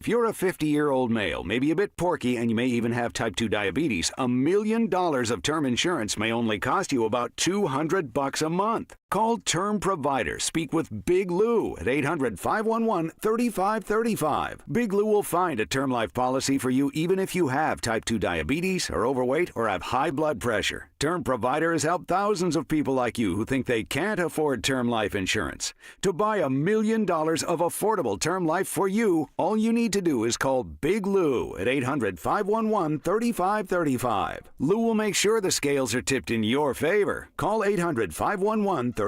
If you're a 50-year-old male, maybe a bit porky, and you may even have type 2 diabetes, $1 million of term insurance may only cost you about $200 a month. Call Term Provider. Speak with Big Lou at 800-511-3535. Big Lou will find a term life policy for you even if you have type 2 diabetes, are overweight, or have high blood pressure. Term Provider has helped thousands of people like you who think they can't afford term life insurance. To buy $1 million of affordable term life for you, all you need to do is call Big Lou at 800-511-3535. Lou will make sure the scales are tipped in your favor. Call 800-511-3535.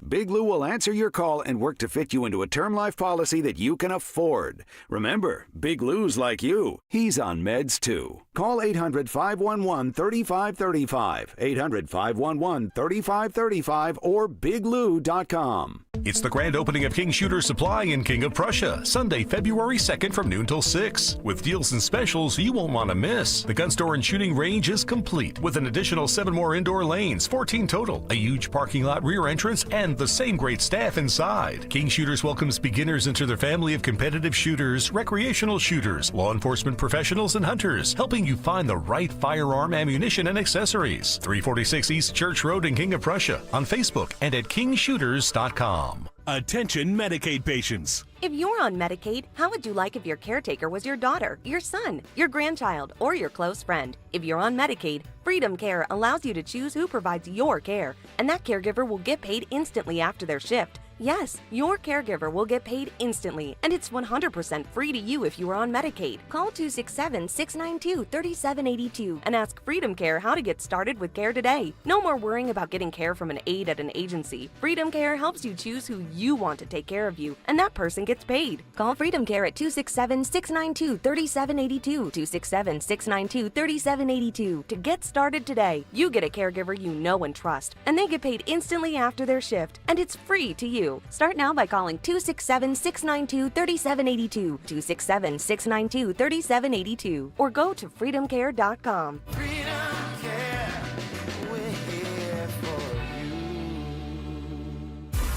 Big Lou will answer your call and work to fit you into a term life policy that you can afford. Remember, Big Lou's like you. He's on meds too. Call 800-511-3535, 800-511-3535, or biglou.com. It's the grand opening of King Shooter Supply in King of Prussia, Sunday, February 2nd from noon till 6. With deals and specials you won't want to miss. The gun store and shooting range is complete with an additional 7 more indoor lanes, 14 total, a huge parking lot rear entrance, and the same great staff inside. King Shooters welcomes beginners into their family of competitive shooters, recreational shooters, law enforcement professionals, and hunters, helping you find the right firearm, ammunition, and accessories. 346 East Church Road in King of Prussia, on Facebook and at kingshooters.com. Attention Medicaid patients. If you're on Medicaid, how would you like if your caretaker was your daughter, your son, your grandchild, or your close friend? If you're on Medicaid, Freedom Care allows you to choose who provides your care, and that caregiver will get paid instantly after their shift. Yes, your caregiver will get paid instantly, and it's 100% free to you if you are on Medicaid. Call 267-692-3782 and ask Freedom Care how to get started with care today. No more worrying about getting care from an aide at an agency. Freedom Care helps you choose who you want to take care of you, and that person gets paid. Call Freedom Care at 267-692-3782, 267-692-3782 to get started today. You get a caregiver you know and trust, and they get paid instantly after their shift, and it's free to you. Start now by calling 267-692-3782, 267-692-3782, or go to freedomcare.com. Freedom Care, we're here for you.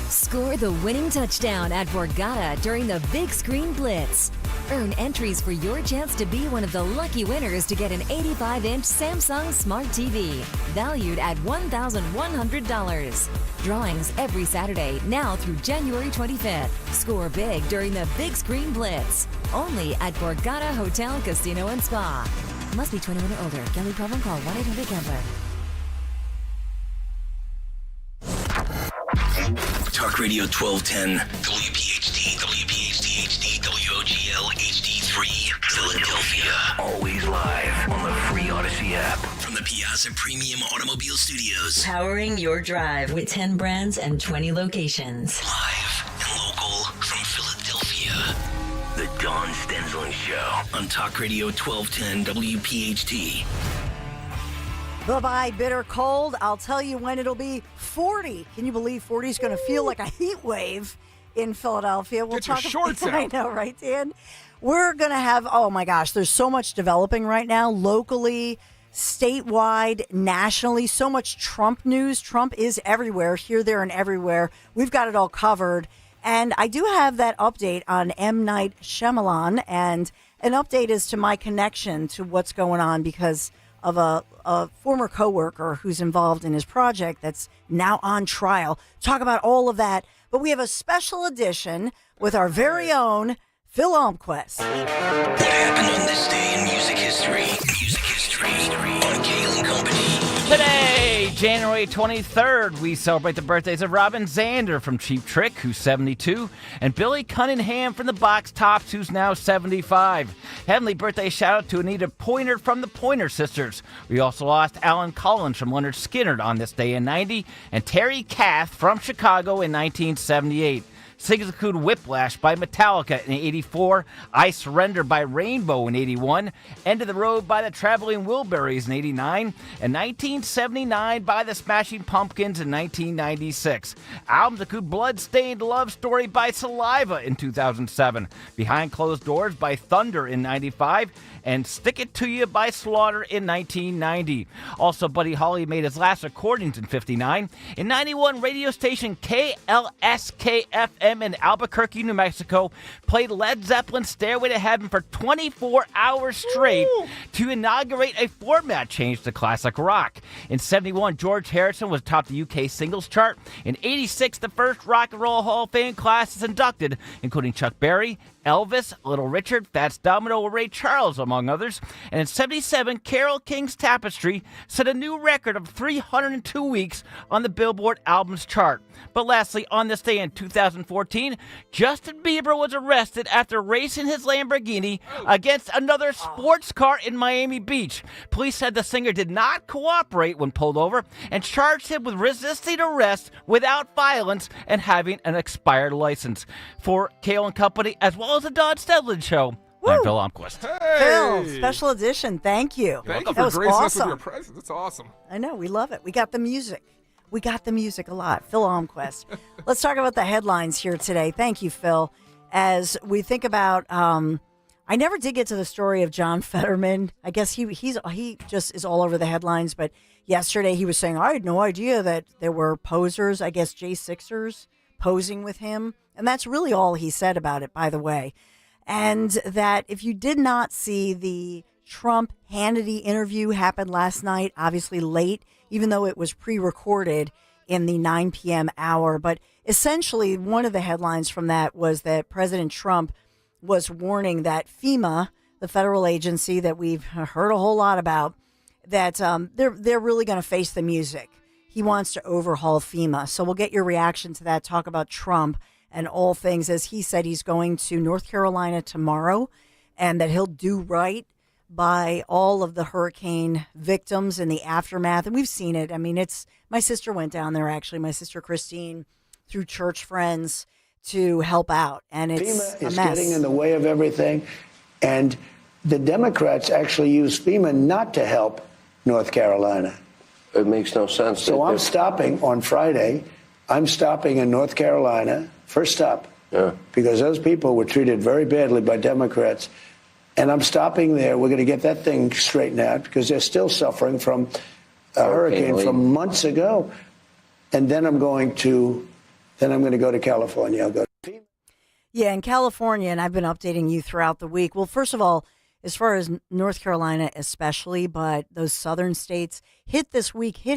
Score the winning touchdown at Borgata during the Big Screen Blitz. Earn entries for your chance to be one of the lucky winners to get an 85-inch Samsung Smart TV, valued at $1,100. Drawings every Saturday, now through January 25th. Score big during the Big Screen Blitz. Only at Borgata Hotel, Casino, and Spa. Must be 21 or older. Gambling problem? Call 1-800-GAMBLER. Talk Radio 1210, WPHT, WPHT HD, WOGL HD3, Philadelphia. Always live on the free Odyssey app. From the Piazza Premium Automobile Studios. Powering your drive with 10 brands and 20 locations. Live and local from Philadelphia. The Dawn Stensling Show on Talk Radio 1210, WPHT. Bye-bye, bitter cold. I'll tell you when it'll be 40. Can you believe 40 is going to feel like a heat wave in Philadelphia? Get your shorts out. I know, right, Dan? We're going to have, oh my gosh, there's so much developing right now, locally, statewide, nationally, so much Trump news. Trump is everywhere, here, there, and everywhere. We've got it all covered. And I do have that update on M. Night Shyamalan, and an update as to my connection to what's going on because of a former coworker who's involved in his project that's now on trial. Talk about all of that. But we have a special edition with our very own Phil Almquist. What happened on this day in music history? Music history on Kale & Company. Today, January 23rd, we celebrate the birthdays of Robin Zander from Cheap Trick, who's 72, and Billy Cunningham from the Box Tops, who's now 75. Heavenly birthday shout-out to Anita Pointer from the Pointer Sisters. We also lost Alan Collins from Leonard Skinner on this day in 90, and Terry Kath from Chicago in 1978. Execute Whiplash by Metallica in 84, I Surrender by Rainbow in 81, End of the Road by the Traveling Wilburys in 89, and 1979 by the Smashing Pumpkins in 1996. Albums include Bloodstained Love Story by Saliva in 2007, Behind Closed Doors by Thunder in 95, and Stick It To You by Slaughter in 1990. Also, Buddy Holly made his last recordings in 59. In 91, radio station KLSKFM p.m. in Albuquerque, New Mexico, played Led Zeppelin's Stairway to Heaven for 24 hours straight to inaugurate a format change to classic rock. In 71, George Harrison was atop the UK singles chart. In 86, the first Rock and Roll Hall of Fame class is inducted, including Chuck Berry, Elvis, Little Richard, Fats Domino, Ray Charles, among others. And in 77, Carole King's Tapestry set a new record of 302 weeks on the Billboard Albums chart. But lastly, on this day in 2014, Justin Bieber was arrested after racing his Lamborghini against another sports car in Miami Beach. Police said the singer did not cooperate when pulled over and charged him with resisting arrest without violence and having an expired license. For Kale and Company, as well as the Don Stedland Show, I'm Phil Almquist. Phil, special edition. Thank you. Thank you That for was gracing us awesome. with your presence. It's awesome. I know. We love it. We got the music. We got the music a lot. Phil Almquist. Let's talk about the headlines here today. Thank you, Phil. As we think about, I never did get to the story of John Fetterman. I guess he just is all over the headlines. But yesterday he was saying, I had no idea that there were posers, I guess J6ers, posing with him. And that's really all he said about it, by the way. And that if you did not see the Trump-Hannity interview happen last night, obviously late, even though it was pre-recorded in the 9 p.m. hour. But essentially, one of the headlines from that was that President Trump was warning that FEMA, the federal agency that we've heard a whole lot about, that they're really going to face the music. He wants to overhaul FEMA. So we'll get your reaction to that, talk about Trump and all things. As he said, he's going to North Carolina tomorrow and that he'll do right by all of the hurricane victims in the aftermath. And we've seen it. I mean, my sister went down there, actually, my sister Christine, through church friends to help out. And it's FEMA a is mess. getting in the way of everything. And the Democrats actually use FEMA not to help North Carolina. It makes no sense. So I'm stopping on Friday. I'm stopping in North Carolina, first stop, because those people were treated very badly by Democrats. And I'm stopping there. We're going to get that thing straightened out because they're still suffering from a hurricane from months ago. And then I'm going to go to California. I'll go to FEMA. Yeah, in California, and I've been updating you throughout the week. Well, first of all, as far as North Carolina especially, but those southern states hit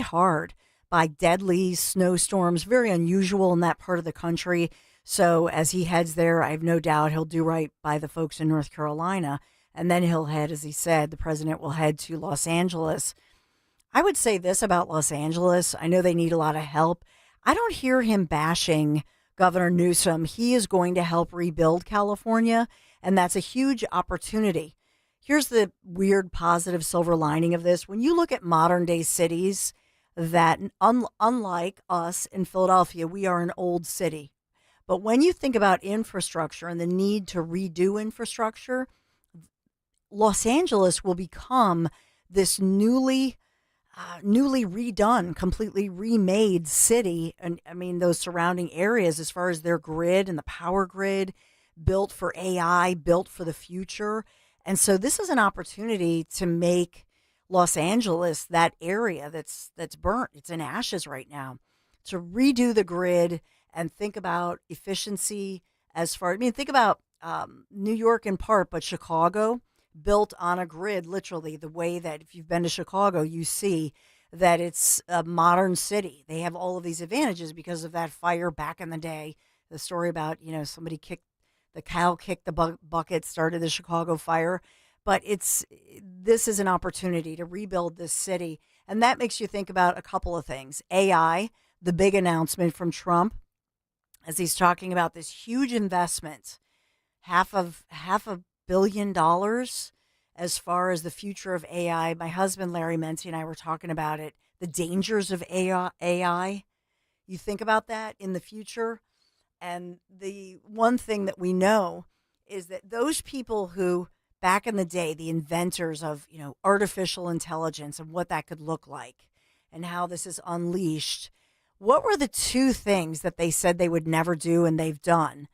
hard by deadly snowstorms, very unusual in that part of the country. So as he heads there, I have no doubt he'll do right by the folks in North Carolina. And then he'll head, as he said, the president will head to Los Angeles. I would say this about Los Angeles. I know they need a lot of help. I don't hear him bashing Governor Newsom. He is going to help rebuild California, and that's a huge opportunity. Here's the weird positive silver lining of this. When you look at modern day cities that, unlike us in Philadelphia, we are an old city. But when you think about infrastructure and the need to redo infrastructure, Los Angeles will become this newly redone, completely remade city. And I mean, those surrounding areas, as far as their grid and the power grid, built for AI, built for the future. And so this is an opportunity to make Los Angeles, that area that's burnt, it's in ashes right now, to redo the grid and think about efficiency think about New York in part, but Chicago built on a grid, literally the way that if you've been to Chicago, you see that it's a modern city. They have all of these advantages because of that fire back in the day. The story about, somebody the cow kicked the bucket, started the Chicago fire. But this is an opportunity to rebuild this city. And that makes you think about a couple of things. AI, the big announcement from Trump, as he's talking about this huge investment, half a billion dollars as far as the future of AI. My husband, Larry Menti, and I were talking about it, the dangers of AI. You think about that in the future. And the one thing that we know is that those people who, back in the day, the inventors of, artificial intelligence and what that could look like and how this is unleashed, what were the two things that they said they would never do and they've done?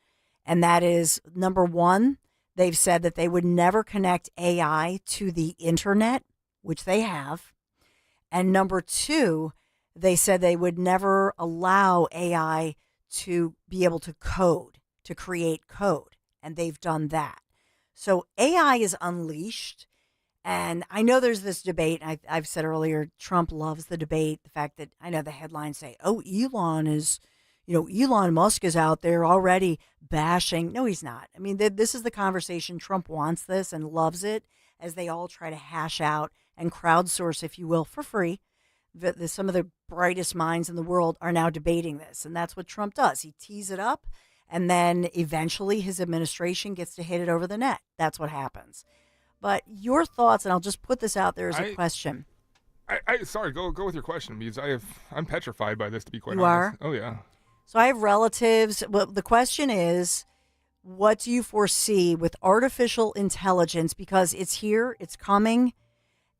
And that is, number one, they've said that they would never connect AI to the internet, which they have. And number two, they said they would never allow AI to be able to code. to create code, and they've done that. So AI is unleashed. And I know there's this debate. I've said earlier, Trump loves the debate. The fact that I know the headlines say, oh, Elon Musk is out there already bashing. No, he's not. I mean, this is the conversation. Trump wants this and loves it as they all try to hash out and crowdsource, if you will, for free. Some of the brightest minds in the world are now debating this. And that's what Trump does. He tees it up, and then eventually his administration gets to hit it over the net. That's what happens. But your thoughts, and I'll just put this out there as a question. Sorry, go with your question, because I'm petrified by this, to be quite You honest. are? Oh, yeah. So I have relatives. Well, the question is, what do you foresee with artificial intelligence? Because it's here, it's coming,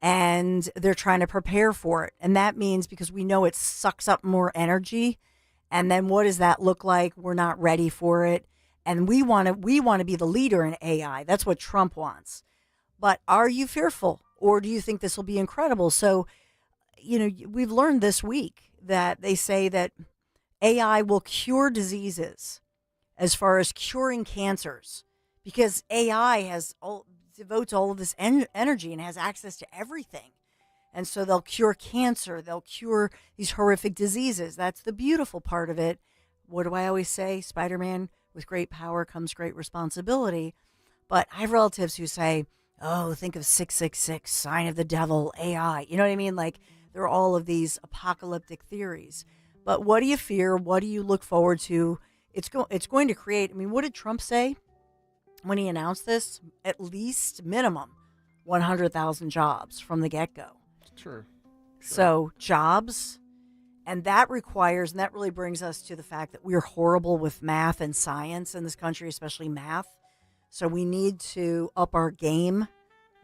and they're trying to prepare for it. And that means because we know it sucks up more energy. And then what does that look like? We're not ready for it. And we want to be the leader in AI. That's what Trump wants. But are you fearful, or do you think this will be incredible? So, we've learned this week that they say that AI will cure diseases as far as curing cancers, because AI devotes all of this energy and has access to everything. And so they'll cure cancer. They'll cure these horrific diseases. That's the beautiful part of it. What do I always say? Spider-Man, with great power comes great responsibility. But I have relatives who say, oh, think of 666, sign of the devil, AI. You know what I mean? Like, there are all of these apocalyptic theories. But what do you fear? What do you look forward to? It's going to create, I mean, what did Trump say when he announced this? At least minimum 100,000 jobs from the get-go. Sure. So jobs, and that really brings us to the fact that we're horrible with math and science in this country, especially math. So we need to up our game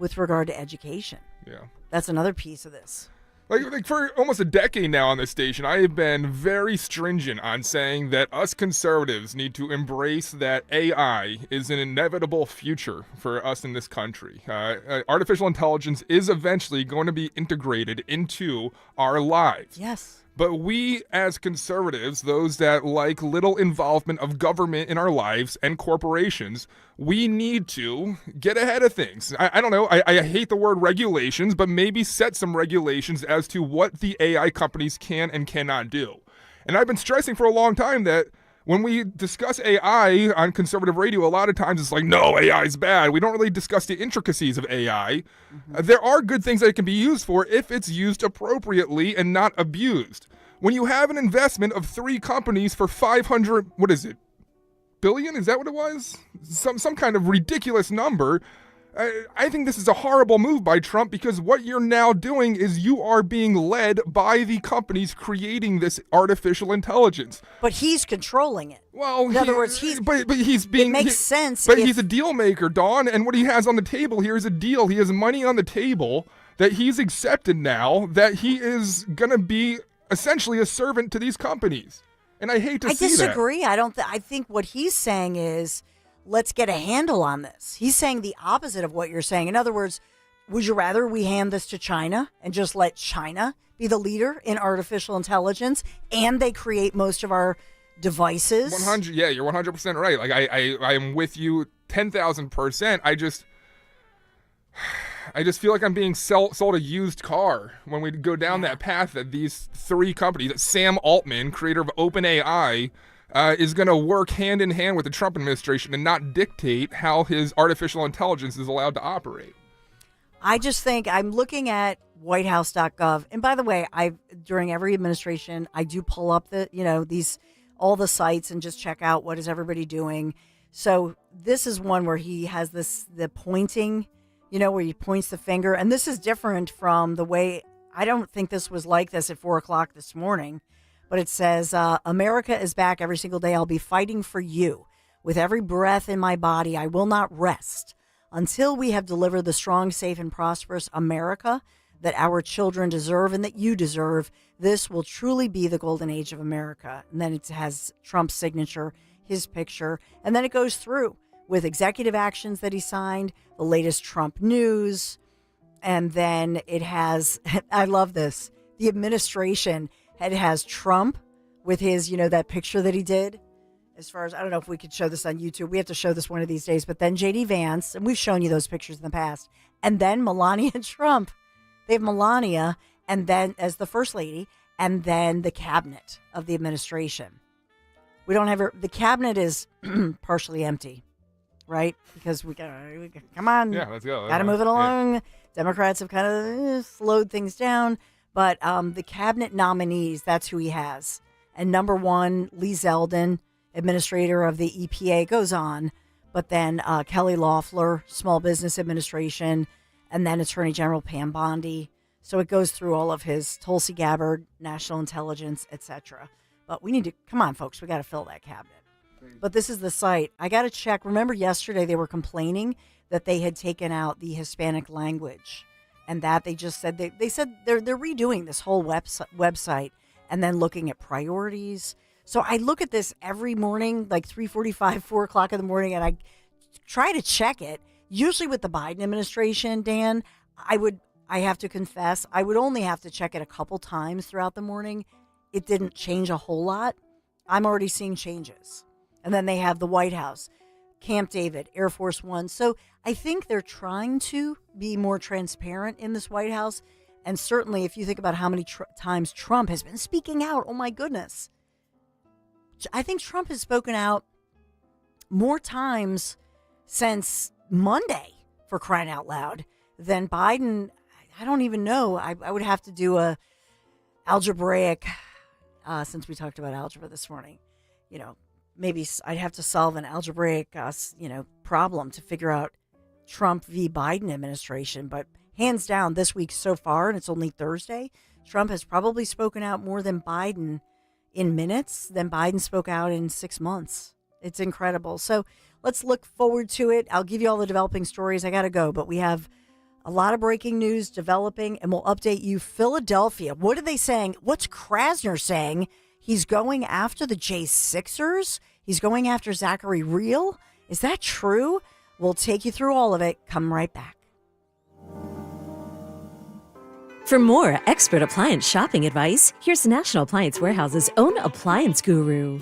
with regard to education. Yeah. That's another piece of this. Like for almost a decade now on this station, I have been very stringent on saying that us conservatives need to embrace that AI is an inevitable future for us in this country. Artificial intelligence is eventually going to be integrated into our lives. Yes. But we, as conservatives, those that like little involvement of government in our lives and corporations, we need to get ahead of things. I don't know, I hate the word regulations, but maybe set some regulations as to what the AI companies can and cannot do. And I've been stressing for a long time that when we discuss AI on conservative radio, a lot of times it's like, no, AI is bad. We don't really discuss the intricacies of AI. There are good things that it can be used for if it's used appropriately and not abused. When you have an investment of 3 companies for 500, what is it, billion? Is that what it was? Some kind of ridiculous number. I think this is a horrible move by Trump, because what you're now doing is you are being led by the companies creating this artificial intelligence. But he's controlling it. Well, in other words, he's being. It makes sense. But he's a deal maker, Dawn, and what he has on the table here is a deal. He has money on the table that he's accepted now, that he is gonna be essentially a servant to these companies. And I hate to see that. I disagree. I think what he's saying is, let's get a handle on this. He's saying the opposite of what you're saying. In other words, would you rather we hand this to China and just let China be the leader in artificial intelligence, and they create most of our devices? 100. Yeah, you're 100% right. Like I am with you 10,000%. I just feel like I'm being sold a used car when we go down that path that these 3 companies, that Sam Altman, creator of OpenAI, is going to work hand in hand with the Trump administration and not dictate how his artificial intelligence is allowed to operate. I just think I'm looking at whitehouse.gov. And by the way, during every administration, I do pull up all the sites and just check out what is everybody doing. So this is one where he has the pointing, where he points the finger. And this is different from the way, I don't think this was like this at 4:00 this morning. But it says, America is back every single day. I'll be fighting for you. With every breath in my body, I will not rest until we have delivered the strong, safe, and prosperous America that our children deserve and that you deserve. This will truly be the golden age of America. And then it has Trump's signature, his picture. And then it goes through with executive actions that he signed, the latest Trump news. And then it has, I love this, the administration. It has Trump with his, that picture that he did. as far as, I don't know if we could show this on YouTube. We have to show this one of these days. But then J.D. Vance, and we've shown you those pictures in the past. And then Melania Trump. They have Melania, and then as the first lady, and then the cabinet of the administration. We don't have her. The cabinet is partially empty, right? Because we got, come on. Yeah, let's go. Got to move it along. Yeah. Democrats have kind of slowed things down. But the cabinet nominees, that's who he has. And number one, Lee Zeldin, administrator of the EPA, goes on. But then Kelly Loeffler, Small Business Administration, and then Attorney General Pam Bondi. So it goes through all of his Tulsi Gabbard, National Intelligence, etc. But we need to, come on, folks, we got to fill that cabinet. But this is the site. I got to check. Remember yesterday they were complaining that they had taken out the Hispanic language. And that they just said, they said they're redoing this whole website and then looking at priorities. So I look at this every morning, like 3:45, 4 o'clock in the morning, and I try to check it. Usually with the Biden administration, Dan, I have to confess, I would only have to check it a couple times throughout the morning. It didn't change a whole lot. I'm already seeing changes. And then they have the White House, Camp David, Air Force One. So I think they're trying to be more transparent in this White House. And certainly if you think about how many times Trump has been speaking out, oh my goodness. I think Trump has spoken out more times since Monday, for crying out loud, than Biden. I don't even know. I would have to do a algebraic, since we talked about algebra this morning, maybe I'd have to solve an algebraic, problem to figure out Trump v. Biden administration. But hands down, this week so far, and it's only Thursday, Trump has probably spoken out more than Biden in minutes than Biden spoke out in 6 months. It's incredible. So let's look forward to it. I'll give you all the developing stories. I got to go, but we have a lot of breaking news developing, and we'll update you. Philadelphia, what are they saying? What's Krasner saying? He's going after the J6ers? He's going after Zachary Rehl? Is that true? We'll take you through all of it. Come right back. For more expert appliance shopping advice, here's National Appliance Warehouse's own appliance guru.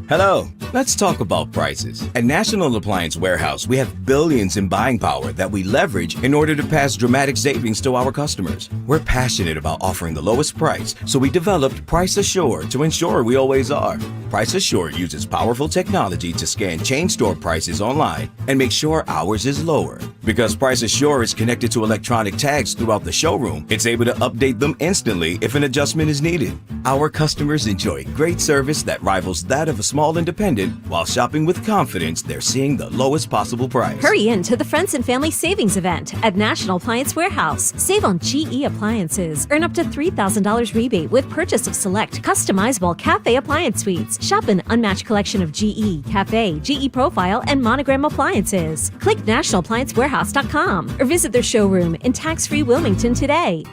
Hello, let's talk about prices. At National Appliance Warehouse, we have billions in buying power that we leverage in order to pass dramatic savings to our customers. We're passionate about offering the lowest price, so we developed Price Assure to ensure we always are. Price Assure uses powerful technology to scan chain store prices online and make sure ours is lower. Because Price Assure is connected to electronic tags throughout the showroom, it's able to update them instantly if an adjustment is needed. Our customers enjoy great service that rivals that of a small independent. While shopping with confidence, they're seeing the lowest possible price. Hurry in to the Friends and Family Savings Event at National Appliance Warehouse. Save on GE appliances. Earn up to $3,000 rebate with purchase of select customizable Cafe appliance suites. Shop an unmatched collection of GE, Cafe, GE Profile, and Monogram appliances. Click nationalappliancewarehouse.com or visit their showroom in tax-free Wilmington today.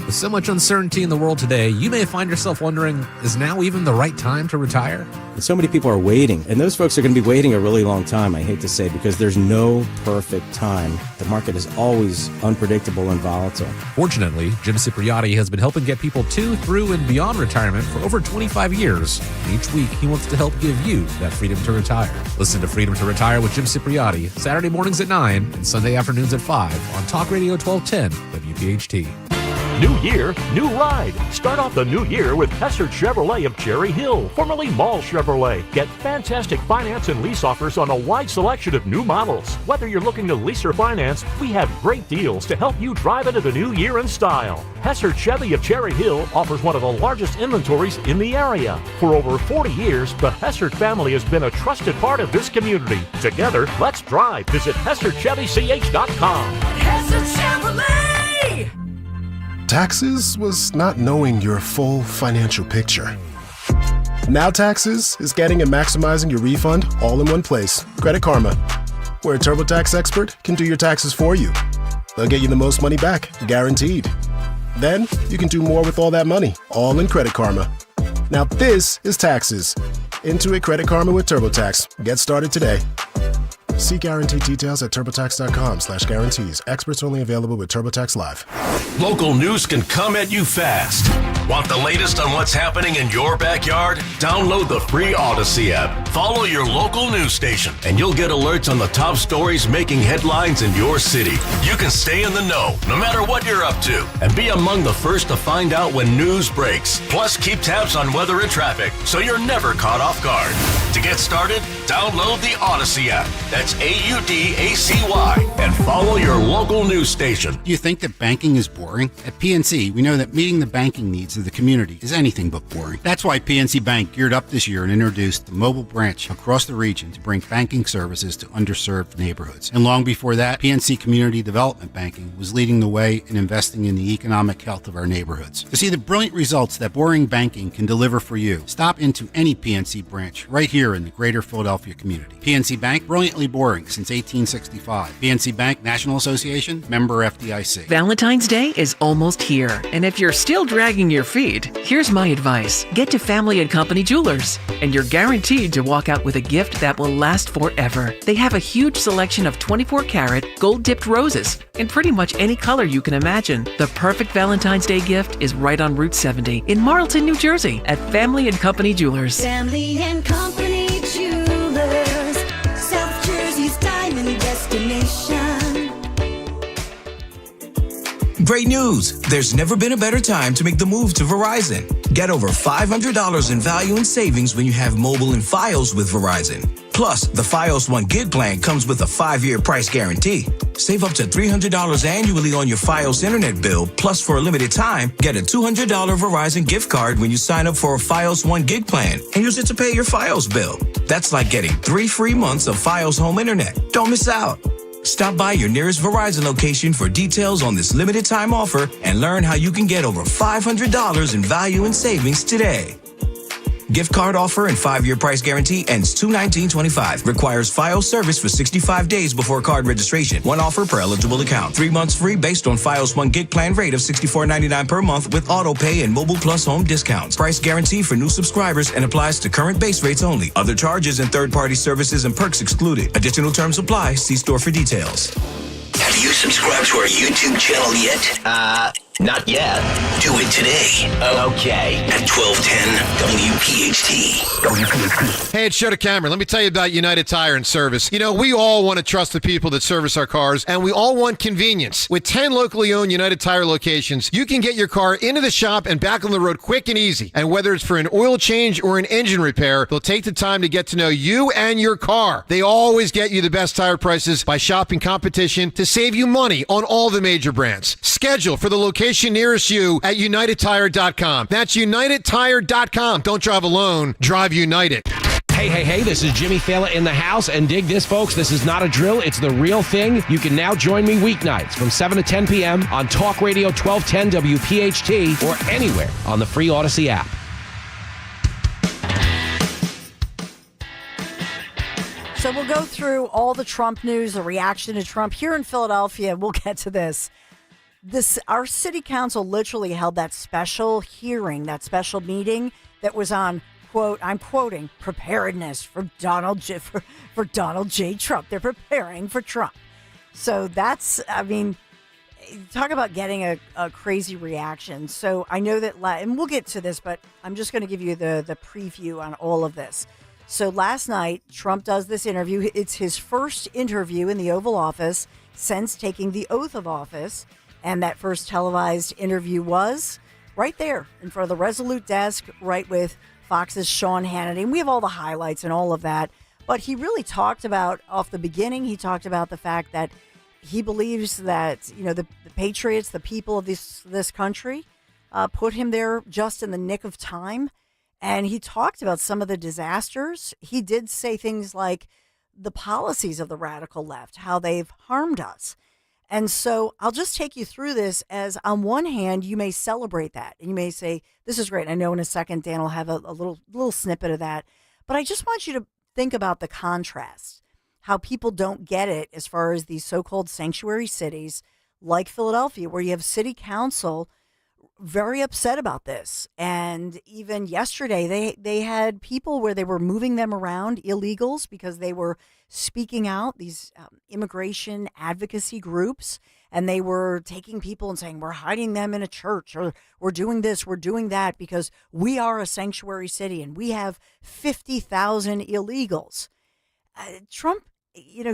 With so much uncertainty in the world today, you may find yourself wondering, is now even the right time to retire? And so many people are waiting, and those folks are going to be waiting a really long time, I hate to say, because there's no perfect time. The market is always unpredictable and volatile. Fortunately, Jim Cipriotti has been helping get people to, through, and beyond retirement for over 25 years. And each week, he wants to help give you that freedom to retire. Listen to Freedom to Retire with Jim Cipriotti, Saturday mornings at 9 and Sunday afternoons at 5 on Talk Radio 1210 WPHT. New year, new ride. Start off the new year with Hesser Chevrolet of Cherry Hill, formerly Mall Chevrolet. Get fantastic finance and lease offers on a wide selection of new models. Whether you're looking to lease or finance, we have great deals to help you drive into the new year in style. Hesser Chevy of Cherry Hill offers one of the largest inventories in the area. For over 40 years, the Hesser family has been a trusted part of this community. Together, let's drive. Visit HesserChevyCH.com. Hesser Chevrolet! Taxes was not knowing your full financial picture. Now Taxes is getting and maximizing your refund all in one place. Credit Karma, where a TurboTax expert can do your taxes for you. They'll get you the most money back, guaranteed. Then you can do more with all that money, all in Credit Karma. Now this is Taxes. Intuit Credit Karma with TurboTax. Get started today. See guarantee details at turbotax.com/guarantees. Experts only available with TurboTax Live. Local news can come at you fast. Want the latest on what's happening in your backyard? Download the free Odyssey app. Follow your local news station, and you'll get alerts on the top stories making headlines in your city. You can stay in the know, no matter what you're up to, and be among the first to find out when news breaks. Plus, keep tabs on weather and traffic, so you're never caught off guard. To get started, download the Odyssey app. That's AUDACY, and follow your local news station. Do you think that banking is boring? At PNC, we know that meeting the banking needs of the community is anything but boring. That's why PNC Bank geared up this year and introduced the mobile branch across the region to bring banking services to underserved neighborhoods. And long before that, PNC Community Development Banking was leading the way in investing in the economic health of our neighborhoods. To see the brilliant results that boring banking can deliver for you, stop into any PNC branch right here in the greater Philadelphia community. PNC Bank, brilliantly boring since 1865. PNC Bank, National Association, member FDIC. Valentine's Day is almost here, and if you're still dragging your feet, here's my advice. Get to Family and Company Jewelers, and you're guaranteed to walk out with a gift that will last forever. They have a huge selection of 24-karat, gold-dipped roses in pretty much any color you can imagine. The perfect Valentine's Day gift is right on Route 70 in Marlton, New Jersey at Family and Company Jewelers. Family and Company Jewelers, South Jersey's diamond destination. Great news! There's never been a better time to make the move to Verizon. Get over $500 in value and savings when you have mobile and Fios with Verizon. Plus, the Fios 1 gig plan comes with a 5-year price guarantee. Save up to $300 annually on your Fios internet bill. Plus, for a limited time, get a $200 Verizon gift card when you sign up for a Fios 1 gig plan and use it to pay your Fios bill. That's like getting 3 free months of Fios home internet. Don't miss out. Stop by your nearest Verizon location for details on this limited time offer and learn how you can get over $500 in value and savings today. Gift card offer and 5-year price guarantee ends 2/19/25. Requires Fios service for 65 days before card registration. One offer per eligible account. 3 months free based on Fios 1 gig plan rate of $64.99 per month with auto pay and mobile plus home discounts. Price guarantee for new subscribers and applies to current base rates only. Other charges and third-party services and perks excluded. Additional terms apply. See store for details. Have you subscribed to our YouTube channel yet? Not yet. Do it today. Okay. At 1210 WPHT. Hey, it's Joe DeCamera. Let me tell you about United Tire and Service. You know, we all want to trust the people that service our cars, and we all want convenience. With 10 locally owned United Tire locations, you can get your car into the shop and back on the road quick and easy. And whether it's for an oil change or an engine repair, they'll take the time to get to know you and your car. They always get you the best tire prices by shopping competition to save you money on all the major brands. Schedule for the location nearest you at UnitedTire.com. That's UnitedTire.com. Don't drive alone. Drive United. Hey, this is Jimmy Faella in the house, and dig this, folks. This is not a drill. It's the real thing. You can now join me weeknights from 7 to 10 p.m. on Talk Radio 1210 WPHT or anywhere on the free Odyssey app. So we'll go through all the Trump news, the reaction to Trump here in Philadelphia. We'll get to this. Our city council literally held that special hearing, that special meeting that was on, quote, I'm quoting, preparedness for Donald J. Trump. They're preparing for Trump. So that's, I mean, talk about getting a crazy reaction. So I know that, and we'll get to this, but I'm just going to give you the preview on all of this. So last night, Trump does this interview. It's his first interview in the Oval Office since taking the oath of office. And that first televised interview was right there in front of the Resolute desk, right with Fox's Sean Hannity. And we have all the highlights and all of that. But he really talked about, off the beginning, he talked about the fact that he believes that, you know, the patriots, the people of this country, put him there just in the nick of time. And he talked about some of the disasters. He did say things like the policies of the radical left, how they've harmed us. And so I'll just take you through this as, on one hand, you may celebrate that. And you may say, this is great. I know in a second, Dan will have a little snippet of that. But I just want you to think about the contrast, how people don't get it as far as these so-called sanctuary cities like Philadelphia, where you have city council very upset about this. And even yesterday, they had people where they were moving them around, illegals, because they were speaking out, these immigration advocacy groups, and they were taking people and saying, we're hiding them in a church, or we're doing this, we're doing that, because we are a sanctuary city and we have 50,000 illegals. Trump,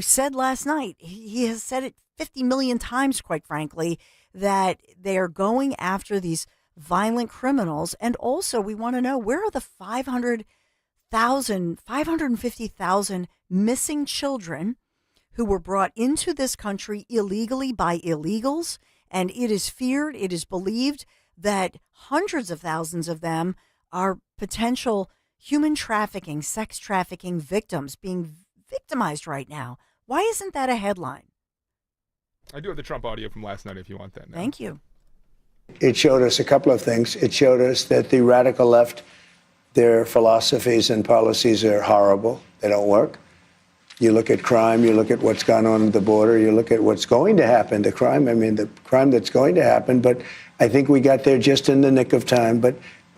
said last night, he has said it 50 million times, quite frankly, that they are going after these violent criminals. And also, we want to know, where are the 550,000 missing children who were brought into this country illegally by illegals? And it is feared, it is believed that hundreds of thousands of them are potential human trafficking, sex trafficking victims being victimized right now. Why isn't that a headline? I do have the Trump audio from last night if you want that now. Thank you. It showed us a couple of things. It showed us that the radical left, their philosophies and policies are horrible. They don't work. You look at crime, you look at what's gone on at the border, you look at what's going to happen, the crime that's going to happen. But I think we got there just in the nick of time. But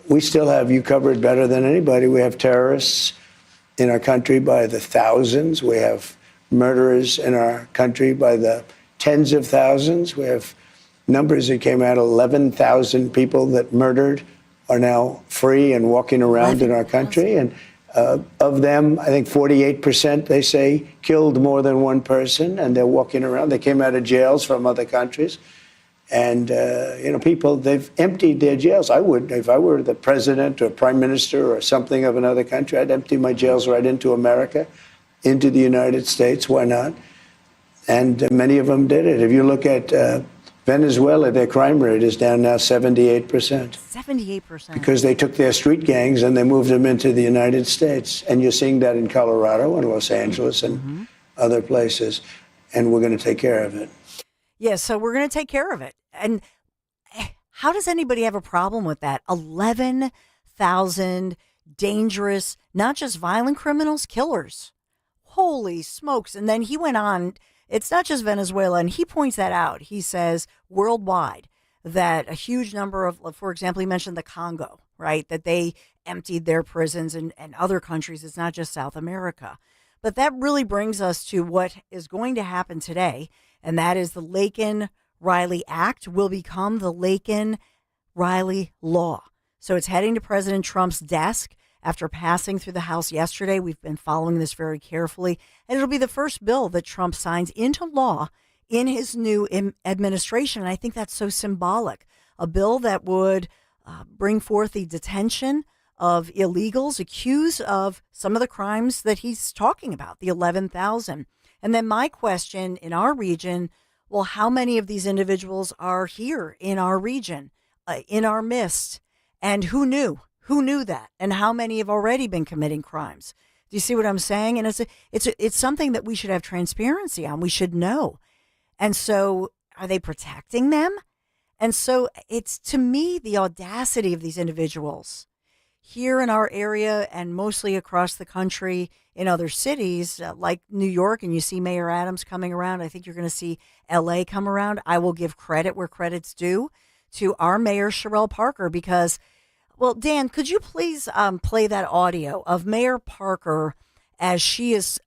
we still have you covered better than anybody. We have terrorists in our country by the thousands. We have murderers in our country by the tens of thousands. We have numbers that came out, 11,000 people that murdered are now free and walking around in our country. And of them, I think 48%, they say, killed more than one person, and they're walking around. They came out of jails from other countries. And, people, they've emptied their jails. I would, if I were the president or prime minister or something of another country, I'd empty my jails right into America, into the United States. Why not? And many of them did it. If you look at Venezuela, their crime rate is down now 78%. 78%. Because they took their street gangs and they moved them into the United States. And you're seeing that in Colorado and Los Angeles and other places. And we're going to take care of it. Yeah, so we're going to take care of it. And how does anybody have a problem with that? 11,000 dangerous, not just violent criminals, killers. Holy smokes. And then he went on, it's not just Venezuela, and he points that out. He says worldwide that a huge number of, for example, he mentioned the Congo, right? That they emptied their prisons and other countries. It's not just South America. But that really brings us to what is going to happen today, and that is the Laken Riley Act will become the Laken Riley Law. So it's heading to President Trump's desk after passing through the House yesterday. We've been following this very carefully, and it'll be the first bill that Trump signs into law in his new administration. And I think that's so symbolic. A bill that would bring forth the detention of illegals accused of some of the crimes that he's talking about, the 11,000. And then my question in our region, well, how many of these individuals are here in our region, in our midst? And who knew? Who knew that? And how many have already been committing crimes? Do you see what I'm saying? And it's something that we should have transparency on. We should know. And so are they protecting them? And so it's, to me, the audacity of these individuals here in our area and mostly across the country in other cities like New York, and you see Mayor Adams coming around. I think you're going to see L.A. come around. I will give credit where credit's due to our Mayor Sherelle Parker because, well, Dan, could you please play that audio of Mayor Parker as she is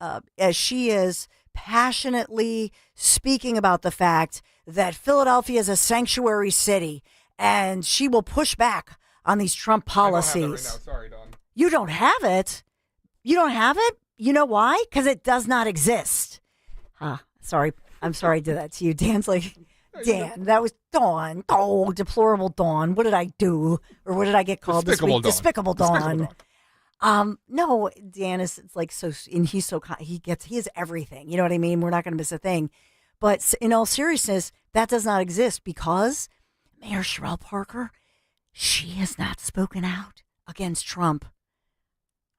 passionately speaking about the fact that Philadelphia is a sanctuary city and she will push back on these Trump policies. I don't have that right now. Sorry, Dawn. You don't have it? You don't have it? You know why? Because it does not exist. Sorry. I'm sorry I did that to you. Dan's like, Dan, that was Dawn. Oh, deplorable Dawn. What did I do? Or what did I get called this week? Despicable Dawn. No, Dan is, it's like so, and he's so, he is everything. You know what I mean? We're not going to miss a thing. But in all seriousness, that does not exist because Mayor Sherelle Parker, she has not spoken out against Trump.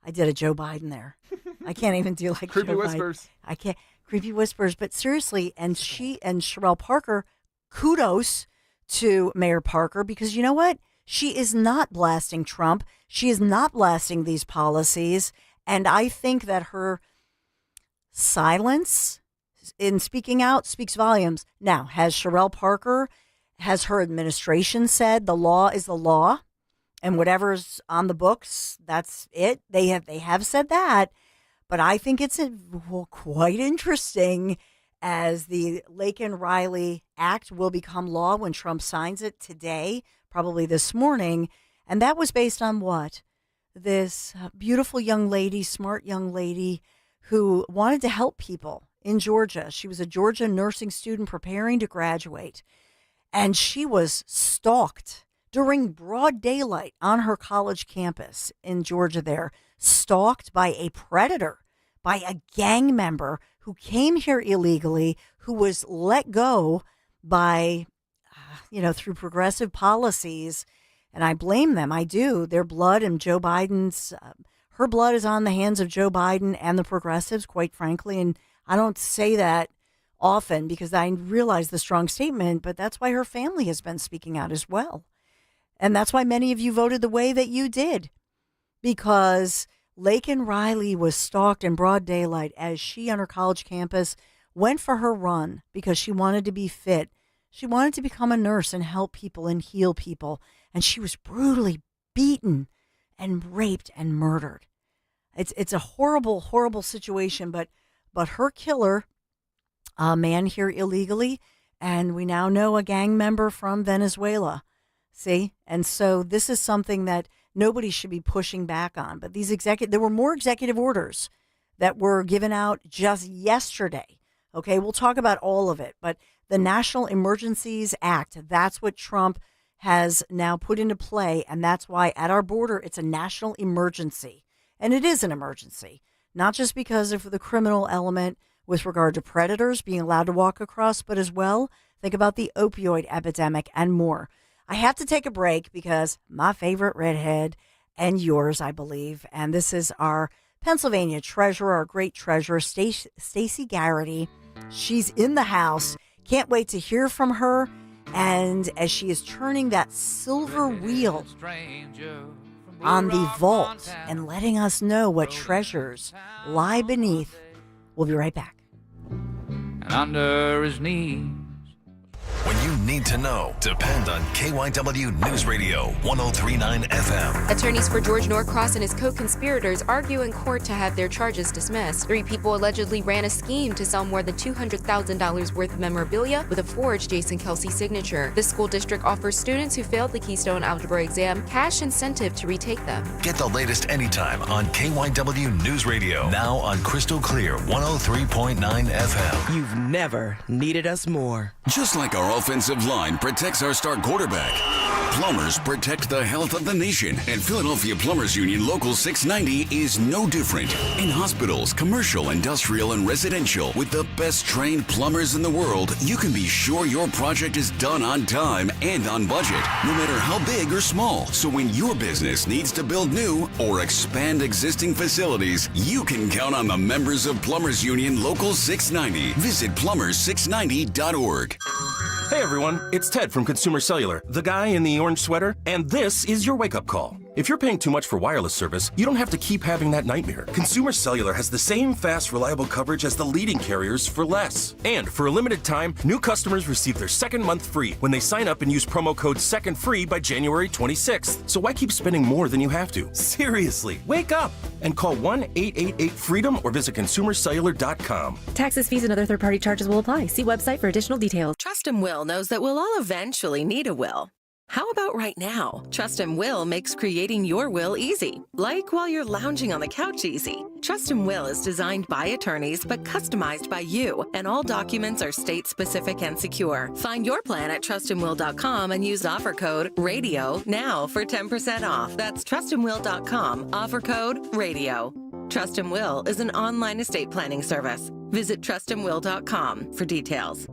I did a Joe Biden there. I can't even do like creepy Joe whispers. Biden. I can't creepy whispers, but seriously, and she and Sherelle Parker, kudos to Mayor Parker because you know what? She is not blasting Trump. She is not blasting these policies, and I think that her silence in speaking out speaks volumes. Now, has Sherelle Parker has her administration said the law is the law, and whatever's on the books, that's it. They have said that, but I think it's quite interesting as the Laken Riley Act will become law when Trump signs it today, probably this morning, and that was based on what? This beautiful young lady, smart young lady who wanted to help people in Georgia. She was a Georgia nursing student preparing to graduate, and she was stalked during broad daylight on her college campus in Georgia there, stalked by a predator, by a gang member who came here illegally, who was let go by, through progressive policies. And I blame them. I do. Their blood and Joe Biden's, her blood is on the hands of Joe Biden and the progressives, quite frankly. And I don't say that often because I realize the strong statement, but that's why her family has been speaking out as well. And that's why many of you voted the way that you did, because Laken Riley was stalked in broad daylight as she on her college campus went for her run because she wanted to be fit. She wanted to become a nurse and help people and heal people. And she was brutally beaten and raped and murdered. It's a horrible, horrible situation, but her killer, a man here illegally, and we now know a gang member from Venezuela. See? And so this is something that nobody should be pushing back on. But there were more executive orders that were given out just yesterday. Okay, we'll talk about all of it. But the National Emergencies Act, that's what Trump has now put into play. And that's why at our border, it's a national emergency. And it is an emergency, not just because of the criminal element with regard to predators being allowed to walk across, but as well, think about the opioid epidemic and more. I have to take a break because my favorite redhead and yours, I believe, and this is our Pennsylvania treasurer, our great treasurer, Stacy Garrity. She's in the house. Can't wait to hear from her. And as she is turning that silver wheel on the vault and letting us know what treasures lie beneath, we'll be right back. And under his knees. When you need to know, depend on KYW News Radio 103.9 FM. Attorneys for George Norcross and his co-conspirators argue in court to have their charges dismissed. 3 people allegedly ran a scheme to sell more than $200,000 worth of memorabilia with a forged Jason Kelsey signature. The school district offers students who failed the Keystone Algebra exam cash incentive to retake them. Get the latest anytime on KYW News Radio. Now on Crystal Clear 103.9 FM. You've never needed us more. Just like our offensive line protects our star quarterback, Plumbers protect the health of the nation, and Philadelphia Plumbers Union Local 690 is no different. In hospitals, commercial, industrial, and residential, with the best trained plumbers in the world, you can be sure your project is done on time and on budget, no matter how big or small. So when your business needs to build new or expand existing facilities, you can count on the members of Plumbers Union Local 690. Visit plumbers690.org. Hey everyone, it's Ted from Consumer Cellular, the guy in the orange sweater, and this is your wake-up call. If you're paying too much for wireless service, you don't have to keep having that nightmare. Consumer Cellular has the same fast, reliable coverage as the leading carriers for less. And for a limited time, new customers receive their second month free when they sign up and use promo code SECONDFREE by January 26th. So why keep spending more than you have to? Seriously, wake up and call 1-888-FREEDOM or visit consumercellular.com. Taxes, fees, and other third-party charges will apply. See website for additional details. Trust and Will knows that we'll all eventually need a will. How about right now? Trust and Will makes creating your will easy, like while you're lounging on the couch easy. Trust and Will is designed by attorneys but customized by you, and all documents are state-specific and secure. Find your plan at trustandwill.com and use offer code RADIO now for 10% off. That's trustandwill.com, offer code RADIO. Trust and Will is an online estate planning service. Visit trustandwill.com for details.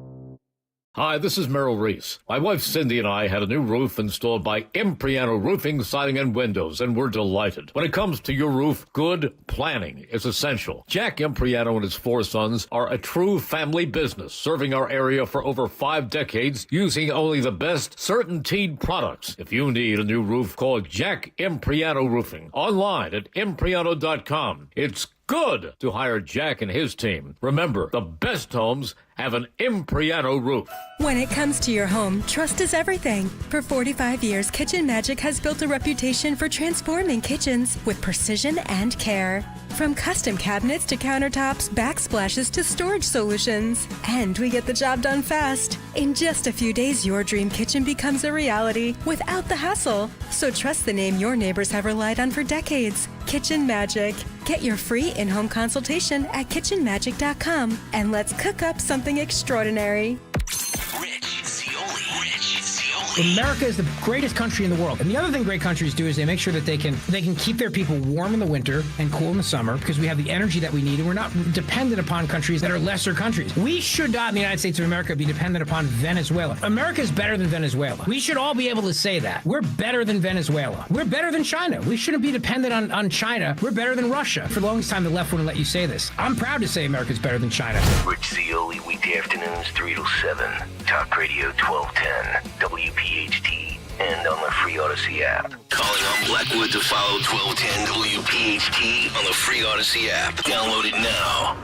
Hi, this is Merrill Reese. My wife Cindy and I had a new roof installed by Impriano Roofing, Siding, and Windows, and we're delighted. When it comes to your roof, good planning is essential. Jack Impriano and his 4 sons are a true family business, serving our area for over 5 decades, using only the best CertainTeed products. If you need a new roof, call Jack Impriano Roofing. Online at impriano.com. It's good to hire Jack and his team. Remember, the best homes have an Impriano roof. When it comes to your home, trust is everything. For 45 years, Kitchen Magic has built a reputation for transforming kitchens with precision and care. From custom cabinets to countertops, backsplashes to storage solutions. And we get the job done fast. In just a few days, your dream kitchen becomes a reality without the hassle. So trust the name your neighbors have relied on for decades. Kitchen Magic. Get your free in-home consultation at kitchenmagic.com and let's cook up something extraordinary. America is the greatest country in the world. And the other thing great countries do is they make sure that they can keep their people warm in the winter and cool in the summer because we have the energy that we need and we're not dependent upon countries that are lesser countries. We should not in the United States of America be dependent upon Venezuela. America is better than Venezuela. We should all be able to say that. We're better than Venezuela. We're better than China. We shouldn't be dependent on China. We're better than Russia. For the longest time, the left wouldn't let you say this. I'm proud to say America's better than China. Rich Zioli, weekday afternoons 3 to 7. Talk Radio 1210. WPHT. And on the free Odyssey app. Calling on Blackwood to follow 1210 WPHT on the free Odyssey app. Download it now.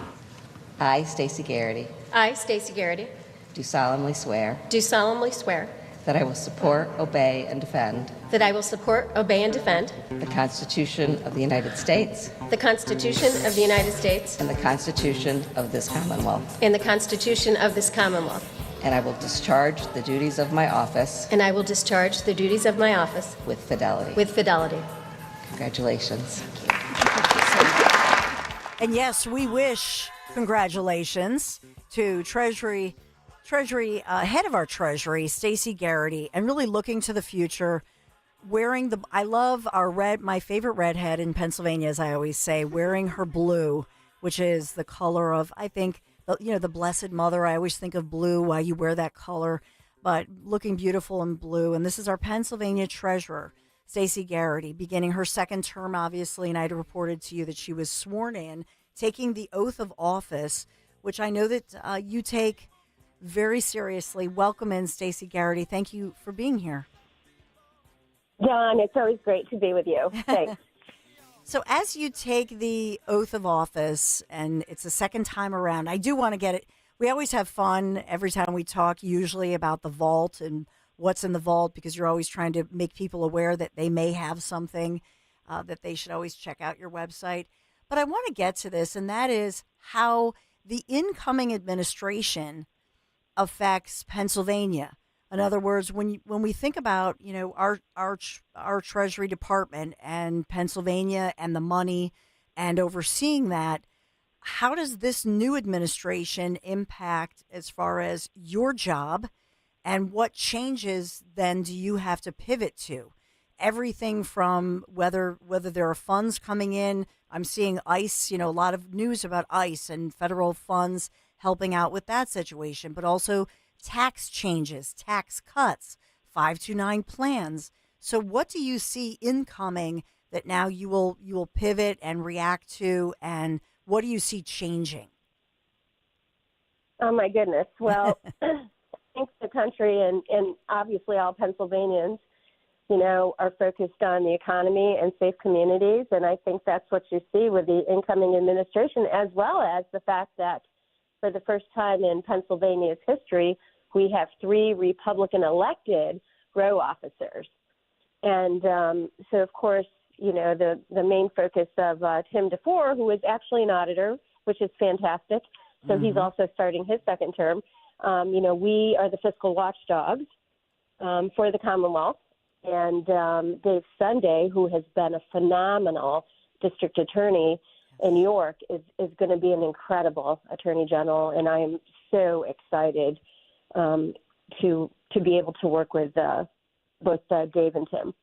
I, Stacy Garrity. I, Stacy Garrity. Do solemnly swear. Do solemnly swear. That I will support, obey, and defend. That I will support, obey, and defend. The Constitution of the United States. The Constitution of the United States. And the Constitution of this Commonwealth. And the Constitution of this Commonwealth. And I will discharge the duties of my office. And I will discharge the duties of my office. With fidelity. With fidelity. Congratulations. And yes, we wish congratulations to Treasury head of our Treasury, Stacy Garrity, and really looking to the future. Wearing I love my favorite redhead in Pennsylvania, as I always say, wearing her blue, which is the color of, I think, the Blessed Mother. I always think of blue, why you wear that color, but looking beautiful in blue. And this is our Pennsylvania treasurer, Stacy Garrity, beginning her second term, obviously. And I reported to you that she was sworn in, taking the oath of office, which I know that you take very seriously. Welcome in, Stacy Garrity. Thank you for being here. Dawn, it's always great to be with you. Thanks. So as you take the oath of office, and it's the second time around, I do want to get it. We always have fun every time we talk, usually about the vault and what's in the vault, because you're always trying to make people aware that they may have something that they should always check out your website. But I want to get to this, and that is how the incoming administration affects Pennsylvania. In other words, when we think about, our Treasury Department and Pennsylvania and the money and overseeing that, how does this new administration impact as far as your job, and what changes then do you have to pivot to? Everything from whether there are funds coming in. I'm seeing ICE, a lot of news about ICE and federal funds helping out with that situation, but also tax changes, tax cuts, 529 plans. So what do you see incoming that now you will pivot and react to, and what do you see changing? Oh, my goodness. Well, thanks to the country and obviously all Pennsylvanians, are focused on the economy and safe communities. And I think that's what you see with the incoming administration, as well as the fact that for the first time in Pennsylvania's history, we have 3 Republican-elected row officers. And so, of course, the main focus of Tim DeFore, who is actually an auditor, which is fantastic. So he's also starting his second term. We are the fiscal watchdogs for the Commonwealth. And Dave Sunday, who has been a phenomenal district attorney in New York, is going to be an incredible attorney general. And I am so excited to be able to work with both Dave and Tim.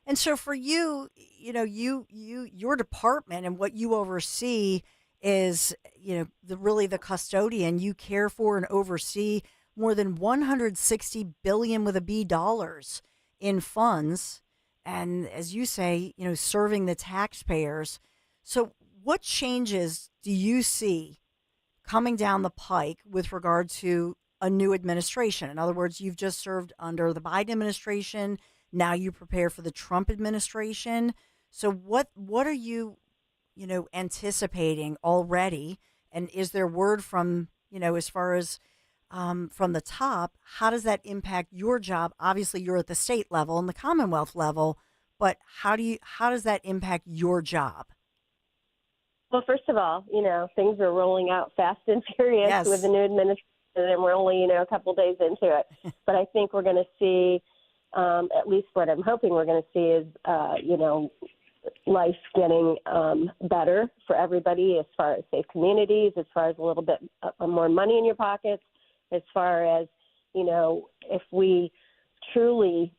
And so for you, your department and what you oversee is, the custodian. You care for and oversee more than $160 billion with a B dollars in funds. And as you say, serving the taxpayers. So what changes do you see coming down the pike with regard to a new administration? In other words, you've just served under the Biden administration. Now you prepare for the Trump administration. So what are you, anticipating already? And is there word from as far as from the top, how does that impact your job? Obviously, you're at the state level and the Commonwealth level, but how does that impact your job? Well, first of all, things are rolling out fast and furious with the new administration, and we're only, a couple days into it. But I think we're going to see, at least what I'm hoping we're going to see is, life getting better for everybody as far as safe communities, as far as a little bit more money in your pockets, as far as, if we truly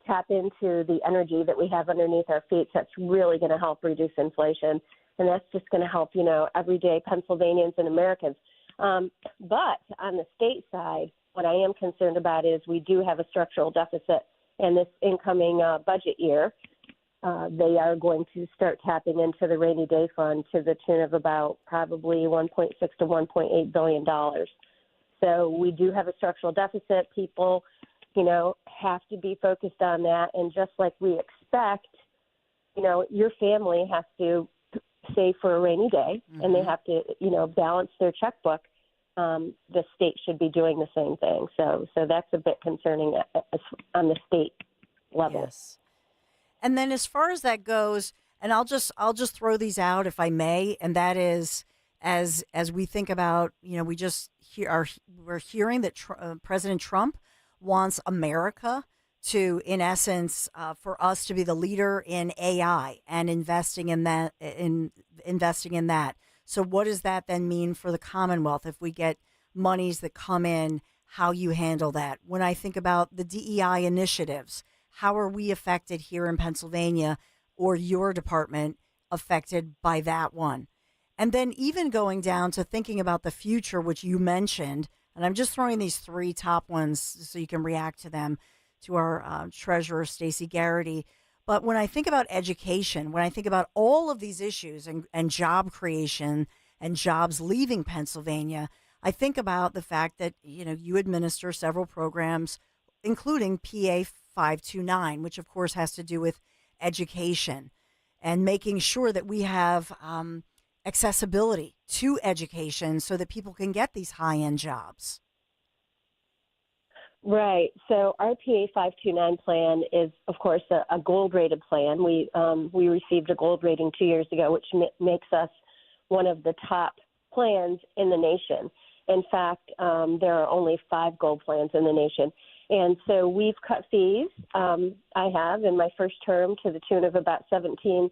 tap into the energy that we have underneath our feet, that's really going to help reduce inflation. And that's just going to help, everyday Pennsylvanians and Americans. But on the state side, what I am concerned about is we do have a structural deficit in this incoming budget year. They are going to start tapping into the rainy day fund to the tune of about probably $1.6 to $1.8 billion. So we do have a structural deficit. People, have to be focused on that. And just like we expect, your family has to save for a rainy day, and they have to, balance their checkbook. The state should be doing the same thing. So that's a bit concerning on the state level. Yes. And then as far as that goes, and I'll just throw these out if I may, and that is as we think about, we're hearing that President Trump wants America to, in essence, for us to be the leader in AI and investing in that. So what does that then mean for the Commonwealth if we get monies that come in, how you handle that? When I think about the DEI initiatives, how are we affected here in Pennsylvania, or your department affected by that one? And then even going down to thinking about the future, which you mentioned, and I'm just throwing these three top ones so you can react to them, to our treasurer, Stacy Garrity. But when I think about education, when I think about all of these issues and job creation and jobs leaving Pennsylvania, I think about the fact that, you administer several programs, including PA 529, which of course has to do with education and making sure that we have accessibility to education so that people can get these high-end jobs. Right. So our PA 529 plan is, of course, a gold-rated plan. We received a gold rating 2 years ago, which makes us one of the top plans in the nation. In fact, there are only 5 gold plans in the nation. And so we've cut fees. I have in my first term to the tune of about $17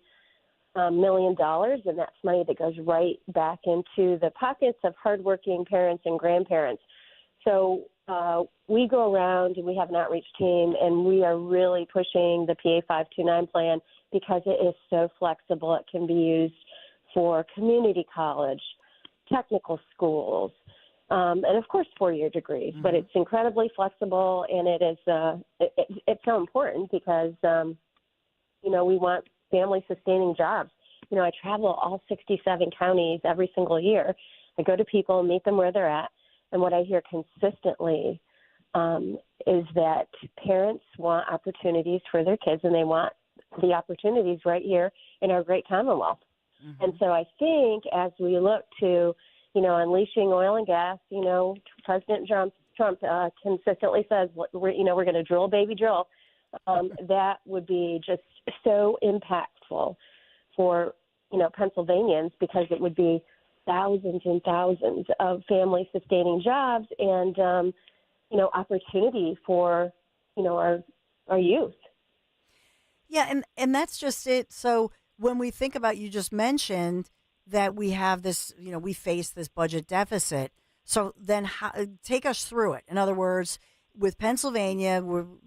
million, and that's money that goes right back into the pockets of hardworking parents and grandparents. So we go around and we have an outreach team, and we are really pushing the PA 529 plan because it is so flexible. It can be used for community college, technical schools, and of course 4-year degrees. But it's incredibly flexible, and it is it's so important because we want family-sustaining jobs. I travel all 67 counties every single year. I go to people, meet them where they're at, and what I hear consistently is that parents want opportunities for their kids, and they want the opportunities right here in our great Commonwealth. And so I think as we look to, unleashing oil and gas, President Trump consistently says, we're going to drill, baby, drill. That would be just so impactful for, Pennsylvanians, because it would be thousands and thousands of family-sustaining jobs and, opportunity for, our youth. Yeah, and that's just it. So when we think about, you just mentioned that we have this, we face this budget deficit. So then take us through it. In other words, with Pennsylvania,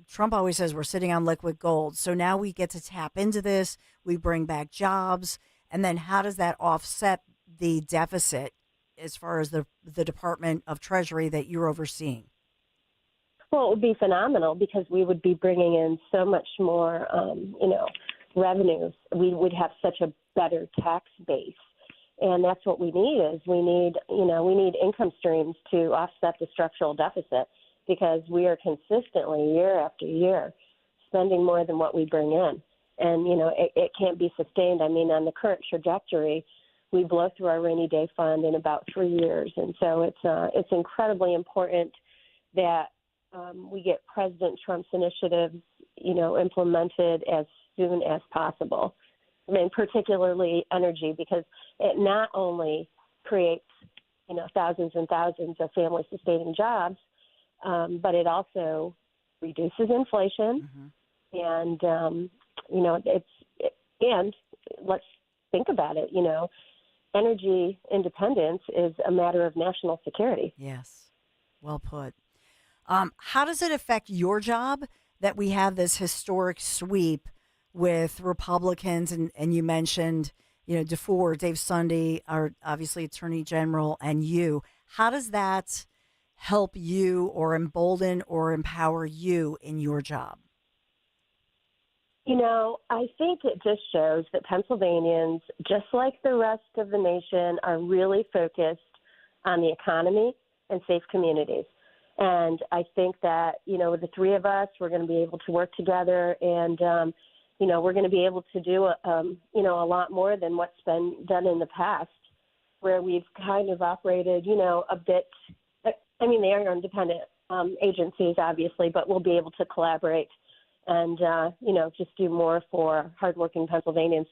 Trump always says we're sitting on liquid gold. So now we get to tap into this. We bring back jobs. And then how does that offset the deficit as far as the Department of Treasury that you're overseeing? Well, it would be phenomenal because we would be bringing in so much more, revenues. We would have such a better tax base. And that's what we need we need income streams to offset the structural deficit, because we are consistently year after year spending more than what we bring in. And, it can't be sustained. I mean, on the current trajectory, we blow through our rainy day fund in about 3 years. And so it's incredibly important that we get President Trump's initiatives, implemented as soon as possible. I mean, particularly energy, because it not only creates, thousands and thousands of family-sustaining jobs, but it also reduces inflation. And, and let's think about it, energy independence is a matter of national security. Yes, well put. How does it affect your job that we have this historic sweep with Republicans? And you mentioned, DeFore, Dave Sunday, our obviously Attorney General, and you. How does that help you or embolden or empower you in your job? I think it just shows that Pennsylvanians, just like the rest of the nation, are really focused on the economy and safe communities. And I think that, the three of us, we're going to be able to work together and, we're going to be able to do, a lot more than what's been done in the past, where we've kind of operated, a bit. I mean, they are independent agencies, obviously, but we'll be able to collaborate and, just do more for hardworking Pennsylvanians.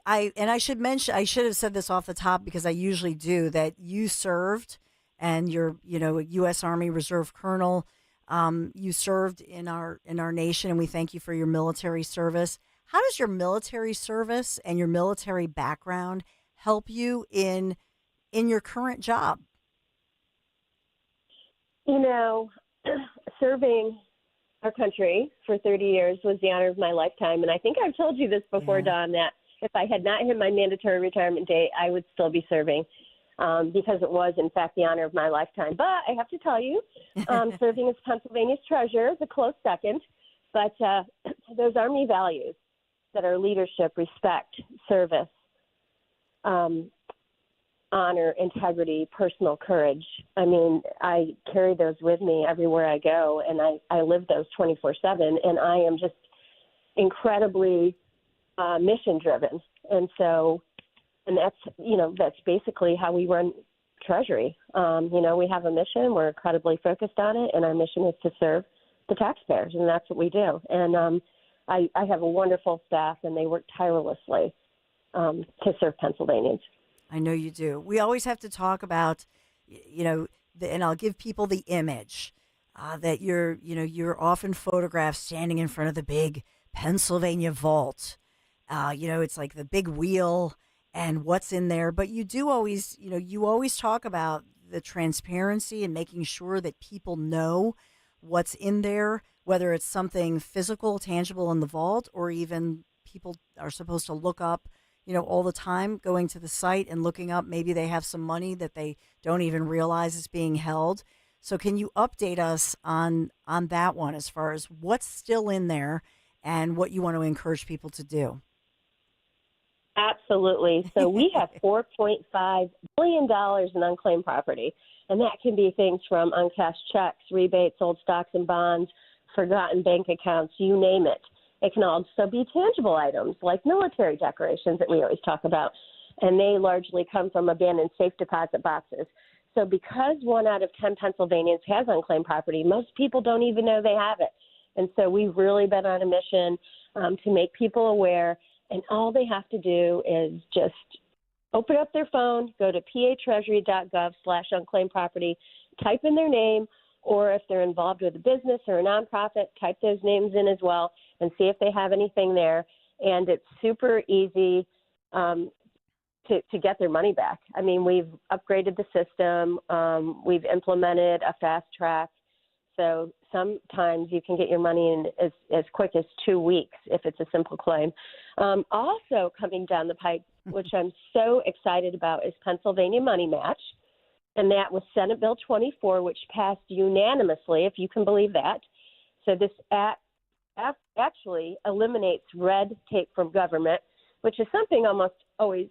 I should mention, I should have said this off the top because I usually do, that you served and you're, a U.S. Army Reserve Colonel. You served in our nation, and we thank you for your military service. How does your military service and your military background help you in your current job? Serving our country for 30 years was the honor of my lifetime. And I think I've told you this before, Don, that if I had not hit my mandatory retirement date, I would still be serving. Because it was, in fact, the honor of my lifetime. But I have to tell you, serving as Pennsylvania's treasurer is a close second. But those Army values that are leadership, respect, service, honor, integrity, personal courage, I mean, I carry those with me everywhere I go, and I live those 24/7, and I am just incredibly mission-driven. And so... And that's basically how we run Treasury. We have a mission. We're incredibly focused on it, and our mission is to serve the taxpayers, and that's what we do. And I have a wonderful staff, and they work tirelessly to serve Pennsylvanians. I know you do. We always have to talk about, and I'll give people the image that you're often photographed standing in front of the big Pennsylvania vault. It's like the big wheel and what's in there. But you do always, you always talk about the transparency and making sure that people know what's in there, whether it's something physical, tangible in the vault, or even people are supposed to look up, all the time, going to the site and looking up, maybe they have some money that they don't even realize is being held. So can you update us on that one as far as what's still in there and what you want to encourage people to do? Absolutely. So we have $4.5 billion in unclaimed property, and that can be things from uncashed checks, rebates, old stocks and bonds, forgotten bank accounts, you name it. It can also be tangible items like military decorations that we always talk about, and they largely come from abandoned safe deposit boxes. So because 1 out of 10 Pennsylvanians has unclaimed property, most people don't even know they have it. And so we've really been on a mission to make people aware, and all they have to do is just open up their phone, go to patreasury.gov/unclaimed property, type in their name, or if they're involved with a business or a nonprofit, type those names in as well and see if they have anything there. And it's super easy to get their money back. I mean, we've upgraded the system. We've implemented a fast track. So sometimes you can get your money in as quick as 2 weeks if it's a simple claim. Also coming down the pipe, which I'm so excited about, is Pennsylvania Money Match. And that was Senate Bill 24, which passed unanimously, if you can believe that. So this act actually eliminates red tape from government, which is something almost always,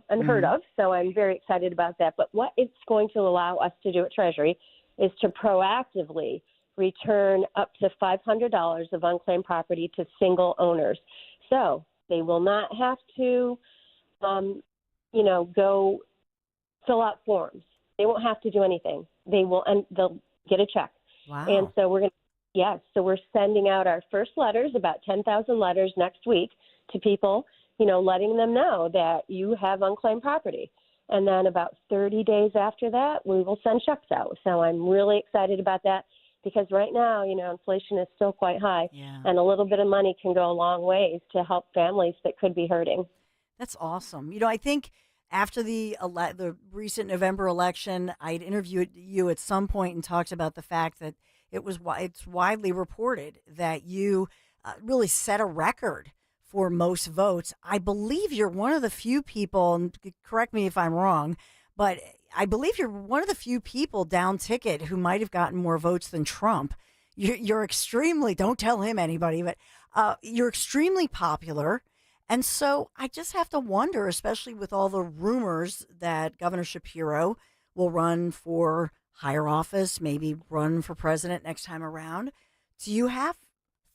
unheard of. So I'm very excited about that. But what it's going to allow us to do at Treasury is to proactively return up to $500 of unclaimed property to single owners. So they will not have to go fill out forms. They won't have to do anything. They'll get a check. Wow. And so we're sending out our first letters, about 10,000 letters next week to people, letting them know that you have unclaimed property. And then about 30 days after that, we will send checks out. So I'm really excited about that because right now, inflation is still quite high. Yeah. And a little bit of money can go a long ways to help families that could be hurting. That's awesome. I think after the recent November election, I'd interviewed you at some point and talked about the fact that it's widely reported that you really set a record for most votes. I believe you're one of the few people, and correct me if I'm wrong, but I believe you're one of the few people down ticket who might have gotten more votes than Trump. You're extremely, don't tell him anybody, but you're extremely popular. And so I just have to wonder, especially with all the rumors that Governor Shapiro will run for higher office, maybe run for president next time around. Do you have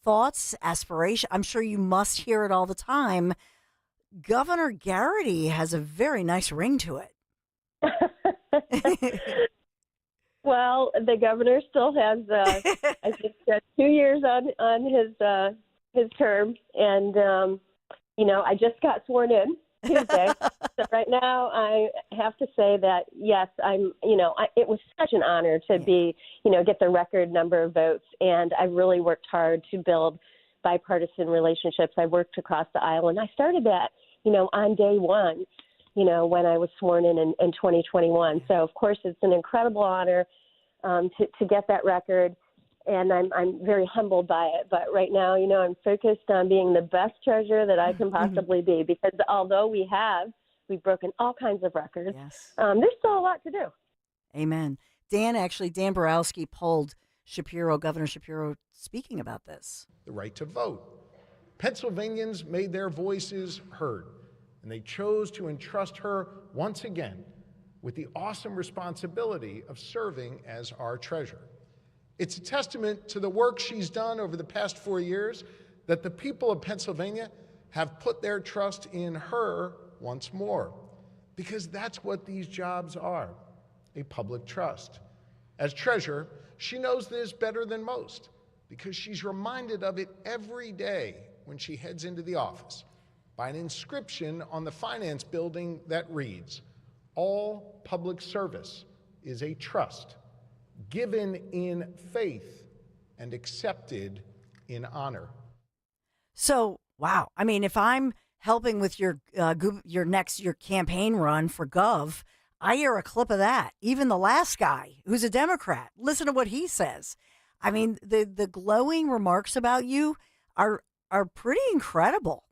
thoughts, aspiration? I'm sure you must hear it all the time. Governor Garrity has a very nice ring to it. Well, the governor still has, I think, 2 years on his term, and I just got sworn in Tuesday. So right now, I have to say that yes, it was such an honor to be, get the record number of votes, and I really worked hard to build bipartisan relationships. I worked across the aisle, and I started that, on day one, when I was sworn in 2021. So of course, it's an incredible honor to get that record. And I'm very humbled by it. But right now, I'm focused on being the best treasurer that I can possibly be, because although we've broken all kinds of records, there's still a lot to do. Amen. Dan Borowski polled Governor Shapiro, speaking about this. The right to vote. Pennsylvanians made their voices heard, and they chose to entrust her once again with the awesome responsibility of serving as our treasurer. It's a testament to the work she's done over the past 4 years that the people of Pennsylvania have put their trust in her once more, because that's what these jobs are, a public trust. As treasurer, she knows this better than most because she's reminded of it every day when she heads into the office by an inscription on the finance building that reads, "All public service is a trust, given in faith and accepted in honor." So, wow. I mean, if I'm helping with your campaign run for Gov, I hear a clip of that. Even the last guy, who's a Democrat, listen to what he says. I mean, the glowing remarks about you are pretty incredible.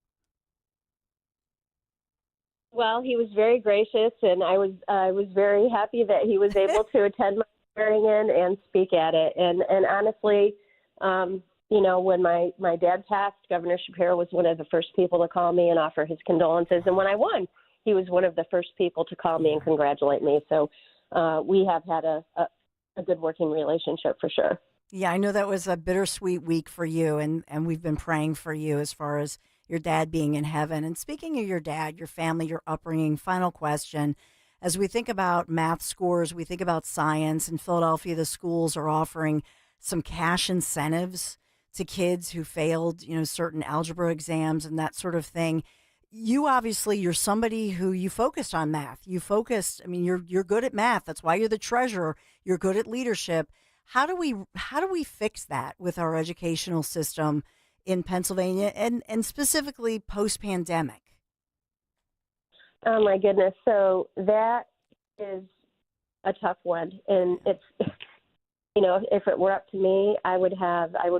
Well, he was very gracious, and I was very happy that he was able to attend my swearing in and speak at it. And honestly, when my dad passed, Governor Shapiro was one of the first people to call me and offer his condolences. And when I won, he was one of the first people to call me and congratulate me. So we have had a good working relationship for sure. Yeah, I know that was a bittersweet week for you, and we've been praying for you as far as your dad being in heaven. And speaking of your dad, your family, your upbringing, final question. As we think about math scores, we think about science. In Philadelphia, the schools are offering some cash incentives to kids who failed, certain algebra exams and that sort of thing. You're somebody who you focused on math. You're good at math. That's why you're the treasurer. You're good at leadership. How do we fix that with our educational system in Pennsylvania and specifically post-pandemic? Oh my goodness. So that is a tough one. And it's, if it were up to me, I would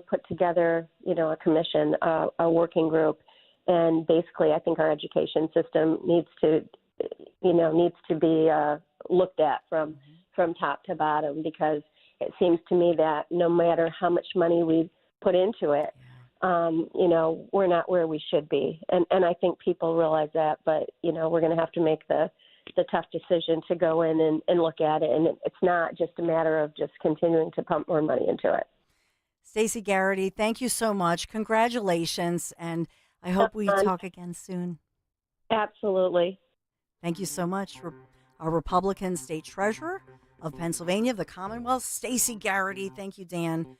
put together, a commission, a working group. And basically, I think our education system needs to be looked at from top to bottom, because it seems to me that no matter how much money we put into it, we're not where we should be. And I think people realize that, but, we're going to have to make the tough decision to go in and look at it. And it's not just a matter of just continuing to pump more money into it. Stacy Garrity, thank you so much. Congratulations. And I hope we talk again soon. Absolutely. Thank you so much. Our Republican state treasurer of Pennsylvania, of the Commonwealth, Stacy Garrity. Thank you, Dan,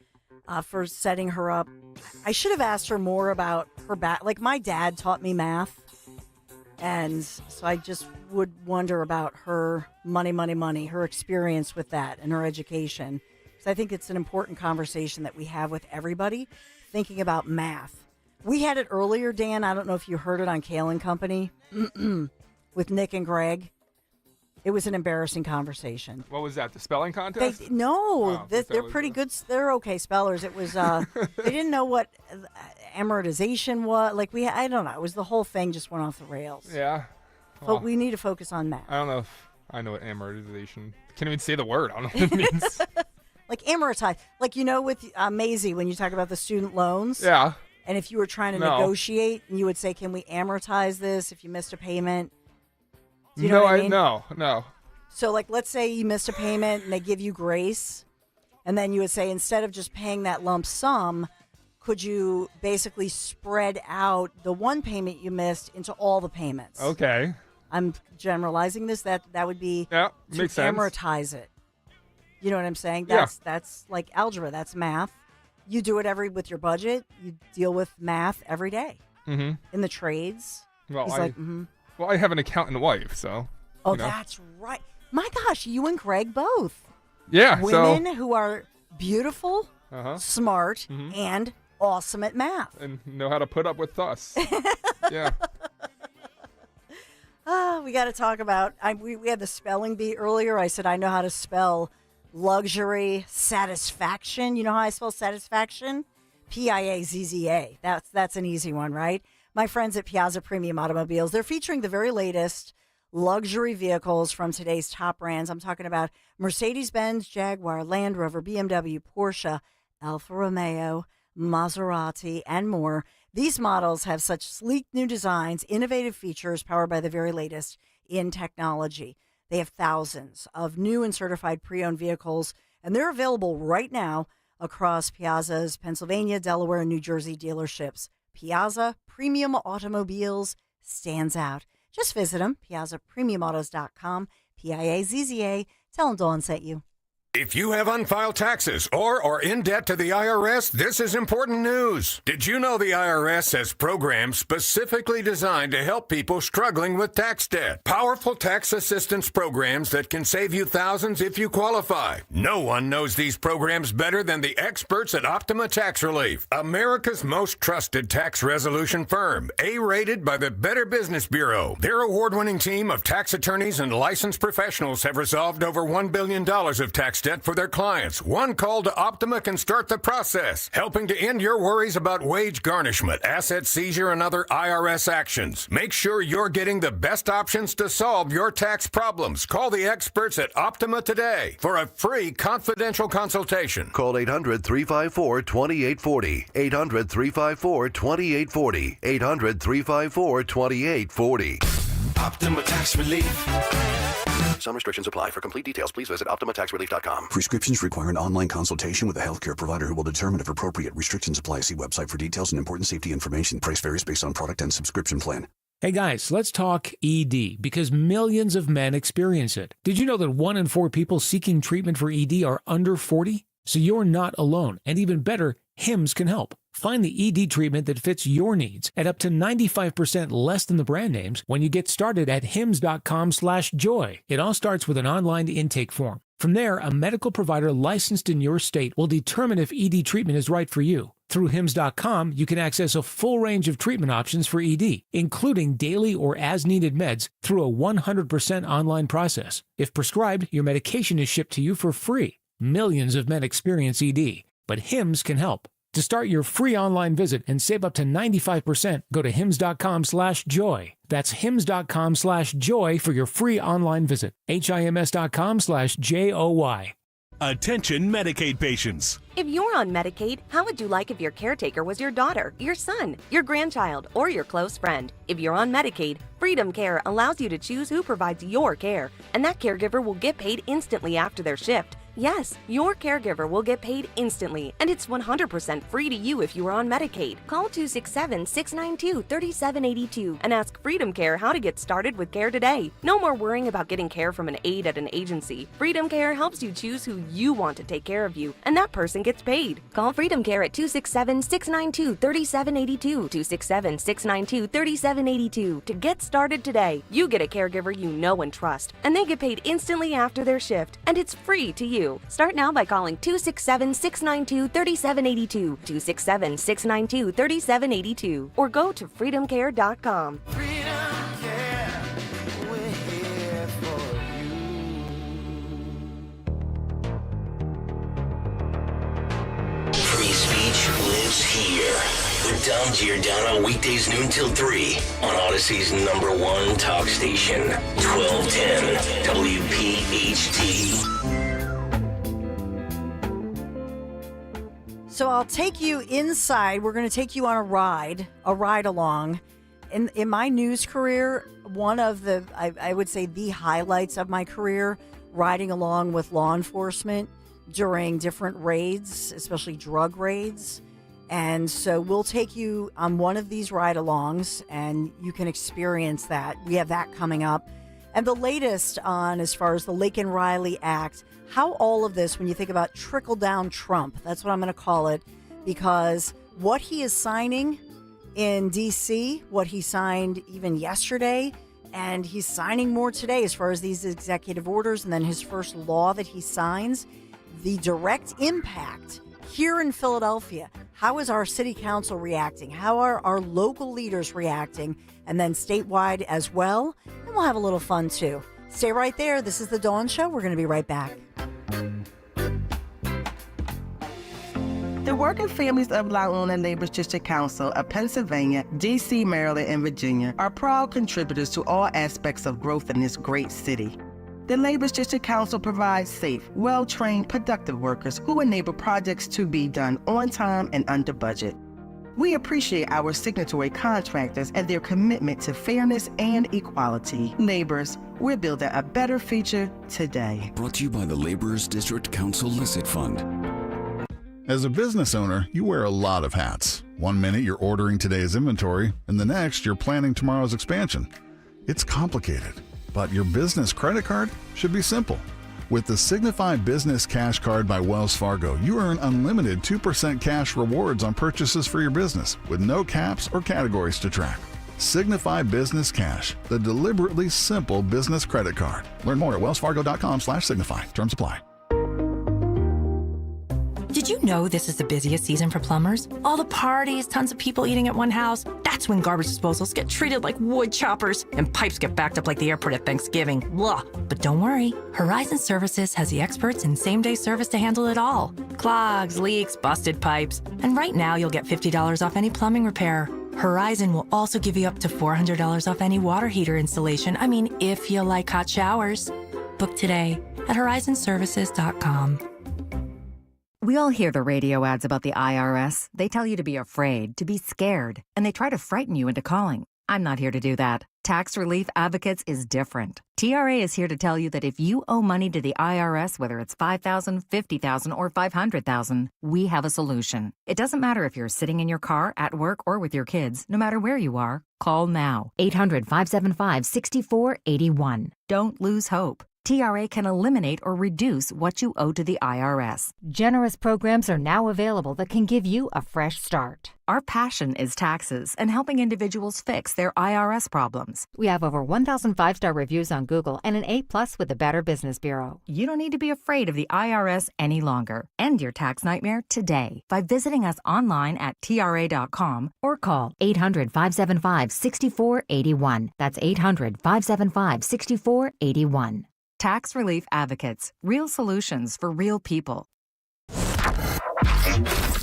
for setting her up. I should have asked her more about her like my dad taught me math. And so I just would wonder about her money, her experience with that and her education. So I think it's an important conversation that we have with everybody thinking about math. We had it earlier, Dan. I don't know if you heard it on Kale and Company with Nick and Greg. It was an embarrassing conversation. What was that? The spelling contest? They're pretty good. They're okay spellers. It was they didn't know what amortization was. I don't know. It was the whole thing just went off the rails. Yeah. But we need to focus on math. I don't know if I know what amortization. Can't even say the word. I don't know what it means. Like amortize. Like, with Maisie, when you talk about the student loans. Yeah. And if you were trying to negotiate, and you would say, can we amortize this if you missed a payment? Do you know what I mean? No. So, let's say you missed a payment and they give you grace. And then you would say, instead of just paying that lump sum, could you basically spread out the one payment you missed into all the payments? Okay. I'm generalizing this. That would be makes sense. Amortize it. You know what I'm saying? Yeah. That's like algebra. That's math. You do it with your budget. You deal with math every day. Mm-hmm. In the trades. Well, I have an accountant wife, so. Oh, that's right. My gosh, you and Greg both. Yeah. Women who are beautiful, smart, mm-hmm. and awesome at math. And know how to put up with us. Yeah. We got to talk about, we had the spelling bee earlier. I said, I know how to spell luxury satisfaction. You know how I spell satisfaction? Piazza. That's an easy one, right? My friends at Piazza Premium Automobiles, they're featuring the very latest luxury vehicles from today's top brands. I'm talking about Mercedes-Benz, Jaguar, Land Rover, BMW, Porsche, Alfa Romeo, Maserati, and more. These models have such sleek new designs, innovative features powered by the very latest in technology. They have thousands of new and certified pre-owned vehicles, and they're available right now across Piazza's Pennsylvania, Delaware, and New Jersey dealerships. Piazza Premium Automobiles stands out. Just visit them, piazzapremiumautos.com, Piazza. Tell them Dawn sent you. If you have unfiled taxes or are in debt to the IRS, this is important news. Did you know the IRS has programs specifically designed to help people struggling with tax debt? Powerful tax assistance programs that can save you thousands if you qualify. No one knows these programs better than the experts at Optima Tax Relief, America's most trusted tax resolution firm, A-rated by the Better Business Bureau. Their award-winning team of tax attorneys and licensed professionals have resolved over $1 billion of tax debt for their clients. One call to Optima can start the process, helping to end your worries about wage garnishment, asset seizure, and other IRS actions. Make sure you're getting the best options to solve your tax problems. Call the experts at Optima today for a free confidential consultation. Call 800-354-2840. 800-354-2840. 800-354-2840. Optima Tax Relief. Some restrictions apply. For complete details, please visit OptimaTaxRelief.com. Prescriptions require an online consultation with a healthcare provider who will determine if appropriate. Restrictions apply. See website for details and important safety information. Price varies based on product and subscription plan. Hey guys, let's talk ED because millions of men experience it. Did you know that 1 in 4 people seeking treatment for ED are under 40? So you're not alone. And even better, HIMS can help. Find the ED treatment that fits your needs at up to 95% less than the brand names when you get started at hims.com/joy. It all starts with an online intake form. From there, a medical provider licensed in your state will determine if ED treatment is right for you. Through hims.com, you can access a full range of treatment options for ED, including daily or as-needed meds through a 100% online process. If prescribed, your medication is shipped to you for free. Millions of men experience ED, but HIMS can help. To start your free online visit and save up to 95%, go to hims.com/joy. That's hims.com/joy for your free online visit. HIMS.com/JOY. Attention Medicaid patients. If you're on Medicaid, how would you like if your caretaker was your daughter, your son, your grandchild, or your close friend? If you're on Medicaid, Freedom Care allows you to choose who provides your care, and that caregiver will get paid instantly after their shift. Yes, your caregiver will get paid instantly, and it's 100% free to you if you are on Medicaid. Call 267-692-3782 and ask Freedom Care how to get started with care today. No more worrying about getting care from an aide at an agency. Freedom Care helps you choose who you want to take care of you, and that person gets paid. Call Freedom Care at 267-692-3782, 267-692-3782 to get started today. You get a caregiver you know and trust, and they get paid instantly after their shift, and it's free to you. Start now by calling 267-692-3782, 267-692-3782, or go to freedomcare.com. Free speech lives here. With Dom Giordano weekdays noon till 3 on Odyssey's #1 talk station, 1210 WPHT. So I'll take you inside. We're going to take you on a ride along. In my news career, one of the, I would say the highlights of my career, riding along with law enforcement during different raids, especially drug raids. And so we'll take you on one of these ride-alongs, and you can experience that. We have that coming up. And the latest on, as far as the Laken Riley Act, how all of this, when you think about trickle-down Trump, that's what I'm going to call it, because what he is signing in D.C., what he signed even yesterday, and he's signing more today as far as these executive orders, and then his first law that he signs, the direct impact here in Philadelphia. How is our city council reacting? How are our local leaders reacting? And then statewide as well. And we'll have a little fun too. Stay right there. This is The Dawn Show. We're going to be right back. The working families of Laken Labor's District Council of Pennsylvania, D.C., Maryland, and Virginia are proud contributors to all aspects of growth in this great city. The Labor's District Council provides safe, well-trained, productive workers who enable projects to be done on time and under budget. We appreciate our signatory contractors and their commitment to fairness and equality. Laborers, we're building a better future today. Brought to you by the Laborers District Council Licit Fund. As a business owner, you wear a lot of hats. One minute you're ordering today's inventory, and the next you're planning tomorrow's expansion. It's complicated, but your business credit card should be simple. With the Signify Business Cash Card by Wells Fargo, you earn unlimited 2% cash rewards on purchases for your business with no caps or categories to track. Signify Business Cash, the deliberately simple business credit card. Learn more at wellsfargo.com/signify. Terms apply. Did you know this is the busiest season for plumbers? All the parties, tons of people eating at one house. That's when garbage disposals get treated like wood choppers and pipes get backed up like the airport at Thanksgiving. Blah. But don't worry, Horizon Services has the experts in same-day service to handle it all. Clogs, leaks, busted pipes. And right now you'll get $50 off any plumbing repair. Horizon will also give you up to $400 off any water heater installation. I mean, if you like hot showers. Book today at horizonservices.com. We all hear the radio ads about the IRS. They tell you to be afraid, to be scared, and they try to frighten you into calling. I'm not here to do that. Tax Relief Advocates is different. TRA is here to tell you that if you owe money to the IRS, whether it's $5,000, $50,000, or $500,000, we have a solution. It doesn't matter if you're sitting in your car, at work, or with your kids. No matter where you are, call now. 800-575-6481. Don't lose hope. TRA can eliminate or reduce what you owe to the IRS. Generous programs are now available that can give you a fresh start. Our passion is taxes and helping individuals fix their IRS problems. We have over 1,000 5-star reviews on Google and an A+ with the Better Business Bureau. You don't need to be afraid of the IRS any longer. End your tax nightmare today by visiting us online at TRA.com or call 800-575-6481. That's 800-575-6481. Tax Relief Advocates. Real solutions for real people.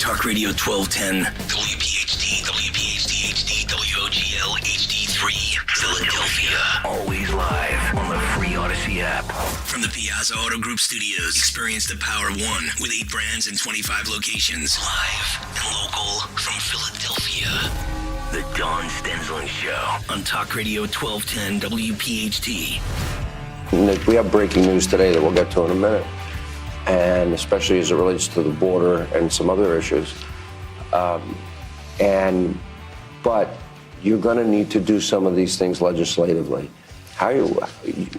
Talk Radio 1210, WPHT, WPHT HD, WOGL HD3, Philadelphia. Always live on the free Odyssey app. From the Piazza Auto Group Studios, experience the power of one with 8 brands and 25 locations. Live and local from Philadelphia. The Dawn Stensland Show on Talk Radio 1210, WPHT. We have breaking news today that we'll get to in a minute. and especially as it relates to the border and some other issues. But you're going to need to do some of these things legislatively.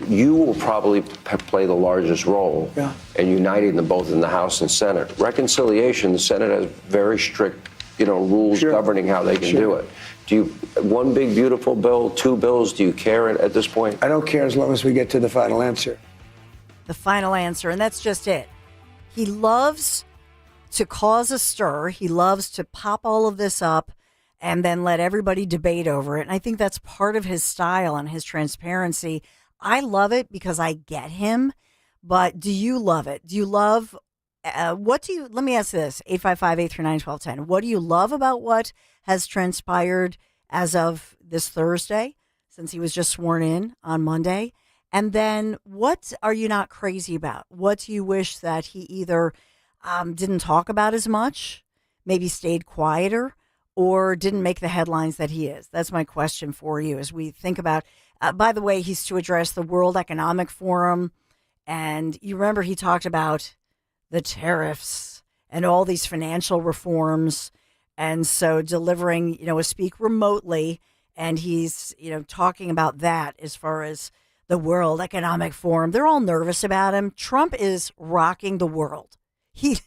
You will probably play the largest role in uniting them both in the House and Senate. Reconciliation, the Senate has very strict, rules governing how they can do it. Do you one big beautiful bill, two bills? Do you care at this point? I don't care as long as we get to the final answer. The final answer, and that's just it. He loves to cause a stir. He loves to pop all of this up and then let everybody debate over it. And I think that's part of his style and his transparency. I love it because I get him. But do you love it? Do you love let me ask this, 855-839-1210. What do you love about what has transpired as of this Thursday, since he was just sworn in on Monday? And then what are you not crazy about? What do you wish that he either didn't talk about as much, maybe stayed quieter, or didn't make the headlines that he is? That's my question for you as we think about, by the way, he's to address the World Economic Forum. And you remember he talked about the tariffs and all these financial reforms. And so delivering, a speak remotely. And he's, talking about that as far as the World Economic Forum. They're all nervous about him. Trump is rocking the world. He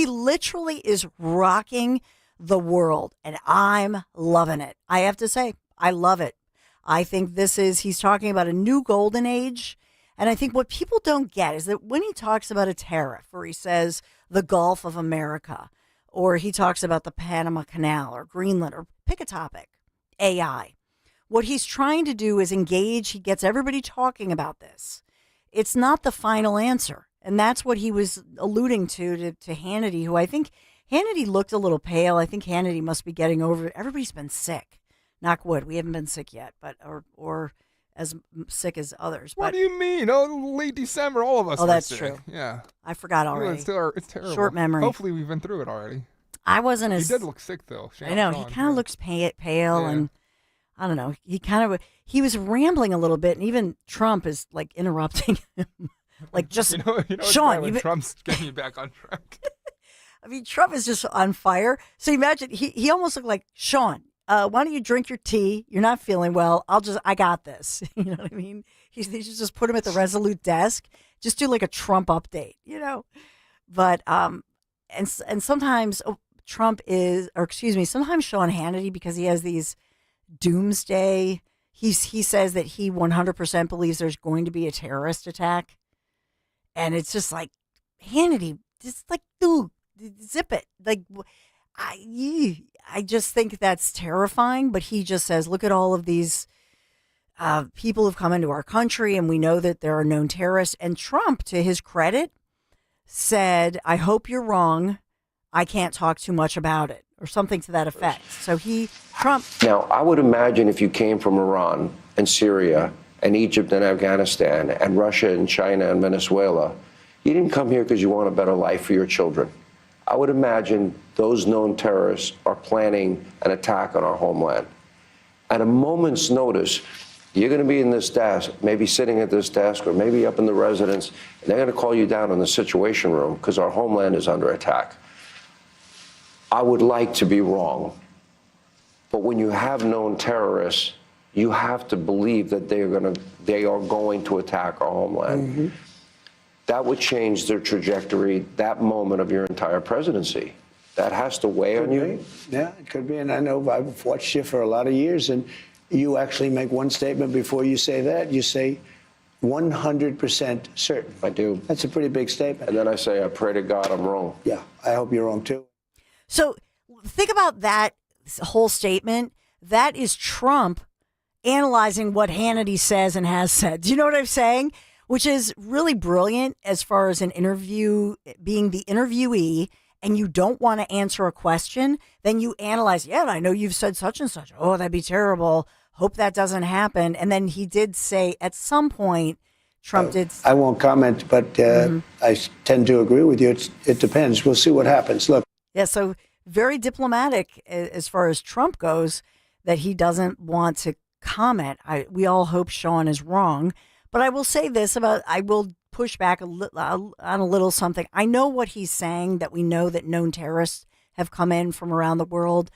literally is rocking the world, and I'm loving it. I have to say, I love it. I think he's talking about a new golden age. And I think what people don't get is that when he talks about a tariff, or he says the Gulf of America, or he talks about the Panama Canal or Greenland, or pick a topic, AI, what he's trying to do is engage. He gets everybody talking about this. It's not the final answer. And that's what he was alluding to Hannity, who I think Hannity looked a little pale. I think Hannity must be getting over it. Everybody's been sick. Knock wood. We haven't been sick yet, but or as sick as others. What do you mean? Oh, late December, all of us. Oh, that's sick. true. Yeah, I forgot already. It's terrible. Short memory. Hopefully, we've been through it already. I wasn't as. He did look sick though. I know he kind of looks pale, and I don't know. He was rambling a little bit, and even Trump is like interrupting him, like just Sean. Trump's getting you back on track. I mean, Trump is just on fire. So imagine he almost looked like Sean. Why don't you drink your tea? You're not feeling well. I got this. You know what I mean? He should just put him at the Resolute desk. Just do like a Trump update, But, and sometimes sometimes Sean Hannity, because he has these doomsday, he says that he 100% believes there's going to be a terrorist attack. And it's just like, Hannity, just like, dude, zip it. Like, I just think that's terrifying, but he just says, look at all of these people who've come into our country, and we know that there are known terrorists. And Trump, to his credit, said, I hope you're wrong. I can't talk too much about it, or something to that effect. So Trump. Now, I would imagine if you came from Iran and Syria and Egypt and Afghanistan and Russia and China and Venezuela, you didn't come here because you want a better life for your children. I would imagine those known terrorists are planning an attack on our homeland. At a moment's notice, you're going to be in this desk, maybe sitting at this desk, or maybe up in the residence, and they're going to call you down in the Situation Room because our homeland is under attack. I would like to be wrong, but when you have known terrorists, you have to believe that they are going to attack our homeland. Mm-hmm. That would change their trajectory, that moment of your entire presidency. That has to weigh on you. Yeah, it could be. And I know I've watched you for a lot of years, and you actually make one statement before you say that. You say 100% certain. I do. That's a pretty big statement. And then I say, I pray to God I'm wrong. Yeah, I hope you're wrong too. So think about that whole statement. That is Trump analyzing what Hannity says and has said. Do you know what I'm saying? Which is really brilliant as far as an interview, being the interviewee, and you don't want to answer a question, then you analyze, I know you've said such and such. Oh, that'd be terrible. Hope that doesn't happen. And then he did say at some point, Trump did. I won't comment, but I tend to agree with you. It depends. We'll see what happens. Look. Yeah, so very diplomatic as far as Trump goes, that he doesn't want to comment. We all hope Sean is wrong. But I will say this I will push back on a little something. I know what he's saying, that we know that known terrorists have come in from around the world.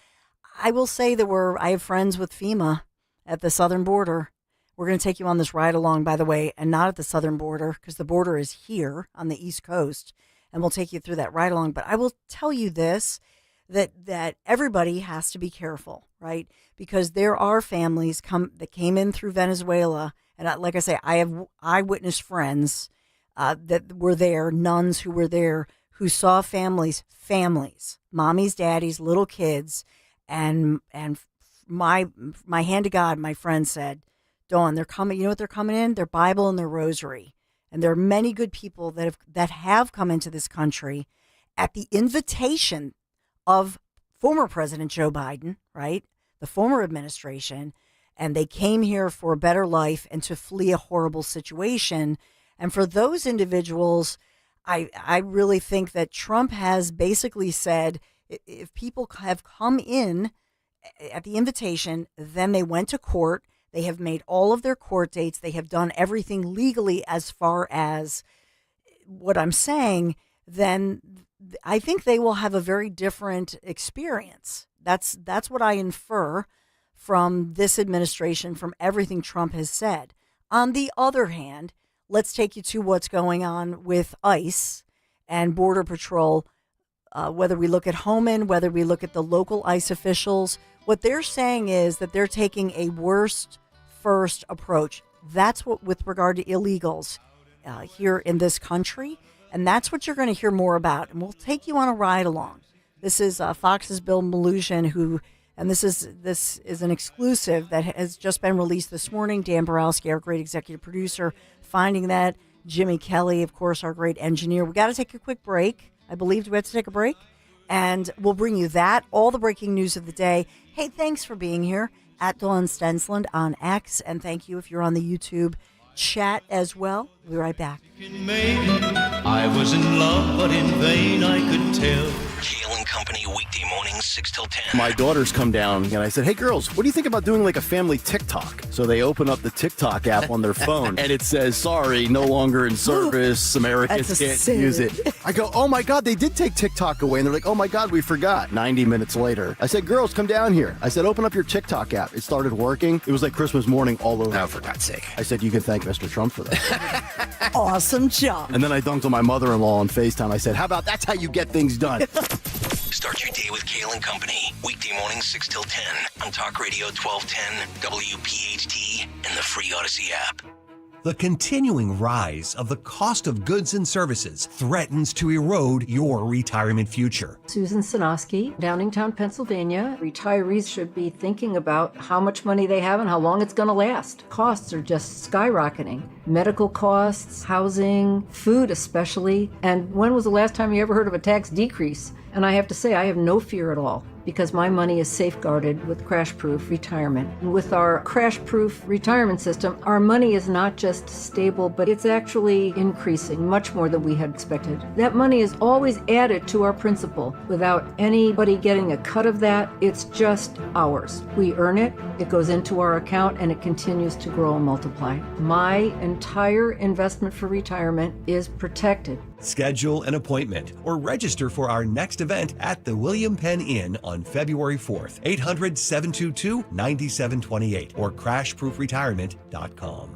I will say that I have friends with FEMA at the southern border. We're going to take you on this ride along, by the way, and not at the southern border, because the border is here on the East Coast, and we'll take you through that ride along. But I will tell you this, that everybody has to be careful, right? Because there are families that came in through Venezuela, and like I say, I have eyewitness friends that were there, nuns who were there, who saw families, mommies, daddies, little kids, and my hand to God, my friend said, Dawn, they're coming. You know what they're coming in? Their Bible and their rosary. And there are many good people that have come into this country at the invitation of former President Joe Biden, right? The former administration. And they came here for a better life and to flee a horrible situation. And for those individuals, I really think that Trump has basically said, if people have come in at the invitation, then they went to court. They have made all of their court dates. They have done everything legally as far as what I'm saying. Then I think they will have a very different experience. That's what I infer from this administration, from everything Trump has said. On the other hand, let's take you to what's going on with ICE and Border Patrol. Whether we look at Homan, whether we look at the local ICE officials, what they're saying is that they're taking a worst first approach. That's what with regard to illegals here in this country. And that's what you're going to hear more about. And we'll take you on a ride along. This is Fox's Bill Malutian, and this is an exclusive that has just been released this morning. Dan Borowski, our great executive producer, finding that. Jimmy Kelly, of course, our great engineer. We got to take a quick break. I believe we have to take a break. And we'll bring you that, all the breaking news of the day. Hey, thanks for being here at Dawn Stensland on X. And thank you if you're on the YouTube chat as well. We'll be right back. I was in love, but in vain I could tell. Kale and Company, weekday mornings, 6 till 10. My daughters come down, and I said, hey, girls, what do you think about doing like a family TikTok? So they open up the TikTok app on their phone, and it says, sorry, no longer in service. Americans can't use it. I go, oh, my God, they did take TikTok away. And they're like, oh, my God, we forgot. 90 minutes later, I said, girls, come down here. I said, open up your TikTok app. It started working. It was like Christmas morning all over. Oh, for God's sake. I said, you can thank Mr. Trump for that. Awesome job. And then I dunked on my mother-in-law on FaceTime. I said, how about that's how you get things done? Start your day with Kale and Company, weekday mornings 6 till 10 on Talk Radio 1210, WPHT, and the free Odyssey app. The continuing rise of the cost of goods and services threatens to erode your retirement future. Susan Sanoski, Downingtown, Pennsylvania. Retirees should be thinking about how much money they have and how long it's going to last. Costs are just skyrocketing. Medical costs, housing, food especially. And when was the last time you ever heard of a tax decrease? And I have to say, I have no fear at all, because my money is safeguarded with crash-proof retirement. And with our crash-proof retirement system, our money is not just stable, but it's actually increasing much more than we had expected. That money is always added to our principal without anybody getting a cut of that. It's just ours. We earn it, it goes into our account, and it continues to grow and multiply. My entire investment for retirement is protected. Schedule an appointment or register for our next event at the William Penn Inn on February 4th, 800-722-9728 or crashproofretirement.com.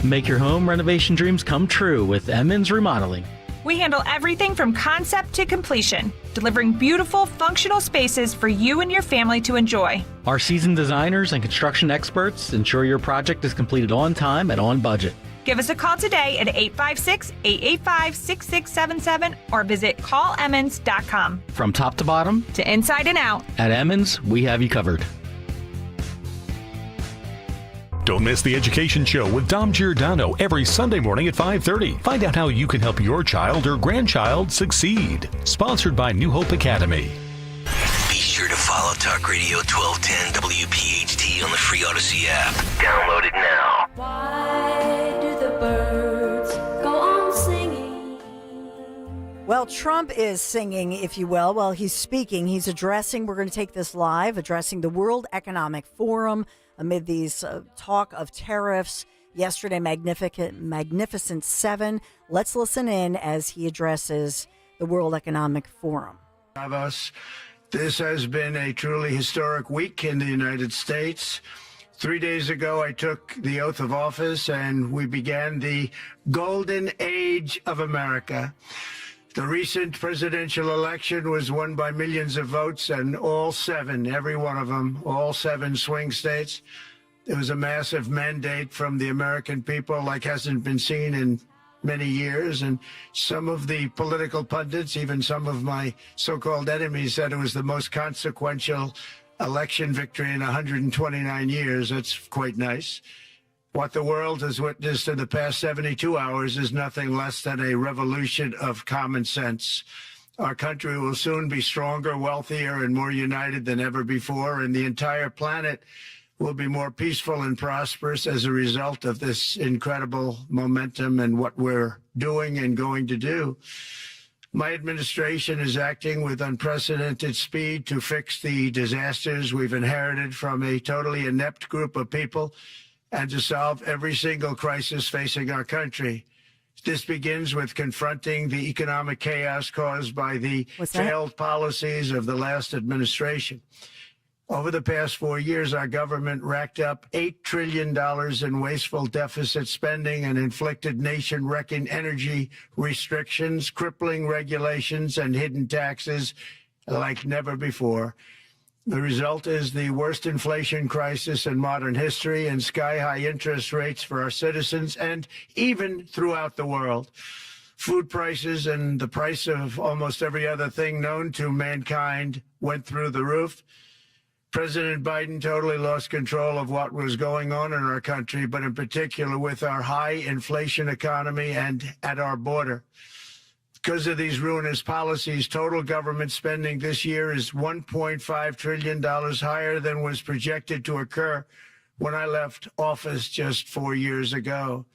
Make your home renovation dreams come true with Emmons Remodeling. We handle everything from concept to completion, delivering beautiful, functional spaces for you and your family to enjoy. Our seasoned designers and construction experts ensure your project is completed on time and on budget. Give us a call today at 856-885-6677 or visit callemmons.com. From top to bottom, to inside and out, at Emmons, we have you covered. Don't miss the Education Show with Dom Giordano every Sunday morning at 5:30. Find out how you can help your child or grandchild succeed. Sponsored by New Hope Academy. Be sure to follow Talk Radio 1210 WPHT on the free Odyssey app. Download it now. Why do the birds go on singing? Well, Trump is singing, if you will. Well, he's speaking. He's addressing, we're going to take this live, addressing the World Economic Forum amid these talk of tariffs. yesterday, Magnificent 7. Let's listen in as he addresses the World Economic Forum. Davos. This has been a truly historic week in the United States. 3 days ago, I took the oath of office and we began the golden age of America. The recent presidential election was won by millions of votes, and all seven, every one of them, all seven swing states. It was a massive mandate from the American people like hasn't been seen in many years. And some of the political pundits, even some of my so-called enemies, said it was the most consequential election victory in 129 years. That's quite nice. What the world has witnessed in the past 72 hours is nothing less than a revolution of common sense. Our country will soon be stronger, wealthier, and more united than ever before, and the entire planet will be more peaceful and prosperous as a result of this incredible momentum and what we're doing and going to do. My administration is acting with unprecedented speed to fix the disasters we've inherited from a totally inept group of people and to solve every single crisis facing our country. This begins with confronting the economic chaos caused by the failed policies of the last administration. Over the past 4 years, our government racked up $8 trillion in wasteful deficit spending and inflicted nation-wrecking energy restrictions, crippling regulations, and hidden taxes like never before. The result is the worst inflation crisis in modern history and sky-high interest rates for our citizens and even throughout the world. Food prices and the price of almost every other thing known to mankind went through the roof. President Biden totally lost control of what was going on in our country, but in particular with our high inflation economy and at our border. Because of these ruinous policies, total government spending this year is $1.5 trillion higher than was projected to occur when I left office just 4 years ago.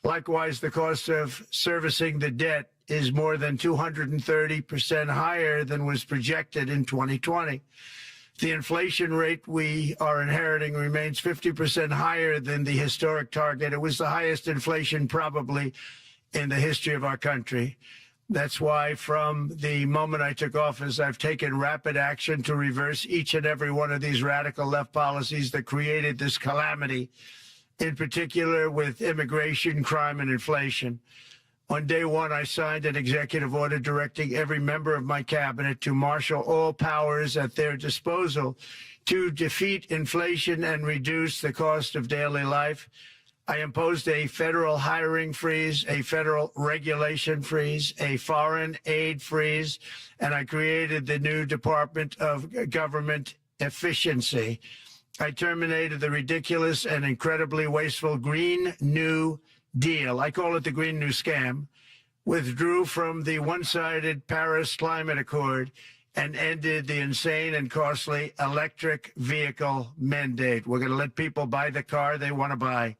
Likewise, the cost of servicing the debt is more than 230% higher than was projected in 2020. The inflation rate we are inheriting remains 50% higher than the historic target. It was the highest inflation probably in the history of our country. That's why from the moment I took office, I've taken rapid action to reverse each and every one of these radical left policies that created this calamity, in particular with immigration, crime, and inflation. On day one, I signed an executive order directing every member of my cabinet to marshal all powers at their disposal to defeat inflation and reduce the cost of daily life. I imposed a federal hiring freeze, a federal regulation freeze, a foreign aid freeze, and I created the new Department of Government Efficiency. I terminated the ridiculous and incredibly wasteful Green New Deal. I call it the Green New Scam. Withdrew from the one-sided Paris Climate Accord and ended the insane and costly electric vehicle mandate. We're going to let people buy the car they want to buy.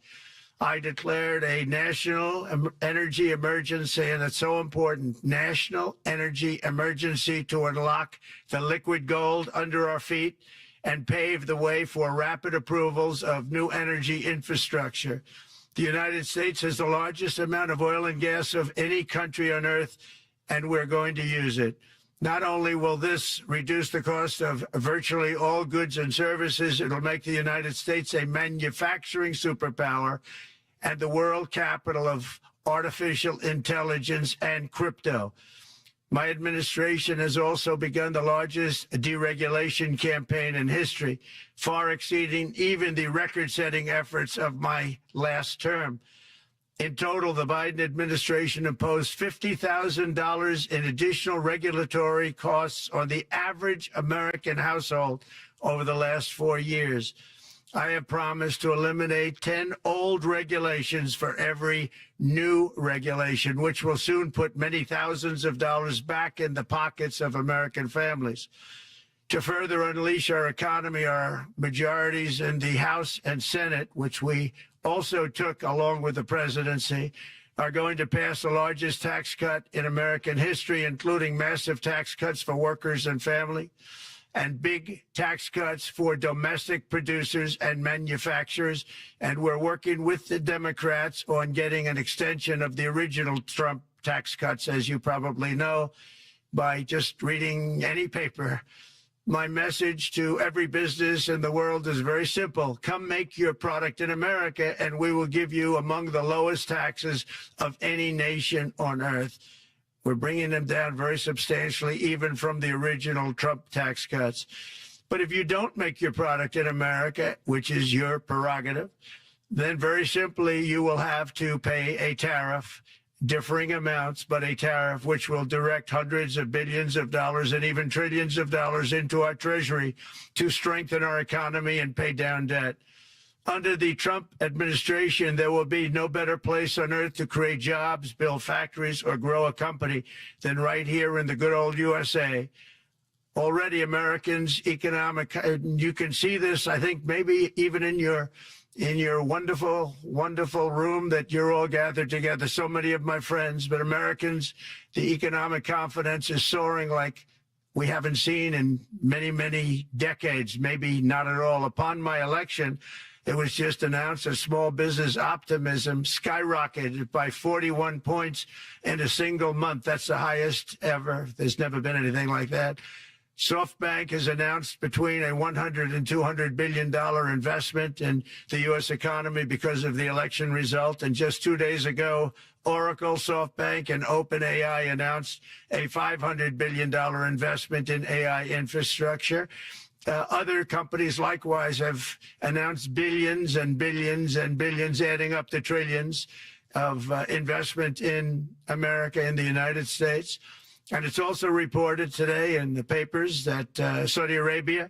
I declared a national energy emergency, and it's so important, national energy emergency to unlock the liquid gold under our feet and pave the way for rapid approvals of new energy infrastructure. The United States has the largest amount of oil and gas of any country on earth, and we're going to use it. Not only will this reduce the cost of virtually all goods and services, it'll make the United States a manufacturing superpower and the world capital of artificial intelligence and crypto. My administration has also begun the largest deregulation campaign in history, far exceeding even the record-setting efforts of my last term. In total, the Biden administration imposed $50,000 in additional regulatory costs on the average American household over the last 4 years. I have promised to eliminate 10 old regulations for every new regulation, which will soon put many thousands of dollars back in the pockets of American families. To further unleash our economy, our majorities in the House and Senate, which we also took along with the presidency, are going to pass the largest tax cut in American history, including massive tax cuts for workers and family. and big tax cuts for domestic producers and manufacturers. And we're working with the Democrats on getting an extension of the original Trump tax cuts, as you probably know, by just reading any paper. My message to every business in the world is very simple. Come make your product in America, and we will give you among the lowest taxes of any nation on earth. We're bringing them down very substantially, even from the original Trump tax cuts. But if you don't make your product in America, which is your prerogative, then very simply you will have to pay a tariff, differing amounts, but a tariff which will direct hundreds of billions of dollars and even trillions of dollars into our Treasury to strengthen our economy and pay down debt. Under the Trump administration, there will be no better place on earth to create jobs, build factories, or grow a company than right here in the good old USA. Already Americans' you can see this, I think, maybe even in your wonderful, wonderful room that you're all gathered together, so many of my friends, but Americans, the economic confidence is soaring like we haven't seen in many, many decades, maybe not at all. Upon my election, it was just announced that small business optimism skyrocketed by 41 points in a single month. That's the highest ever. There's never been anything like that. SoftBank has announced between a $100 and $200 billion investment in the U.S. economy because of the election result. And just 2 days ago, Oracle, SoftBank, and OpenAI announced a $500 billion investment in AI infrastructure. Other companies likewise have announced billions and billions and billions, adding up to trillions of investment in America, in the United States. And it's also reported today in the papers that Saudi Arabia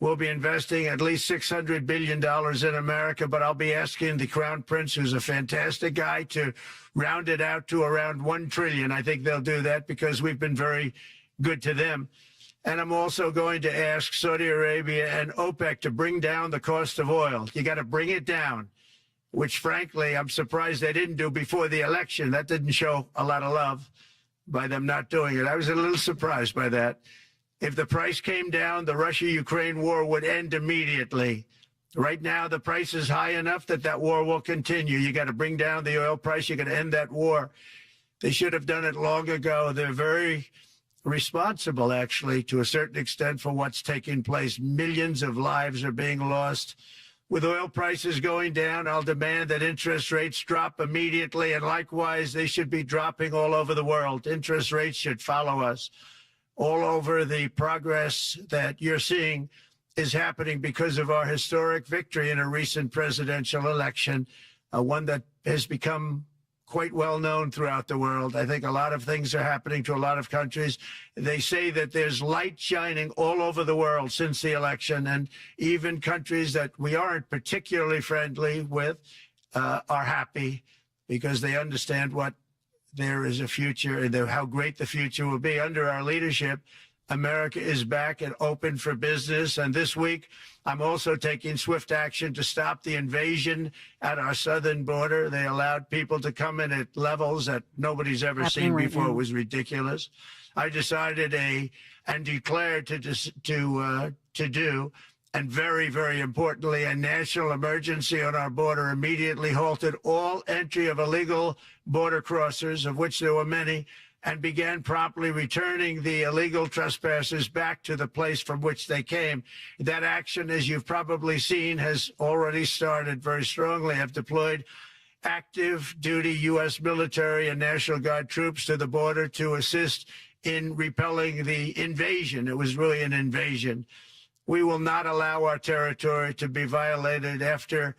will be investing at least $600 billion in America. But I'll be asking the Crown Prince, who's a fantastic guy, to round it out to around $1 trillion. I think they'll do that because we've been very good to them. And I'm also going to ask Saudi Arabia and OPEC to bring down the cost of oil. You got to bring it down, which, frankly, I'm surprised they didn't do before the election. That didn't show a lot of love by them not doing it. I was a little surprised by that. If the price came down, the Russia-Ukraine war would end immediately. Right now, the price is high enough that that war will continue. You got to bring down the oil price. You got to end that war. They should have done it long ago. They're very responsible, actually, to a certain extent, for what's taking place. Millions of lives are being lost. With oil prices going down, I'll demand that interest rates drop immediately, and likewise, they should be dropping all over the world. Interest rates should follow us. All over, the progress that you're seeing is happening because of our historic victory in a recent presidential election, one that has become quite well known throughout the world. I think a lot of things are happening to a lot of countries. They say that there's light shining all over the world since the election, and even countries that we aren't particularly friendly with are happy because they understand what there is a future and how great the future will be. Under our leadership, America is back and open for business. And this week, I'm also taking swift action to stop the invasion at our southern border. They allowed people to come in at levels that nobody's ever seen before. It was ridiculous. I decided and declared to do, and very, very importantly, a national emergency on our border, immediately halted all entry of illegal border crossers, of which there were many, and began promptly returning the illegal trespassers back to the place from which they came. That action, as you've probably seen, has already started very strongly. I've deployed active duty U.S. military and National Guard troops to the border to assist in repelling the invasion. It was really an invasion. We will not allow our territory to be violated. After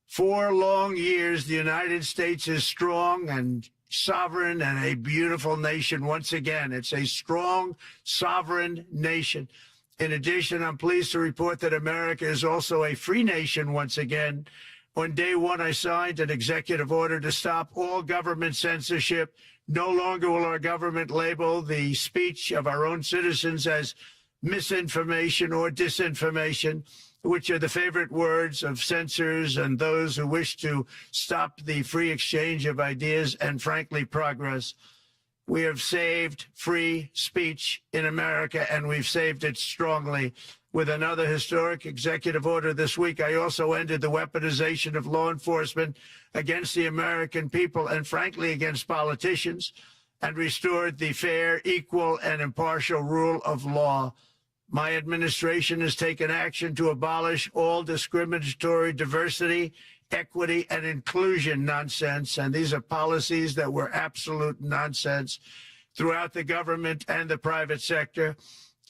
4 long years, the United States is strong and sovereign and a beautiful nation once again. It's a strong, sovereign nation. In addition, I'm pleased to report that America is also a free nation once again. On day one, I signed an executive order to stop all government censorship. No longer will our government label the speech of our own citizens as misinformation or disinformation, which are the favorite words of censors and those who wish to stop the free exchange of ideas and, frankly, progress. We have saved free speech in America, and we've saved it strongly. With another historic executive order this week, I also ended the weaponization of law enforcement against the American people and, frankly, against politicians, and restored the fair, equal, and impartial rule of law. My administration has taken action to abolish all discriminatory diversity, equity, and inclusion nonsense. And these are policies that were absolute nonsense throughout the government and the private sector.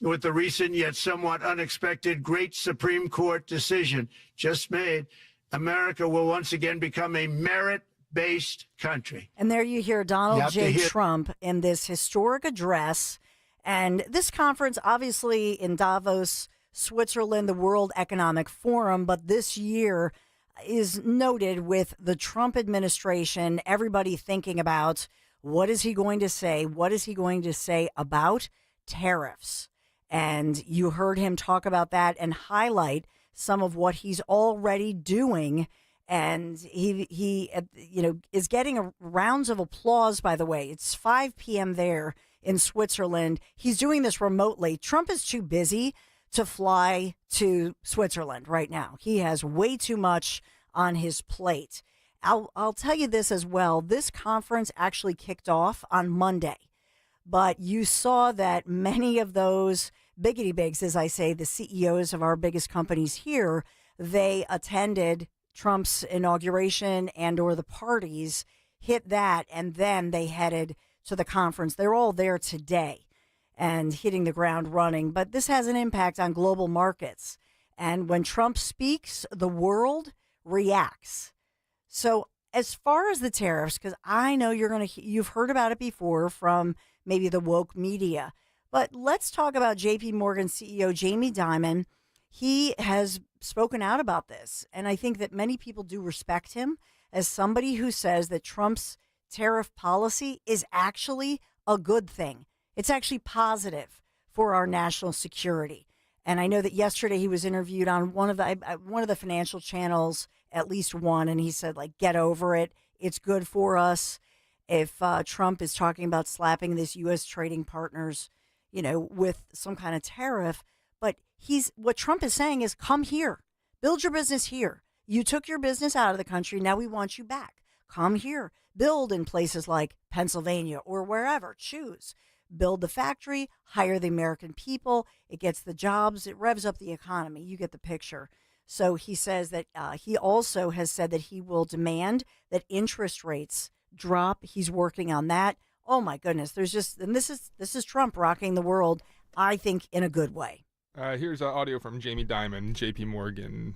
With the recent yet somewhat unexpected great Supreme Court decision just made, America will once again become a merit-based country. And there you hear Donald J. Trump in this historic address. And this conference, obviously in Davos, Switzerland, the World Economic Forum, but this year is noted with the Trump administration, everybody thinking about what is he going to say? What is he going to say about tariffs? And you heard him talk about that and highlight some of what he's already doing. And he is getting rounds of applause, by the way. It's 5 p.m. there in Switzerland. He's doing this remotely. Trump is too busy to fly to Switzerland right now. He has way too much on his plate. I'll tell you this as well. This conference actually kicked off on Monday, but you saw that many of those biggity bigs, as I say, the CEOs of our biggest companies here, they attended Trump's inauguration and or the parties, hit that, and then they headed to the conference. They're all there today and hitting the ground running. But this has an impact on global markets. And when Trump speaks, the world reacts. So as far as the tariffs, because I know you've heard about it before from maybe the woke media, but let's talk about JP Morgan CEO Jamie Dimon. He has spoken out about this, and I think that many people do respect him as somebody who says that Trump's tariff policy is actually a good thing. It's actually positive for our national security. And I know that yesterday he was interviewed on one of the financial channels, at least one, and he said, like, get over it. It's good for us. If Trump is talking about slapping this U.S. trading partners, with some kind of tariff, but what Trump is saying is, come here, build your business here. You took your business out of the country. Now we want you back. Come here, build in places like Pennsylvania or wherever, choose. Build the factory, hire the American people. It gets the jobs. It revs up the economy. You get the picture. So he says that he also has said that he will demand that interest rates drop. He's working on that. Oh my goodness. And this is Trump rocking the world, I think, in a good way. Here's audio from Jamie Dimon, JP Morgan.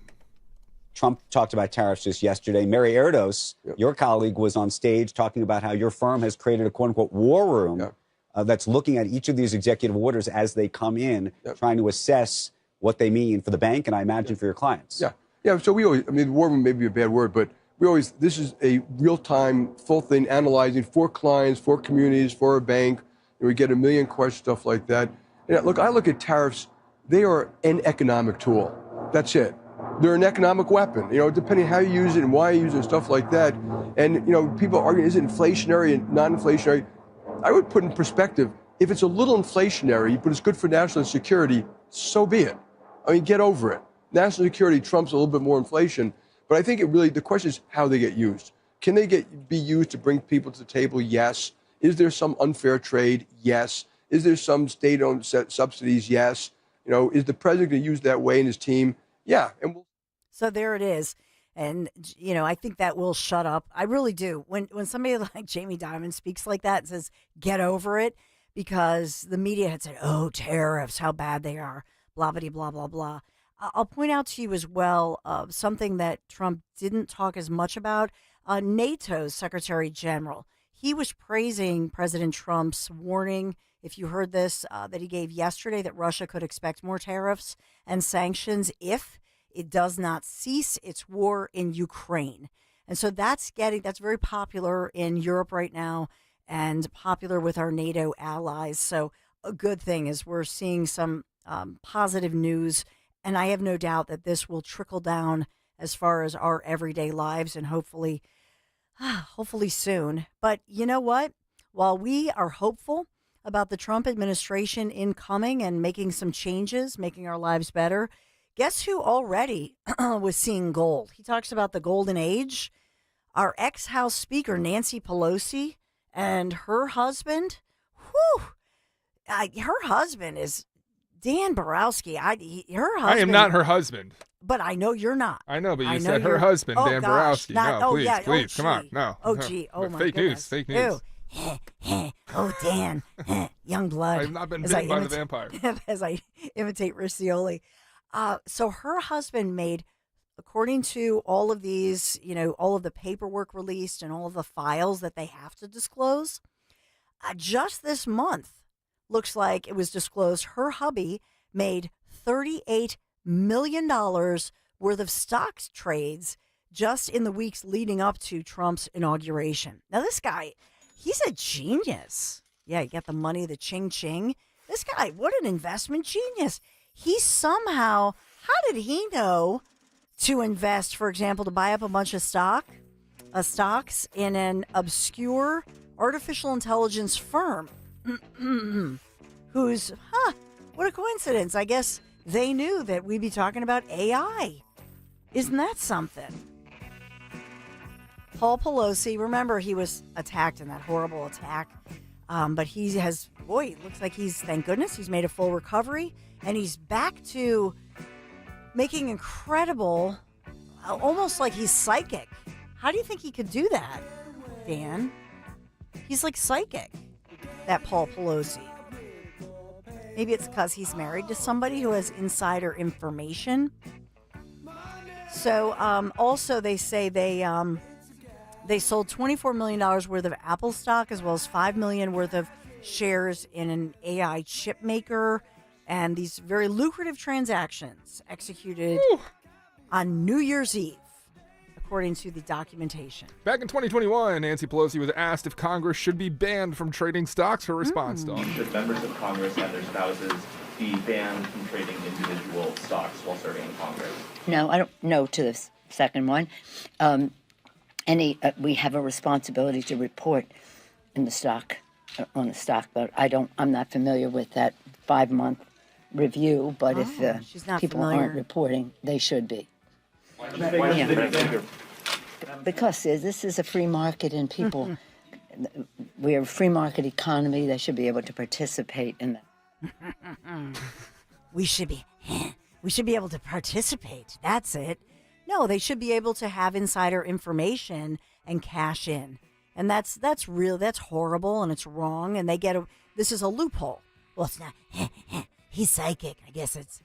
Trump talked about tariffs just yesterday. Mary Erdos, your colleague, was on stage talking about how your firm has created a quote-unquote war room that's looking at each of these executive orders as they come in, trying to assess what they mean for the bank and I imagine for your clients. Yeah. So we always, war room may be a bad word, but this is a real-time, full thing, analyzing for clients, for communities, for a bank. And we get a million questions, stuff like that. And look, I look at tariffs, they are an economic tool. That's it. They're an economic weapon, depending how you use it and why you use it and stuff like that. And, people argue, is it inflationary and non-inflationary? I would put in perspective, if it's a little inflationary, but it's good for national security, so be it. Get over it. National security trumps a little bit more inflation. But I think the question is how they get used. Can they be used to bring people to the table? Yes. Is there some unfair trade? Yes. Is there some state-owned subsidies? Yes. Is the president going to use that way in his team? Yeah. So there it is. And, I think that will shut up. I really do. When somebody like Jamie Dimon speaks like that and says, get over it, because the media had said, oh, tariffs, how bad they are, blah, blah, blah, blah, blah. I'll point out to you as well something that Trump didn't talk as much about. NATO's Secretary General, he was praising President Trump's warning, if you heard this, that he gave yesterday, that Russia could expect more tariffs and sanctions if it does not cease its war in Ukraine. And so that's very popular in Europe right now and popular with our NATO allies. So a good thing is we're seeing some positive news. And I have no doubt that this will trickle down as far as our everyday lives and hopefully soon. But you know what? while we are hopeful about the Trump administration incoming and making some changes, making our lives better, guess who already was seeing gold? He talks about the golden age. Our ex-House Speaker, Nancy Pelosi, and her husband, her husband is Dan Borowski. Her husband. I am not her husband. But I know you're not. I know, but you said her husband, Dan Borowski. Please, come on. No. Oh, gee. Oh, my Fake goodness. Fake news. Oh, Dan. Young blood. I've not been bitten by the vampire. As I imitate Riccioli. So her husband made, according to all of these, all of the paperwork released and all of the files that they have to disclose, just this month, looks like it was disclosed, her hubby made $38 million worth of stocks trades just in the weeks leading up to Trump's inauguration. Now, this guy, he's a genius. Yeah, you got the money, the ching-ching. This guy, what an investment genius. He somehow, how did he know to invest, for example, to buy up a bunch of stocks in an obscure artificial intelligence firm who's, what a coincidence. I guess they knew that we'd be talking about AI. Isn't that something? Paul Pelosi, remember he was attacked in that horrible attack, but he has, it looks like thank goodness, he's made a full recovery, and he's back to making incredible, almost like he's psychic. How do you think he could do that, Dan? He's like psychic, that Paul Pelosi. Maybe it's because he's married to somebody who has insider information. So also they say they sold $24 million worth of Apple stock, as well as $5 million worth of shares in an AI chip maker, and these very lucrative transactions executed on New Year's Eve, according to the documentation. Back in 2021, Nancy Pelosi was asked if Congress should be banned from trading stocks. Her response, Should members of Congress and their spouses be banned from trading individual stocks while serving in Congress? No, I don't know to the second one. We have a responsibility to report in the stock, on the stock, but I'm not familiar with that 5-month review, but if people aren't reporting, they should be. Because this is a free market and people, we are a free market economy. They should be able to participate in that. We should be able to participate. That's it. No, they should be able to have insider information and cash in. And that's real. That's horrible and it's wrong. And this is a loophole. Well, it's not. He's psychic. I guess it's,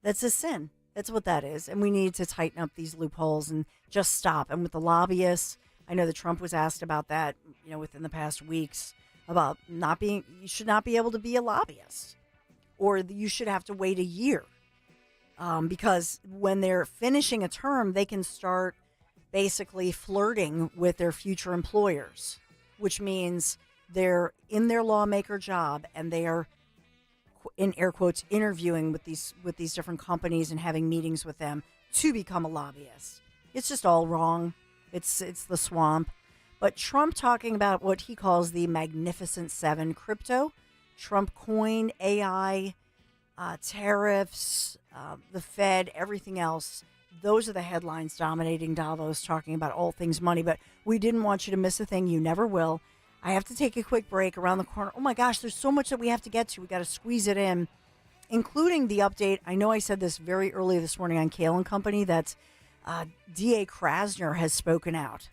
that's a sin. That's what that is. And we need to tighten up these loopholes and just stop. And with the lobbyists, I know that Trump was asked about that, within the past weeks, about you should not be able to be a lobbyist, or you should have to wait a year. Because when they're finishing a term, they can start basically flirting with their future employers, which means they're in their lawmaker job and they are, in air quotes, interviewing with these different companies and having meetings with them to become a lobbyist. It's just all wrong. It's the swamp. But Trump talking about what he calls the Magnificent Seven: crypto, Trump coin, AI, tariffs, the Fed, everything else. Those are the headlines dominating Davos, talking about all things money. But we didn't want you to miss a thing. You never will. I have to take a quick break around the corner. Oh, my gosh, there's so much that we have to get to. We got to squeeze it in, including the update. I know I said this very early this morning on Kale & Company that D.A. Krasner has spoken out.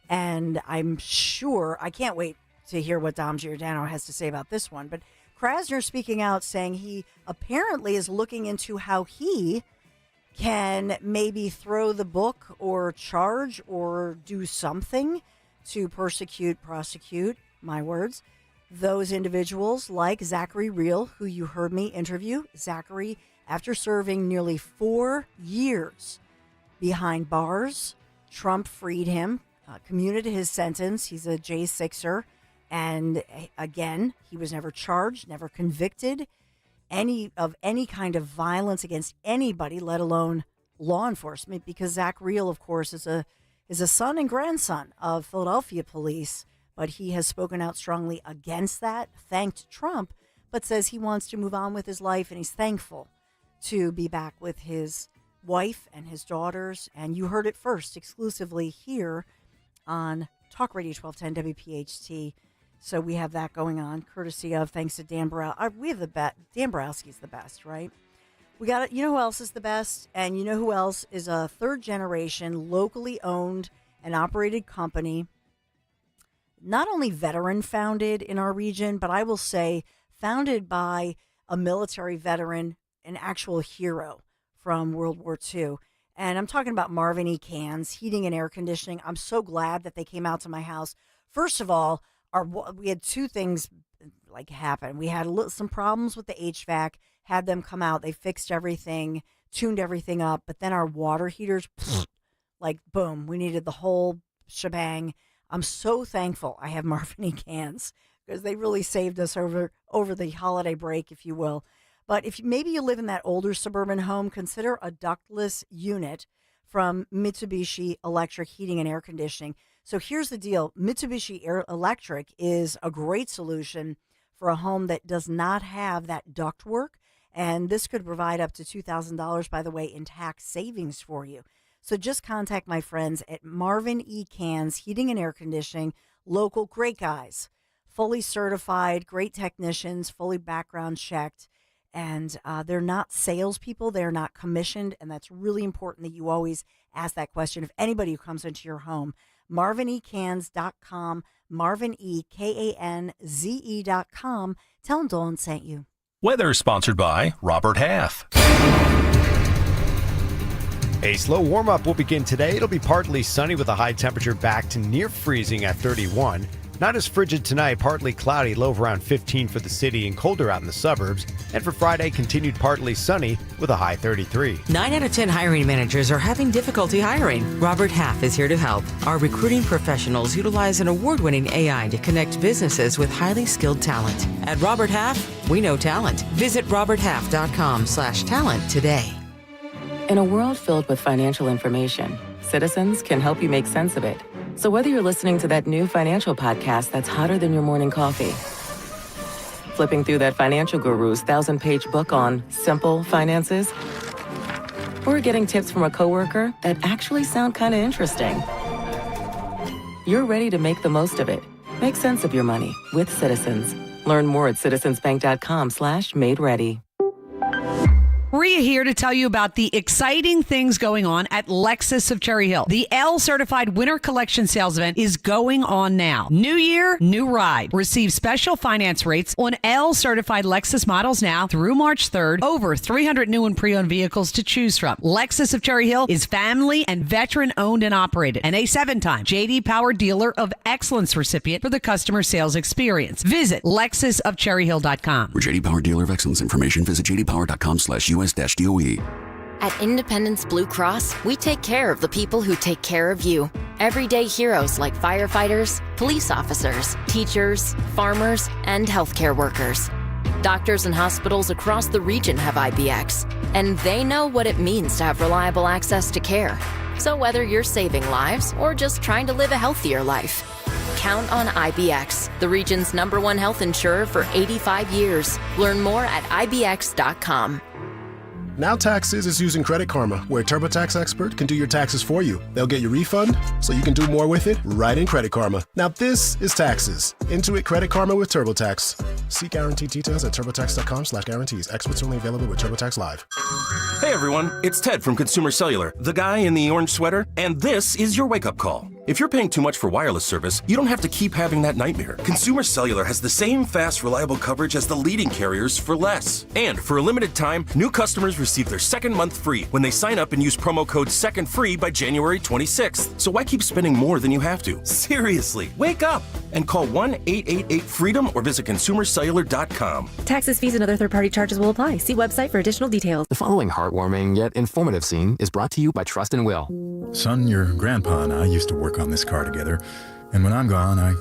And I'm sure, I can't wait to hear what Dom Giordano has to say about this one. But Krasner speaking out, saying he apparently is looking into how he can maybe throw the book or charge or do something to prosecute, my words, those individuals like Zachary Rehl, who you heard me interview. Zachary, after serving nearly 4 years behind bars, Trump freed him, commuted his sentence. He's a J6er. And again, he was never charged, never convicted of any kind of violence against anybody, let alone law enforcement, because Zach Rehl, of course, is a son and grandson of Philadelphia police, but he has spoken out strongly against that, thanked Trump, but says he wants to move on with his life, and he's thankful to be back with his wife and his daughters. And you heard it first exclusively here on Talk Radio 1210 WPHT. So we have that going on, courtesy of, thanks to Dan Borowski. We have the best. Dan Borowski's the best, right? We got it. You know who else is the best? And you know who else is a third generation, locally owned and operated company, not only veteran founded in our region, but I will say founded by a military veteran, an actual hero from World War II. And I'm talking about Marvin E. Cans, heating and air conditioning. I'm so glad that they came out to my house. First of all, we had two things like happen. We had some problems with the HVAC, had them come out. They fixed everything, tuned everything up. But then our water heaters, like boom, we needed the whole shebang. I'm so thankful I have Marvin E. Cans because they really saved us over the holiday break, if you will. But if maybe you live in that older suburban home, consider a ductless unit from Mitsubishi Electric Heating and Air Conditioning. So here's the deal. Mitsubishi Electric is a great solution for a home that does not have that duct work. And this could provide up to $2,000, by the way, in tax savings for you. So just contact my friends at Marvin E. Cans Heating and Air Conditioning, local, great guys, fully certified, great technicians, fully background checked. And they're not salespeople. They're not commissioned. And that's really important that you always ask that question of anybody who comes into your home. MarvinECans.com, MarvinECanze.com. Tell them Dawn sent you. Weather sponsored by Robert Half. A slow warm-up will begin today. It'll be partly sunny with a high temperature back to near freezing at 31. Not as frigid tonight, partly cloudy, low of around 15 for the city and colder out in the suburbs. And for Friday, continued partly sunny with a high 33. 9 out of 10 hiring managers are having difficulty hiring. Robert Half is here to help. Our recruiting professionals utilize an award-winning AI to connect businesses with highly skilled talent. At Robert Half, we know talent. Visit roberthalf.com/talent today. In a world filled with financial information, Citizens can help you make sense of it. So whether you're listening to that new financial podcast that's hotter than your morning coffee, flipping through that financial guru's 1,000-page book on simple finances, or getting tips from a coworker that actually sound kind of interesting, you're ready to make the most of it. Make sense of your money with Citizens. Learn more at citizensbank.com/made-ready. Rhea here to tell you about the exciting things going on at Lexus of Cherry Hill. The L-certified winter collection sales event is going on now. New year, new ride. Receive special finance rates on L-certified Lexus models now through March 3rd. Over 300 new and pre-owned vehicles to choose from. Lexus of Cherry Hill is family and veteran owned and operated, and a 7-time J.D. Power Dealer of Excellence recipient for the customer sales experience. Visit LexusofCherryHill.com. For J.D. Power Dealer of Excellence information, visit jdpower.com/US-DOE. At Independence Blue Cross, we take care of the people who take care of you. Everyday heroes like firefighters, police officers, teachers, farmers, and healthcare workers. Doctors and hospitals across the region have IBX, and they know what it means to have reliable access to care. So whether you're saving lives or just trying to live a healthier life, count on IBX, the region's #1 health insurer for 85 years. Learn more at IBX.com. Now Taxes is using Credit Karma, where a TurboTax expert can do your taxes for you. They'll get your refund so you can do more with it right in Credit Karma. Now this is taxes. Intuit Credit Karma with TurboTax. See guaranteed details at turbotax.com/guarantees. Experts only available with TurboTax Live. Hey everyone, it's Ted from Consumer Cellular, the guy in the orange sweater, and this is your wake-up call. If you're paying too much for wireless service, you don't have to keep having that nightmare. Consumer Cellular has the same fast, reliable coverage as the leading carriers for less. And for a limited time, new customers receive their second month free when they sign up and use promo code SECONDFREE by January 26th. So why keep spending more than you have to? Seriously, wake up and call 1-888-FREEDOM or visit consumercellular.com. Taxes, fees, and other third-party charges will apply. See website for additional details. The following heartwarming yet informative scene is brought to you by Trust and Will. Son, your grandpa and I used to work on this car together, and when I'm gone, I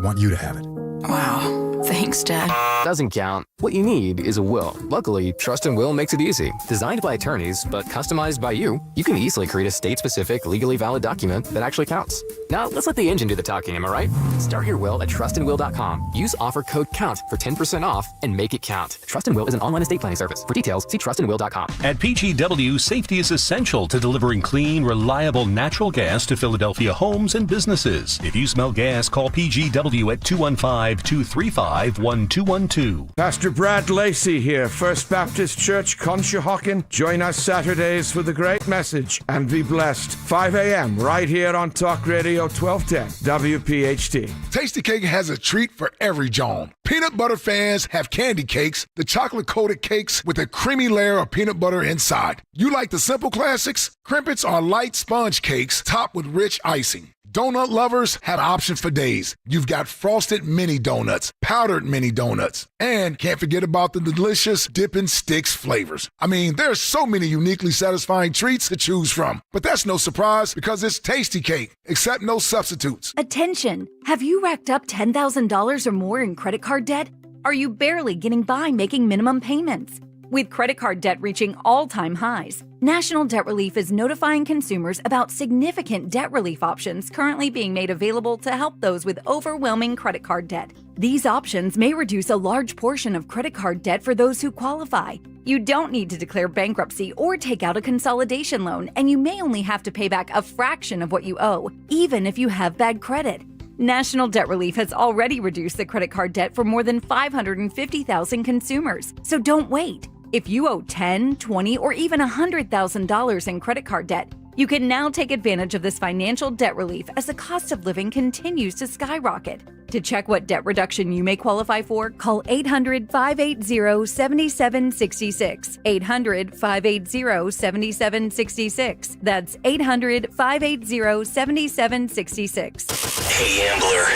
want you to have it. Wow. Thanks, Dad. Doesn't count. What you need is a will. Luckily, Trust and Will makes it easy. Designed by attorneys, but customized by you can easily create a state-specific, legally valid document that actually counts. Now, let's let the engine do the talking, am I right? Start your will at trustandwill.com. Use offer code COUNT for 10% off and make it count. Trust and Will is an online estate planning service. For details, see trustandwill.com. At PGW, safety is essential to delivering clean, reliable natural gas to Philadelphia homes and businesses. If you smell gas, call PGW at 215-235-1212. Pastor Brad Lacey here, First Baptist Church, Conshohocken. Join us Saturdays for the great message and be blessed. 5 a.m. right here on Talk Radio 1210 WPHT. Tasty Cake has a treat for every John. Peanut butter fans have candy cakes, the chocolate-coated cakes with a creamy layer of peanut butter inside. You like the simple classics? Crimpets are light sponge cakes topped with rich icing. Donut lovers have options for days. You've got frosted mini donuts, powdered mini donuts, and can't forget about the delicious Dippin' Sticks flavors. I mean, there's so many uniquely satisfying treats to choose from. But that's no surprise because it's Tasty Cake, except no substitutes. Attention! Have you racked up $10,000 or more in credit card debt? Are you barely getting by making minimum payments? With credit card debt reaching all-time highs, National Debt Relief is notifying consumers about significant debt relief options currently being made available to help those with overwhelming credit card debt. These options may reduce a large portion of credit card debt for those who qualify. You don't need to declare bankruptcy or take out a consolidation loan, and you may only have to pay back a fraction of what you owe, even if you have bad credit. National Debt Relief has already reduced the credit card debt for more than 550,000 consumers, so don't wait. If you owe $10,000, $20,000, or even $100,000 in credit card debt, you can now take advantage of this financial debt relief as the cost of living continues to skyrocket. To check what debt reduction you may qualify for, call 800-580-7766. 800-580-7766. That's 800-580-7766. Hey, Ambler.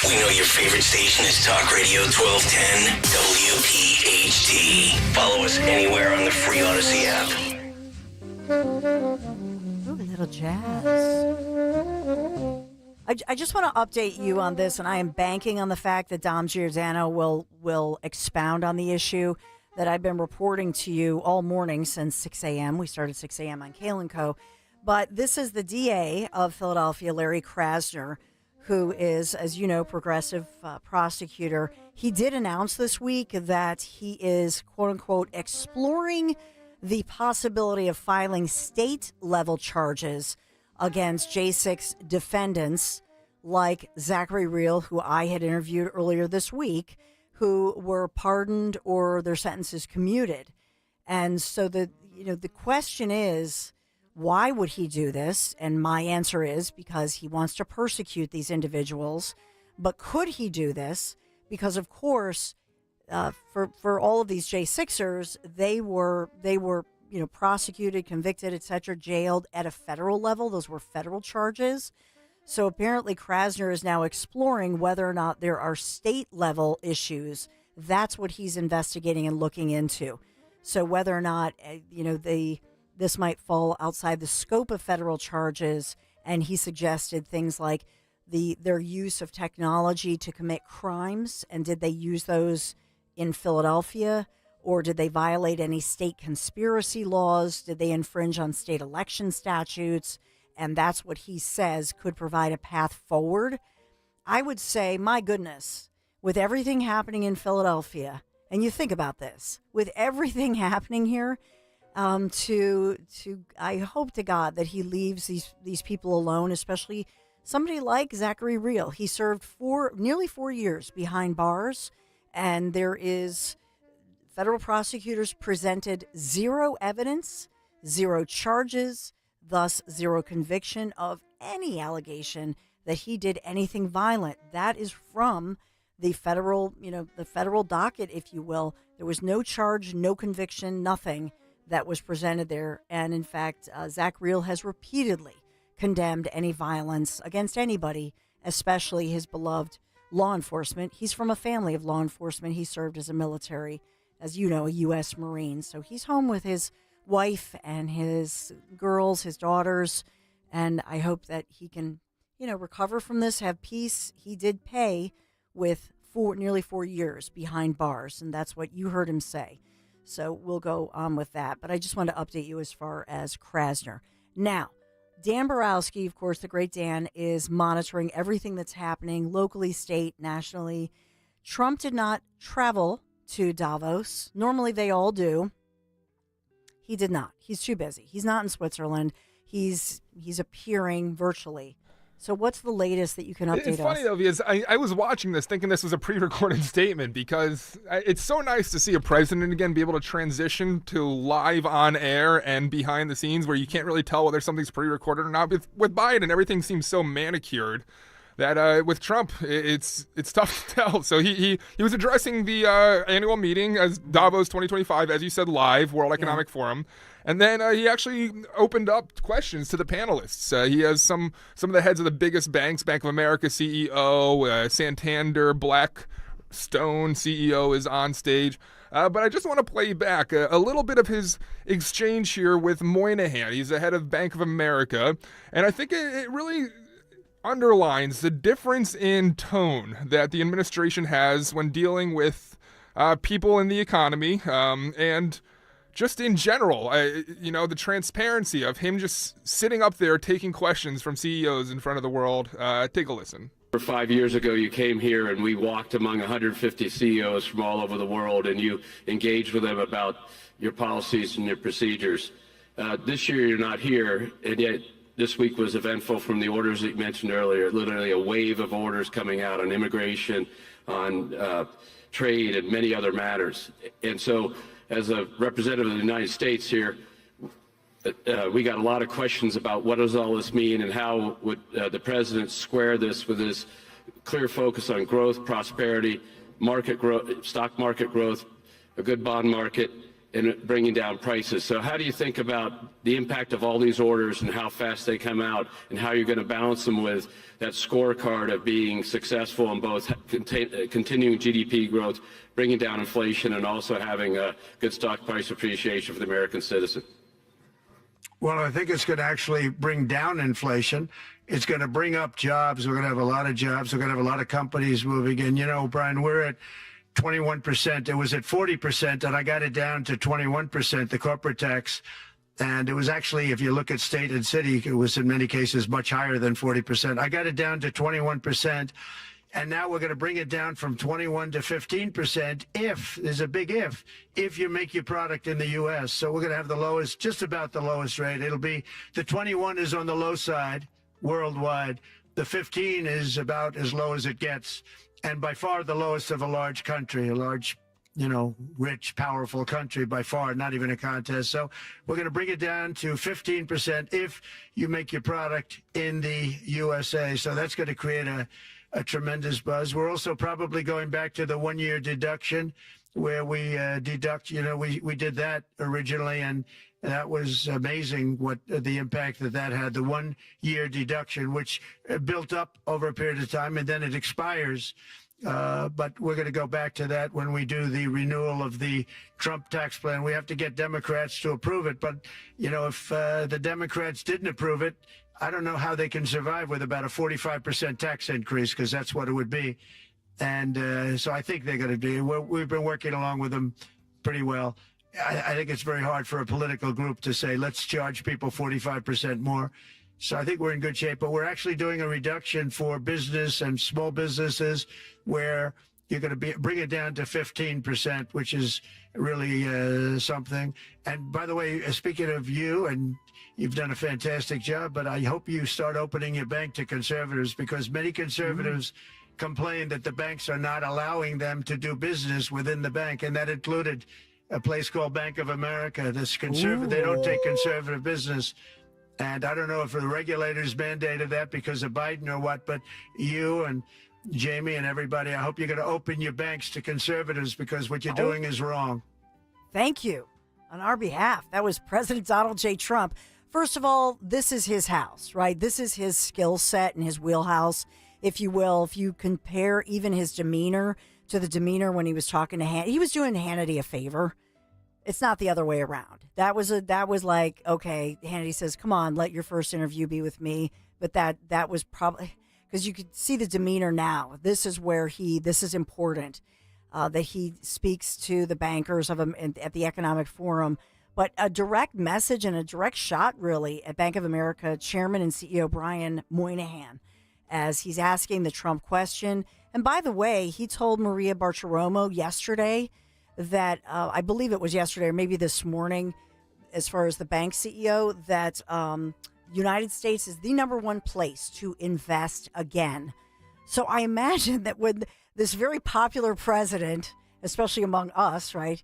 We know your favorite station is Talk Radio 1210 WPHT. Follow us anywhere on the free Odyssey app. Ooh, a little jazz. I just want to update you on this, and I am banking on the fact that Dom Giordano will expound on the issue that I've been reporting to you all morning since 6 a.m. We started 6 a.m. on Kale & Co. But this is the DA of Philadelphia, Larry Krasner, who is, as you know, progressive prosecutor. He did announce this week that he is, quote unquote, exploring the possibility of filing state-level charges against J6 defendants like Zachary Rehl, who I had interviewed earlier this week, who were pardoned or their sentences commuted. And so the question is, why would he do this? And my answer is because he wants to persecute these individuals. But could he do this? Because, of course, for all of these J6ers, they were prosecuted, convicted, etc., jailed at a federal level. Those were federal charges. So apparently Krasner is now exploring whether or not there are state-level issues. That's what he's investigating and looking into. So whether or not, this might fall outside the scope of federal charges, and he suggested things like their use of technology to commit crimes, and did they use those in Philadelphia, or did they violate any state conspiracy laws? Did they infringe on state election statutes? And that's what he says could provide a path forward. I would say, my goodness, with everything happening in Philadelphia, and you think about this, with everything happening here, I hope to God that he leaves these people alone, especially somebody like Zachary Rehl. He served nearly 4 years behind bars, and there is federal prosecutors presented zero evidence, zero charges, thus zero conviction of any allegation that he did anything violent. That is from the federal docket, if you will. There was no charge, no conviction, nothing that was presented there. And in fact, Zach Rehl has repeatedly condemned any violence against anybody, especially his beloved law enforcement. He's from a family of law enforcement. He served as a military, as you know, a U.S. Marine. So he's home with his wife and his girls, his daughters. And I hope that he can, recover from this, have peace. He did pay with nearly 4 years behind bars, and that's what you heard him say. So we'll go on with that. But I just wanted to update you as far as Krasner. Now, Dan Borowski, of course, the great Dan, is monitoring everything that's happening locally, state, nationally. Trump did not travel to Davos. Normally they all do. He did not. He's too busy. He's not in Switzerland. He's appearing virtually. So what's the latest that you can update us? It's funny, though, because I was watching this thinking this was a pre-recorded statement because it's so nice to see a president, again, be able to transition to live on air and behind the scenes where you can't really tell whether something's pre-recorded or not. With Biden, everything seems so manicured that with Trump, it's tough to tell. So he was addressing the annual meeting as Davos 2025, as you said, live, World Economic Forum. And then he actually opened up questions to the panelists. He has some of the heads of the biggest banks, Bank of America CEO, Santander, Blackstone CEO is on stage. But I just want to play back a little bit of his exchange here with Moynihan. He's the head of Bank of America. And I think it really underlines the difference in tone that the administration has when dealing with people in the economy and just in general, the transparency of him just sitting up there taking questions from CEOs in front of the world. Take a listen. 5 years ago, you came here and we walked among 150 CEOs from all over the world, and you engaged with them about your policies and your procedures. This year, you're not here, and yet this week was eventful from the orders that you mentioned earlier, literally a wave of orders coming out on immigration, on trade, and many other matters. And so, as a representative of the United States here, we got a lot of questions about what does all this mean and how would the president square this with his clear focus on growth, prosperity, market growth, stock market growth, a good bond market, and bringing down prices. So how do you think about the impact of all these orders and how fast they come out and how you're going to balance them with that scorecard of being successful in both continuing GDP growth, bringing down inflation, and also having a good stock price appreciation for the American citizen? Well, I think it's going to actually bring down inflation. It's going to bring up jobs. We're going to have a lot of jobs. We're going to have a lot of companies moving in. You know, Brian, we're at 21%. It was at 40%, and I got it down to 21%, the corporate tax. And it was actually, if you look at state and city, it was in many cases much higher than 40%. I got it down to 21%. And now we're going to bring it down from 21 to 15% if, there's a big if you make your product in the U.S. So we're going to have the lowest, just about the lowest rate. It'll be, the 21 is on the low side worldwide. The 15 is about as low as it gets. And by far the lowest of a large country, a large, rich, powerful country by far, not even a contest. So we're going to bring it down to 15% if you make your product in the USA. So that's going to create a tremendous buzz. We're also probably going back to the 1 year deduction where we deduct, we did that originally, and that was amazing what the impact that had, the 1 year deduction, which built up over a period of time and then it expires. But we're going to go back to that when we do the renewal of the Trump tax plan. We have to get Democrats to approve it. But, if the Democrats didn't approve it, I don't know how they can survive with about a 45% tax increase, because that's what it would be. And so I think they're going to do. We've been working along with them pretty well. I think it's very hard for a political group to say, let's charge people 45% more. So I think we're in good shape. But we're actually doing a reduction for business and small businesses where you're going to bring it down to 15%, which is really something. And by the way, speaking of you, and you've done a fantastic job, but I hope you start opening your bank to conservatives, because many conservatives complain that the banks are not allowing them to do business within the bank. And that included a place called Bank of America. They don't take conservative business. And I don't know if the regulators mandated that because of Biden or what, but you and Jamie and everybody, I hope you're going to open your banks to conservatives, because what you're doing is wrong. Thank you. On our behalf, that was President Donald J. Trump. First of all, this is his house, right? This is his skill set and his wheelhouse, if you will. If you compare even his demeanor to the demeanor when he was talking to Hannity, he was doing Hannity a favor. It's not the other way around. That was like, okay, Hannity says, come on, let your first interview be with me. But that was probably, because you could see the demeanor now. This is important, that he speaks to the bankers at the Economic Forum. But a direct message and a direct shot, really, at Bank of America Chairman and CEO Brian Moynihan, as he's asking the Trump question. And by the way, he told Maria Bartiromo yesterday that, I believe it was yesterday or maybe this morning, as far as the bank CEO, that United States is the number one place to invest again. So I imagine that when this very popular president, especially among us, right,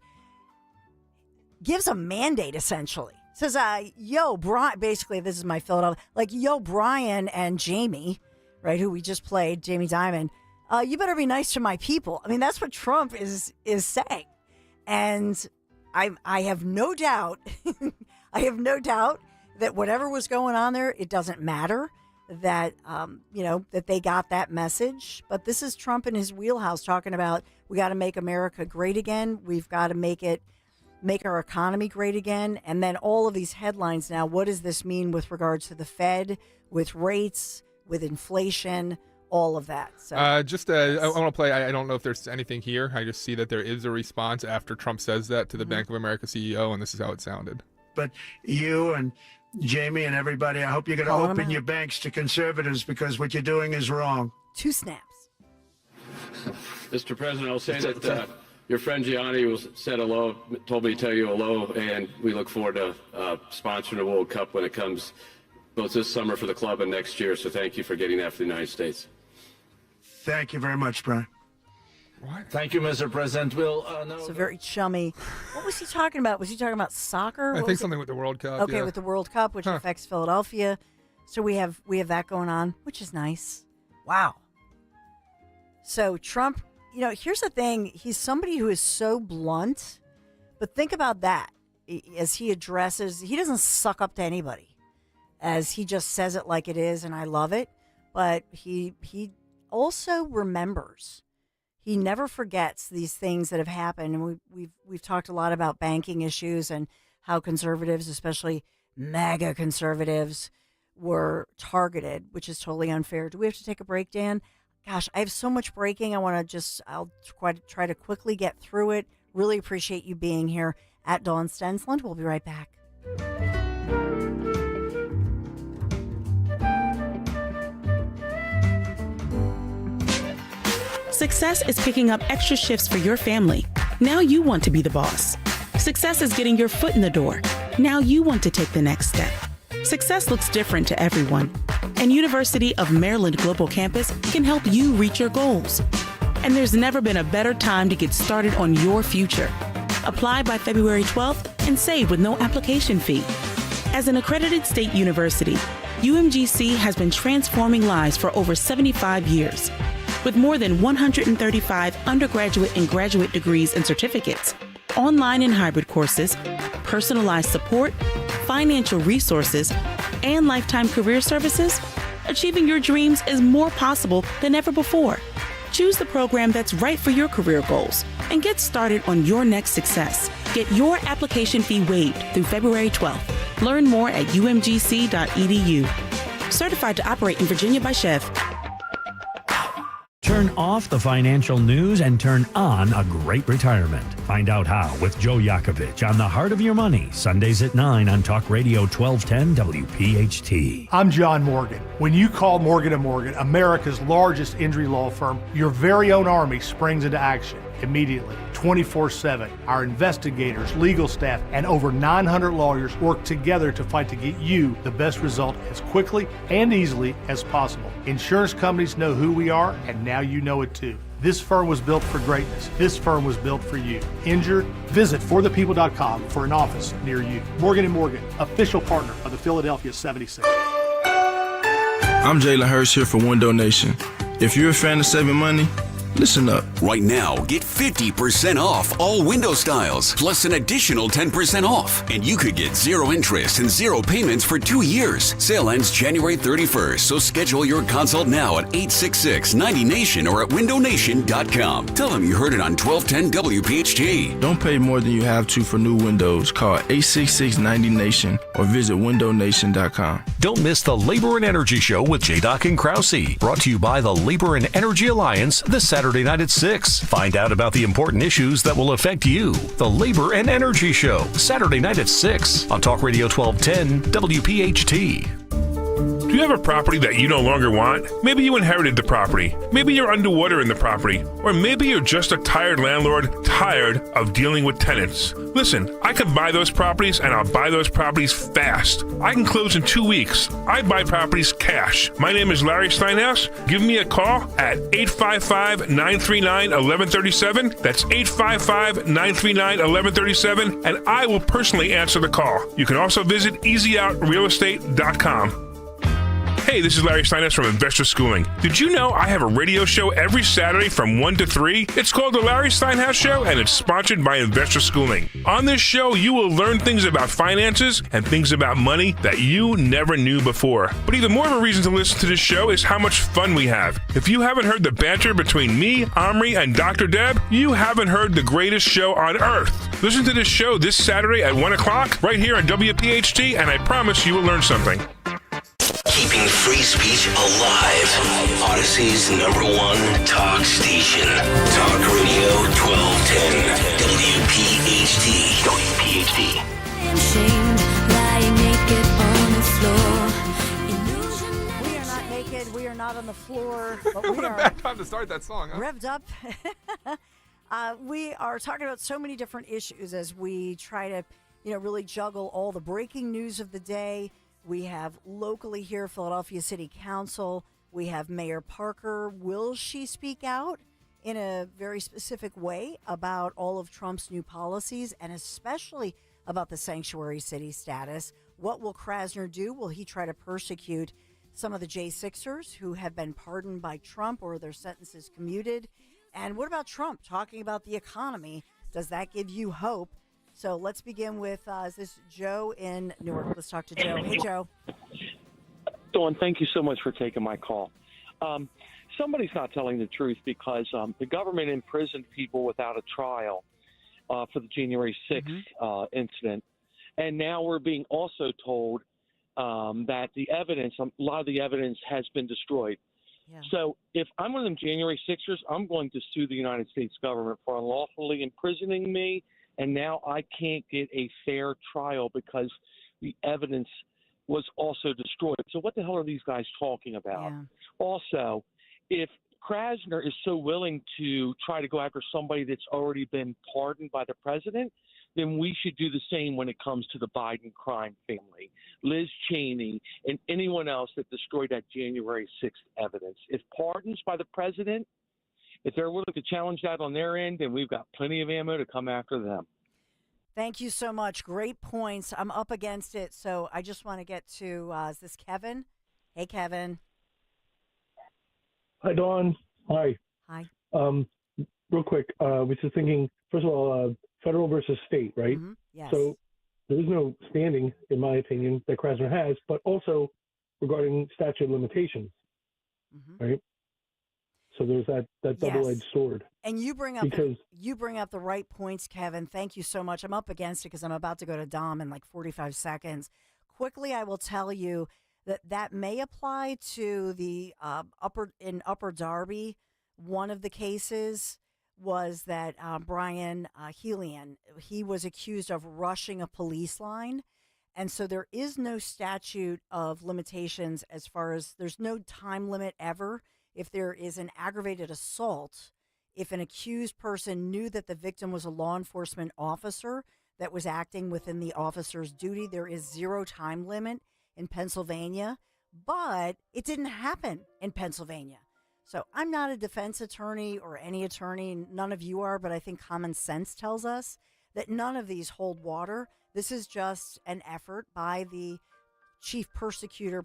gives a mandate, essentially. Says, yo, Brian, basically, this is my Philadelphia, like, yo, Brian and Jamie, right, who we just played, Jamie Dimon, you better be nice to my people. I mean, that's what Trump is saying. And I have no doubt, that whatever was going on there, it doesn't matter, that, that they got that message. But this is Trump in his wheelhouse talking about, we got to make America great again. We've got to make our economy great again. And then all of these headlines now, what does this mean with regards to the Fed, with rates, with inflation, all of that? So I want to play, I don't know if there's anything here. I just see that there is a response after Trump says that to the Bank of America CEO, and this is how it sounded. But you and Jamie and everybody, I hope you're going to open your banks to conservatives, because what you're doing is wrong. 2 snaps. Mr. President, I'll say that your friend Gianni told me to tell you hello, and we look forward to sponsoring the World Cup when it comes both this summer for the club and next year. So thank you for getting that for the United States. Thank you very much, Brian. What? Thank you, Mr. President. So very chummy. What was he talking about? Was he talking about soccer? I think something with the World Cup. Okay, yeah. with the World Cup, which affects Philadelphia. So we have that going on, which is nice. Wow. So Trump, here's the thing. He's somebody who is so blunt, but think about that as he addresses. He doesn't suck up to anybody, as he just says it like it is, and I love it. But he also remembers. He never forgets these things that have happened, and we've talked a lot about banking issues and how conservatives, especially MAGA conservatives, were targeted, which is totally unfair. Do we have to take a break, Dan? Gosh, I have so much breaking. I'll try to quickly get through it. Really appreciate you being here at Dawn Stensland. We'll be right back. Success is picking up extra shifts for your family. Now you want to be the boss. Success is getting your foot in the door. Now you want to take the next step. Success looks different to everyone, and University of Maryland Global Campus can help you reach your goals. And there's never been a better time to get started on your future. Apply by February 12th and save with no application fee. As an accredited state university, UMGC has been transforming lives for over 75 years. With more than 135 undergraduate and graduate degrees and certificates, online and hybrid courses, personalized support, financial resources, and lifetime career services, achieving your dreams is more possible than ever before. Choose the program that's right for your career goals and get started on your next success. Get your application fee waived through February 12th. Learn more at umgc.edu. Certified to operate in Virginia by Chev. Turn off the financial news and turn on a great retirement. Find out how with Joe Yakovich on The Heart of Your Money, Sundays at 9 on Talk Radio 1210 WPHT. I'm John Morgan. When you call Morgan & Morgan, America's largest injury law firm, your very own army springs into action immediately, 24/7. Our investigators, legal staff, and over 900 lawyers work together to fight to get you the best result as quickly and easily as possible. Insurance companies know who we are, and now you know it too. This firm was built for greatness. This firm was built for you. Injured? Visit forthepeople.com for an office near you. Morgan & Morgan, official partner of the Philadelphia 76. I'm Jalen Hurst here for One Donation. If you're a fan of saving money, Listen up. Right now, get 50% off all window styles, plus an additional 10% off. And you could get 0 interest and 0 payments for 2 years. Sale ends January 31st, so schedule your consult now at 866-90NATION or at windownation.com. Tell them you heard it on 1210 WPHT. Don't pay more than you have to for new windows. Call 866-90NATION or visit windownation.com. Don't miss the Labor and Energy Show with J-Doc and Krause. Brought to you by the Labor and Energy Alliance this Saturday night at 6. Find out about the important issues that will affect you. The Labor and Energy Show, Saturday night at 6 on Talk Radio 1210 WPHT. Do you have a property that you no longer want? Maybe you inherited the property. Maybe you're underwater in the property. Or maybe you're just a tired landlord, tired of dealing with tenants. Listen, I can buy those properties, and I'll buy those properties fast. I can close in 2 weeks. I buy properties cash. My name is Larry Steinhaus. Give me a call at 855-939-1137. That's 855-939-1137, and I will personally answer the call. You can also visit easyOutRealEstate.com. Hey, this is Larry Steinhaus from Investor Schooling. Did you know I have a radio show every Saturday from 1 to 3? It's called The Larry Steinhaus Show, and it's sponsored by Investor Schooling. On this show, you will learn things about finances and things about money that you never knew before. But even more of a reason to listen to this show is how much fun we have. If you haven't heard the banter between me, Omri, and Dr. Deb, you haven't heard the greatest show on earth. Listen to this show this Saturday at 1 o'clock right here on WPHT, and I promise you will learn something. Keeping free speech alive. Odyssey's #1 talk station. Talk Radio 1210. WPHT. WPHT. We are not naked. We are not on the floor. But we What a are bad time to start that song, huh? revved up. We are talking about so many different issues as we try to, really juggle all the breaking news of the day. We have locally here, Philadelphia City Council. We have Mayor Parker. Will she speak out in a very specific way about all of Trump's new policies and especially about the sanctuary city status? What will Krasner do? Will he try to persecute some of the J6ers who have been pardoned by Trump or their sentences commuted? And what about Trump talking about the economy? Does that give you hope? So let's begin with, is this Joe in Newark? Let's talk to Joe. Hey, Joe. Dawn, thank you so much for taking my call. Somebody's not telling the truth because the government imprisoned people without a trial for the January 6th incident. And now we're being also told that the evidence, a lot of the evidence has been destroyed. Yeah. So if I'm one of them January 6ers, I'm going to sue the United States government for unlawfully imprisoning me. And now I can't get a fair trial because the evidence was also destroyed. So what the hell are these guys talking about? Yeah. Also, if Krasner is so willing to try to go after somebody that's already been pardoned by the president, then we should do the same when it comes to the Biden crime family, Liz Cheney, and anyone else that destroyed that January 6th evidence. If pardons by the president, if they're willing to challenge that on their end, then we've got plenty of ammo to come after them. Thank you so much. Great points. I'm up against it, so I just want to get to, is this Kevin? Hey, Kevin. Hi, Dawn. Hi. Hi. Real quick, was just thinking, first of all, federal versus state, right? Mm-hmm. Yes. So there is no standing, in my opinion, that Krasner has, but also regarding statute of limitations, right? So there's that double-edged sword. And you bring up the right points, Kevin. Thank you so much. I'm up against it because I'm about to go to Dom in like 45 seconds. Quickly, I will tell you that may apply to the Upper Darby. One of the cases was that Brian Helian, he was accused of rushing a police line. And so there is no statute of limitations as far as there's no time limit ever. If there is an aggravated assault, if an accused person knew that the victim was a law enforcement officer that was acting within the officer's duty, there is zero time limit in Pennsylvania, but it didn't happen in Pennsylvania. So I'm not a defense attorney or any attorney, none of you are, but I think common sense tells us that none of these hold water. This is just an effort by the chief prosecutor,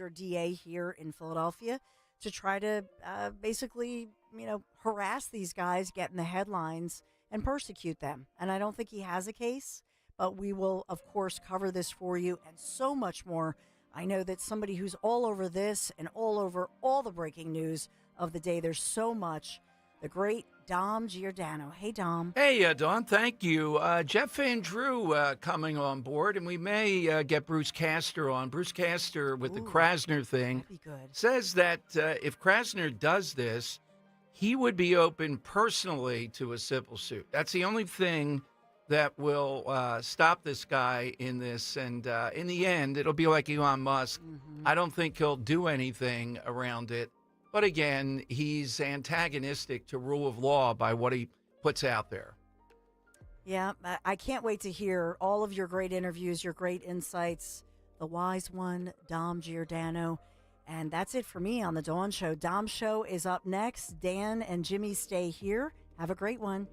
DA here in Philadelphia to try to basically, harass these guys, get in the headlines, and persecute them. And I don't think he has a case, but we will, of course, cover this for you and so much more. I know that somebody who's all over this and all over all the breaking news of the day, there's so much, the great Dom Giordano. Hey, Dom. Hey, Dawn, thank you. Jeff Van Drew coming on board, and we may get Bruce Castor on. Bruce Castor with the Krasner thing That'd be good. says that if Krasner does this, he would be open personally to a civil suit. That's the only thing that will stop this guy in this. And in the end, it'll be like Elon Musk. I don't think he'll do anything around it. But again, he's antagonistic to rule of law by what he puts out there. Yeah, I can't wait to hear all of your great interviews, your great insights. The wise one, Dom Giordano. And that's it for me on The Dawn Show. Dom's show is up next. Dan and Jimmy stay here. Have a great one.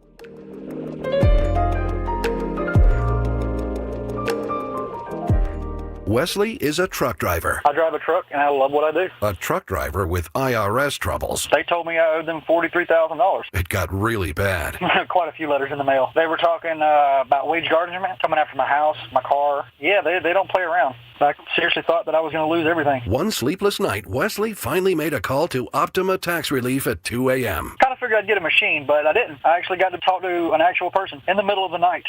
Wesley is a truck driver. I drive a truck, and I love what I do. A truck driver with IRS troubles. They told me I owed them $43,000. It got really bad. Quite a few letters in the mail. They were talking about wage garnishment, coming after my house, my car. Yeah, they don't play around. I seriously thought that I was going to lose everything. One sleepless night, Wesley finally made a call to Optima Tax Relief at 2 a.m. Kind of figured I'd get a machine, but I didn't. I actually got to talk to an actual person in the middle of the night.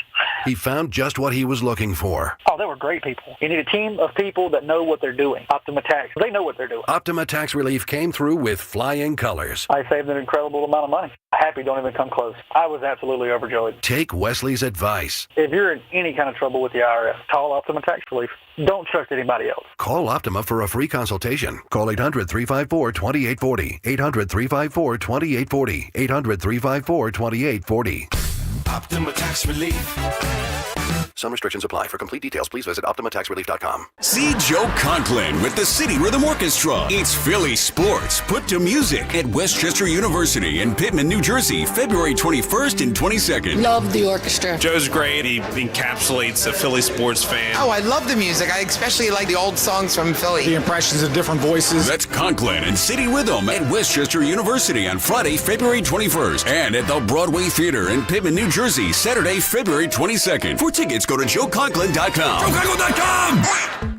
He found just what he was looking for. Oh, they were great people. You need a team of people that know what they're doing. Optima Tax, they know what they're doing. Optima Tax Relief came through with flying colors. I saved an incredible amount of money. Happy don't even come close. I was absolutely overjoyed. Take Wesley's advice. If you're in any kind of trouble with the IRS, call Optima Tax Relief. Don't trust anybody else. Call Optima for a free consultation. Call 800-354-2840. 800-354-2840. 800-354-2840. Optima Tax Relief. Some restrictions apply. For complete details, please visit OptimaTaxRelief.com. See Joe Conklin with the City Rhythm Orchestra. It's Philly sports put to music at Westchester University in Pittman, New Jersey, February 21st and 22nd. Love the orchestra. Joe's great. He encapsulates a Philly sports fan. Oh, I love the music. I especially like the old songs from Philly. The impressions of different voices. That's Conklin and City Rhythm at Westchester University on Friday, February 21st. And at the Broadway Theater in Pittman, New Jersey, Saturday, February 22nd. For tickets, go to JoeConklin.com. JoeConklin.com!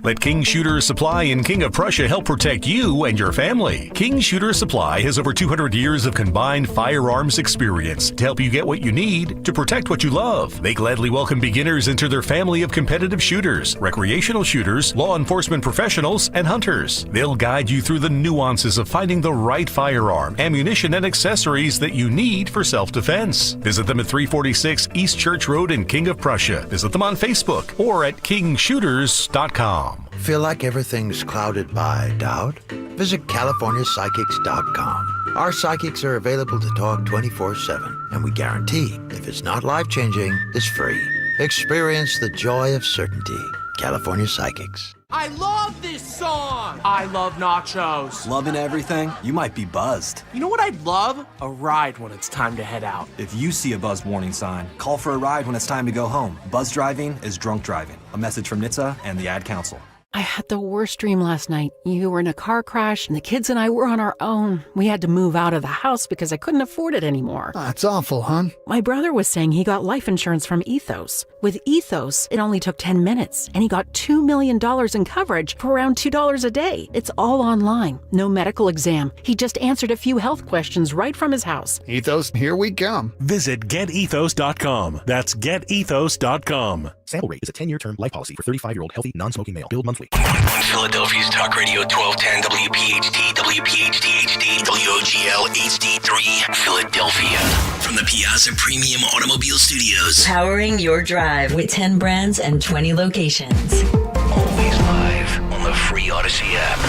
Let King Shooter Supply in King of Prussia help protect you and your family. King Shooter Supply has over 200 years of combined firearms experience to help you get what you need to protect what you love. They gladly welcome beginners into their family of competitive shooters, recreational shooters, law enforcement professionals, and hunters. They'll guide you through the nuances of finding the right firearm, ammunition, and accessories that you need for self-defense. Visit them at 346 East Church Road in King of Prussia. Visit them on Facebook or at kingshooters.com. Feel like everything's clouded by doubt? Visit CaliforniaPsychics.com. Our psychics are available to talk 24/7, and we guarantee if it's not life-changing, it's free. Experience the joy of certainty. California Psychics. I love this song! I love nachos. Loving everything? You might be buzzed. You know what I'd love? A ride when it's time to head out. If you see a buzz warning sign, call for a ride when it's time to go home. Buzz driving is drunk driving. A message from NHTSA and the Ad Council. I had the worst dream last night. You were in a car crash, and the kids and I were on our own. We had to move out of the house because I couldn't afford it anymore. That's awful, hon. My brother was saying he got life insurance from Ethos. With Ethos, it only took 10 minutes, and he got $2 million in coverage for around $2 a day. It's all online. No medical exam. He just answered a few health questions right from his house. Ethos, here we come. Visit GetEthos.com. That's GetEthos.com. Sample rate is a 10-year term life policy for 35-year-old healthy, non-smoking male. Billed monthly. On Philadelphia's Talk Radio 1210 WPHT, WPHT HD, WOGL HD3, Philadelphia. From the Piazza Premium Automobile Studios. Powering your drive with 10 brands and 20 locations. Always live on the free Odyssey app.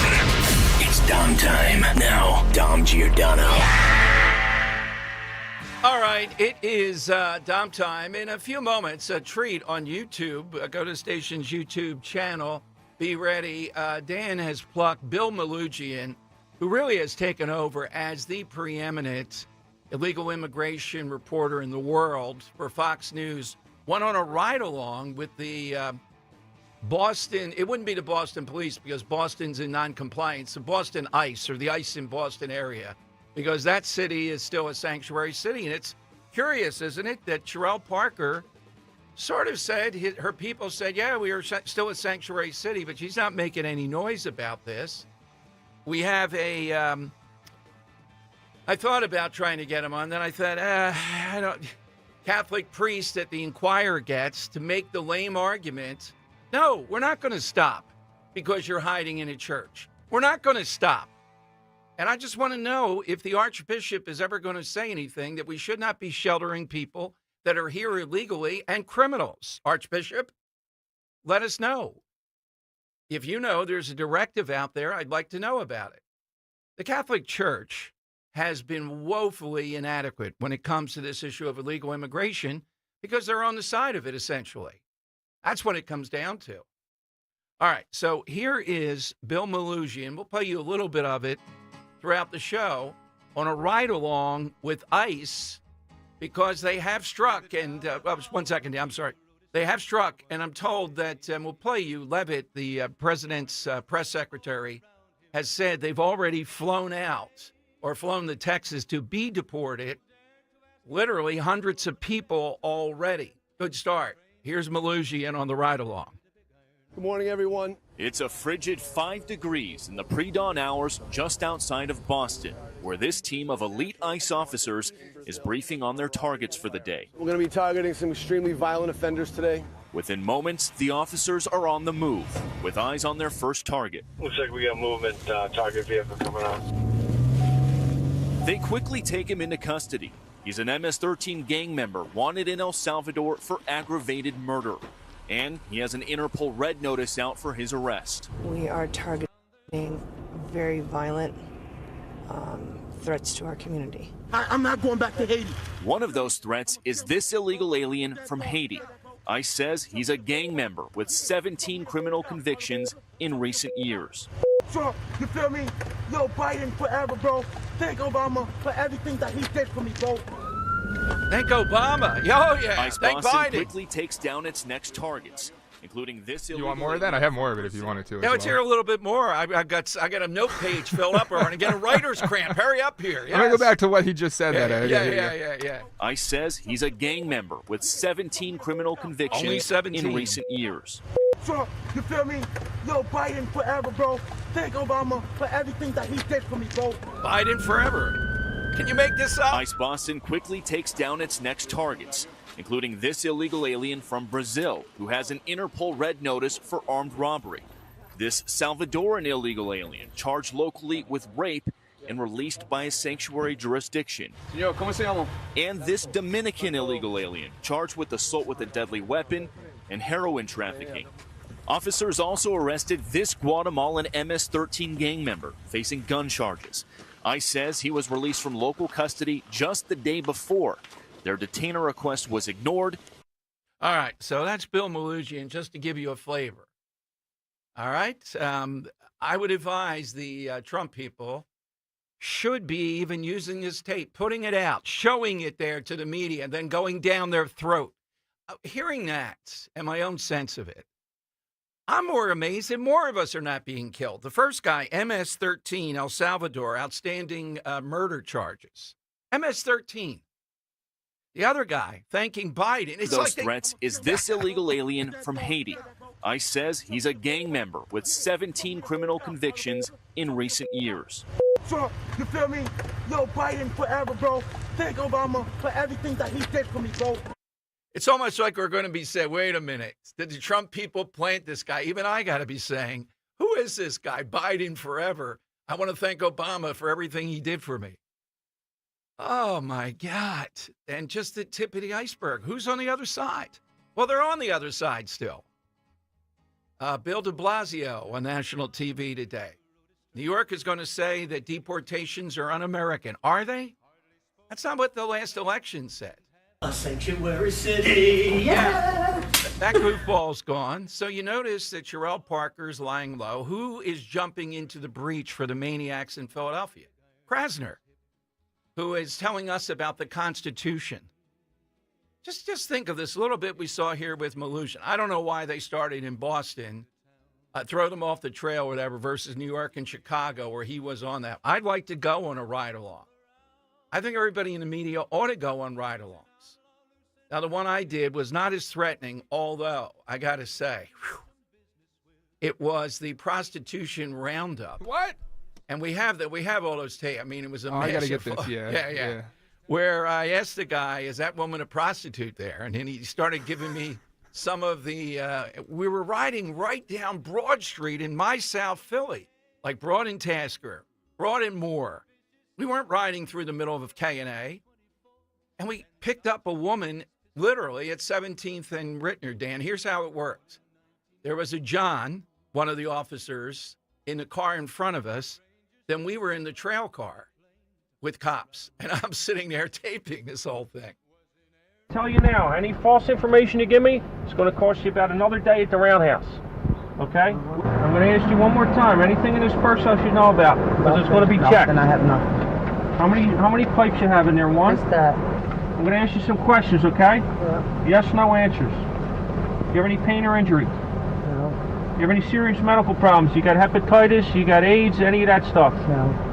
It's Dom time. Now, Dom Giordano. All right, it is Dom time. In a few moments, a treat on YouTube. Go to the station's YouTube channel. Be ready. Dan has plucked Bill Malugian, who really has taken over as the preeminent illegal immigration reporter in the world for Fox News. Went on a ride-along with the Boston, it wouldn't be the Boston police because Boston's in non-compliance. The Boston ICE or the ICE in Boston area, because that city is still a sanctuary city. And it's curious, isn't it, that Sherelle Parker sort of said, her people said, yeah, we are still a sanctuary city, but she's not making any noise about this. We have I thought about trying to get him on, then I thought, Catholic priest that the Inquirer gets to make the lame argument, no, we're not going to stop because you're hiding in a church. We're not going to stop. And I just want to know if the Archbishop is ever going to say anything that we should not be sheltering people that are here illegally and criminals. Archbishop, let us know. If you know there's a directive out there, I'd like to know about it. The Catholic Church has been woefully inadequate when it comes to this issue of illegal immigration because they're on the side of it, essentially. That's what it comes down to. All right, so here is Bill Malusian, and we'll play you a little bit of it throughout the show on a ride-along with ICE because they have struck, and one second, I'm sorry. They have struck, and I'm told that, we'll play you, Levitt, the president's press secretary, has said they've already flown out or flown to Texas to be deported, literally hundreds of people already. Good start. Here's Malusian on the ride-along. Good morning, everyone. It's a frigid 5 degrees in the pre-dawn hours just outside of Boston, where this team of elite ICE officers is briefing on their targets for the day. We're going to be targeting some extremely violent offenders today. Within moments, the officers are on the move, with eyes on their first target. Looks like we got a movement target vehicle coming out. They quickly take him into custody. He's an MS-13 gang member wanted in El Salvador for aggravated murder. And he has an Interpol red notice out for his arrest. We are targeting very violent threats to our community. I'm not going back to Haiti. One of those threats is this illegal alien from Haiti. ICE says he's a gang member with 17 criminal convictions in recent years. Trump, you feel me? Yo, Biden forever, bro. Thank Obama for everything that he did for me, bro. Thank Obama. Oh, yeah. ICE Thank Boston Biden. quickly takes down its next targets, including this illegal. You want more of that? I have more of it if you wanted to. Yeah, let's hear a little bit more. I got a note page filled up. We're going to get a writer's cramp. Hurry up here. Yes. I'm going to go back to what he just said. Yeah. ICE says he's a gang member with 17 criminal convictions Only 17. in recent years. Trump, you feel me? Yo, Biden forever, bro. Thank Obama for everything that he did for me, bro. Biden forever. Can you make this up? ICE Boston quickly takes down its next targets, including this illegal alien from Brazil who has an Interpol red notice for armed robbery. This Salvadoran illegal alien charged locally with rape and released by a sanctuary jurisdiction. Señor, ¿cómo se llama? And this Dominican illegal alien charged with assault with a deadly weapon and heroin trafficking. Officers also arrested this Guatemalan MS-13 gang member facing gun charges. ICE says he was released from local custody just the day before. Their detainer request was ignored. All right, so that's Bill Malusian, just to give you a flavor. All right, I would advise the Trump people should be even using this tape, putting it out, showing it there to the media, and then going down their throat. Hearing that and my own sense of it, I'm more amazed that more of us are not being killed. The first guy, MS-13, El Salvador, outstanding murder charges. MS-13. The other guy, thanking Biden. It's those threats is this illegal alien from Haiti. ICE says he's a gang member with 17 criminal convictions in recent years. Trump, you feel me? Yo, Biden forever, bro. Thank Obama for everything that he did for me, bro. It's almost like we're going to be saying, wait a minute, did the Trump people plant this guy? Even I got to be saying, who is this guy? Biden forever. I want to thank Obama for everything he did for me. Oh, my God. And just the tip of the iceberg. Who's on the other side? Well, they're on the other side still. Bill de Blasio on national TV today. New York is going to say that deportations are un-American. Are they? That's not what the last election said. A sanctuary city, yeah. That goofball's gone. So you notice that Sherelle Parker's lying low. Who is jumping into the breach for the maniacs in Philadelphia? Krasner, who is telling us about the Constitution. Just think of this little bit we saw here with Mnuchin. I don't know why they started in Boston, throw them off the trail or whatever, versus New York and Chicago where he was on that. I'd like to go on a ride-along. I think everybody in the media ought to go on ride-alongs. Now, the one I did was not as threatening, although I got to say, it was the prostitution roundup. What? And we have all those tapes. I mean, it was a I got to massive- get this. yeah. Where I asked the guy, is that woman a prostitute there? And then he started giving me some of the, we were riding right down Broad Street in my South Philly, like Broad and Tasker, Broad and Moore. We weren't riding through the middle of K&A. And we picked up a woman literally at 17th and Rittner, Dan. Here's how it worked. There was a John, one of the officers, in the car in front of us. Then we were in the trail car with cops, and I'm sitting there taping this whole thing. Tell you now, any false information you give me, it's going to cost you about another day at the roundhouse. Okay? I'm going to ask you one more time. Anything in this purse I should know about? Because it's going to be checked. And I have nothing. How many pipes you have in there? One? What's that? I'm going to ask you some questions, okay? Yeah. Yes, no answers. You have any pain or injury? No. You have any serious medical problems? You got hepatitis? You got AIDS? Any of that stuff? No.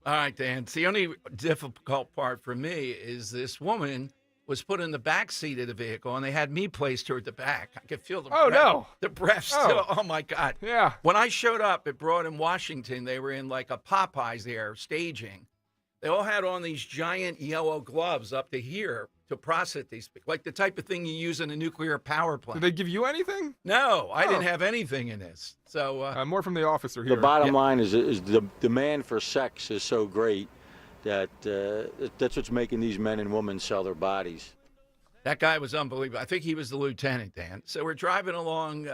All right, Dan. The only difficult part for me is this woman was put in the back seat of the vehicle, and they had me placed her at the back. I could feel the the breath still. Oh, my God. Yeah. When I showed up at Broad in Washington, they were in like a Popeyes there staging. They all had on these giant yellow gloves up to here to process these, like the type of thing you use in a nuclear power plant. Did they give you anything? No, I didn't have anything in this. So more from the officer here. The bottom line is the demand for sex is so great that that's what's making these men and women sell their bodies. That guy was unbelievable. I think he was the lieutenant, Dan. So we're driving along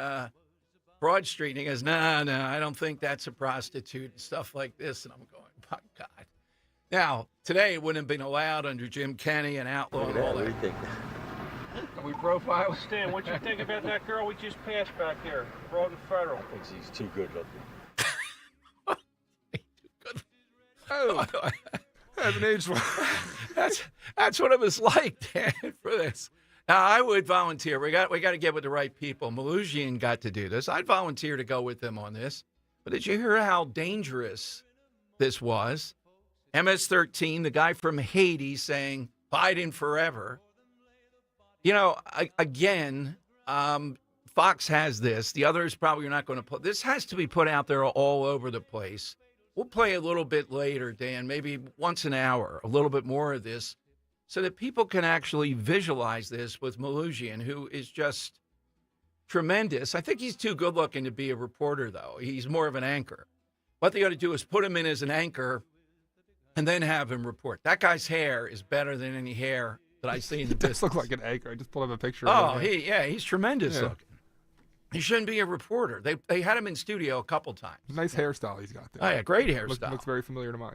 Broad Street, and he goes, no, I don't think that's a prostitute and stuff like this. And I'm going, my God. Now, today it wouldn't have been allowed under Jim Kenney and outlaw and all that. Can we profile Stan? What you think about that girl we just passed back here, Broad and Federal? I think she's too good looking. Oh, hasn't aged well. That's what it was like, Dan, for this. Now, I would volunteer. We got to get with the right people. Mnuchin got to do this. I'd volunteer to go with them on this. But did you hear how dangerous this was? MS-13, the guy from Haiti saying, Biden forever. You know, again, Fox has this. The others probably are not going to put. This has to be put out there all over the place. We'll play a little bit later, Dan, maybe once an hour, a little bit more of this, so that people can actually visualize this with Mnuchin, who is just tremendous. I think he's too good looking to be a reporter, though. He's more of an anchor. What they ought to do is put him in as an anchor and then have him report. That guy's hair is better than any hair that I see in the business. It does look like an anchor. I just pulled up a picture Oh, of him. he's tremendous looking. He shouldn't be a reporter. They had him in studio a couple times. Nice hairstyle he's got there. Oh, yeah, great hairstyle. Looks very familiar to mine.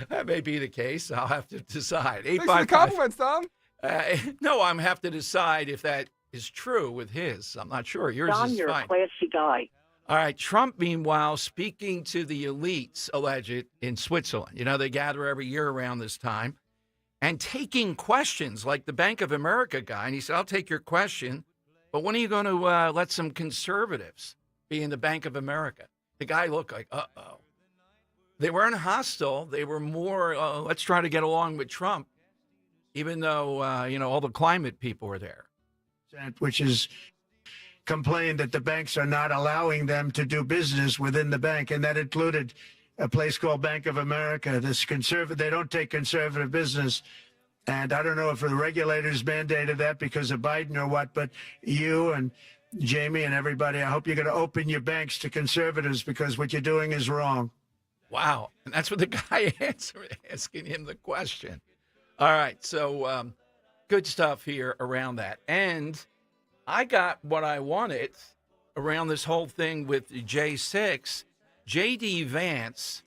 That may be the case. I'll have to decide. Thanks for the compliments, Tom. No, I'm have to decide if that is true with his. I'm not sure. Yours Don, is you're fine. a classy guy. All right. Trump, meanwhile, speaking to the elites, alleged, in Switzerland. You know, they gather every year around this time. And taking questions like the Bank of America guy. And he said, I'll take your question. But when are you going to let some conservatives be in the Bank of America? The guy looked like, uh-oh. They weren't hostile. They were more, let's try to get along with Trump, even though, all the climate people were there. Which is complained that the banks are not allowing them to do business within the bank, and that included a place called Bank of America. They don't take conservative business. And I don't know if the regulators mandated that because of Biden or what, but you and Jamie and everybody, I hope you're going to open your banks to conservatives because what you're doing is wrong. Wow. And that's what the guy answered, asking him the question. All right. So good stuff here around that. And I got what I wanted around this whole thing with J6. J.D. Vance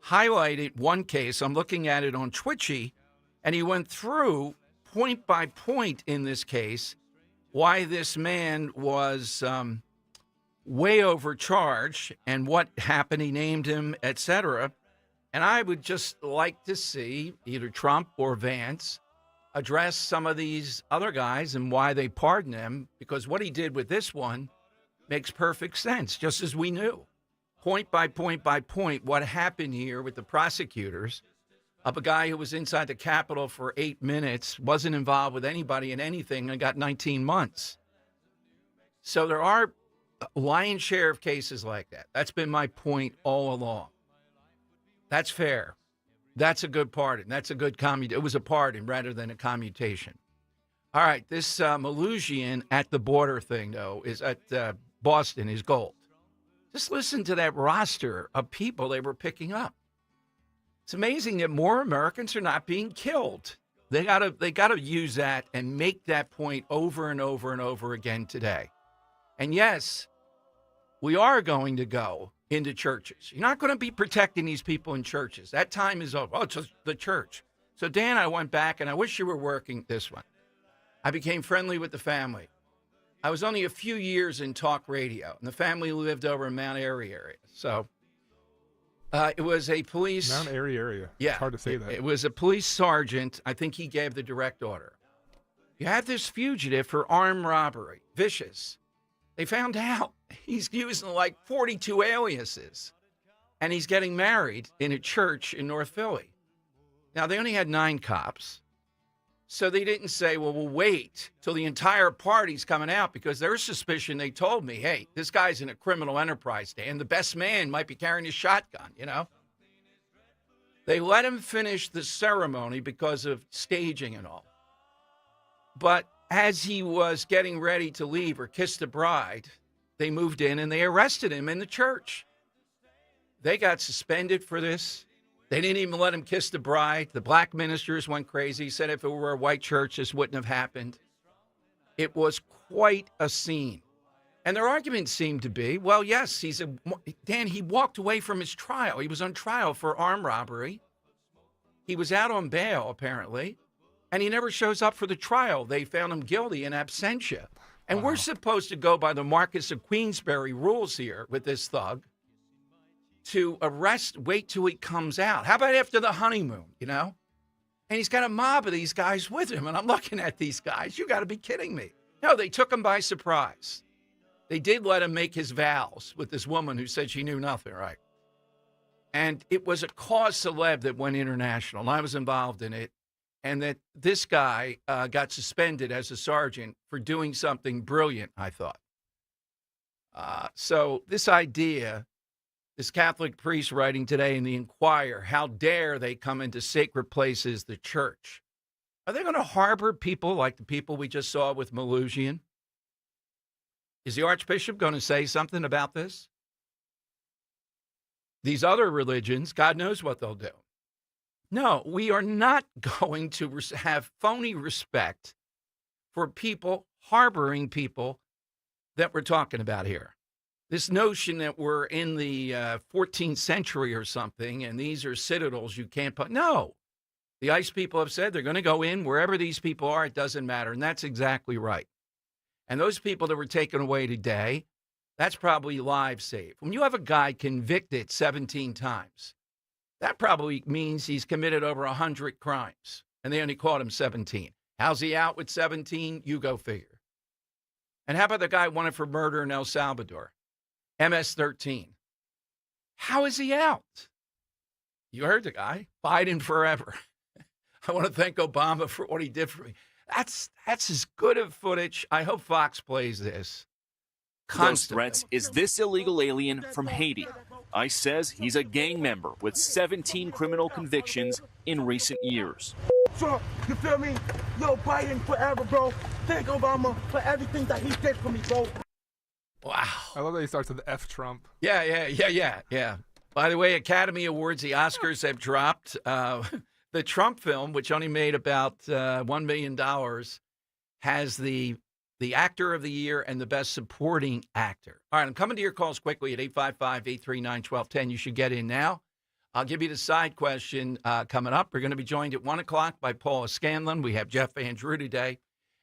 highlighted one case. I'm looking at it on Twitchy. And he went through point by point in this case why this man was way overcharged and what happened. He named him, etc. And I would just like to see either Trump or Vance address some of these other guys and why they pardoned them, because what he did with this one makes perfect sense, just as we knew. Point by point by point, what happened here with the prosecutors of a guy who was inside the Capitol for 8 minutes, wasn't involved with anybody in anything, and got 19 months. So there are a lion's share of cases like that. That's been my point all along. That's fair. That's a good pardon. That's a good it was a pardon rather than a commutation. All right, this Malusian at the border thing, though, is at Boston is gold. Just listen to that roster of people they were picking up. It's amazing that more Americans are not being killed. They gotta use that and make that point over and over and over again today. And yes, we are going to go into churches. You're not going to be protecting these people in churches. That time is over. Oh, it's just the church. So, Dan, I went back, and I wish you were working this one. I became friendly with the family. I was only a few years in talk radio, and the family lived over in Mount Airy area. So it was a police... Mount Airy area. Yeah. It's hard to say that. It was a police sergeant. I think he gave the direct order. You have this fugitive for armed robbery, vicious. They found out he's using like 42 aliases, and he's getting married in a church in North Philly. Now, they only had 9 cops. So they didn't say, well, we'll wait till the entire party's coming out, because their suspicion, they told me, hey, this guy's in a criminal enterprise, Dan. The best man might be carrying his shotgun, you know? They let him finish the ceremony because of staging and all. But as he was getting ready to leave or kiss the bride, they moved in and they arrested him in the church. They got suspended for this. They didn't even let him kiss the bride. The black ministers went crazy, said if it were a white church, this wouldn't have happened. It was quite a scene. And their argument seemed to be, well, yes, Dan, he walked away from his trial. He was on trial for armed robbery. He was out on bail, apparently, and he never shows up for the trial. They found him guilty in absentia. And we're supposed to go by the Marquess of Queensberry rules here with this thug, to wait till he comes out. How about after the honeymoon, you know? And he's got a mob of these guys with him, and I'm looking at these guys. You got to be kidding me. No, they took him by surprise. They did let him make his vows with this woman who said she knew nothing, right? And it was a cause celeb that went international, and I was involved in it, and that this guy got suspended as a sergeant for doing something brilliant, I thought. So this idea... This Catholic priest writing today in the Inquirer, how dare they come into sacred places, the church? Are they going to harbor people like the people we just saw with Malusian? Is the Archbishop going to say something about this? These other religions, God knows what they'll do. No, we are not going to have phony respect for people harboring people that we're talking about here. This notion that we're in the 14th century or something, and these are citadels you can't put. No. The ICE people have said they're going to go in wherever these people are. It doesn't matter. And that's exactly right. And those people that were taken away today, that's probably lives saved. When you have a guy convicted 17 times, that probably means he's committed over 100 crimes, and they only caught him 17. How's he out with 17? You go figure. And how about the guy wanted for murder in El Salvador? MS-13. How is he out? You heard the guy. Biden forever. I want to thank Obama for what he did for me. That's as good of footage. I hope Fox plays this. Those threats is this illegal alien from Haiti. ICE says he's a gang member with 17 criminal convictions in recent years. So, you feel me? Yo, Biden forever, bro. Thank Obama for everything that he did for me, bro. Wow. I love that he starts with F Trump. Yeah. By the way, Academy Awards, the Oscars have dropped. The Trump film, which only made about $1 million, has the actor of the year and the best supporting actor. All right, I'm coming to your calls quickly at 855-839-1210. You should get in now. I'll give you the side question coming up. We're going to be joined at 1 o'clock by Paula Scanlon. We have Jeff Van Drew today.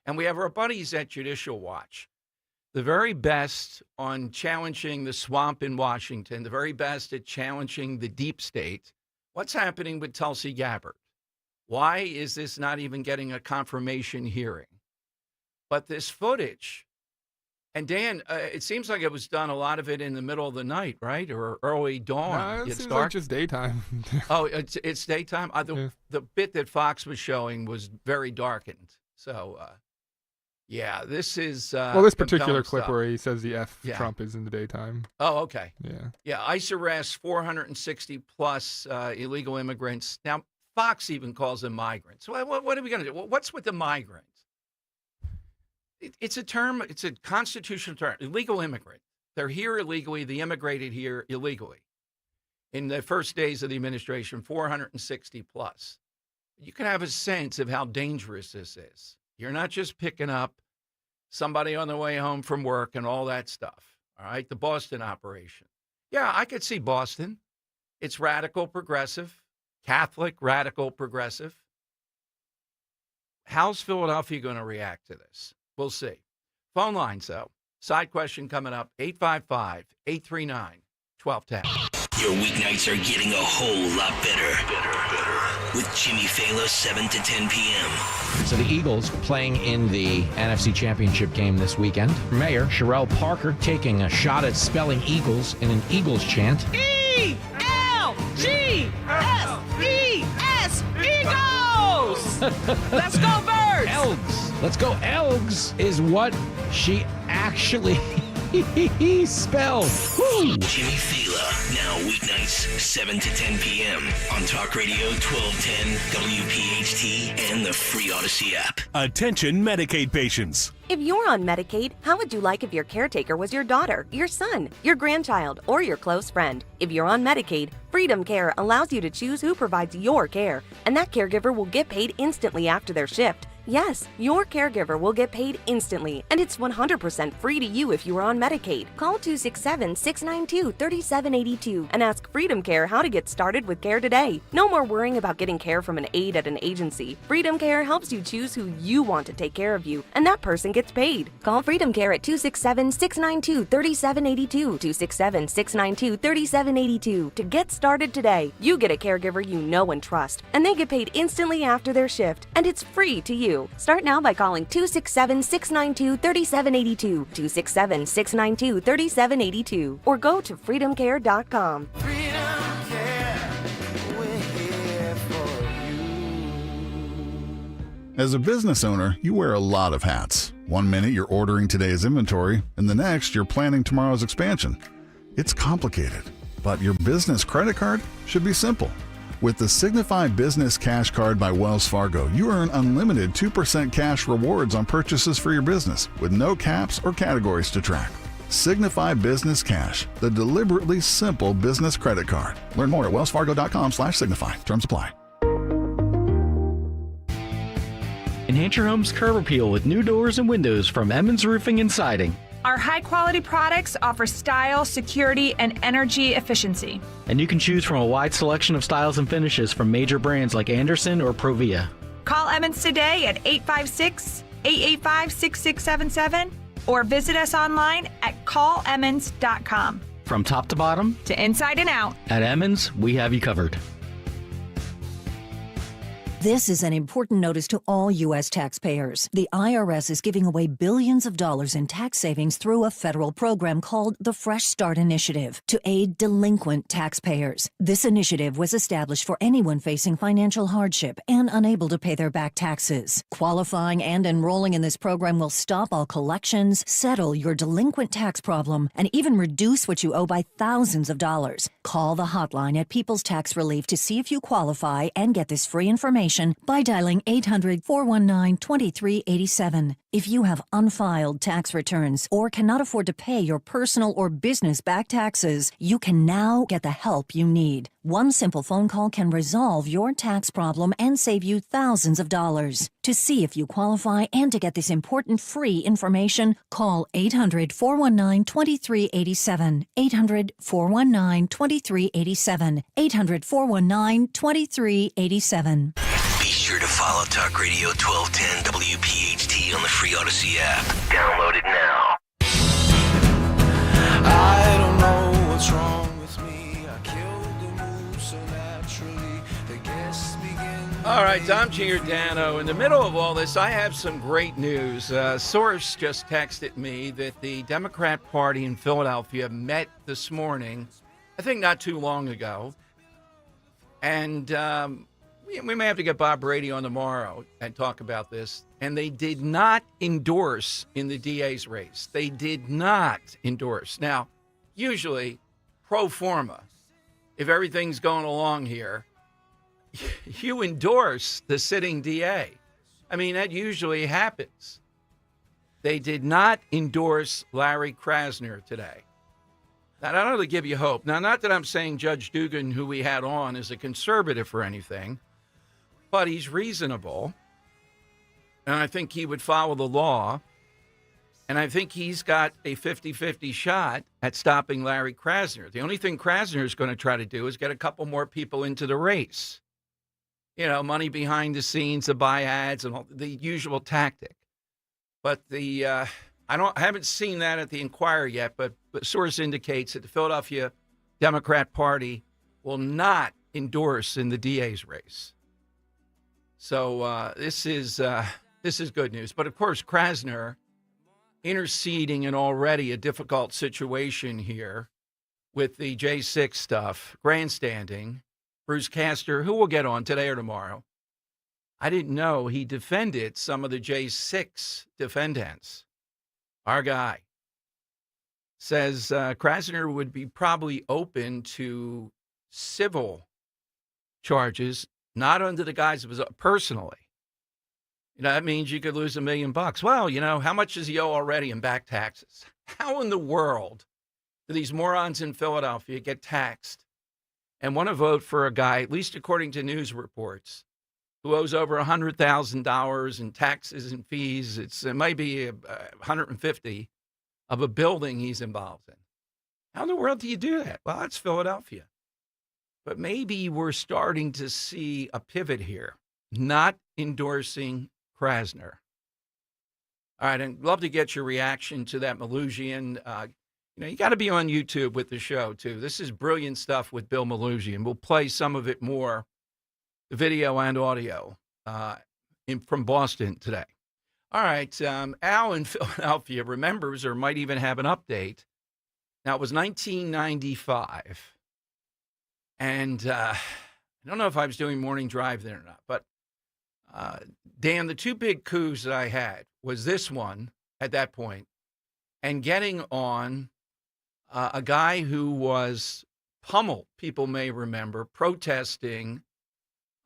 And we have our buddies at Judicial Watch. The very best on challenging the swamp in Washington, the very best at challenging the deep state. What's happening with Tulsi Gabbard? Why is this not even getting a confirmation hearing? But this footage, and Dan, it seems like it was done, a lot of it in the middle of the night, right? Or early dawn. No, it it's seems dark. like just daytime. Oh, it's daytime? The bit that Fox was showing was very darkened. So, yeah, this is well, this particular clip stuff. where he says the Trump is in the daytime. Oh, okay. Yeah. Yeah, ICE arrests 460 plus illegal immigrants. Now, Fox even calls them migrants. What are we going to do? What's with the migrants? It's a term, it's a constitutional term, illegal immigrant. They're here illegally, they immigrated here illegally. In the first days of the administration, 460 plus. You can have a sense of how dangerous this is. You're not just picking up somebody on the way home from work and all that stuff. All right, the Boston operation. Yeah, I could see Boston. It's radical progressive, Catholic radical progressive. How's Philadelphia going to react to this? We'll see. Phone lines, though. Side question coming up, 855-839-1210. Your weeknights are getting a whole lot better. With Jimmy Faella, 7 to 10 p.m. So the Eagles playing in the NFC Championship game this weekend. Mayor Sherelle Parker taking a shot at spelling Eagles in an Eagles chant. E-L-G-S-E-S, Eagles! Let's go, Birds! Elgs. Let's go, Elgs is what she actually spelled. Woo. Jimmy Faella, now weeknights, 7 to 10 p.m. on Talk Radio 1210, WPHT, and the free Odyssey app. Attention Medicaid patients. If you're on Medicaid, how would you like if your caretaker was your daughter, your son, your grandchild, or your close friend? If you're on Medicaid, Freedom Care allows you to choose who provides your care, and that caregiver will get paid instantly after their shift. Yes, your caregiver will get paid instantly, and it's 100% free to you if you are on Medicaid. Call 267-692-3782 and ask Freedom Care how to get started with care today. No more worrying about getting care from an aide at an agency. Freedom Care helps you choose who you want to take care of you, and that person gets paid. Call Freedom Care at 267-692-3782, 267-692-3782 to get started today. You get a caregiver you know and trust, and they get paid instantly after their shift, and it's free to you. Start now by calling 267-692-3782, 267-692-3782, or go to freedomcare.com. As a business owner, you wear a lot of hats. One minute you're ordering today's inventory, and the next you're planning tomorrow's expansion. It's complicated, but your business credit card should be simple. With the Signify Business Cash Card by Wells Fargo, you earn unlimited 2% cash rewards on purchases for your business with no caps or categories to track. Signify Business Cash, the deliberately simple business credit card. Learn more at wellsfargo.com/signify. Terms apply. Enhance your home's curb appeal with new doors and windows from Emmons Roofing and Siding. Our high-quality products offer style, security, and energy efficiency. And you can choose from a wide selection of styles and finishes from major brands like Anderson or Provia. Call Emmons today at 856-885-6677 or visit us online at callemmons.com. From top to bottom, to inside and out, at Emmons, we have you covered. This is an important notice to all U.S. taxpayers. The IRS is giving away billions of dollars in tax savings through a federal program called the Fresh Start Initiative to aid delinquent taxpayers. This initiative was established for anyone facing financial hardship and unable to pay their back taxes. Qualifying and enrolling in this program will stop all collections, settle your delinquent tax problem, and even reduce what you owe by thousands of dollars. Call the hotline at People's Tax Relief to see if you qualify and get this free information by dialing 800-419-2387. If you have unfiled tax returns or cannot afford to pay your personal or business back taxes, you can now get the help you need. One simple phone call can resolve your tax problem and save you thousands of dollars. To see if you qualify and to get this important free information, call 800-419-2387. 800-419-2387. 800-419-2387. Be sure to follow Talk Radio 1210 WPHT on the free Odyssey app. Download it now. I don't know what's wrong with me. I killed the mood so naturally. The guests begin. All right, Dom Giordano. In the middle of all this, I have some great news. A source just texted me that the Democrat Party in Philadelphia met this morning, I think not too long ago. And we may have to get Bob Brady on tomorrow and talk about this. And they did not endorse in the DA's race. They did not endorse. Now, usually, pro forma, if everything's going along here, you endorse the sitting DA. I mean, that usually happens. They did not endorse Larry Krasner today. Now, I don't know to give you hope. Now, not that I'm saying Judge Dugan, who we had on, is a conservative or anything, but he's reasonable, and I think he would follow the law, and I think he's got a 50-50 shot at stopping Larry Krasner. The only thing Krasner is going to try to do is get a couple more people into the race. You know, money behind the scenes to buy ads and all, the usual tactic. But I haven't seen that at the Inquirer yet, but source indicates that the Philadelphia Democrat Party will not endorse in the DA's race. So this is good news. But of course, Krasner interceding in already a difficult situation here with the J6 stuff, grandstanding. Bruce Castor, who we'll get on today or tomorrow, I didn't know he defended some of the J6 defendants. Our guy says Krasner would be probably open to civil charges, not under the guise of his personally. You know, that means you could lose $1 million. Well, you know, how much does he owe already in back taxes? How in the world do these morons in Philadelphia get taxed and want to vote for a guy, at least according to news reports, who owes over $100,000 in taxes and fees? It might be $150,000 of a building he's involved in. How in the world do you do that? Well, it's Philadelphia. But maybe we're starting to see a pivot here, not endorsing Krasner. All right, I'd love to get your reaction to that Malusian. You know, you got to be on YouTube with the show, too. This is brilliant stuff with Bill Malusian. We'll play some of it more, video and audio, from Boston today. All right, Al in Philadelphia remembers or might even have an update. Now, it was 1995, and I don't know if I was doing morning drive then or not, but Dan, the two big coups that I had was this one at that point and getting on a guy who was pummeled, people may remember, protesting.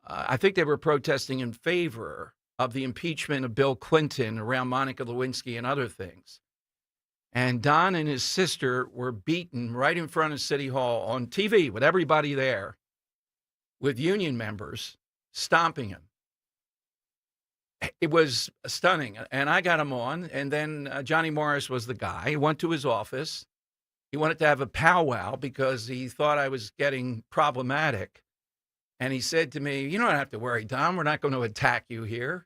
I think they were protesting in favor of the impeachment of Bill Clinton around Monica Lewinsky and other things. And Don and his sister were beaten right in front of City Hall on TV with everybody there, with union members stomping him. It was stunning. And I got him on. And then Johnny Morris was the guy. He went to his office. He wanted to have a powwow because he thought I was getting problematic. And he said to me, "You don't have to worry, Don. We're not going to attack you here.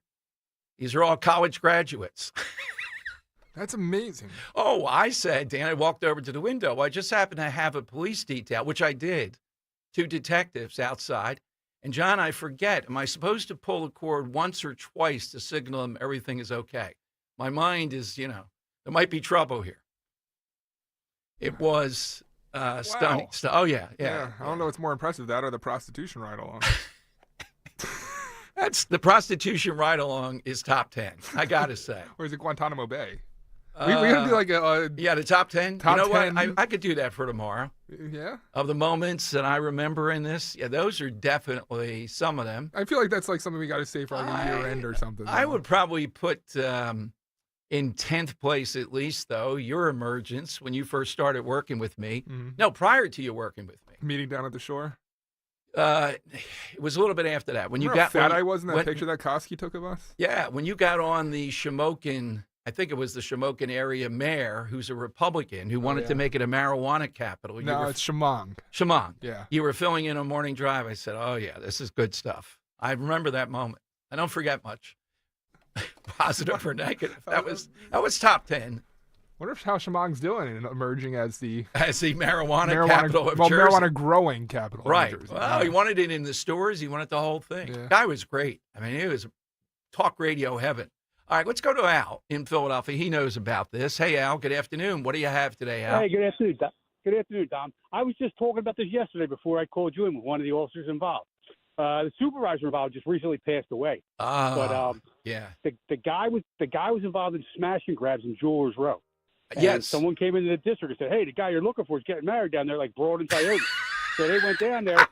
These are all college graduates." That's amazing. Oh, I said, Dan, I walked over to the window. I just happened to have a police detail, which I did. 2 detectives outside. And John, I forget, am I supposed to pull the cord once or twice to signal them everything is okay? My mind is, you know, there might be trouble here. It was stunning. Wow. Oh, yeah. I don't know what's more impressive, that or the prostitution ride-along. That's the prostitution ride-along is top 10, I got to say. Or is it Guantanamo Bay? We gotta do like the top 10. Top you know 10. what? I could do that for tomorrow. Yeah. Of the moments that I remember in this, yeah, those are definitely some of them. I feel like that's like something we got to say for like a year end or something. I would probably put in 10th place at least, though, your emergence when you first started working with me. Mm-hmm. No, prior to you working with me. Meeting down at the shore. It was a little bit after that. When you Remember got how fat I was in that picture that Koski took of us. Yeah, when you got on the Shamokin. I think it was the Shamokin area mayor, who's a Republican, who wanted to make it a marijuana capital. No, it's Shamong. Shamong. Yeah. You were filling in a morning drive. I said, oh, yeah, this is good stuff. I remember that moment. I don't forget much, positive or negative. That was top 10. Wonder if how Chemung's doing in emerging as the marijuana capital of Jersey. marijuana growing capital Right. of Jersey. Well, he wanted it in the stores. He wanted the whole thing. Yeah. Guy was great. I mean, he was talk radio heaven. All right, let's go to Al in Philadelphia. He knows about this. Hey, Al, good afternoon. What do you have today, Al? Hey, good afternoon, Tom. Good afternoon, Tom. I was just talking about this yesterday before I called you in with one of the officers involved. The supervisor involved just recently passed away. Yeah. The guy was involved in smash and grabs in Jewelers Row. And Yes. someone came into the district and said, "Hey, the guy you're looking for is getting married down there, like Broad and Coyote." So they went down there.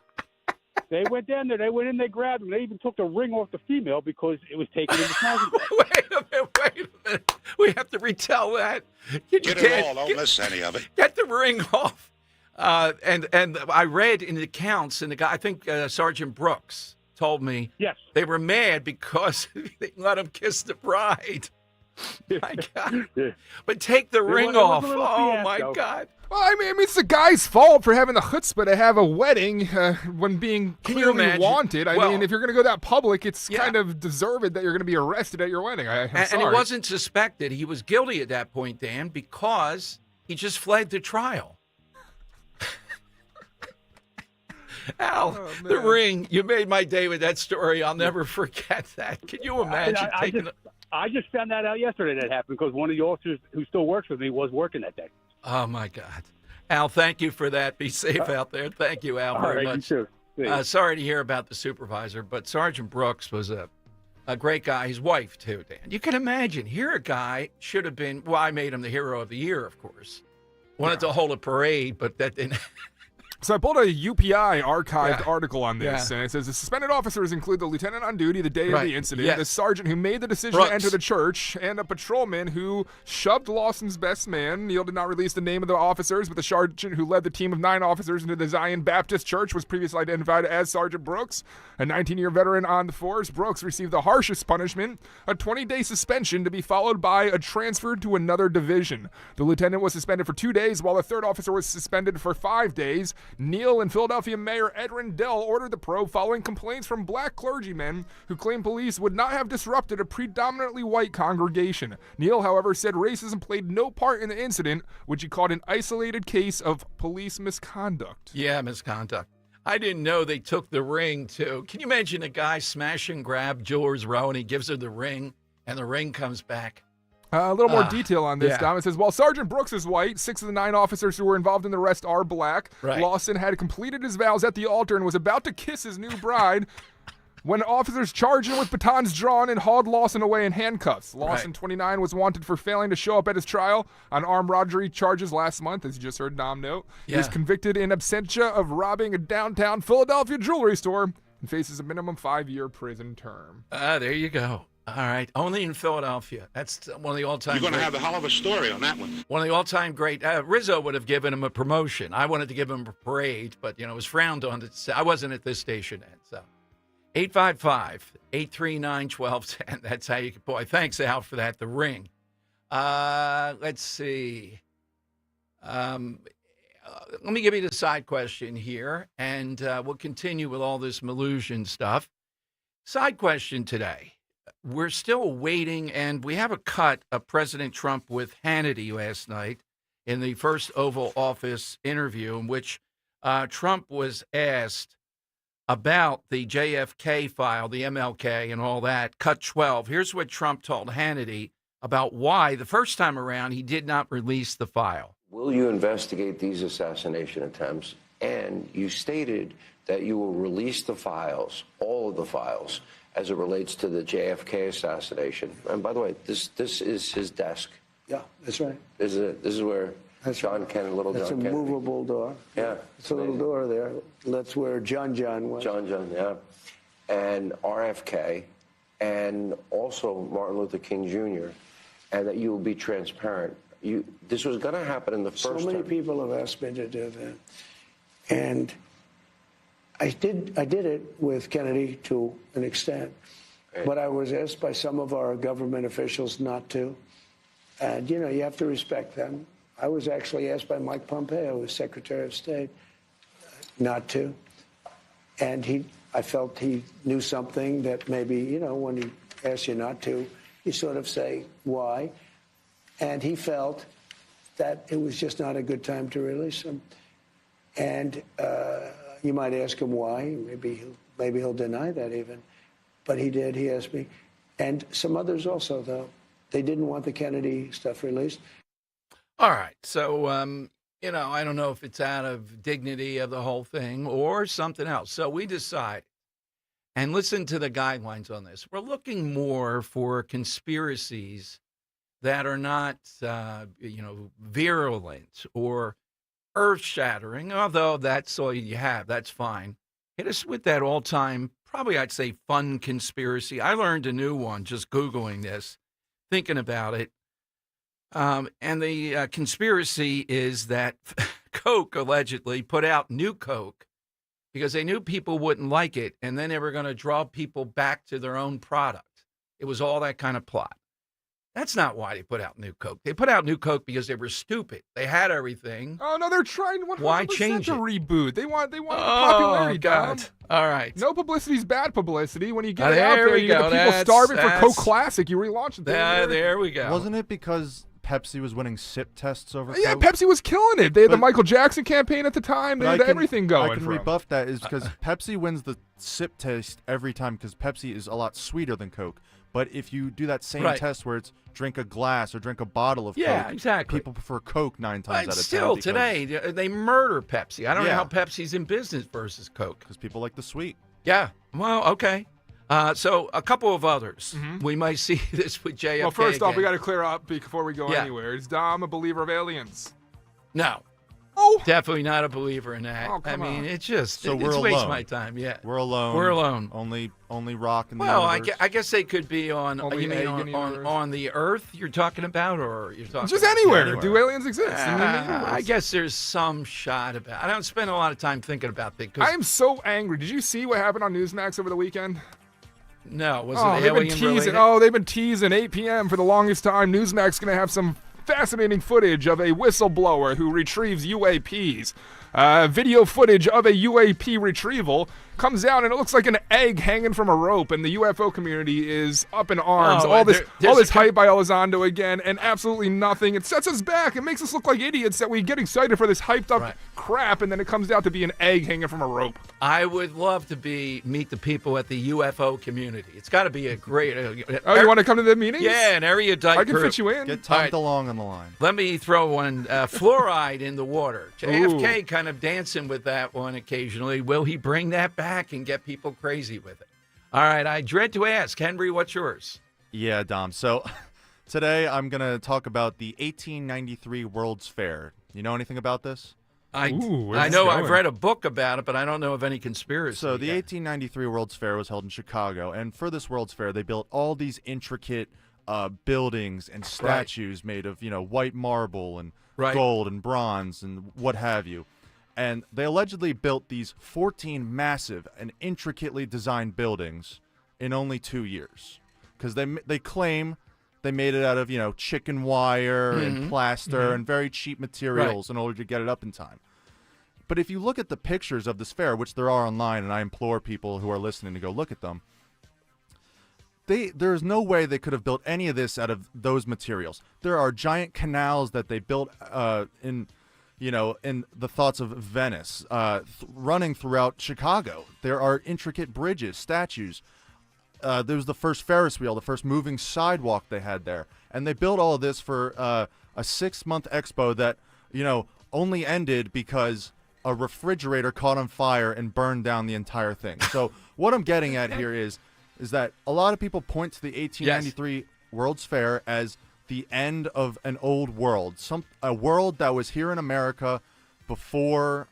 They went in, they grabbed him. They even took the ring off the female because it was taken in the smash and grab. Wait a minute. We have to retell that. Get it all. Don't miss any of it. Get the ring off. And I read in the accounts, and the guy, I think Sergeant Brooks told me, yes, they were mad because they let him kiss the bride. My God. But take the ring off. Oh, my God. Well, I mean, it's the guy's fault for having the chutzpah to have a wedding when being Can you clearly imagine? wanted. I Well, mean, if you're going to go that public, it's kind of deserved that you're going to be arrested at your wedding. I'm And sorry. he wasn't suspected. He was guilty at that point, Dan, because he just fled the trial. Al, the ring, you made my day with that story. I'll never forget that. Can you imagine taking I just found that out yesterday that happened because one of the officers who still works with me was working that day. Oh, my God. Al, thank you for that. Be safe out there. Thank you, Al, very much. You too. Sorry to hear about the supervisor, but Sergeant Brooks was a great guy. His wife, too, Dan. You can imagine. Here a guy should have been, well, I made him the hero of the year, of course. Wanted to hold a parade, but that didn't. So I pulled a UPI archived article on this, and it says the suspended officers include the lieutenant on duty the day of the incident, the sergeant who made the decision to enter the church, and a patrolman who shoved Lawson's best man. Neal did not release the name of the officers, but the sergeant who led the team of 9 officers into the Zion Baptist Church was previously identified as Sergeant Brooks, a 19-year veteran on the force. Brooks received the harshest punishment, a 20-day suspension to be followed by a transfer to another division. The lieutenant was suspended for 2 days, while the third officer was suspended for 5 days. Neal and Philadelphia Mayor Ed Rendell ordered the probe following complaints from black clergymen who claimed police would not have disrupted a predominantly white congregation. Neal, however, said racism played no part in the incident, which he called an isolated case of police misconduct. Yeah, misconduct. I didn't know they took the ring, too. Can you imagine a guy smash and grab Jewelers Row, and he gives her the ring, and the ring comes back? A little more detail on this, Dom. It says, while Sergeant Brooks is white, 6 of the 9 officers who were involved in the arrest are black. Right. Lawson had completed his vows at the altar and was about to kiss his new bride when officers charged him with batons drawn and hauled Lawson away in handcuffs. Lawson, 29, was wanted for failing to show up at his trial on armed robbery charges last month, as you just heard Dom note. He was convicted in absentia of robbing a downtown Philadelphia jewelry store and faces a minimum 5-year prison term. There you go. All right. Only in Philadelphia. That's one of the all-time You're going to great. have a hell of a story on that one. One of the all-time great. Rizzo would have given him a promotion. I wanted to give him a parade, but, it was frowned on. I wasn't at this station then. So 855-839-1210. That's how you can. Boy, thanks, Al, for that. The ring. Let's see. Let me give you the side question here, and we'll continue with all this Melusion stuff. Side question today. We're still waiting, and we have a cut of President Trump with Hannity last night in the first Oval Office interview in which Trump was asked about the JFK file, the MLK and all that, cut 12. Here's what Trump told Hannity about why the first time around he did not release the file. Will you investigate these assassination attempts? And you stated that you will release the files, all of the files, as it relates to the JFK assassination. And by the way, this is his desk. Yeah, that's right. This is where John Kennedy, little That's John a Kennedy. movable door. Yeah. It's a little door there. That's where John was. John, yeah. And RFK, and also Martin Luther King Jr., and that you will be transparent. This was going to happen in the first So many time. people have asked me to do that. And I did it with Kennedy to an extent, but I was asked by some of our government officials not to. And, you have to respect them. I was actually asked by Mike Pompeo, who's Secretary of State, not to. And I felt he knew something that maybe, when he asks you not to, you sort of say, why? And he felt that it was just not a good time to release them. And you might ask him why. Maybe he'll deny that even. But he did. He asked me. And some others also, though. They didn't want the Kennedy stuff released. All right. So, I don't know if it's out of dignity of the whole thing or something else. So we decide, and listen to the guidelines on this. We're looking more for conspiracies that are not, virulent or earth-shattering, although that's all you have. That's fine. Hit us with that all-time, probably I'd say fun conspiracy. I learned a new one just Googling this, thinking about it. And the conspiracy is that Coke allegedly put out new Coke because they knew people wouldn't like it, and then they were going to draw people back to their own product. It was all that kind of plot. That's not why they put out new Coke. They put out new Coke because they were stupid. They had everything. Oh no, they're trying 100% why change to it? reboot. They want popularity. God. Dom. All right. No publicity's bad publicity. When you get it There out there, we you get go. the people starving for That's- Coke Classic. You relaunch it. There we go. Wasn't it because Pepsi was winning sip tests over Yeah, Coke? Pepsi was killing it. They had the Michael Jackson campaign at the time. They But had everything going. I can for 'em. rebuff that is because Pepsi wins the sip test every time because Pepsi is a lot sweeter than Coke. But if you do that same Right. test where it's drink a glass or drink a bottle of Yeah, Coke, exactly. people prefer Coke 9 times But out of 10. still, because- today, they murder Pepsi. I don't know Yeah. how Pepsi's in business versus Coke. Because people like the sweet. Yeah. Well, okay. So a couple of others. We might see this with JFK Well, first off, again. we got to clear up before we go Yeah. anywhere. Is Dom a believer of aliens? No. Oh. Definitely not a believer in that. Oh, come I mean, on. it's just, So it's we're waste alone. my time. Yeah. We're alone. We're alone. Only rock in the Well, universe. I guess they could be on. Only You mean egg on, in the on, universe. on the Earth? You're talking about, or you're talking Just about anywhere. Do aliens exist? in the I universe? guess there's some shot about. I don't spend a lot of time thinking about things. I am so angry. Did you see what happened on Newsmax over the weekend? No, was Oh, it they've been alien teasing. related? Oh, they've been teasing 8 p.m. for the longest time. Newsmax going to have some fascinating footage of a whistleblower who retrieves UAPs. Video footage of a UAP retrieval comes out, and it looks like an egg hanging from a rope, and the UFO community is up in arms. Oh, all this there's a hype by Elizondo again, and absolutely nothing. It sets us back. It makes us look like idiots that we get excited for this hyped up crap, and then it comes out to be an egg hanging from a rope. I would love to meet the people at the UFO community. It's got to be a great. Oh, you want to come to the meetings? Yeah, an erudite I can group. fit you in. Get Tom DeLong on the line. Let me throw one fluoride in the water. JFK kind of dancing with that one occasionally. Will he bring that back and get people crazy with it? All right, I dread to ask. Henry, what's yours? Yeah, Dom. So today I'm going to talk about the 1893 World's Fair. You know anything about this? I know I've read a book about it, but I don't know of any conspiracy. So the 1893 World's Fair was held in Chicago, and for this World's Fair, they built all these intricate buildings and statues made of, white marble and gold and bronze and what have you. And they allegedly built these 14 massive and intricately designed buildings in only 2 years, because they claim they made it out of chicken wire and plaster and very cheap materials in order to get it up in time. But if you look at the pictures of this fair, which there are online, and I implore people who are listening to go look at them, there's no way they could have built any of this out of those materials. There are giant canals that they built in the thoughts of Venice, running throughout Chicago. There are intricate bridges, statues. There was the first Ferris wheel, the first moving sidewalk they had there. And they built all of this for a 6-month expo that, only ended because a refrigerator caught on fire and burned down the entire thing. So what I'm getting at here is that a lot of people point to the 1893 World's Fair as the end of an old world, a world that was here in America before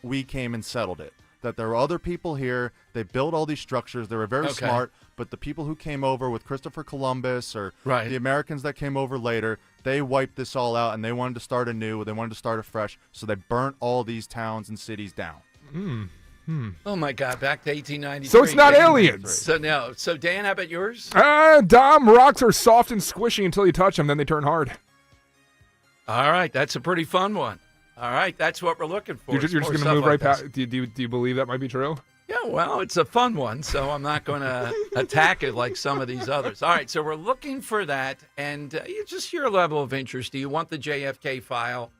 we came and settled it. That there were other people here, they built all these structures, they were very smart, but the people who came over with Christopher Columbus or the Americans that came over later, they wiped this all out and they wanted to start anew, they wanted to start afresh, so they burnt all these towns and cities down. Oh my God, back to 1893. So it's not aliens. So no. So Dan, how about yours? Dom, rocks are soft and squishy until you touch them, then they turn hard. All right, that's a pretty fun one. All right, that's what we're looking for. You're just going to move right past. Do you believe that might be true? Yeah, well, it's a fun one, so I'm not going to attack it like some of these others. All right, so we're looking for that, and just your level of interest. Do you want the JFK file?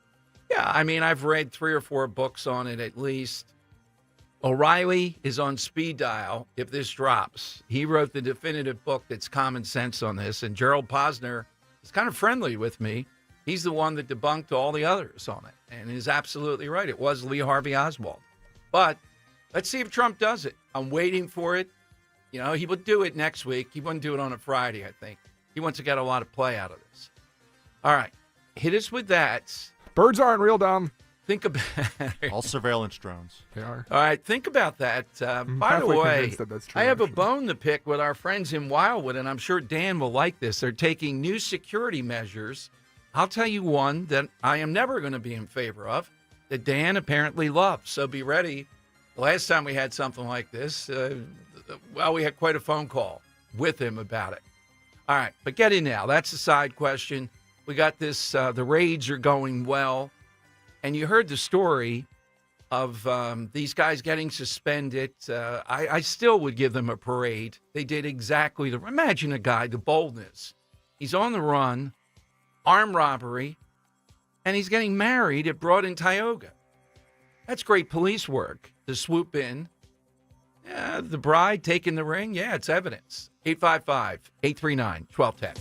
Yeah, I mean, I've read 3 or 4 books on it at least. O'Reilly is on speed dial if this drops. He wrote the definitive book that's common sense on this, and Gerald Posner is kind of friendly with me. He's the one that debunked all the others on it, and is absolutely right. It was Lee Harvey Oswald. But let's see if Trump does it. I'm waiting for it. You know, he would do it next week. He wouldn't do it on a Friday, I think. He wants to get a lot of play out of this. All right, hit us with that. Birds aren't real, Dom. Think about all surveillance drones. They are. All right, think about that. By the way, I have a bone to pick with our friends in Wildwood, and I'm sure Dan will like this. They're taking new security measures. I'll tell you one that I am never going to be in favor of, that Dan apparently loves. So be ready. The last time we had something like this, we had quite a phone call with him about it. All right, but get in now. That's a side question. We got this, the raids are going well. And you heard the story of these guys getting suspended. I still would give them a parade. They did exactly imagine a guy, the boldness. He's on the run, armed robbery, and he's getting married at Broad and Tioga. That's great police work to swoop in. Yeah, the bride taking the ring. Yeah, it's evidence. 855-839-1210.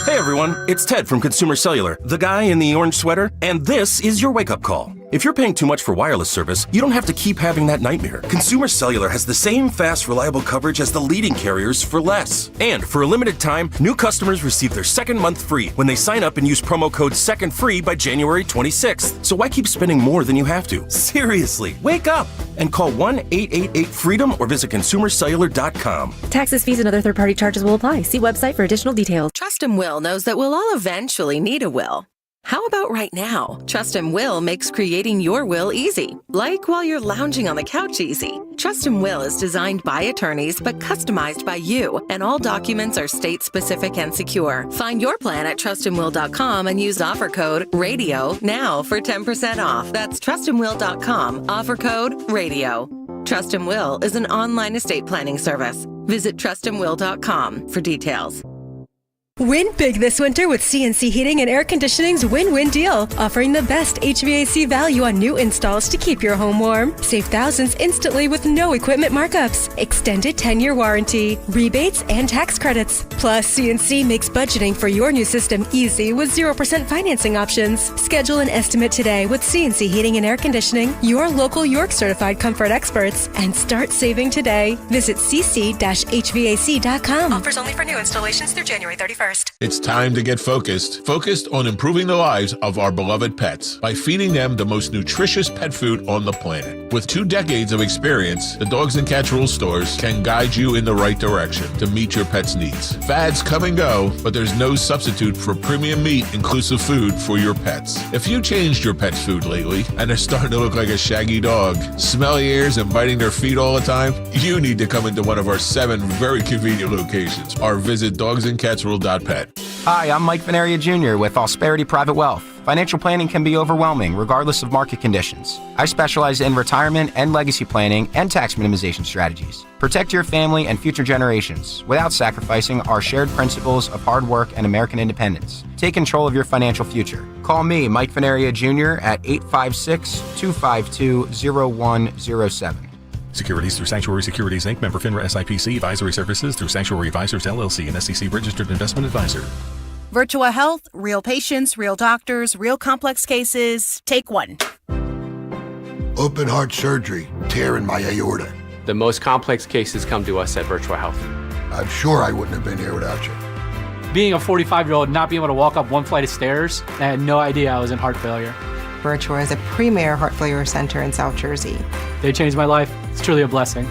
Hey everyone, it's Ted from Consumer Cellular, the guy in the orange sweater, and this is your wake-up call. If you're paying too much for wireless service, you don't have to keep having that nightmare. Consumer Cellular has the same fast, reliable coverage as the leading carriers for less. And for a limited time, new customers receive their second month free when they sign up and use promo code SECONDFREE by January 26th. So why keep spending more than you have to? Seriously, wake up and call 1-888-FREEDOM or visit consumercellular.com. Taxes, fees, and other third-party charges will apply. See website for additional details. Trust and Will knows that we'll all eventually need a will. How about right now? Trust and Will makes creating your will easy, like while you're lounging on the couch easy. Trust and Will is designed by attorneys but customized by you, and all documents are state-specific and secure. Find your plan at trustandwill.com and use offer code RADIO now for 10% off. That's trustandwill.com, offer code RADIO. Trust and Will is an online estate planning service. Visit trustandwill.com for details. Win big this winter with CNC Heating and Air Conditioning's win-win deal, offering the best HVAC value on new installs to keep your home warm. Save thousands instantly with no equipment markups, extended 10-year warranty, rebates, and tax credits. Plus, CNC makes budgeting for your new system easy with 0% financing options. Schedule an estimate today with CNC Heating and Air Conditioning, your local York certified comfort experts, and start saving today. Visit cc-hvac.com. Offers only for new installations through January 31st. It's time to get focused on improving the lives of our beloved pets by feeding them the most nutritious pet food on the planet. With 2 decades of experience, the Dogs and Cats Rules stores can guide you in the right direction to meet your pet's needs. Fads come and go, but there's no substitute for premium meat inclusive food for your pets. If you changed your pet's food lately and they're starting to look like a shaggy dog, smelly ears and biting their feet all the time, you need to come into one of our 7 very convenient locations or visit dogsandcatsrule.pet. Hi, I'm Mike Venaria Jr. with Ausperity Private Wealth. Financial planning can be overwhelming regardless of market conditions. I specialize in retirement and legacy planning and tax minimization strategies. Protect your family and future generations without sacrificing our shared principles of hard work and American independence. Take control of your financial future. Call me, Mike Venaria Jr. at 856-252-0107. Securities through Sanctuary Securities, Inc., member FINRA SIPC, advisory services through Sanctuary Advisors, LLC, an SEC-registered investment advisor. Virtua Health, real patients, real doctors, real complex cases. Take one. Open heart surgery, tear in my aorta. The most complex cases come to us at Virtua Health. I'm sure I wouldn't have been here without you. Being a 45-year-old, not being able to walk up 1 flight of stairs, I had no idea I was in heart failure. Virtua is a premier heart failure center in South Jersey. They changed my life. It's truly a blessing.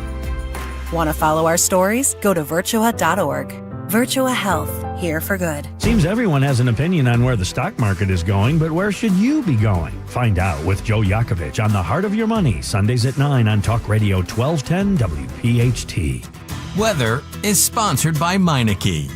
Want to follow our stories? Go to virtua.org. Virtua Health, here for good. Seems everyone has an opinion on where the stock market is going, but where should you be going? Find out with Joe Yakovich on The Heart of Your Money, Sundays at 9 on Talk Radio 1210 WPHT. Weather is sponsored by Meineke.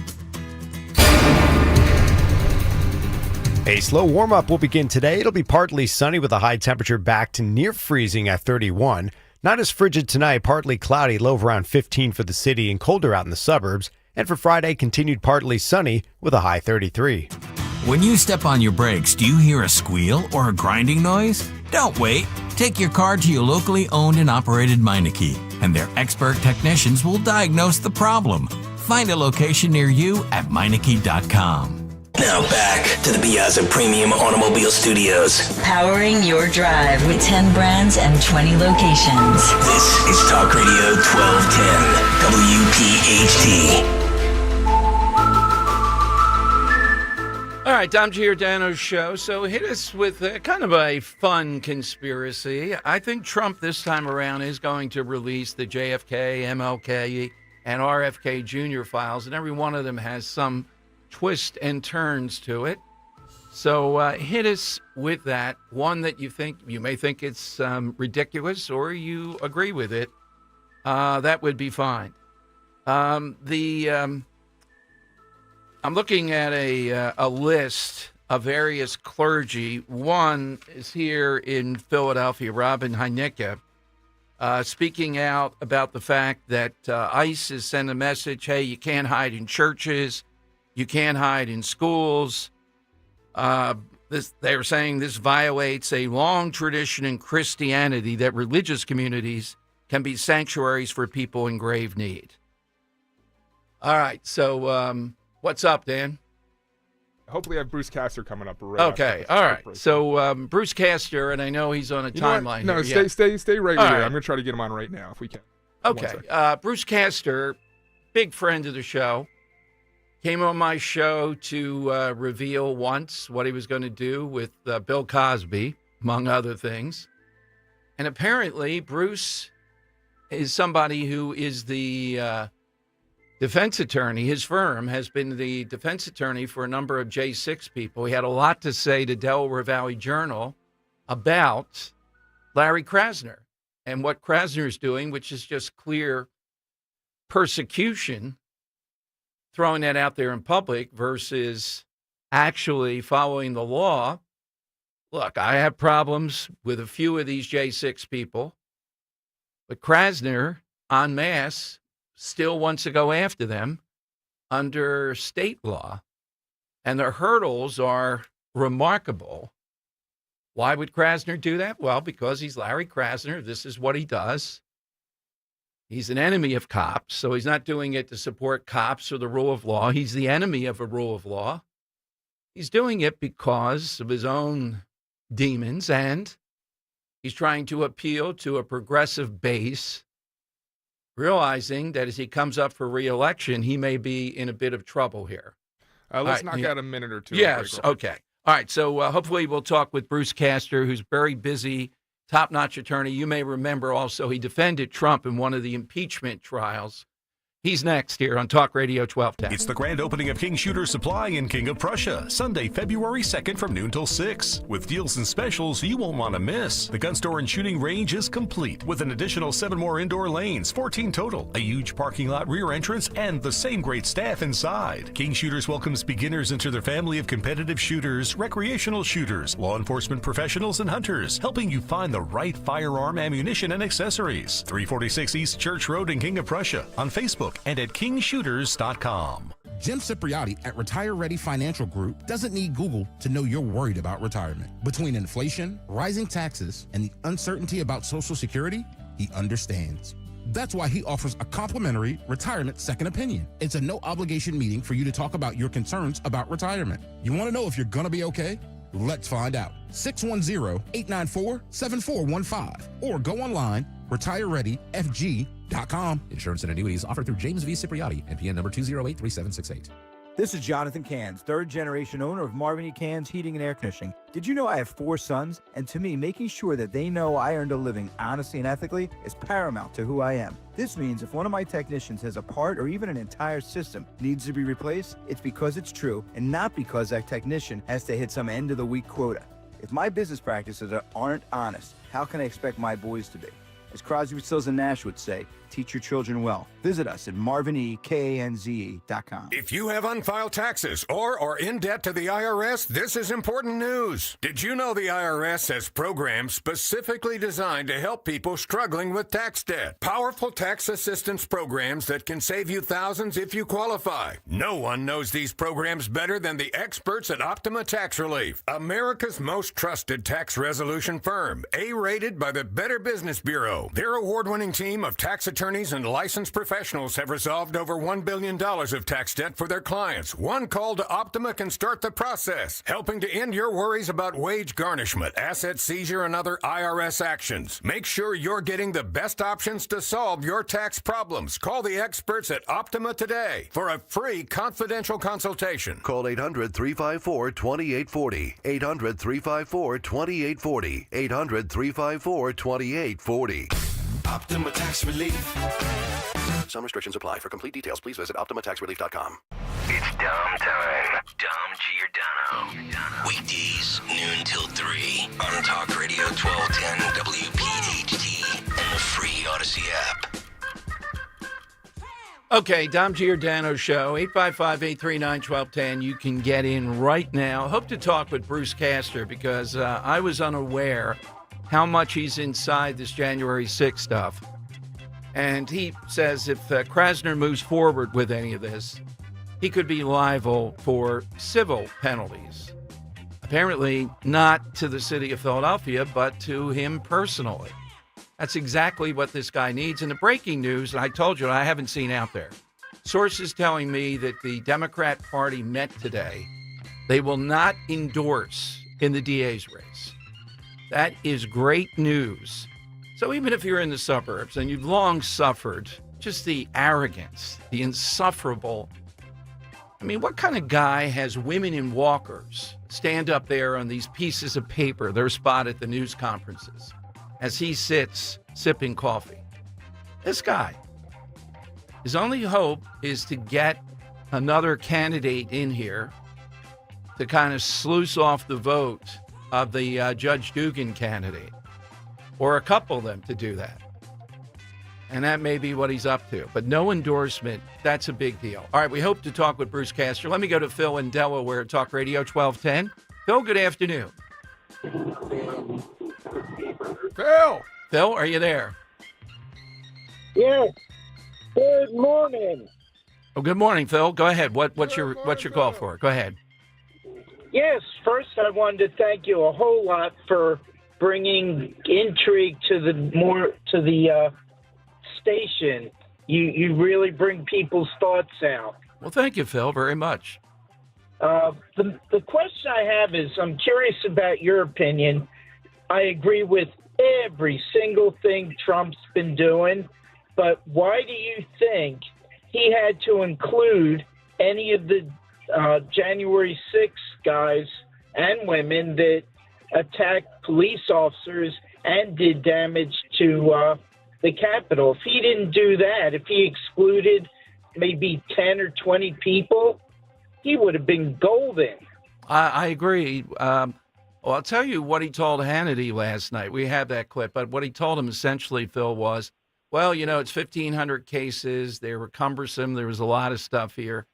A slow warm-up will begin today. It'll be partly sunny with a high temperature back to near freezing at 31. Not as frigid tonight, partly cloudy, low of around 15 for the city and colder out in the suburbs. And for Friday, continued partly sunny with a high 33. When you step on your brakes, do you hear a squeal or a grinding noise? Don't wait. Take your car to your locally owned and operated Meineke, and their expert technicians will diagnose the problem. Find a location near you at Meineke.com. Now back to the Piazza Premium Automobile Studios. Powering your drive with 10 brands and 20 locations. This is Talk Radio 1210 WPHT. All right, Dom Giordano's show. So hit us with kind of a fun conspiracy. I think Trump this time around is going to release the JFK, MLK, and RFK Jr. files, and every one of them has some twist and turns to it. So hit us with that. One that you may think it's ridiculous or you agree with it. That would be fine. I'm looking at a list of various clergy. One is here in Philadelphia, Robin Heinicke, speaking out about the fact that ICE has sent a message, hey, you can't hide in churches, you can't hide in schools. They're saying this violates a long tradition in Christianity that religious communities can be sanctuaries for people in grave need. All right, so what's up, Dan? Hopefully I have Bruce Castor coming up. Okay, all right. So Bruce Castor, and I know he's on a timeline. No, here. Stay right here. Right. I'm going to try to get him on right now if we can. Okay, Bruce Castor, big friend of the show, came on my show to reveal once what he was going to do with Bill Cosby, among other things. And apparently Bruce is somebody who is the defense attorney. His firm has been the defense attorney for a number of J6 people. He had a lot to say to Delaware Valley Journal about Larry Krasner and what Krasner is doing, which is just clear persecution, throwing that out there in public versus actually following the law. Look, I have problems with a few of these J6 people, but Krasner, en masse, still wants to go after them under state law. And the hurdles are remarkable. Why would Krasner do that? Well, because he's Larry Krasner. This is what he does. He's an enemy of cops, so he's not doing it to support cops or the rule of law. He's the enemy of a rule of law. He's doing it because of his own demons, and he's trying to appeal to a progressive base, realizing that as he comes up for re-election, he may be in a bit of trouble here. Let's knock out a minute or two. Yes, okay. All right, so hopefully we'll talk with Bruce Castor, who's very busy, top-notch attorney. You may remember also he defended Trump in one of the impeachment trials. He's next here on Talk Radio 1210. It's the grand opening of King Shooter Supply in King of Prussia, Sunday, February 2nd from noon till 6. With deals and specials you won't want to miss. The gun store and shooting range is complete with an additional 7 more indoor lanes, 14 total, a huge parking lot rear entrance, and the same great staff inside. King Shooters welcomes beginners into their family of competitive shooters, recreational shooters, law enforcement professionals, and hunters, helping you find the right firearm, ammunition, and accessories. 346 East Church Road in King of Prussia. On Facebook and at kingshooters.com. Jim Cipriotti at Retire Ready Financial Group doesn't need Google to know you're worried about retirement. Between inflation, rising taxes, and the uncertainty about Social Security, he understands. That's why he offers a complimentary retirement second opinion. It's a no-obligation meeting for you to talk about your concerns about retirement. You want to know if you're going to be okay? Let's find out. 610-894-7415 or go online, retirereadyfg.com. Insurance and annuities offered through James V. Cipriotti, NPN number 2083768. This is Jonathan Cans, third-generation owner of Marvin E. Cans Heating and Air Conditioning. Did you know I have 4 sons? And to me, making sure that they know I earned a living honestly and ethically is paramount to who I am. This means if one of my technicians has a part or even an entire system needs to be replaced, it's because it's true and not because that technician has to hit some end-of-the-week quota. If my business practices aren't honest, how can I expect my boys to be? As Crosby, Stills, and Nash would say, teach your children well. Visit us at marvinekanze.com. If you have unfiled taxes or are in debt to the IRS, this is important news. Did you know the IRS has programs specifically designed to help people struggling with tax debt? Powerful tax assistance programs that can save you thousands if you qualify. No one knows these programs better than the experts at Optima Tax Relief, America's most trusted tax resolution firm, A-rated by the Better Business Bureau. Their award-winning team of tax attorneys and licensed professionals have resolved over $1 billion of tax debt for their clients. One call to Optima can start the process, helping to end your worries about wage garnishment, asset seizure, and other IRS actions. Make sure you're getting the best options to solve your tax problems. Call the experts at Optima today for a free confidential consultation. Call 800-354-2840. 800-354-2840. 800-354-2840. Optima Tax Relief. Some restrictions apply. For complete details, please visit OptimaTaxRelief.com. It's Dom time. Dom Giordano. Weekdays, noon till 3 on Talk Radio 1210 WPHT and the free Odyssey app. Okay, Dom Giordano Show, 855-839-1210. You can get in right now. Hope to talk with Bruce Castor because I was unaware how much he's inside this January 6th stuff. And he says if Krasner moves forward with any of this, he could be liable for civil penalties. Apparently not to the city of Philadelphia, but to him personally. That's exactly what this guy needs. And the breaking news, and I told you I haven't seen out there, sources telling me that the Democrat Party met today. They will not endorse in the DA's race. That is great news. So even if you're in the suburbs and you've long suffered just the arrogance, the insufferable, I mean, what kind of guy has women in walkers stand up there on these pieces of paper, their spot at the news conferences, as he sits sipping coffee? This guy. His only hope is to get another candidate in here to kind of sluice off the vote of the Judge Dugan candidate, or a couple of them to do that. And that may be what he's up to. But no endorsement, that's a big deal. All right, we hope to talk with Bruce Castor. Let me go to Phil in Delaware, Talk Radio 1210. Phil, good afternoon. Phil, are you there? Yes. Good morning. Oh, good morning, Phil. Go ahead. What's your call for? Go ahead. Yes. First, I wanted to thank you a whole lot for bringing intrigue to the station. You really bring people's thoughts out. Well, thank you, Phil, very much. The question I have is, I'm curious about your opinion. I agree with every single thing Trump's been doing, but why do you think he had to include any of the January 6th guys and women that attacked police officers and did damage to the Capitol? If he didn't do that, if he excluded maybe 10 or 20 people, he would have been golden. I agree. Well, I'll tell you what he told Hannity last night. We have that clip, but what he told him essentially, Phil, was, well, you know, it's 1,500 cases. They were cumbersome. There was a lot of stuff here.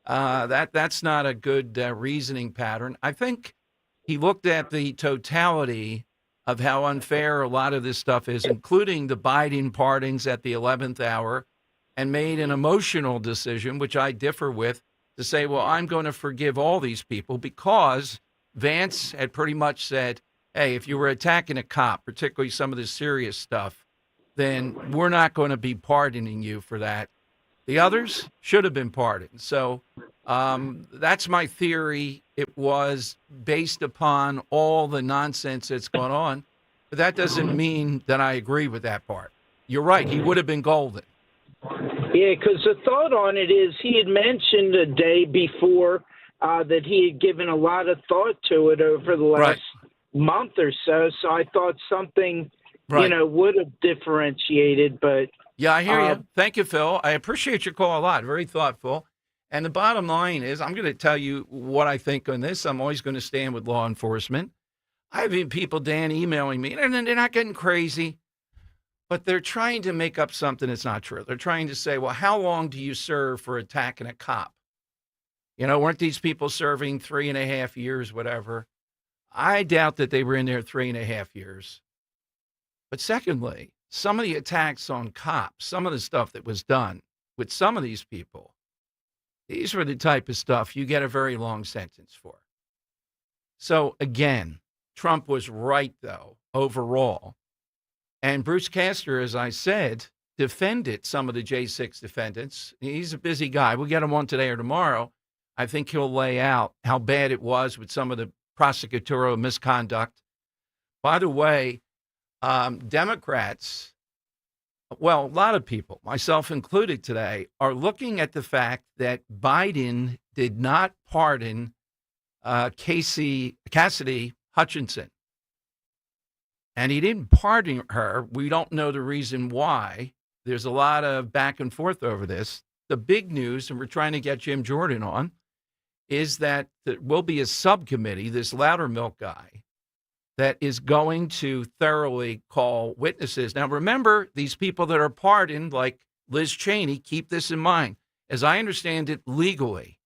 That's not a good reasoning pattern. I think he looked at the totality of how unfair a lot of this stuff is, including the Biden pardons at the 11th hour, and made an emotional decision, which I differ with, to say, well, I'm going to forgive all these people because Vance had pretty much said, hey, if you were attacking a cop, particularly some of the serious stuff, then we're not going to be pardoning you for that. The others should have been pardoned. So that's my theory. It was based upon all the nonsense that's gone on. But that doesn't mean that I agree with that part. You're right. He would have been golden. Yeah, because the thought on it is he had mentioned a day before that he had given a lot of thought to it over the last month or so. So I thought something, would have differentiated. But yeah, I hear you. Thank you, Phil. I appreciate your call a lot. Very thoughtful. And the bottom line is, I'm going to tell you what I think on this. I'm always going to stand with law enforcement. I've had people, Dan, emailing me, and they're not getting crazy. But they're trying to make up something that's not true. They're trying to say, well, how long do you serve for attacking a cop? Weren't these people serving 3.5 years, whatever? I doubt that they were in there 3.5 years. But secondly, some of the attacks on cops, some of the stuff that was done with some of these people, these were the type of stuff you get a very long sentence for. So again, Trump was right, though, overall. And Bruce Castor, as I said, defended some of the J6 defendants. He's a busy guy. We'll get him on today or tomorrow. I think he'll lay out how bad it was with some of the prosecutorial misconduct. By the way, Democrats, well, a lot of people, myself included today, are looking at the fact that Biden did not pardon Cassidy Hutchinson. And he didn't pardon her. We don't know the reason why. There's a lot of back and forth over this. The big news, and we're trying to get Jim Jordan on, is that there will be a subcommittee, this Loudermilk guy, that is going to thoroughly call witnesses. Now, remember, these people that are pardoned, like Liz Cheney, keep this in mind. As I understand it legally,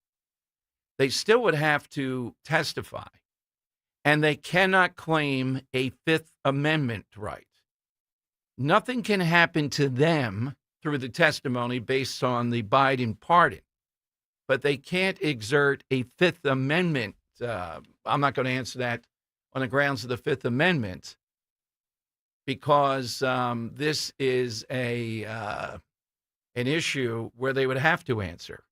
they still would have to testify, and they cannot claim a Fifth Amendment right. Nothing can happen to them through the testimony based on the Biden pardon, but they can't exert a Fifth Amendment. I'm not going to answer that on the grounds of the Fifth Amendment, because this is an issue where they would have to answer.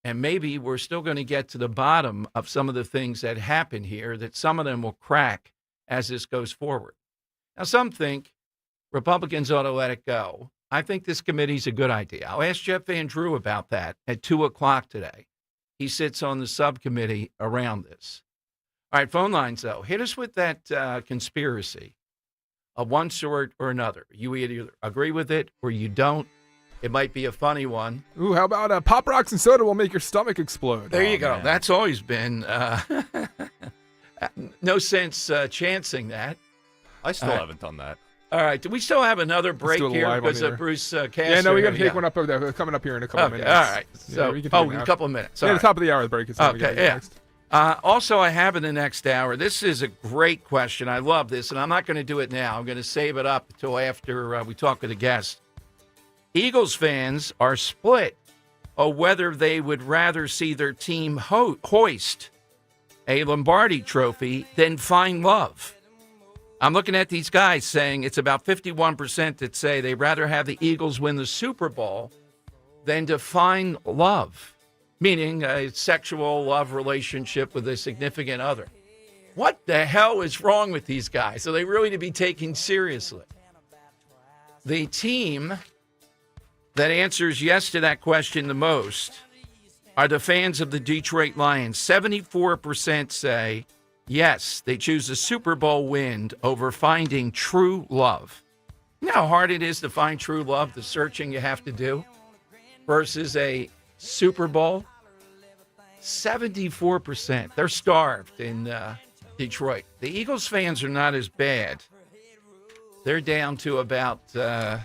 And maybe we're still going to get to the bottom of some of the things that happen here, that some of them will crack as this goes forward. Now, some think Republicans ought to let it go. I think this committee's a good idea. I'll ask Jeff Van Drew about that at 2 o'clock today. He sits on the subcommittee around this. All right, phone lines, though. Hit us with that conspiracy of one sort or another. You either agree with it or you don't. It might be a funny one. Ooh, how about Pop Rocks and soda will make your stomach explode? There you go. Man. That's always been no sense chancing that. I still haven't done that. All right. Do we still have another break here because of Bruce Castor? Yeah, no, we got to take one up over there. Coming up here in a couple of minutes. All right. So, in a couple of minutes. Yeah, the top of the hour the break is okay. Next. Also, I have in the next hour, this is a great question. I love this, and I'm not going to do it now. I'm going to save it up until after we talk with a guest. Eagles fans are split on whether they would rather see their team hoist a Lombardi trophy than find love. I'm looking at these guys saying it's about 51% that say they'd rather have the Eagles win the Super Bowl than to find love, meaning a sexual love relationship with a significant other. What the hell is wrong with these guys? Are they really to be taken seriously? The team that answers yes to that question the most are the fans of the Detroit Lions. 74% say yes, they choose a Super Bowl win over finding true love. You know how hard it is to find true love, the searching you have to do, versus a Super Bowl? 74%. They're starved in Detroit. The Eagles fans are not as bad. They're down to about, let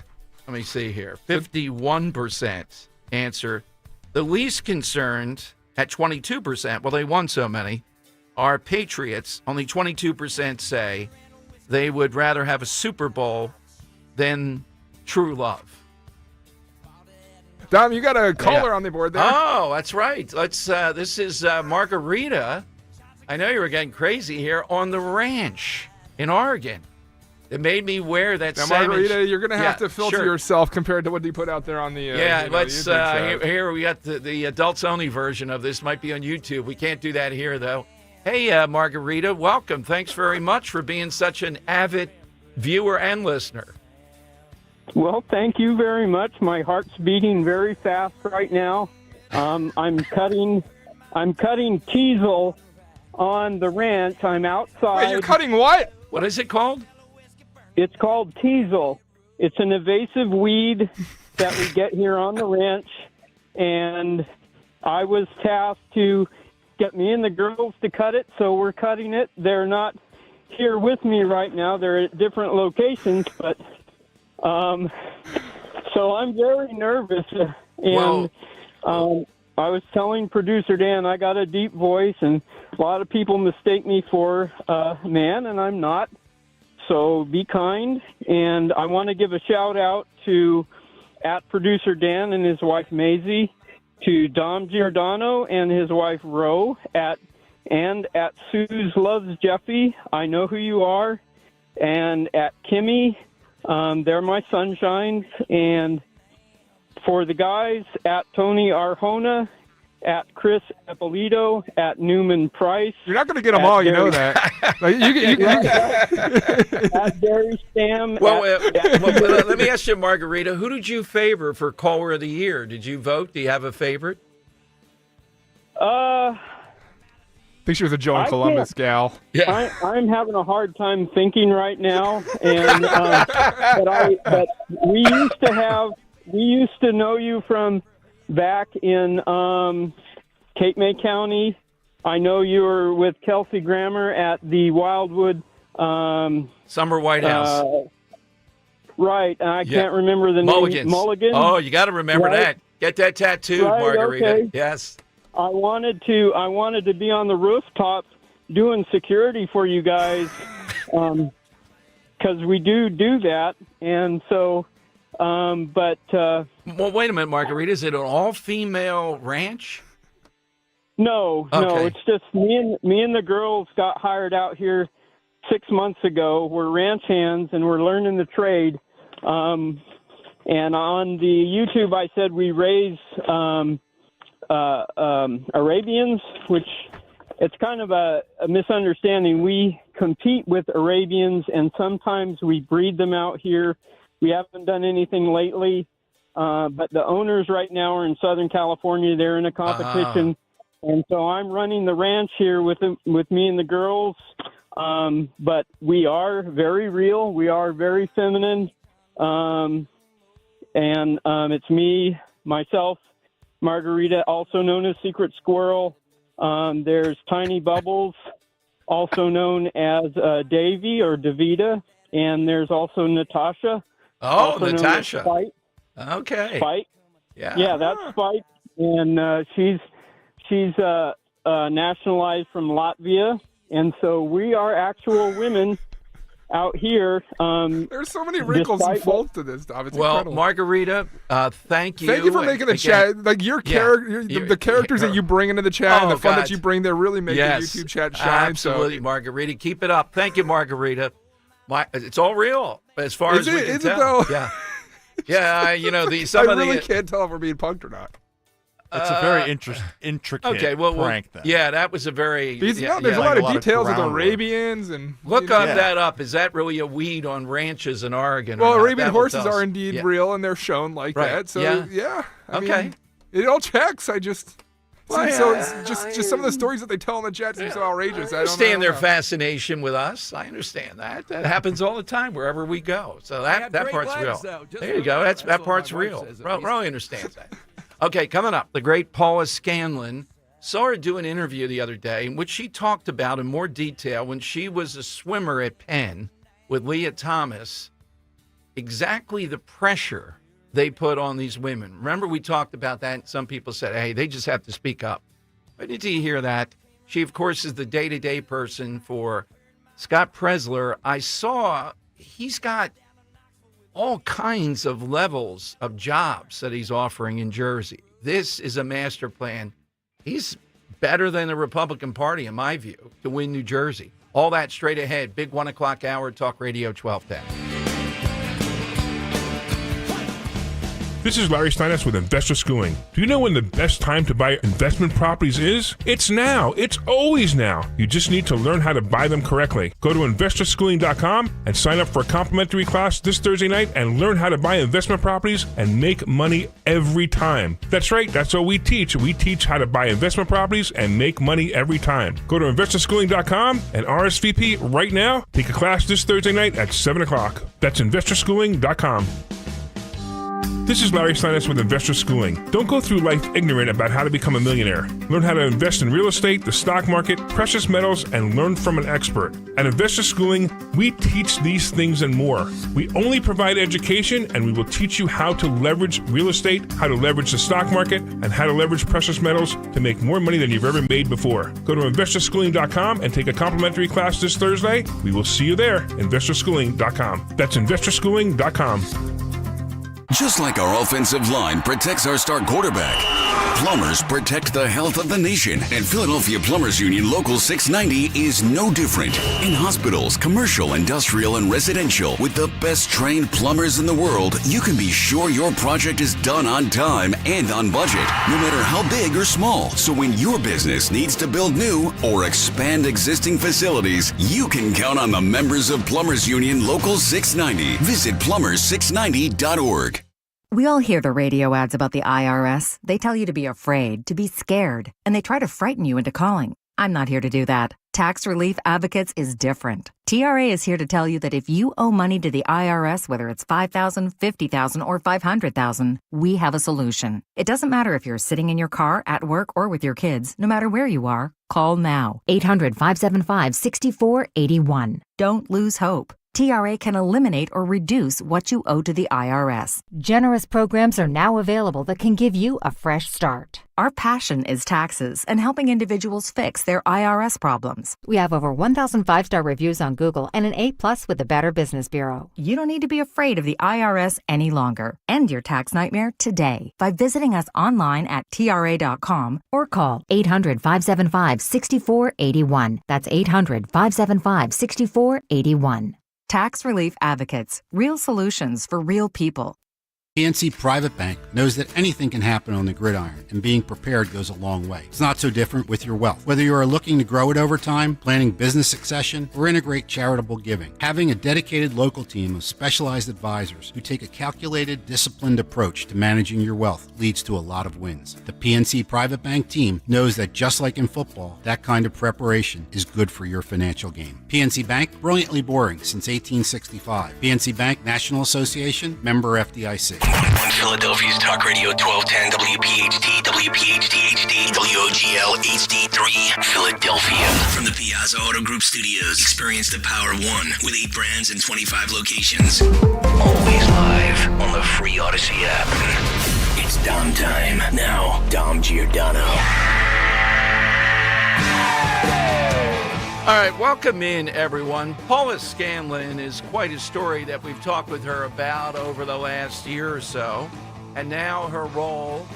me see here, 51% answer. The least concerned at 22%, well, they won so many, are Patriots. Only 22% say they would rather have a Super Bowl than true love. Dom, you got a caller on the board there. Oh, that's right. Let's. This is Margarita. I know you were getting crazy here on the ranch in Oregon. It made me wear that. Now, salmon. Margarita, you're going to have to filter yourself compared to what you put out there on the. Let's. Here we got the adults only version of this. Might be on YouTube. We can't do that here though. Hey, Margarita, welcome. Thanks very much for being such an avid viewer and listener. Well, thank you very much. My heart's beating very fast right now. I'm cutting teasel on the ranch. I'm outside. Wait, you're cutting what? What is it called? It's called teasel. It's an invasive weed that we get here on the ranch, and I was tasked to get me and the girls to cut it, so we're cutting it. They're not here with me right now. They're at different locations, but So I'm very nervous, and I was telling producer Dan I got a deep voice, and a lot of people mistake me for a man, and I'm not. So be kind, and I want to give a shout-out to at producer Dan and his wife Maisie, to Dom Giordano and his wife Ro, at Suze Loves Jeffy, I Know Who You Are, and at Kimmy, they're my sunshines, and for the guys, at Tony Arjona, at Chris Eppolito, at Newman Price. You're not going to get them all, you know that. Like, at Barry Stam. Well, let me ask you, Margarita, who did you favor for Caller of the Year? Did you vote? Do you have a favorite? I think she was a Joe in Columbus gal. Yeah. I'm having a hard time thinking right now, and but we used to know you from back in Cape May County. I know you were with Kelsey Grammer at the Wildwood Summer White House. Right, I can't remember the name. Mulligan. Oh, you got to remember that. Get that tattooed, Margarita. Okay. Yes. I wanted to be on the rooftop doing security for you guys, because we do that, and so. Well, wait a minute, Margarita. Is it an all-female ranch? No, it's just me and the girls got hired out here 6 months ago. We're ranch hands, and we're learning the trade. And on the YouTube, I said we raise Arabians, which it's kind of a misunderstanding. We compete with Arabians, and sometimes we breed them out here. We haven't done anything lately, but the owners right now are in Southern California. They're in a competition, and so I'm running the ranch here with me and the girls. But we are very real. We are very feminine, and it's me, myself, Margarita, also known as Secret Squirrel. There's Tiny Bubbles, also known as Davy or Davita, and there's also Natasha. Oh, Natasha. Spike. Okay. Spike. Yeah, that's Spike, and she's nationalized from Latvia, and so we are actual women out here. There's so many wrinkles and folds to this, Dom. It's well, incredible. Margarita, thank you. Thank you for making the chat. Like your character, the characters that you bring into the chat, and the fun that you bring there really make the YouTube chat shine. Absolutely, Margarita. Keep it up. Thank you, Margarita. It's all real as far as we can tell. It though? Yeah. Yeah, I really can't tell if we're being punked or not. It's a very intricate prank, then. Yeah, that was a very... There's a lot of details with Arabians. And look that up. Is that really a weed on ranches in Oregon? Well, Arabian horses are indeed real, and they're shown like that. So, I mean, it all checks. I just... just some of the stories that they tell in the chat seem so outrageous. I understand their fascination with us. I understand that. That happens all the time wherever we go. So that part's real. There you go. That part's real. Really understands that. Okay, coming up, the great Paula Scanlon. Saw her do an interview the other day in which she talked about in more detail when she was a swimmer at Penn with Leah Thomas, exactly the pressure they put on these women. Remember, we talked about that, and some people said, hey, they just have to speak up. But did you hear that? She, of course, is the day-to-day person for Scott Presler. I saw he's got all kinds of levels of jobs that he's offering in Jersey. This is a master plan. He's better than the Republican Party, in my view, to win New Jersey. All that straight ahead. Big 1 o'clock hour, Talk Radio 1210. This is Larry Steinitz with Investor Schooling. Do you know when the best time to buy investment properties is? It's now. It's always now. You just need to learn how to buy them correctly. Go to investorschooling.com and sign up for a complimentary class this Thursday night and learn how to buy investment properties and make money every time. That's right. That's what we teach. We teach how to buy investment properties and make money every time. Go to investorschooling.com and RSVP right now. Take a class this Thursday night at 7 o'clock. That's investorschooling.com. This is Larry Steinitz with Investor Schooling. Don't go through life ignorant about how to become a millionaire. Learn how to invest in real estate, the stock market, precious metals, and learn from an expert. At Investor Schooling, we teach these things and more. We only provide education, and we will teach you how to leverage real estate, how to leverage the stock market, and how to leverage precious metals to make more money than you've ever made before. Go to investorschooling.com and take a complimentary class this Thursday. We will see you there. Investorschooling.com. That's investorschooling.com. Just like our offensive line protects our star quarterback, plumbers protect the health of the nation. And Philadelphia Plumbers Union Local 690 is no different. In hospitals, commercial, industrial, and residential, with the best trained plumbers in the world, you can be sure your project is done on time and on budget, no matter how big or small. So when your business needs to build new or expand existing facilities, you can count on the members of Plumbers Union Local 690. Visit plumbers690.org. We all hear the radio ads about the IRS. They tell you to be afraid, to be scared, and they try to frighten you into calling. I'm not here to do that. Tax Relief Advocates is different. TRA is here to tell you that if you owe money to the IRS, whether it's $5,000, $50,000, or $500,000, we have a solution. It doesn't matter if you're sitting in your car, at work, or with your kids. No matter where you are, call now. 800-575-6481. Don't lose hope. TRA can eliminate or reduce what you owe to the IRS. Generous programs are now available that can give you a fresh start. Our passion is taxes and helping individuals fix their IRS problems. We have over 1,000 5-star reviews on Google and an A+ with the Better Business Bureau. You don't need to be afraid of the IRS any longer. End your tax nightmare today by visiting us online at TRA.com or call 800-575-6481. That's 800-575-6481. Tax Relief Advocates. Real solutions for real people. PNC Private Bank knows that anything can happen on the gridiron, and being prepared goes a long way. It's not so different with your wealth. Whether you are looking to grow it over time, planning business succession, or integrate charitable giving, having a dedicated local team of specialized advisors who take a calculated, disciplined approach to managing your wealth leads to a lot of wins. The PNC Private Bank team knows that just like in football, that kind of preparation is good for your financial game. PNC Bank, brilliantly boring since 1865. PNC Bank National Association, member FDIC. On Philadelphia's Talk Radio 1210 WPHT, WPHT HD, WOGL HD3, Philadelphia. From the Piazza Auto Group Studios, experience the power of one with 8 brands and 25 locations. Always live on the free Odyssey app. It's Dom time. Now, Dom Giordano. All right, welcome in, everyone. Paula Scanlon is quite a story that we've talked with her about over the last year or so, and now her role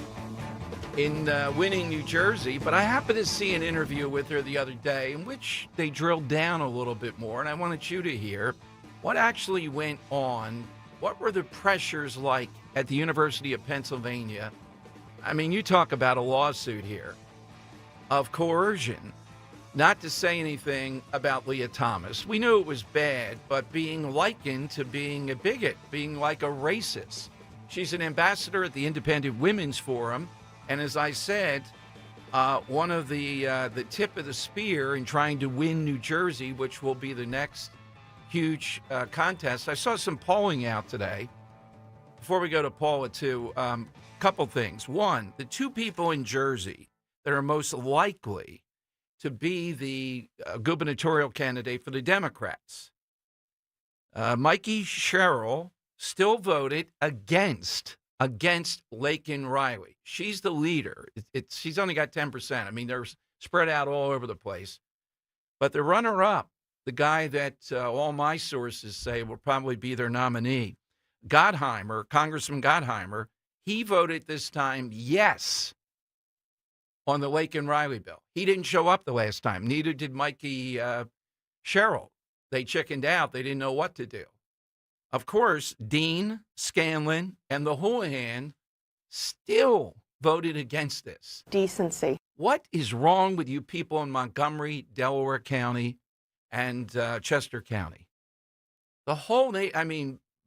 in winning New Jersey. But I happened to see an interview with her the other day in which they drilled down a little bit more, and I wanted you to hear what actually went on. What were the pressures like at the University of Pennsylvania? I mean, you talk about a lawsuit here of coercion. Not to say anything about Leah Thomas. We knew it was bad, but being likened to being a bigot, being like a racist. She's an ambassador at the Independent Women's Forum, and as I said, one of the tip of the spear in trying to win New Jersey, which will be the next huge contest. I saw some polling out today. Before we go to Paula, too, couple things. One, the 2 people in Jersey that are most likely to be the gubernatorial candidate for the Democrats. Mikey Sherrill still voted against Laken Riley. She's the leader. She's only got 10%. I mean, they're spread out all over the place. But the runner-up, the guy that all my sources say will probably be their nominee, Gottheimer, Congressman Gottheimer, he voted this time yes on the Laken Riley bill. He didn't show up the last time. Neither did Mikey Sherrill. They chickened out. They didn't know what to do. Of course, Dean, Scanlon, and the Houlihan still voted against this. Decency. What is wrong with you people in Montgomery, Delaware County, and Chester County? The whole,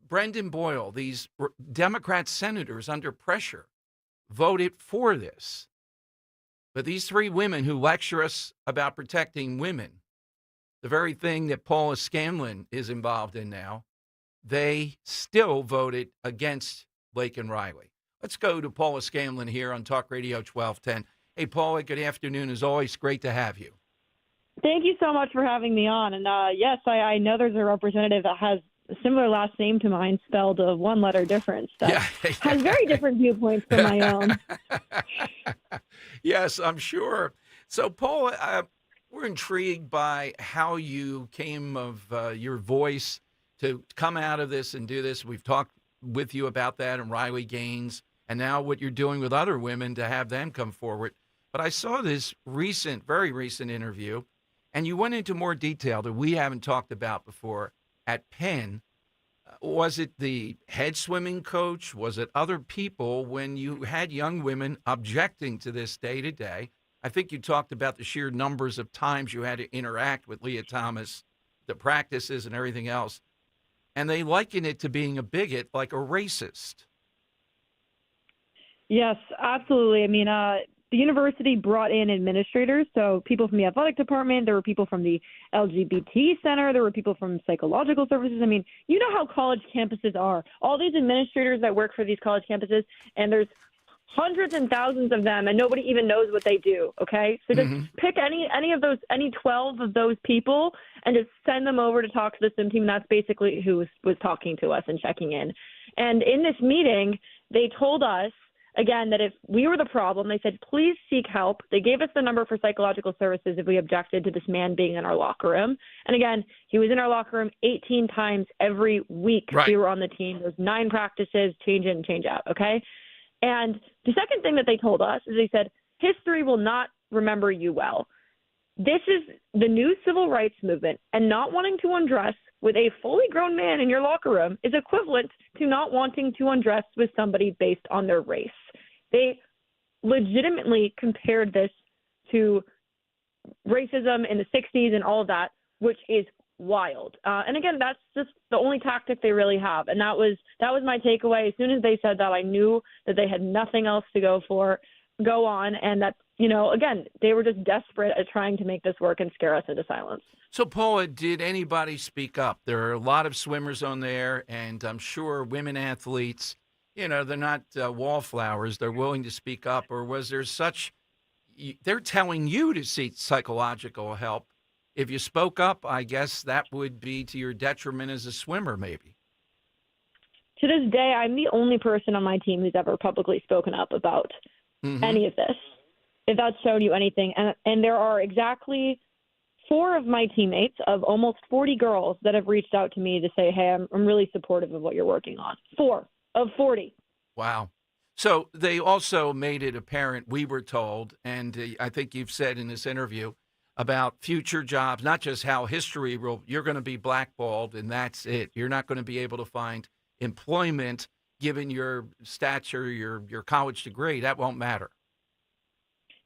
Brendan Boyle, these Democrat senators under pressure, voted for this. But these 3 women who lecture us about protecting women, the very thing that Paula Scanlon is involved in now, they still voted against Laken Riley. Let's go to Paula Scanlon here on Talk Radio 1210. Hey, Paula, good afternoon. As always, great to have you. Thank you so much for having me on. And yes, I know there's a representative that has a similar last name to mine, spelled a one-letter difference, that has very different viewpoints from my own. Yes, I'm sure. So, Paula, we're intrigued by how you came of your voice to come out of this and do this. We've talked with you about that and Riley Gaines, and now what you're doing with other women to have them come forward. But I saw this very recent interview, and you went into more detail that we haven't talked about before at Penn. Was it the head swimming coach? Was it other people when you had young women objecting to this day to day? I think you talked about the sheer numbers of times you had to interact with Leah Thomas, the practices and everything else. And they liken it to being a bigot, like a racist. Yes, absolutely. I mean, the university brought in administrators, so people from the athletic department, there were people from the LGBT center, there were people from psychological services. I mean, you know how college campuses are. All these administrators that work for these college campuses, and there's hundreds and thousands of them, and nobody even knows what they do, okay? So just pick any 12 of those people and just send them over to talk to the swim team, and that's basically who was talking to us and checking in. And in this meeting, they told us, again, that if we were the problem, they said, please seek help. They gave us the number for psychological services if we objected to this man being in our locker room. And again, he was in our locker room 18 times every week. Right. We were on the team. There's 9 practices, change in, change out, okay? And the second thing that they told us is they said, history will not remember you well. This is the new civil rights movement, and not wanting to undress with a fully grown man in your locker room is equivalent to not wanting to undress with somebody based on their race. They legitimately compared this to racism in the 60s and all of that, which is wild. And again, that's just the only tactic they really have. And that was my takeaway. As soon as they said that, I knew that they had nothing else to go on, and that, again, they were just desperate at trying to make this work and scare us into silence. So, Paula, did anybody speak up? There are a lot of swimmers on there, and I'm sure women athletes, they're not wallflowers. They're willing to speak up. Or was there they're telling you to seek psychological help. If you spoke up, I guess that would be to your detriment as a swimmer, maybe. To this day, I'm the only person on my team who's ever publicly spoken up about any of this, if that's shown you anything. And there are exactly 4 of my teammates of almost 40 girls that have reached out to me to say, hey, I'm really supportive of what you're working on. 4 of 40. Wow. So they also made it apparent, we were told, and I think you've said in this interview, about future jobs, not just how history will, you're going to be blackballed and that's it. You're not going to be able to find employment given your stature, your college degree. That won't matter.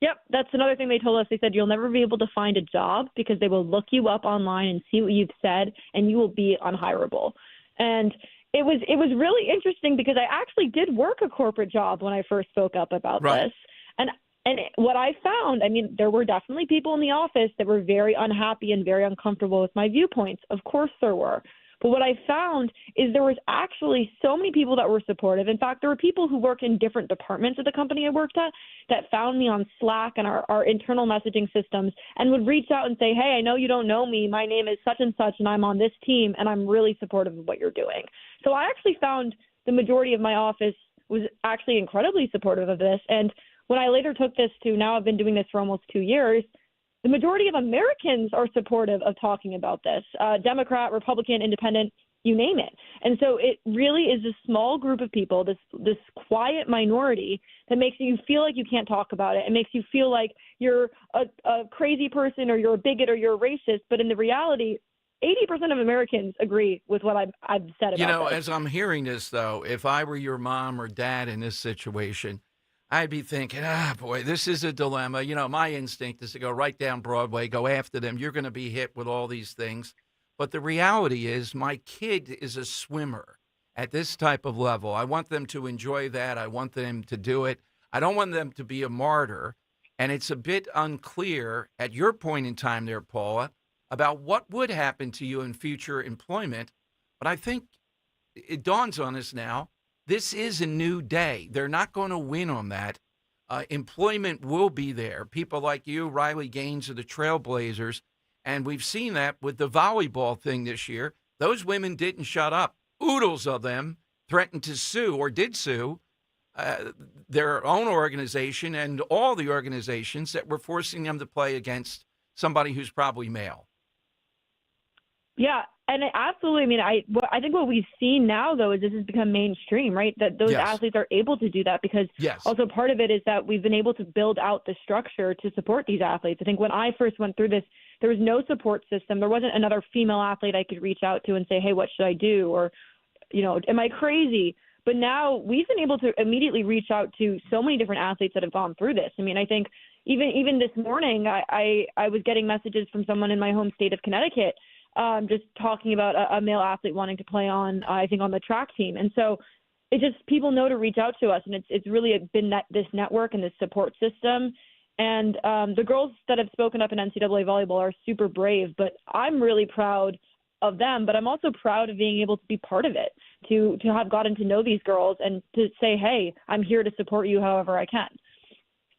Yep, that's another thing they told us. They said you'll never be able to find a job because they will look you up online and see what you've said, and you will be unhireable. And it was really interesting because I actually did work a corporate job when I first spoke up about this. And what I found, I mean, there were definitely people in the office that were very unhappy and very uncomfortable with my viewpoints. Of course there were. But what I found is there was actually so many people that were supportive. In fact, there were people who work in different departments of the company I worked at that found me on Slack and our internal messaging systems and would reach out and say, hey, I know you don't know me. My name is such and such, and I'm on this team, and I'm really supportive of what you're doing. So I actually found the majority of my office was actually incredibly supportive of this. And when I later took this to, now I've been doing this for almost 2 years, the majority of Americans are supportive of talking about this. Democrat, Republican, Independent, you name it. And so it really is a small group of people, this quiet minority that makes you feel like you can't talk about it. It makes you feel like you're a crazy person or you're a bigot or you're a racist. But in the reality, 80% of Americans agree with what I've said about this. As I'm hearing this, though, if I were your mom or dad in this situation, I'd be thinking, boy, this is a dilemma. My instinct is to go right down Broadway, go after them. You're going to be hit with all these things. But the reality is my kid is a swimmer at this type of level. I want them to enjoy that. I want them to do it. I don't want them to be a martyr. And it's a bit unclear at your point in time there, Paula, about what would happen to you in future employment. But I think it dawns on us now, this is a new day. They're not going to win on that. Employment will be there. People like you, Riley Gaines, are the trailblazers. And we've seen that with the volleyball thing this year. Those women didn't shut up. Oodles of them threatened to sue or did sue their own organization and all the organizations that were forcing them to play against somebody who's probably male. Yeah, and absolutely. I mean, I think what we've seen now, though, is this has become mainstream, right? That those athletes are able to do that because also part of it is that we've been able to build out the structure to support these athletes. I think when I first went through this, there was no support system. There wasn't another female athlete I could reach out to and say, hey, what should I do? Or, am I crazy? But now we've been able to immediately reach out to so many different athletes that have gone through this. I mean, I think even this morning, I was getting messages from someone in my home state of Connecticut just talking about a male athlete wanting to play on the track team. And so it just, people know to reach out to us. And it's really been this network and this support system. And the girls that have spoken up in NCAA volleyball are super brave, but I'm really proud of them. But I'm also proud of being able to be part of it, to have gotten to know these girls and to say, hey, I'm here to support you however I can.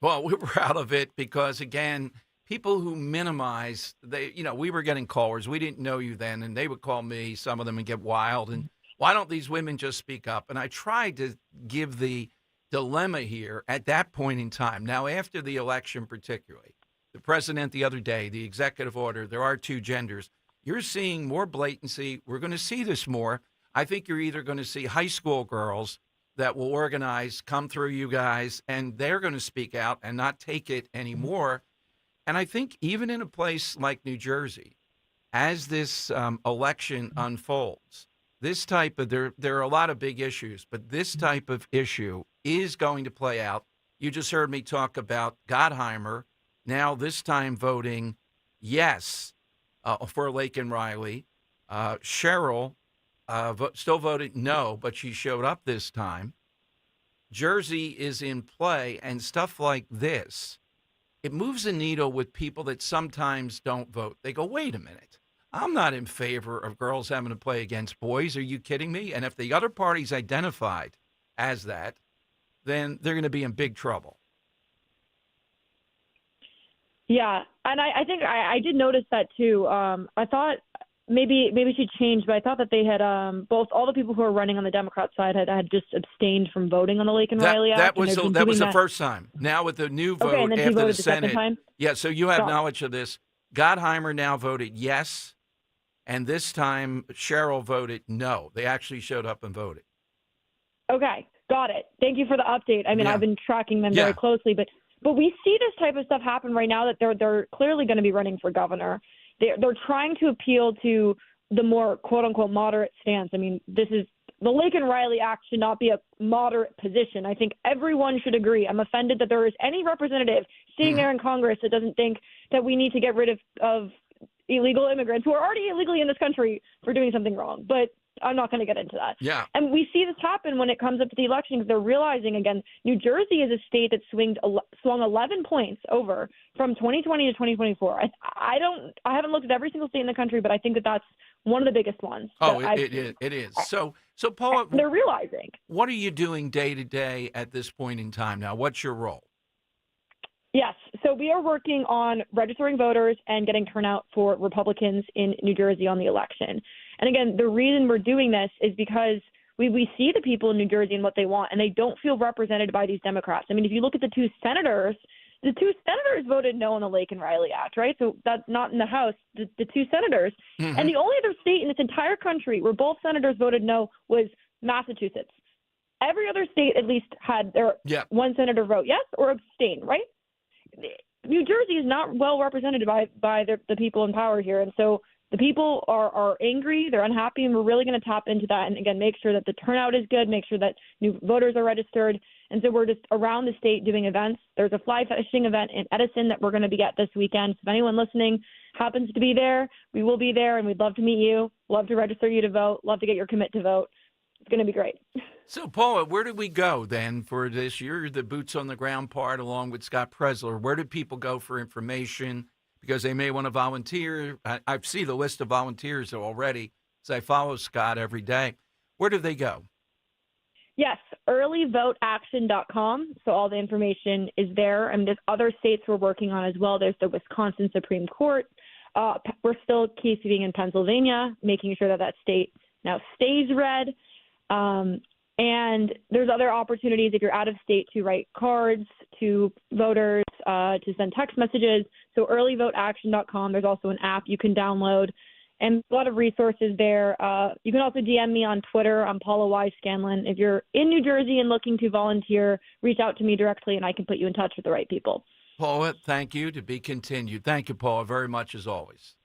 Well, we're proud of it because, again, people who minimize, we were getting callers. We didn't know you then, and they would call me, some of them, and get wild. And why don't these women just speak up? And I tried to give the dilemma here at that point in time. Now, after the election particularly, the president the other day, the executive order, there are two genders. You're seeing more blatancy. We're going to see this more. I think you're either going to see high school girls that will organize, come through you guys, and they're going to speak out and not take it anymore. And I think even in a place like New Jersey, as this election unfolds, this type of, there are a lot of big issues, but this type of issue is going to play out. You just heard me talk about Gottheimer, now this time voting yes for Laken Riley. Cheryl still voted no, but she showed up this time. Jersey is in play, and stuff like this, it moves the needle with people that sometimes don't vote. They go, wait a minute, I'm not in favor of girls having to play against boys. Are you kidding me? And if the other party's identified as that, then they're going to be in big trouble. Yeah, and I think I did notice that too. I thought maybe she changed, but I thought that they had both, all the people who are running on the Democrat side had just abstained from voting on the Laken Riley Act. That was the first time. Now with the new vote and then after voted the Senate. Second time? Yeah, so you have knowledge of this. Gottheimer now voted yes, and this time Cheryl voted no. They actually showed up and voted. Okay, got it. Thank you for the update. I mean, I've been tracking them very closely, but we see this type of stuff happen right now, that they're clearly going to be running for governor. They're trying to appeal to the more quote unquote moderate stance. I mean, the Laken Riley Act should not be a moderate position. I think everyone should agree. I'm offended that there is any representative sitting there in Congress that doesn't think that we need to get rid of illegal immigrants who are already illegally in this country for doing something wrong. But I'm not going to get into that. Yeah. And we see this happen when it comes up to the election, because they're realizing, again, New Jersey is a state that swung 11 points over from 2020 to 2024. I haven't looked at every single state in the country, but I think that's one of the biggest ones. Oh, it is. So Paula, they're realizing. What are you doing day to day at this point in time now? What's your role? Yes. So we are working on registering voters and getting turnout for Republicans in New Jersey on the election. And again, the reason we're doing this is because we see the people in New Jersey and what they want, and they don't feel represented by these Democrats. I mean, if you look at the two senators voted no on the Laken Riley Act, right? So that's not in the House, the two senators. Mm-hmm. And the only other state in this entire country where both senators voted no was Massachusetts. Every other state at least had their one senator vote yes or abstain, right? New Jersey is not well represented by the people in power here. And so the people are angry, they're unhappy, and we're really going to tap into that and, again, make sure that the turnout is good, make sure that new voters are registered. And so we're just around the state doing events. There's a fly fishing event in Edison that we're going to be at this weekend. So if anyone listening happens to be there, we will be there, and we'd love to meet you, love to register you to vote, love to get your commit to vote. It's going to be great. So, Paula, where did we go then for this? You're the boots on the ground part along with Scott Presler. Where did people go for information? Because they may want to volunteer. I see the list of volunteers already, as I follow Scott every day. Where do they go? Yes, earlyvoteaction.com. So all the information is there. And there's other states we're working on as well. There's the Wisconsin Supreme Court. We're still keeping in Pennsylvania, making sure that that state now stays red. And there's other opportunities if you're out of state to write cards to voters, to send text messages. So earlyvoteaction.com. There's also an app you can download and a lot of resources there. You can also DM me on Twitter. I'm Paula Y. Scanlon. If you're in New Jersey and looking to volunteer, reach out to me directly and I can put you in touch with the right people. Paula, thank you. To be continued. Thank you, Paula, very much as always.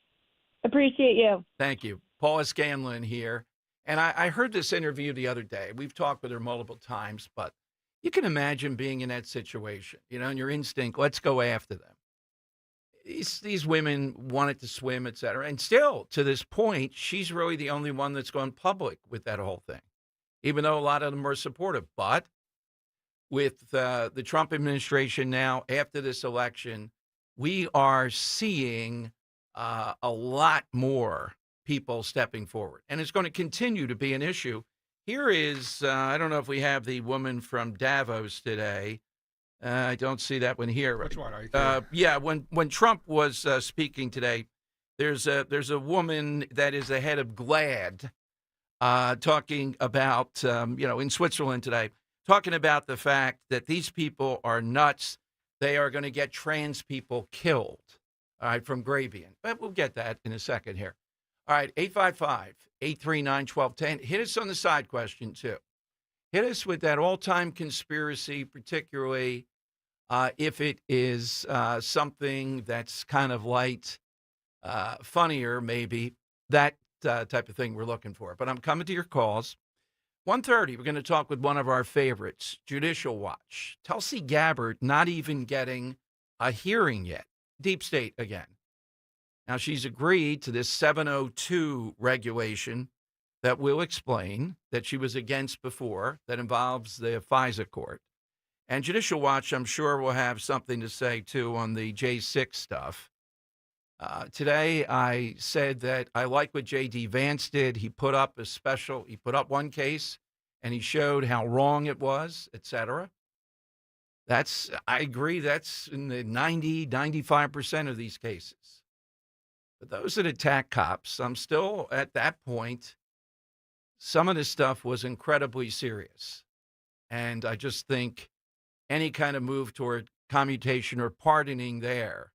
Appreciate you. Thank you. Paula Scanlon here. And I heard this interview the other day. We've talked with her multiple times, but you can imagine being in that situation, and your instinct, let's go after them. These women wanted to swim, et cetera. And still, to this point, she's really the only one that's gone public with that whole thing, even though a lot of them are supportive. But with the Trump administration now, after this election, we are seeing a lot more people stepping forward. And it's going to continue to be an issue. Here is, I don't know if we have the woman from Davos today. I don't see that one here. Which one? Yeah, when Trump was speaking today, there's a woman that is the head of GLAAD talking about, in Switzerland today, talking about the fact that these people are nuts. They are going to get trans people killed, all right, from Gravian. But we'll get that in a second here. All right, 855-839-1210. Hit us on the side question, too. Hit us with that all-time conspiracy, particularly if it is something that's kind of light, funnier maybe, that type of thing we're looking for. But I'm coming to your calls. 1:30, we're going to talk with one of our favorites, Judicial Watch. Tulsi Gabbard not even getting a hearing yet. Deep State again. Now, she's agreed to this 702 regulation that we'll explain that she was against before that involves the FISA court. And Judicial Watch, I'm sure, will have something to say, too, on the J6 stuff. Today, I said that I like what J.D. Vance did. He put up one case, and he showed how wrong it was, et cetera. I agree, that's in the 95% of these cases. But those that attack cops, I'm still at that point. Some of this stuff was incredibly serious. And I just think any kind of move toward commutation or pardoning there,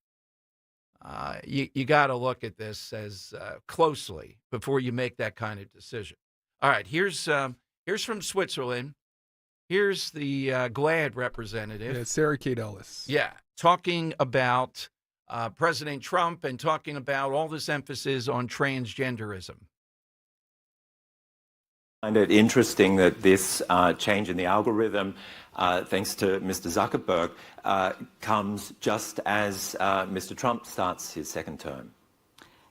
you got to look at this as closely before you make that kind of decision. All right, here's from Switzerland. Here's the GLAAD representative. Yeah, Sarah Kate Ellis. Yeah, talking about President Trump and talking about all this emphasis on transgenderism. I find it interesting that this change in the algorithm, thanks to Mr. Zuckerberg, comes just as Mr. Trump starts his second term.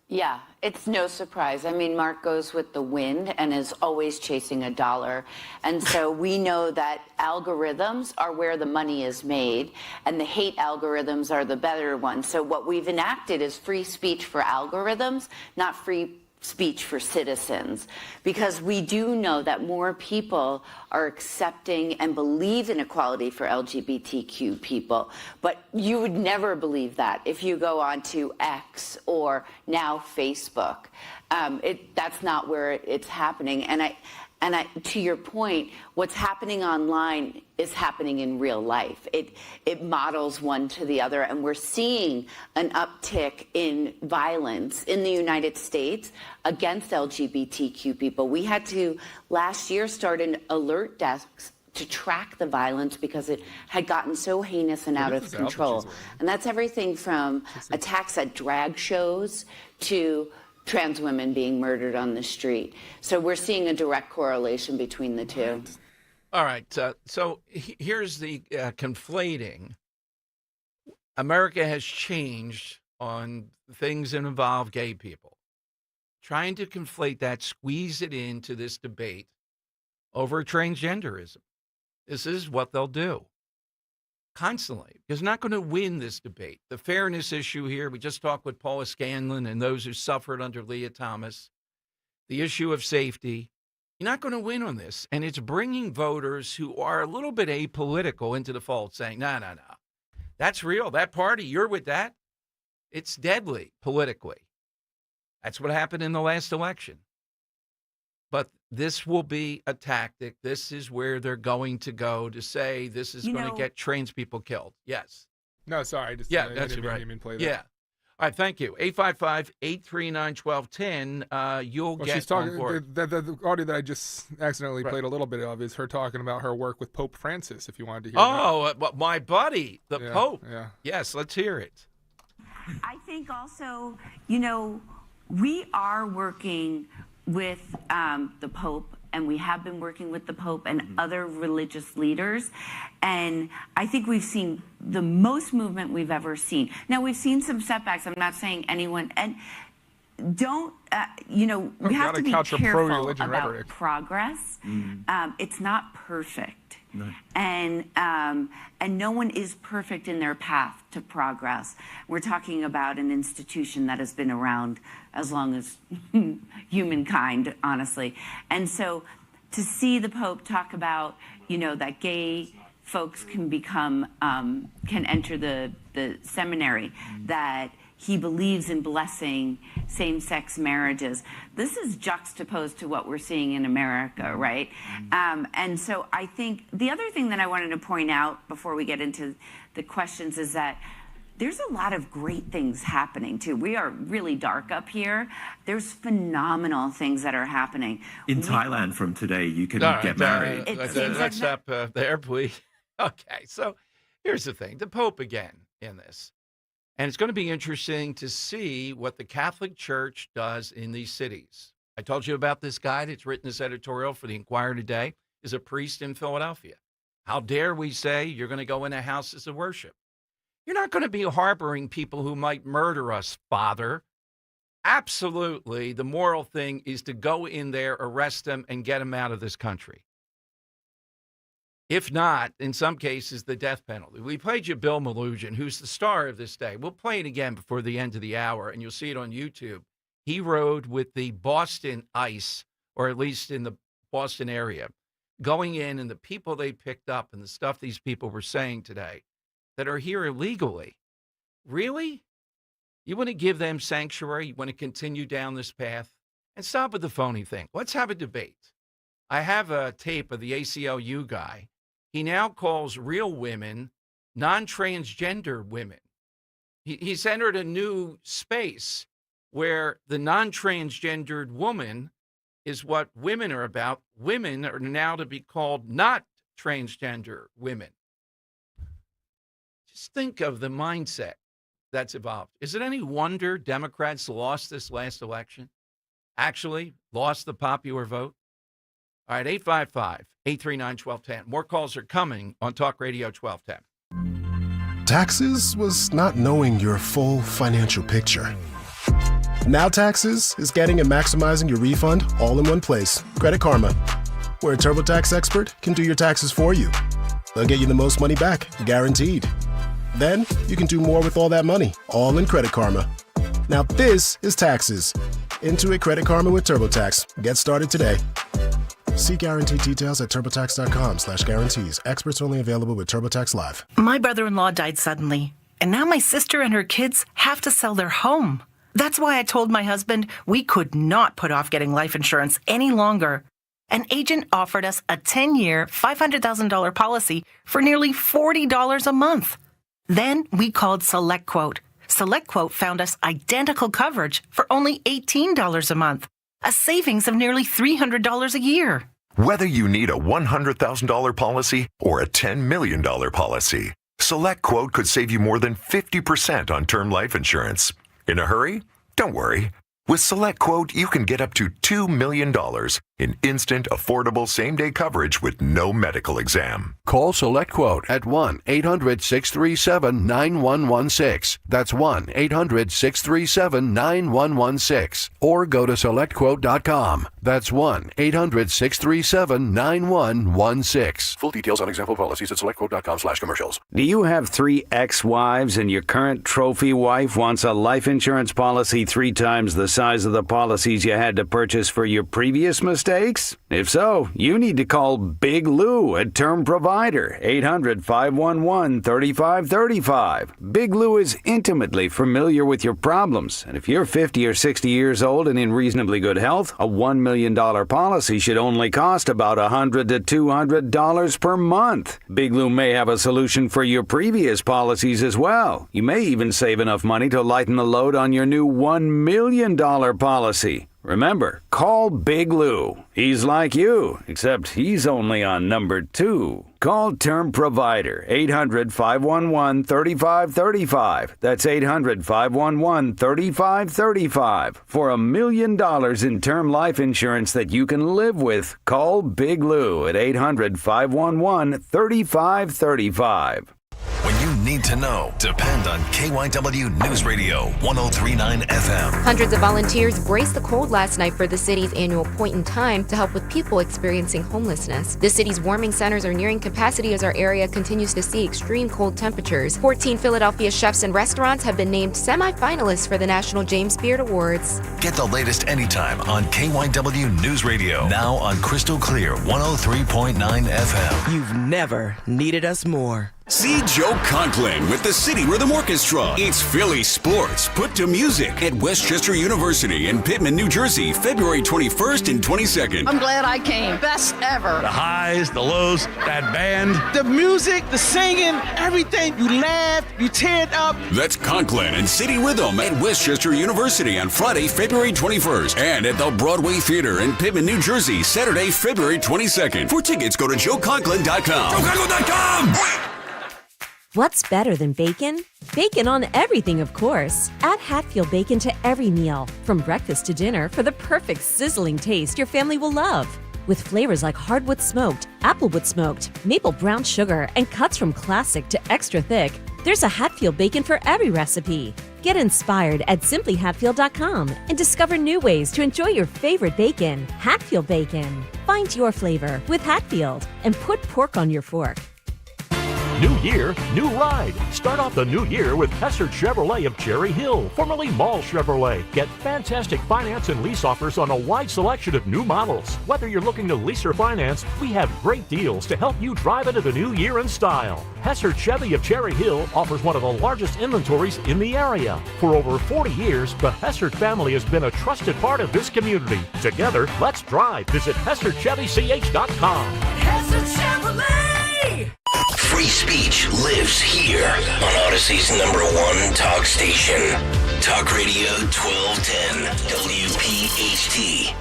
Yeah, it's no surprise. I mean, Mark goes with the wind and is always chasing a dollar. And so we know that algorithms are where the money is made, and the hate algorithms are the better ones. So what we've enacted is free speech for algorithms, not free speech for citizens, because we do know that more people are accepting and believe in equality for LGBTQ people. But you would never believe that if you go on to X or now Facebook. That's not where it's happening. And to your point, what's happening online is happening in real life. It models one to the other, and we're seeing an uptick in violence in the United States against LGBTQ people. We had to, last year, start an alert desk to track the violence because it had gotten so heinous and out of control. And that's everything from attacks at drag shows to trans women being murdered on the street. So we're seeing a direct correlation between the two. All right. So here's the conflating. America has changed on things that involve gay people. Trying to conflate that, squeeze it into this debate over transgenderism. This is what they'll do constantly, because not going to win this debate. The fairness issue here, we just talked with Paula Scanlon and those who suffered under Leah Thomas. The issue of safety, You're not going to win on this. And it's bringing voters who are a little bit apolitical into the fold, saying, no. That's real. That party, you're with that. It's deadly politically. That's what happened in the last election. But this will be a tactic. This is where they're going to go to say this is going to get tradespeople killed. Yes. No, sorry. That's I right. didn't mean play that. Yeah. All right, thank you. 855-839-1210. You'll get she's talking, on board. The audio that I just accidentally played a little bit of is her talking about her work with Pope Francis, if you wanted to hear that. My buddy, the Pope. Yeah. Yes, let's hear it. I think also, we are working with the Pope, and we have been working with the Pope and other religious leaders. And I think we've seen the most movement we've ever seen. Now, we've seen some setbacks. I'm not saying anyone, and don't, we have to be careful about progress. It's not perfect. No. And no one is perfect in their path to progress. We're talking about an institution that has been around as long as humankind, honestly. And so to see the Pope talk about, that gay folks can become, can enter the seminary, that he believes in blessing same-sex marriages. This is juxtaposed to what we're seeing in America, right? And so I think the other thing that I wanted to point out before we get into the questions is that there's a lot of great things happening, too. We are really dark up here. There's phenomenal things that are happening. In Thailand from today, you can get married. Let's stop there, please. Okay, so here's the thing. The Pope again in this. And it's going to be interesting to see what the Catholic Church does in these cities. I told you about this guy that's written this editorial for the Inquirer today, is a priest in Philadelphia. How dare we say you're going to go into houses of worship? You're not going to be harboring people who might murder us, Father. Absolutely, the moral thing is to go in there, arrest them, and get them out of this country. If not, in some cases, the death penalty. We played you Bill Malugin, who's the star of this day. We'll play it again before the end of the hour, and you'll see it on YouTube. He rode with the Boston ICE, or at least in the Boston area, going in, and the people they picked up and the stuff these people were saying today that are here illegally. Really? You want to give them sanctuary? You want to continue down this path? And stop with the phony thing. Let's have a debate. I have a tape of the ACLU guy. He now calls real women non-transgender women. He's entered a new space where the non-transgendered woman is what women are about. Women are now to be called not transgender women. Just think of the mindset that's evolved. Is it any wonder Democrats lost this last election? Actually, lost the popular vote? All right, 855-839-1210. More calls are coming on Talk Radio 1210. Taxes was not knowing your full financial picture. Now Taxes is getting and maximizing your refund all in one place. Credit Karma, where a TurboTax expert can do your taxes for you. They'll get you the most money back, guaranteed. Then you can do more with all that money, all in Credit Karma. Now this is Taxes. Intuit Credit Karma with TurboTax. Get started today. See guarantee details at TurboTax.com/guarantees. Experts only available with TurboTax Live. My brother-in-law died suddenly, and now my sister and her kids have to sell their home. That's why I told my husband we could not put off getting life insurance any longer. An agent offered us a 10-year, $500,000 policy for nearly $40 a month. Then we called SelectQuote. SelectQuote found us identical coverage for only $18 a month, a savings of nearly $300 a year. Whether you need a $100,000 policy or a $10 million policy, SelectQuote could save you more than 50% on term life insurance. In a hurry? Don't worry. With SelectQuote, you can get up to $2 million in instant, affordable same-day coverage with no medical exam. Call SelectQuote at 1-800-637-9116. That's 1-800-637-9116. Or go to SelectQuote.com. That's 1-800-637-9116. Full details on example policies at SelectQuote.com/commercials. Do you have 3 ex-wives and your current trophy wife wants a life insurance policy 3 times the size of the policies you had to purchase for your previous mistake? mistakes? If so, you need to call Big Lou at Term Provider, 800-511-3535. Big Lou is intimately familiar with your problems, and if you're 50 or 60 years old and in reasonably good health, a $1 million policy should only cost about $100 to $200 per month. Big Lou may have a solution for your previous policies as well. You may even save enough money to lighten the load on your new $1 million policy. Remember, call Big Lou. He's like you, except he's only on number 2. Call Term Provider, 800-511-3535. That's 800-511-3535. For $1 million in term life insurance that you can live with, call Big Lou at 800-511-3535. When you need to know, depend on KYW News Radio 103.9 FM. Hundreds of volunteers braced the cold last night for the city's annual Point in Time to help with people experiencing homelessness. The city's warming centers are nearing capacity as our area continues to see extreme cold temperatures. 14 Philadelphia chefs and restaurants have been named semi-finalists for the National James Beard Awards. Get the latest anytime on KYW News Radio. Now on Crystal Clear 103.9 FM. You've never needed us more. See Joe Conklin with the City Rhythm Orchestra. It's Philly sports put to music at Westchester University in Pittman, New Jersey, February 21st and 22nd. I'm glad I came. Best ever. The highs, the lows, that band. The music, the singing, everything. You laugh, you tear it up. That's Conklin and City Rhythm at Westchester University on Friday, February 21st. And at the Broadway Theater in Pittman, New Jersey, Saturday, February 22nd. For tickets, go to joeconklin.com. joeconklin.com! What's better than bacon? Bacon on everything, of course. Add Hatfield bacon to every meal, from breakfast to dinner, for the perfect sizzling taste your family will love. With flavors like hardwood smoked, applewood smoked, maple brown sugar, and cuts from classic to extra thick, there's a Hatfield bacon for every recipe. Get inspired at simplyhatfield.com and discover new ways to enjoy your favorite bacon. Hatfield bacon. Find your flavor with Hatfield and put pork on your fork. New year, new ride. Start off the new year with Hesser Chevrolet of Cherry Hill, formerly Mall Chevrolet. Get fantastic finance and lease offers on a wide selection of new models. Whether you're looking to lease or finance, we have great deals to help you drive into the new year in style. Hesser Chevy of Cherry Hill offers one of the largest inventories in the area. For over 40 years, the Hesser family has been a trusted part of this community. Together, let's drive. Visit HesserChevyCH.com. Hesser Chevrolet! Free speech lives here on Odyssey's #1 talk station. Talk Radio 1210 WPHT.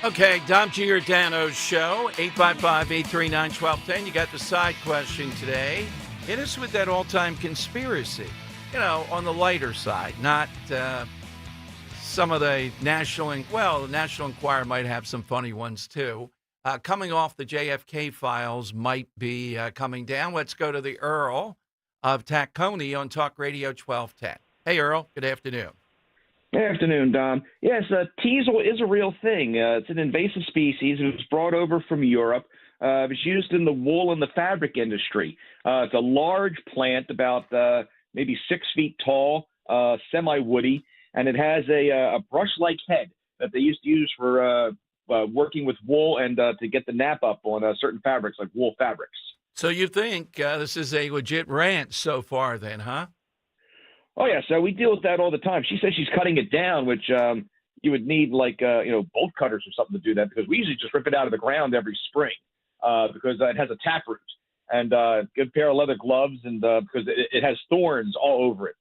Okay, Dom Giordano's show, 855-839-1210. You got the side question today. Hit us with that all-time conspiracy. You know, on the lighter side, not some of the the National Enquirer might have some funny ones too. Coming off the JFK files might be coming down. Let's go to the Earl of Tacony on Talk Radio 1210. Hey, Earl. Good afternoon. Good afternoon, Dom. Yes, teasel is a real thing. It's an invasive species. It was brought over from Europe. It was used in the wool and the fabric industry. It's a large plant, about maybe 6 feet tall, semi-woody, and it has a brush-like head that they used to use for working with wool and to get the nap up on certain fabrics, like wool fabrics. So you think this is a legit ranch so far then, huh? Oh, yeah. So we deal with that all the time. She says she's cutting it down, which you would need bolt cutters or something to do that, because we usually just rip it out of the ground every spring because it has a taproot, and a good pair of leather gloves, and because it has thorns all over it.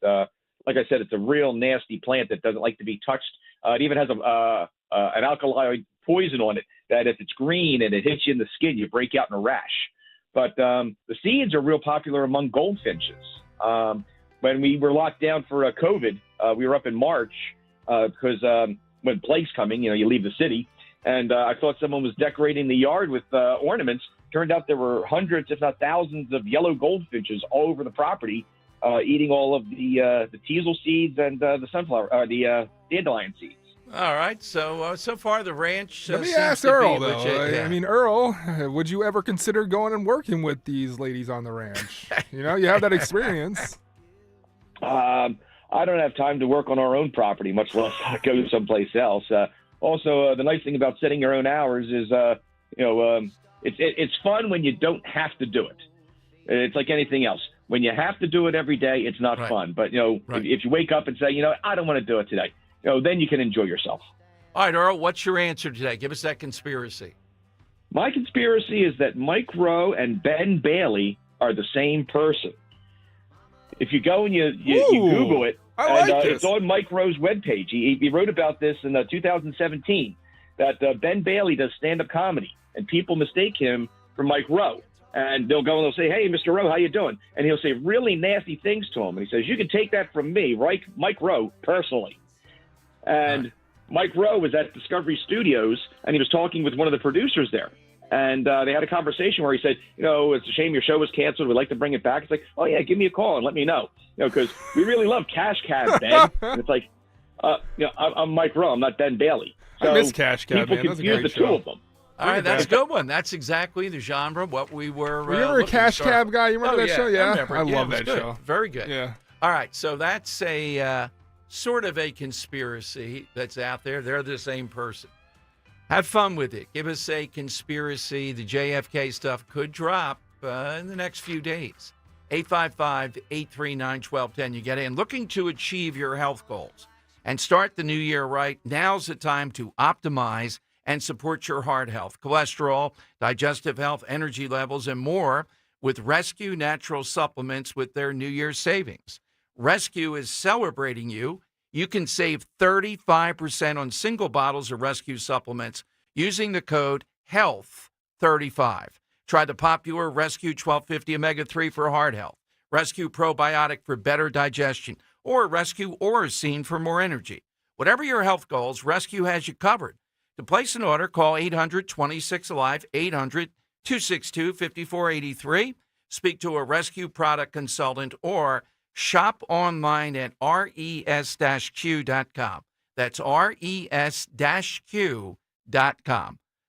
Like I said, it's a real nasty plant that doesn't like to be touched. It even has an alkali poison on it that if it's green and it hits you in the skin, you break out in a rash. But the seeds are real popular among goldfinches. When we were locked down for COVID, we were up in March because when plague's coming, you leave the city. And I thought someone was decorating the yard with ornaments. Turned out there were hundreds, if not thousands, of yellow goldfinches all over the property, eating all of the teasel seeds and the dandelion seeds. All right, so far the ranch Let me seems ask to Earl, be though. legit. Yeah. I mean, Earl, would you ever consider going and working with these ladies on the ranch? You have that experience. I don't have time to work on our own property, much less go someplace else. Also, the nice thing about setting your own hours is, it's fun when you don't have to do it. It's like anything else. When you have to do it every day, it's not fun. But, if you wake up and say, I don't want to do it today, then you can enjoy yourself. All right, Earl, what's your answer today? Give us that conspiracy. My conspiracy is that Mike Rowe and Ben Bailey are the same person. If you go and you Google it, it's on Mike Rowe's webpage. He wrote about this in 2017, that Ben Bailey does stand-up comedy, and people mistake him for Mike Rowe. And they'll go and they'll say, "Hey, Mr. Rowe, how you doing?" And he'll say really nasty things to him. And he says, "You can take that from me, right? Mike Rowe, personally." And Mike Rowe was at Discovery Studios, and he was talking with one of the producers there. And they had a conversation where he said, "It's a shame your show was canceled. We'd like to bring it back." It's like, "Oh, yeah, give me a call and let me know." Because we really love Cash Cab, Ben. And it's like, I'm Mike Rowe. I'm not Ben Bailey. So I miss Cash Cab, people man. confuse the two of them. All right, that's a good one. That's exactly the genre, what we were Were you ever a Cash Cab guy? You remember that show? Yeah, I remember. I love it was that good. show. Very good. Yeah. All right, so that's a sort of a conspiracy that's out there. They're the same person. Have fun with it. Give us a conspiracy. The JFK stuff could drop in the next few days. 855-839-1210. You get in. Looking to achieve your health goals and start the new year right, now's the time to optimize and support your heart health, cholesterol, digestive health, energy levels, and more with Rescue Natural Supplements with their New Year's savings. Rescue is celebrating you. You can save 35% on single bottles of Rescue supplements using the code HEALTH35. Try the popular Rescue 1250 Omega-3 for heart health, Rescue Probiotic for better digestion, or Rescue Oracine for more energy. Whatever your health goals, Rescue has you covered. To place an order, call 800-26-ALIVE, 800-262-5483. Speak to a Rescue product consultant or shop online at res-q.com. That's res-q.com.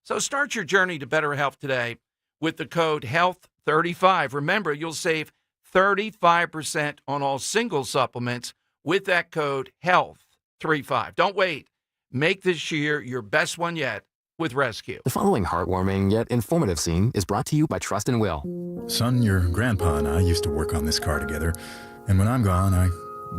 So start your journey to better health today with the code HEALTH35. Remember, you'll save 35% on all single supplements with that code HEALTH35. Don't wait. Make this year your best one yet with Rescue. The following heartwarming yet informative scene is brought to you by Trust and Will. Son, your grandpa and I used to work on this car together, and when I'm gone, I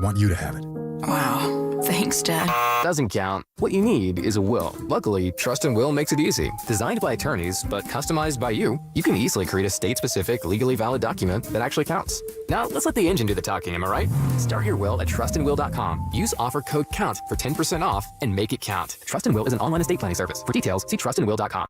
want you to have it. Wow. Thanks, Dad. Doesn't count. What you need is a will. Luckily, Trust and Will makes it easy. Designed by attorneys, but customized by you, you can easily create a state-specific, legally valid document that actually counts. Now, let's let the engine do the talking, am I right? Start your will at trustandwill.com. Use offer code COUNT for 10% off and make it count. Trust and Will is an online estate planning service. For details, see trustandwill.com.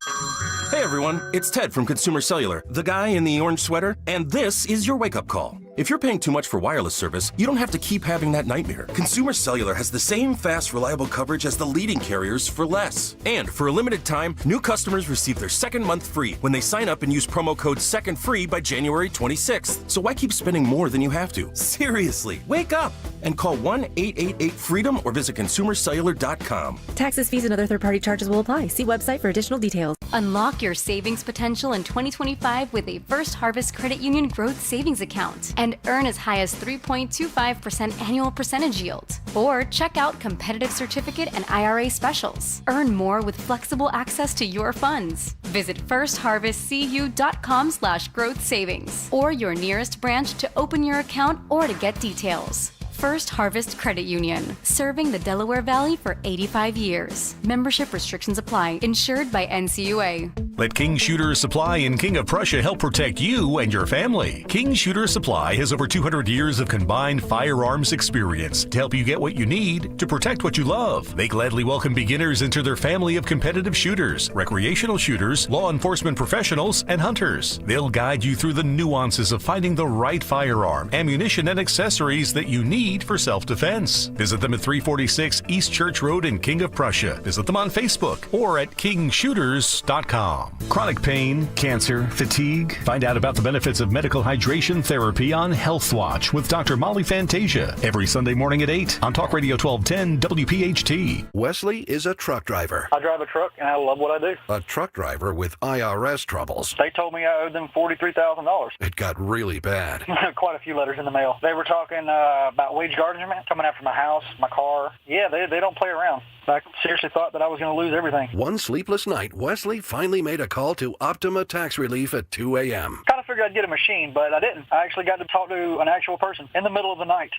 Hey everyone, it's Ted from Consumer Cellular, the guy in the orange sweater, and this is your wake-up call. If you're paying too much for wireless service, you don't have to keep having that nightmare. Consumer Cellular has the same fast, reliable coverage as the leading carriers for less. And for a limited time, new customers receive their second month free when they sign up and use promo code SECONDFREE by January 26th. So why keep spending more than you have to? Seriously, wake up and call 1-888-FREEDOM or visit consumercellular.com. Taxes, fees, and other third-party charges will apply. See website for additional details. Unlock your savings potential in 2025 with a First Harvest Credit Union Growth Savings Account and earn as high as 3.25% annual percentage yield. Or check out competitive certificate and IRA specials. Earn more with flexible access to your funds. Visit firstharvestcu.com/growth savings or your nearest branch to open your account or to get details. First Harvest Credit Union, serving the Delaware Valley for 85 years. Membership restrictions apply. Insured by NCUA. Let King Shooter Supply in King of Prussia help protect you and your family. King Shooter Supply has over 200 years of combined firearms experience to help you get what you need to protect what you love. They gladly welcome beginners into their family of competitive shooters, recreational shooters, law enforcement professionals, and hunters. They'll guide you through the nuances of finding the right firearm, ammunition, and accessories that you need for self-defense. Visit them at 346 East Church Road in King of Prussia. Visit them on Facebook or at kingshooters.com. Chronic pain, cancer, fatigue. Find out about the benefits of medical hydration therapy on Health Watch with Dr. Molly Fantasia every Sunday morning at 8 on Talk Radio 1210 WPHT. Wesley is a truck driver. I drive a truck and I love what I do. A truck driver with IRS troubles. They told me I owed them $43,000. It got really bad. Quite a few letters in the mail. They were talking about wage garnishment coming after my house, my car. Yeah, they don't play around. I seriously thought that I was going to lose everything. One sleepless night, Wesley finally made a call to Optima Tax Relief at 2 a.m. Kind of figured I'd get a machine, but I didn't. I actually got to talk to an actual person in the middle of the night.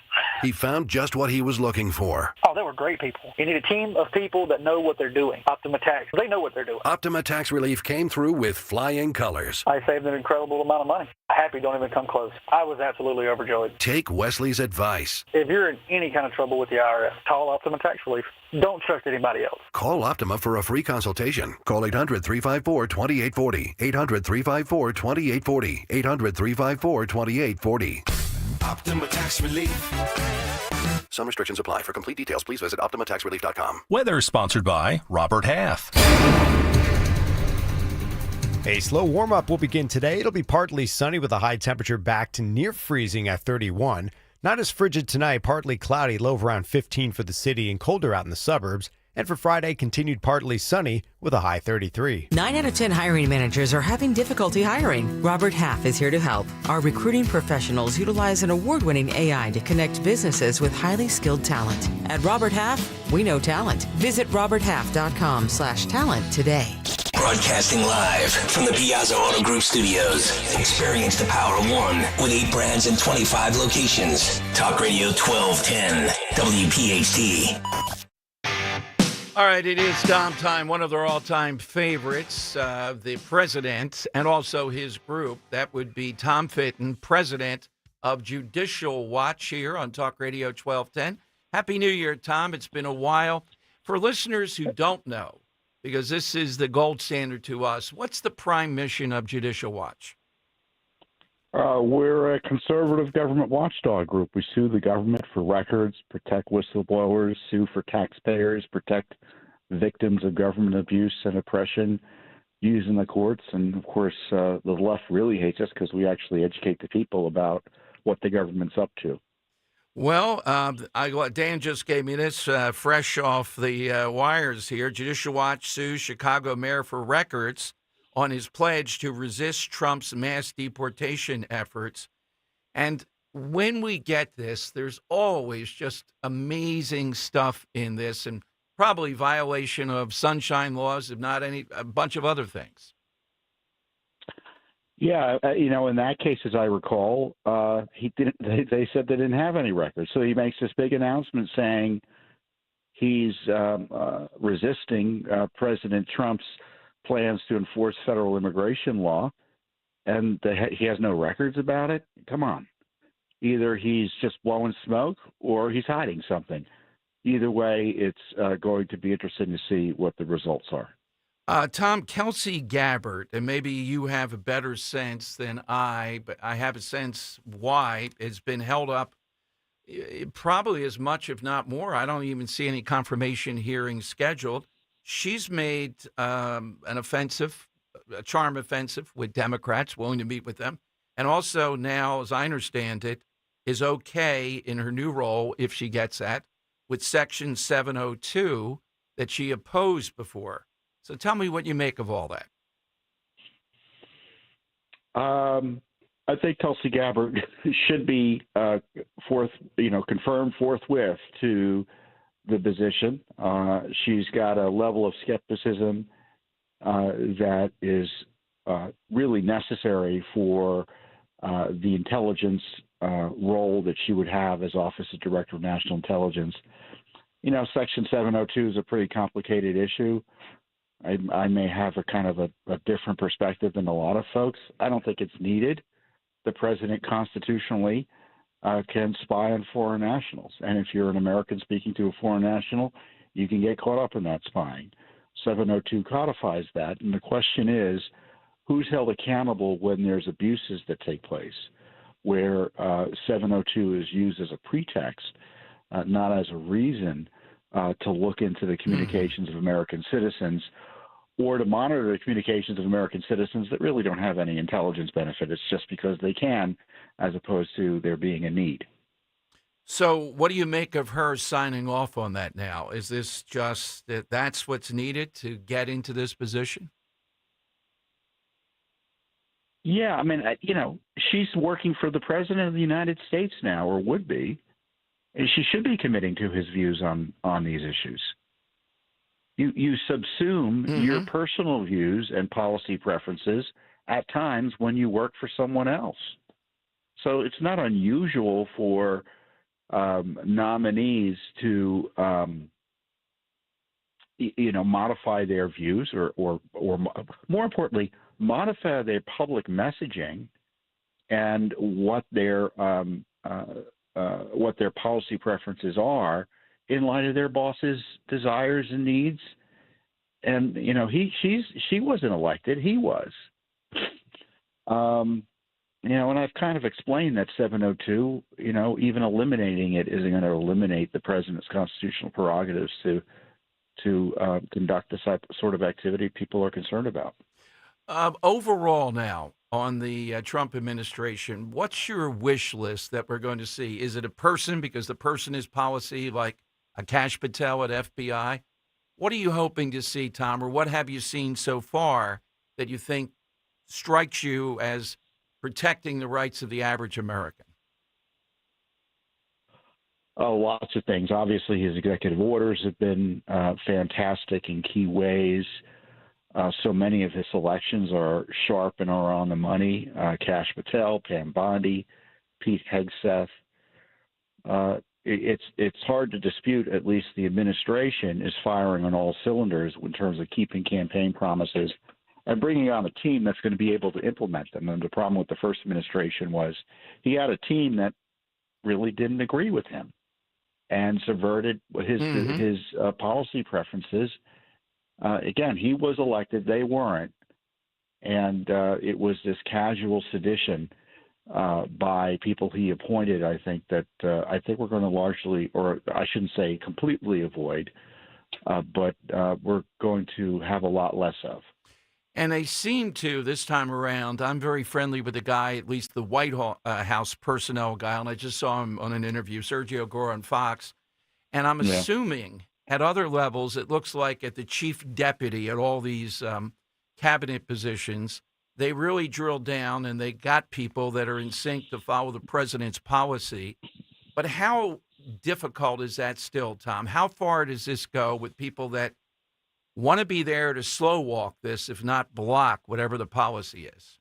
He found just what he was looking for. Oh, they were great people. You need a team of people that know what they're doing. Optima Tax, they know what they're doing. Optima Tax Relief came through with flying colors. I saved an incredible amount of money. Happy don't even come close. I was absolutely overjoyed. Take Wesley's advice. If you're in any kind of trouble with the IRS, call Optima Tax Relief. Don't trust anybody else. Call Optima for a free consultation. Call 800-354-2840. 800-354-2840. 800-354-2840. Optima Tax Relief. Some restrictions apply. For complete details, please visit OptimaTaxRelief.com. Weather sponsored by Robert Half. A slow warm-up will begin today. It'll be partly sunny with a high temperature back to near freezing at 31. Not as frigid tonight, partly cloudy, low of around 15 for the city and colder out in the suburbs. And for Friday, continued partly sunny with a high 33. 9 out of 10 hiring managers are having difficulty hiring. Robert Half is here to help. Our recruiting professionals utilize an award-winning AI to connect businesses with highly skilled talent. At Robert Half, we know talent. Visit roberthalf.com/talent today. Broadcasting live from the Piazza Auto Group studios. Experience the power of one with 8 brands and 25 locations. Talk Radio 1210, WPHT. All right, it is Dom time, one of their all-time favorites, the president and also his group. That would be Tom Fitton, president of Judicial Watch here on Talk Radio 1210. Happy New Year, Tom. It's been a while. For listeners who don't know, because this is the gold standard to us, what's the prime mission of Judicial Watch? We're a conservative government watchdog group. We sue the government for records, protect whistleblowers, sue for taxpayers, protect victims of government abuse and oppression used in the courts. And, of course, the left really hates us because we actually educate the people about what the government's up to. Well, Dan just gave me this fresh off the wires here. Judicial Watch sues Chicago mayor for records on his pledge to resist Trump's mass deportation efforts. And when we get this, there's always just amazing stuff in this and probably violation of sunshine laws, if not a bunch of other things. Yeah, in that case, as I recall, he didn't. They said they didn't have any records. So he makes this big announcement saying he's resisting President Trump's plans to enforce federal immigration law, and he has no records about it. Come on. Either he's just blowing smoke or he's hiding something. Either way, it's going to be interesting to see what the results are. Tom, Kelsey Gabbard, and maybe you have a better sense than I, but I have a sense why it's been held up probably as much, if not more. I don't even see any confirmation hearings scheduled. She's made a charm offensive with Democrats, willing to meet with them. And also now, as I understand it, is okay in her new role, if she gets that, with Section 702 that she opposed before. So tell me what you make of all that. I think Tulsi Gabbard should be confirmed forthwith to the position. She's got a level of skepticism that is really necessary for the intelligence role that she would have as Office of Director of National Intelligence. Section 702 is a pretty complicated issue. I may have a kind of a different perspective than a lot of folks. I don't think it's needed. The president constitutionally can spy on foreign nationals. And if you're an American speaking to a foreign national, you can get caught up in that spying. 702 codifies that. And the question is, who's held accountable when there's abuses that take place, where 702 is used as a pretext, not as a reason to look into the communications of American citizens or to monitor the communications of American citizens that really don't have any intelligence benefit. It's just because they can, as opposed to there being a need. So what do you make of her signing off on that now? Is this just that's what's needed to get into this position? Yeah, I mean, she's working for the president of the United States now, or would be. And she should be committing to his views on these issues. You subsume your personal views and policy preferences at times when you work for someone else. So it's not unusual for nominees to, modify their views or more importantly, modify their public messaging and what their policy preferences are in light of their boss's desires and needs. And she wasn't elected; he was. And I've kind of explained that 702. Even eliminating it isn't going to eliminate the president's constitutional prerogatives to conduct the sort of activity people are concerned about. Overall, now on the Trump administration, what's your wish list that we're going to see? Is it a person because the person is policy, like a Kash Patel at FBI? What are you hoping to see, Tom, or what have you seen so far that you think strikes you as protecting the rights of the average American? Oh, lots of things. Obviously, his executive orders have been fantastic in key ways. So many of his selections are sharp and are on the money. Kash Patel, Pam Bondi, Pete Hegseth. It's hard to dispute. At least the administration is firing on all cylinders in terms of keeping campaign promises and bringing on a team that's going to be able to implement them. And the problem with the first administration was he had a team that really didn't agree with him and subverted his policy preferences. Again, he was elected; they weren't, and it was this casual sedition by people he appointed. I think we're going to largely, or I shouldn't say completely, avoid, but we're going to have a lot less of. And they seem to, this time around, I'm very friendly with the guy, at least the White House personnel guy, and I just saw him on an interview, Sergio Gore on Fox, and I'm assuming at other levels, it looks like at the chief deputy at all these cabinet positions, they really drilled down and they got people that are in sync to follow the president's policy. But how difficult is that still, Tom? How far does this go with people that want to be there to slow walk this, if not block whatever the policy is?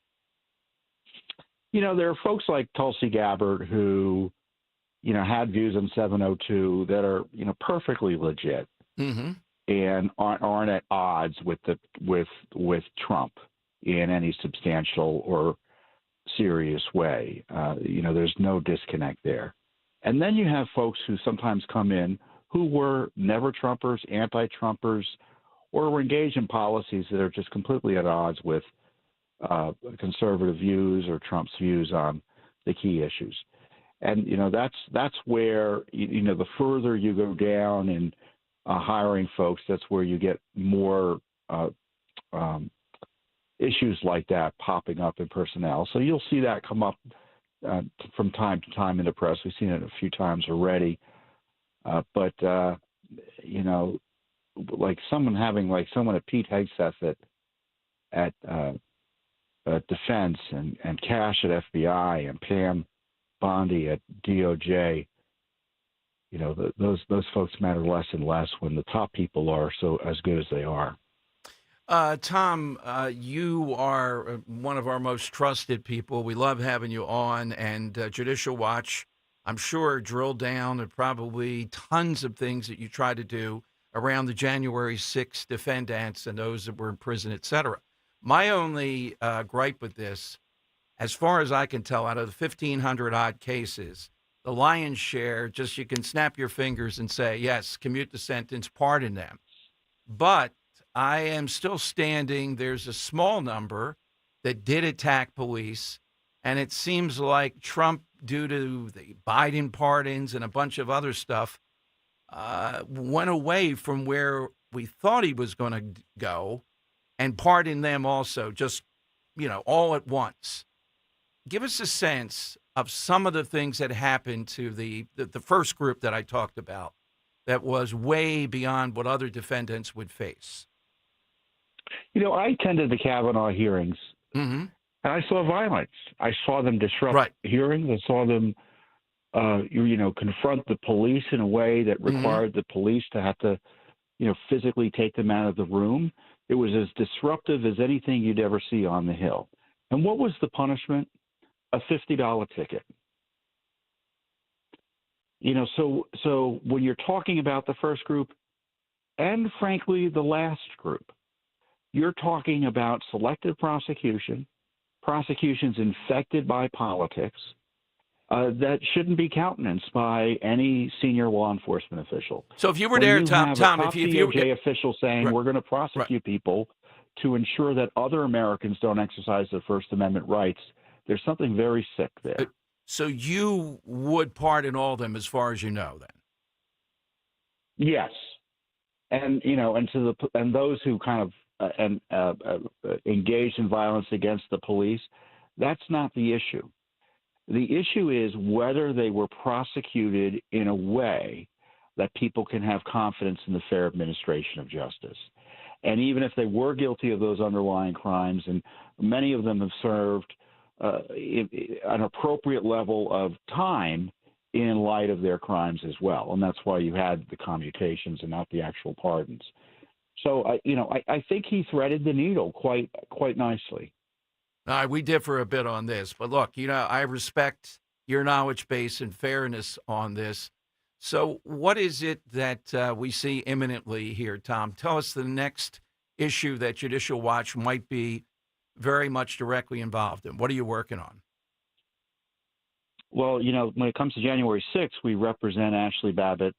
There are folks like Tulsi Gabbard who, had views on 702 that are, perfectly legit and aren't at odds with Trump in any substantial or serious way. There's no disconnect there. And then you have folks who sometimes come in who were never Trumpers, anti-Trumpers, or were engaged in policies that are just completely at odds with conservative views or Trump's views on the key issues. And, that's where, the further you go down in hiring folks, that's where you get more issues like that popping up in personnel. So you'll see that come up from time to time in the press. We've seen it a few times already. But like someone at Pete Hegseth at Defense and Kash at FBI and Pam Bondi at DOJ, those folks matter less and less when the top people are so as good as they are. Tom, you are one of our most trusted people. We love having you on, and Judicial Watch, I'm sure, drilled down and probably tons of things that you try to do around the January 6th defendants and those that were in prison, et cetera. My only gripe with this, as far as I can tell, out of the 1,500-odd cases, the lion's share, just you can snap your fingers and say, yes, commute the sentence, pardon them. But I am still standing. There's a small number that did attack police, and it seems like Trump, due to the Biden pardons and a bunch of other stuff, went away from where we thought he was going to go and pardon them also, just, all at once. Give us a sense of some of the things that happened to the first group that I talked about that was way beyond what other defendants would face. I attended the Kavanaugh hearings, and I saw violence. I saw them disrupt hearings. I saw them, confront the police in a way that required the police to have to physically take them out of the room. It was as disruptive as anything you'd ever see on the Hill. And what was the punishment? A $50 ticket. So when you're talking about the first group and, frankly, the last group, you're talking about selective prosecutions infected by politics that shouldn't be countenanced by any senior law enforcement official. So if you were there, Tom, if you DOJ official saying we're going to prosecute people to ensure that other Americans don't exercise their First Amendment rights, there's something very sick there. So you would pardon all of them, as far as you know, then? Yes, and those who kind of engaged in violence against the police, that's not the issue. The issue is whether they were prosecuted in a way that people can have confidence in the fair administration of justice. And even if they were guilty of those underlying crimes, and many of them have served an appropriate level of time in light of their crimes as well. And that's why you had the commutations and not the actual pardons. So, I think he threaded the needle quite nicely. We differ a bit on this, but look, I respect your knowledge base and fairness on this. So what is it that we see imminently here, Tom? Tell us the next issue that Judicial Watch might be very much directly involved in. What are you working on? Well, when it comes to January 6th, we represent Ashley Babbitt,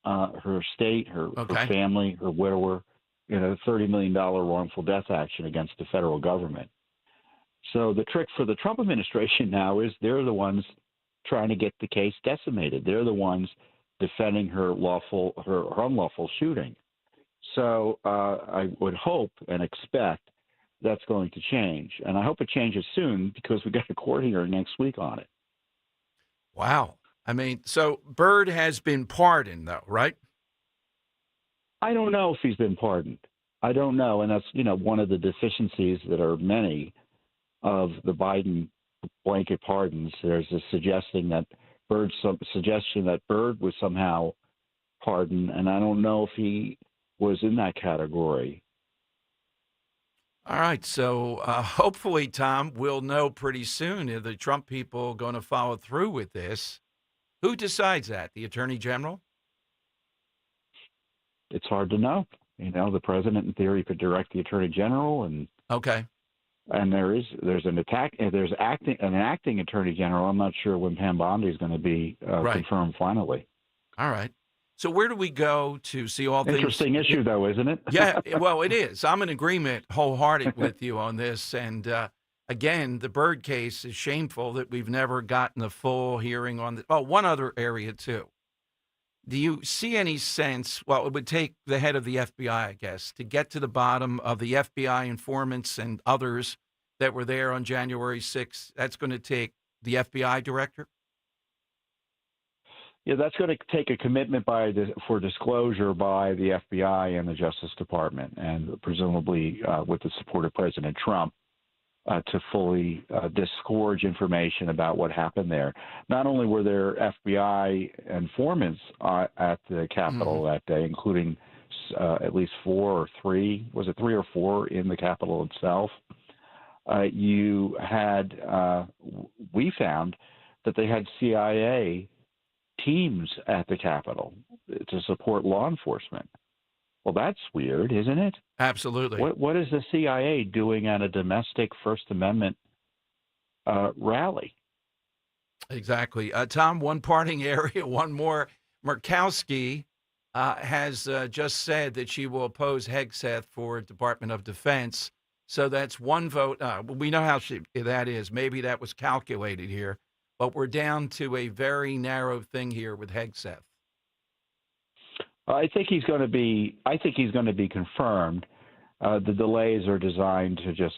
her estate, her family, her widower, in a $30 million wrongful death action against the federal government. So the trick for the Trump administration now is they're the ones trying to get the case decimated. They're the ones defending her unlawful shooting. So I would hope and expect that's going to change. And I hope it changes soon because we got a court hearing next week on it. Wow. So Byrd has been pardoned, though, right? I don't know if he's been pardoned. I don't know. And that's, one of the deficiencies that are many of the Biden blanket pardons. There's a suggestion that Byrd was somehow pardoned, and I don't know if he was in that category. All right, so hopefully, Tom, we'll know pretty soon if the Trump people are going to follow through with this. Who decides that? The Attorney General? It's hard to know. The president, in theory, could direct the Attorney General, and and there's an acting Attorney General. I'm not sure when Pam Bondi is going to be confirmed finally. All right. So where do we go to see all things? Interesting issue, though, isn't it? Yeah, well, it is. I'm in agreement wholehearted with you on this. And again, the Byrd case is shameful that we've never gotten a full hearing on the. Oh, one other area, too. Do you see any sense, well, it would take the head of the FBI, I guess, to get to the bottom of the FBI informants and others that were there on January 6th? That's going to take the FBI director? Yeah, that's going to take a commitment for disclosure by the FBI and the Justice Department, and presumably with the support of President Trump, to fully disgorge information about what happened there. Not only were there FBI informants at the Capitol that day, including at least 4 or 3, was it 3 or 4 in the Capitol itself? You had, we found that they had CIA teams at the Capitol to support law enforcement. Well, that's weird, isn't it? Absolutely. What is the CIA doing at a domestic First Amendment rally? Exactly. Tom, one parting area, one more. Murkowski has just said that she will oppose Hegseth for Department of Defense. So that's one vote. We know how that is. Maybe that was calculated here. But we're down to a very narrow thing here with Hegseth. I think he's going to be confirmed. The delays are designed to just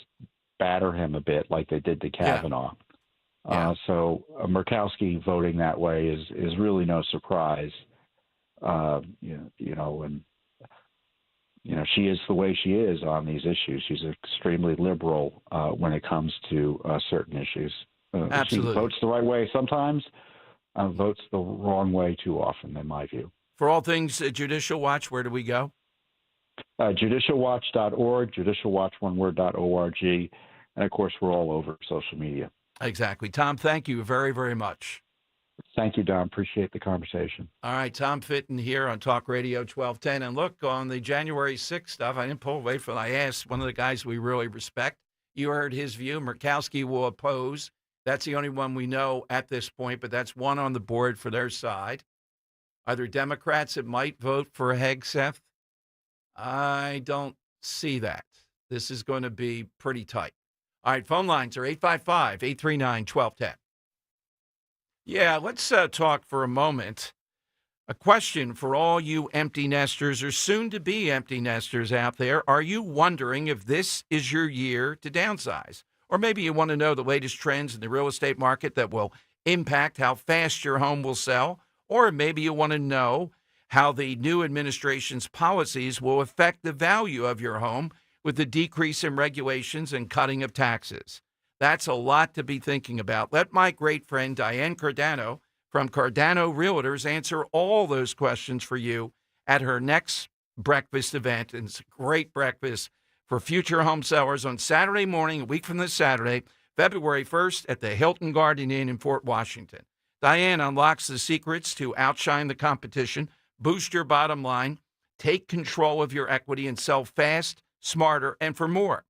batter him a bit, like they did to Kavanaugh. Yeah. So Murkowski voting that way is really no surprise. She is the way she is on these issues. She's extremely liberal when it comes to certain issues. Absolutely. She votes the right way sometimes, votes the wrong way too often, in my view. For all things Judicial Watch, where do we go? Judicialwatch.org, judicialwatch1word.org, and of course, we're all over social media. Exactly. Tom, thank you very, very much. Thank you, Don. Appreciate the conversation. All right, Tom Fitton here on Talk Radio 1210. And look, on the January 6th stuff, I didn't pull away from it. I asked one of the guys we really respect. You heard his view. Murkowski will oppose. That's the only one we know at this point, but that's one on the board for their side. Are there Democrats that might vote for Hegseth? I don't see that. This is going to be pretty tight. All right, phone lines are 855-839-1210. Yeah, let's talk for a moment. A question for all you empty nesters or soon-to-be empty nesters out there. Are you wondering if this is your year to downsize? Or maybe you want to know the latest trends in the real estate market that will impact how fast your home will sell? Or maybe you want to know how the new administration's policies will affect the value of your home with the decrease in regulations and cutting of taxes. That's a lot to be thinking about. Let my great friend Diane Cardano from Cardano Realtors answer all those questions for you at her next breakfast event. And it's a great breakfast for future home sellers on Saturday morning, a week from this Saturday, February 1st at the Hilton Garden Inn in Fort Washington. Diane unlocks the secrets to outshine the competition, boost your bottom line, take control of your equity, and sell fast, smarter, and for more.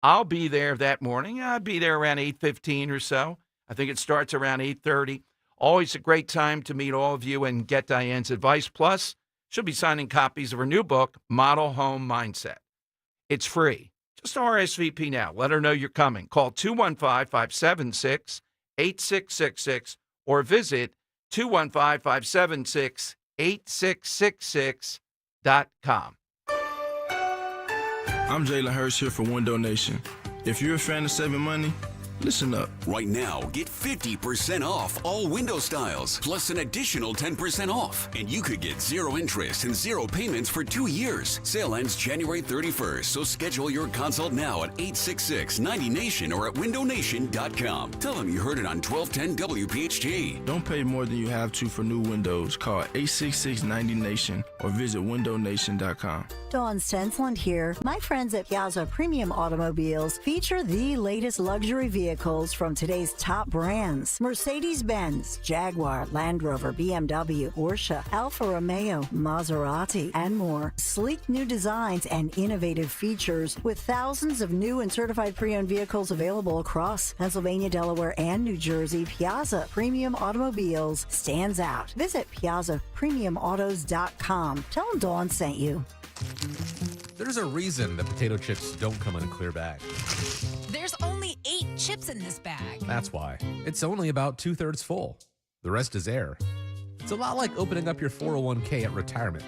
I'll be there that morning. I'll be there around 8:15 or so. I think it starts around 8:30. Always a great time to meet all of you and get Diane's advice. Plus, she'll be signing copies of her new book, Model Home Mindset. It's free. Just RSVP now. Let her know you're coming. Call 215-576-8666 or visit 215-576-8666.com. I'm Jalen Hurst here for Window Nation. If you're a fan of saving money, listen up. Right now, get 50% off all window styles, plus an additional 10% off. And you could get 0 interest and 0 payments for 2 years. Sale ends January 31st, so schedule your consult now at 866-90NATION or at windownation.com. Tell them you heard it on 1210 WPHT. Don't pay more than you have to for new windows. Call 866-90NATION or visit windownation.com. Dawn Stensland here. My friends at Piazza Premium Automobiles feature the latest luxury vehicles from today's top brands. Mercedes-Benz, Jaguar, Land Rover, BMW, Porsche, Alfa Romeo, Maserati, and more. Sleek new designs and innovative features with thousands of new and certified pre-owned vehicles available across Pennsylvania, Delaware, and New Jersey. Piazza Premium Automobiles stands out. Visit PiazzaPremiumAutos.com. Tell them Dawn sent you. There's a reason that potato chips don't come in a clear bag. There's only 8 chips in this bag. That's why. It's only about 2/3 full. The rest is air. It's a lot like opening up your 401k at retirement.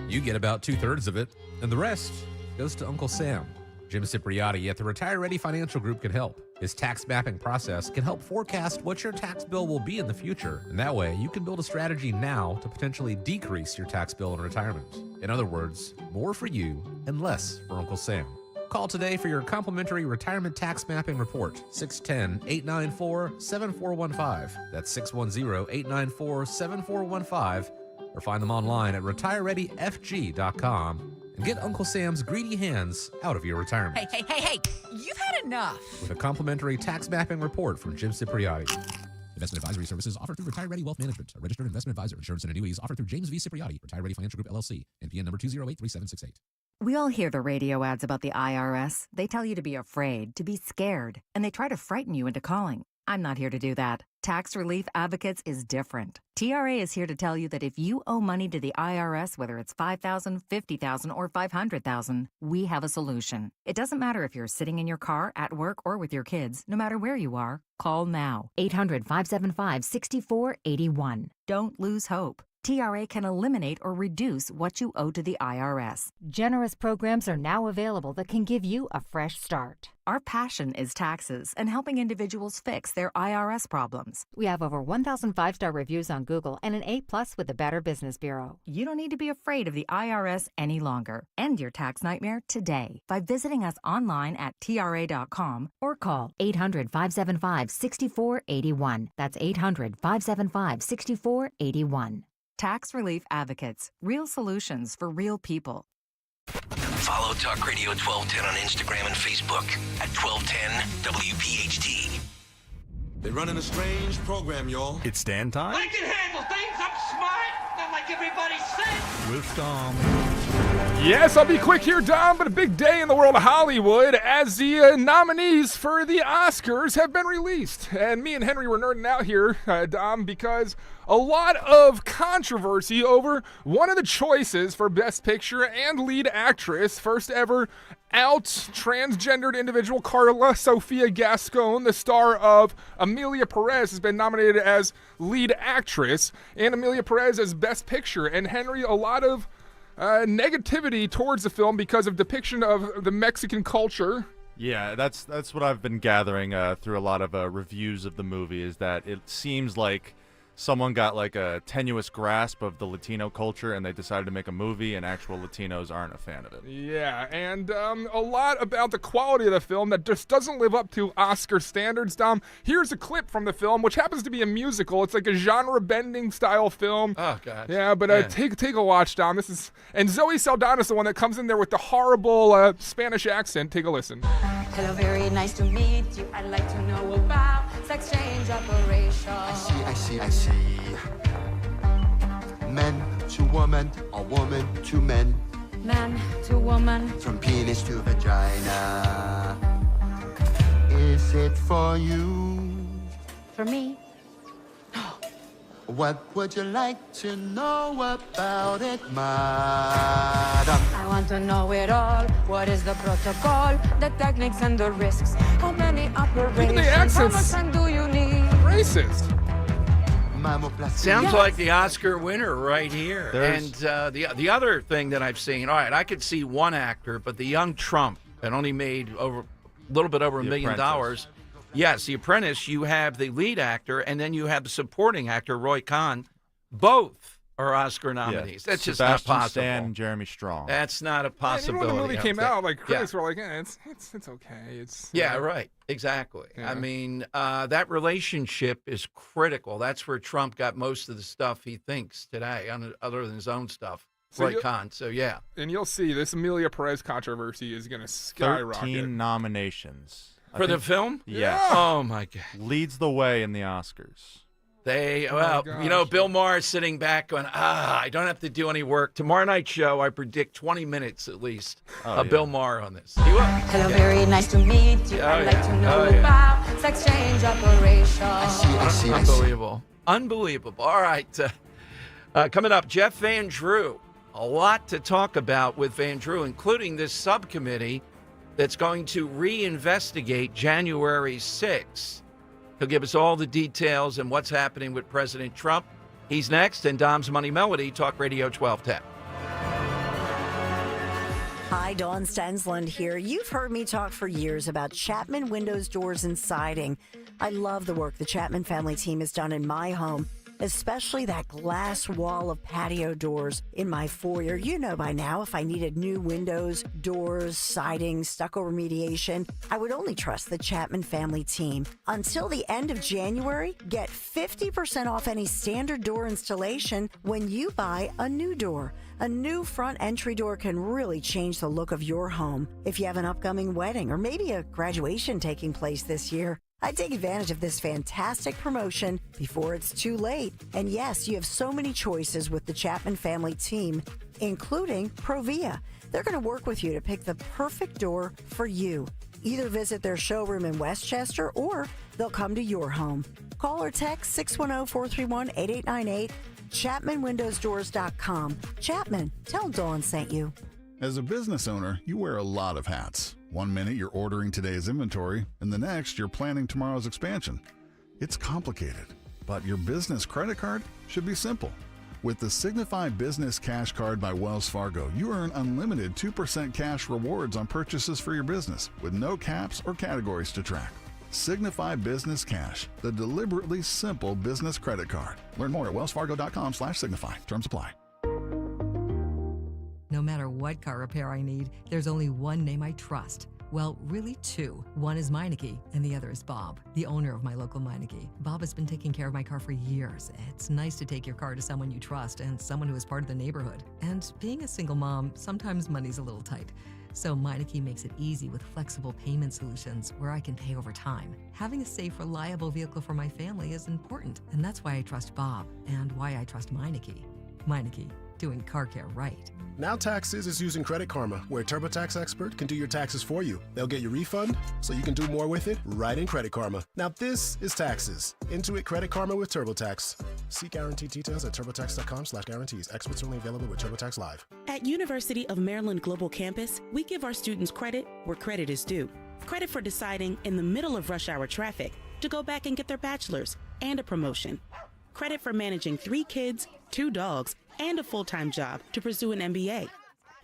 You get about 2/3 of it, and the rest goes to Uncle Sam. Jim Cipriotti at the Retire Ready Financial Group can help. His tax mapping process can help forecast what your tax bill will be in the future, and that way you can build a strategy now to potentially decrease your tax bill in retirement. In other words, more for you and less for Uncle Sam. Call today for your complimentary retirement tax mapping report, 610-894-7415. That's 610-894-7415, or find them online at retirereadyfg.com. And get Uncle Sam's greedy hands out of your retirement. Hey, you've had enough. With a complimentary tax mapping report from Jim Cipriotti. Investment advisory services offered through Retire Ready Wealth Management, a registered investment advisor. Insurance and annuities offered through James V. Cipriotti, Retire Ready Financial Group, LLC, NPN number 2083768. We all hear the radio ads about the IRS. They tell you to be afraid, to be scared, and they try to frighten you into calling. I'm not here to do that. Tax Relief Advocates is different. TRA is here to tell you that if you owe money to the IRS, whether it's $5,000, $50,000, or $500,000, we have a solution. It doesn't matter if you're sitting in your car, at work, or with your kids. No matter where you are, call now. 800-575-6481. Don't lose hope. TRA can eliminate or reduce what you owe to the IRS. Generous programs are now available that can give you a fresh start. Our passion is taxes and helping individuals fix their IRS problems. We have over 1,000 5-star reviews on Google and an A+ with the Better Business Bureau. You don't need to be afraid of the IRS any longer. End your tax nightmare today by visiting us online at TRA.com or call 800-575-6481. That's 800-575-6481. Tax Relief Advocates. Real solutions for real people. Follow Talk Radio 1210 on Instagram and Facebook at 1210 WPHT. They're running a strange program, y'all. It's stand time I can handle things. I'm smart, not like everybody says. with Dom. Yes, I'll be quick here, Dom, but a big day in the world of Hollywood as the nominees for the Oscars have been released. And me and Henry were nerding out here, Dom, because a lot of controversy over one of the choices for Best Picture and Lead Actress. First ever out transgendered individual Carla Sofia Gascon, the star of Amelia Perez, has been nominated as Lead Actress, and Amelia Perez as Best Picture. And Henry, a lot of negativity towards the film because of depiction of the Mexican culture. Yeah, that's what I've been gathering through a lot of reviews of the movie, is that it seems like someone got like a tenuous grasp of the Latino culture and they decided to make a movie, and actual Latinos aren't a fan of it. Yeah, and a lot about the quality of the film that just doesn't live up to Oscar standards, Dom. Here's a clip from the film, which happens to be a musical. It's like a genre-bending style film. Oh, God. Yeah, but take a watch, Dom. And Zoe Saldana's the one that comes in there with the horrible Spanish accent. Take a listen. Hello, very nice to meet you. I'd like to know about sex change operation. I see. Men to woman, or woman to men. Man to woman. From penis to vagina. Is it for you? For me? What would you like to know about it, madam? I want to know it all. What is the protocol, the techniques and the risks? How many operations? How much time do you need? Racist. Sounds like the Oscar winner right here. There's- And the other thing that I've seen, all right, I could see one actor, but the young Trump that only made a little bit over $1 million. Yes, The Apprentice, you have the lead actor, and then you have the supporting actor, Roy Khan. Both are Oscar nominees. That's just not Sebastian possible. Stan and Jeremy Strong. That's not a And possibility. when the movie came out, like critics Yeah. were like, it's okay. It's Yeah, right. Exactly. Yeah. I mean, that relationship is critical. That's where Trump got most of the stuff he thinks today, other than his own stuff. So Roy Khan. So, yeah. And you'll see this Amelia Perez controversy is going to skyrocket. 13 nominations. I For the think- film? Yes. Oh, my God. Leads the way in the Oscars. Bill Maher is sitting back going, I don't have to do any work. Tomorrow night's show, I predict 20 minutes at least of Bill Maher on this. He will. Hello, very nice to meet you. I'd like to know about sex change operation. I see. Unbelievable. All right. Coming up, Jeff Van Drew. A lot to talk about with Van Drew, including this subcommittee that's going to reinvestigate January 6th. He'll give us all the details and what's happening with President Trump. He's next, and Dom's Money Melody, Talk Radio 1210. Hi, Dawn Stensland here. You've heard me talk for years about Chapman Windows, Doors, and Siding. I love the work the Chapman family team has done in my home, especially that glass wall of patio doors in my foyer. You know by now, if I needed new windows, doors, siding, stucco remediation, I would only trust the Chapman family team. Until the end of January, get 50% off any standard door installation when you buy a new door. A new front entry door can really change the look of your home. If you have an upcoming wedding or maybe a graduation taking place this year, I'd take advantage of this fantastic promotion before it's too late. And yes, you have so many choices with the Chapman family team, including Provia. They're going to work with you to pick the perfect door for you. Either visit their showroom in Westchester or they'll come to your home. Call or text 610-431-8898, ChapmanWindowsDoors.com. Chapman, tell Dawn sent you. As a business owner, you wear a lot of hats. One minute you're ordering today's inventory, and the next you're planning tomorrow's expansion. It's complicated, but your business credit card should be simple. With the Signify Business Cash Card by Wells Fargo, you earn unlimited 2% cash rewards on purchases for your business, with no caps or categories to track. Signify Business Cash, the deliberately simple business credit card. Learn more at wellsfargo.com/signify. Terms apply. No matter what car repair I need, there's only one name I trust. Well, really two. One is Meineke, and the other is Bob, the owner of my local Meineke. Bob has been taking care of my car for years. It's nice to take your car to someone you trust and someone who is part of the neighborhood. And being a single mom, sometimes money's a little tight. So Meineke makes it easy with flexible payment solutions where I can pay over time. Having a safe, reliable vehicle for my family is important, and that's why I trust Bob and why I trust Meineke. Meineke, doing car care right. Now Taxes is using Credit Karma, where a TurboTax expert can do your taxes for you. They'll get your refund so you can do more with it right in Credit Karma. Now this is taxes. Intuit Credit Karma with TurboTax. See guaranteed details at turbotax.com/guarantees. Experts only available with TurboTax Live. At University of Maryland Global Campus, we give our students credit where credit is due. Credit for deciding in the middle of rush hour traffic to go back and get their bachelor's and a promotion. Credit for managing 3 kids, 2 dogs, and a full-time job to pursue an MBA.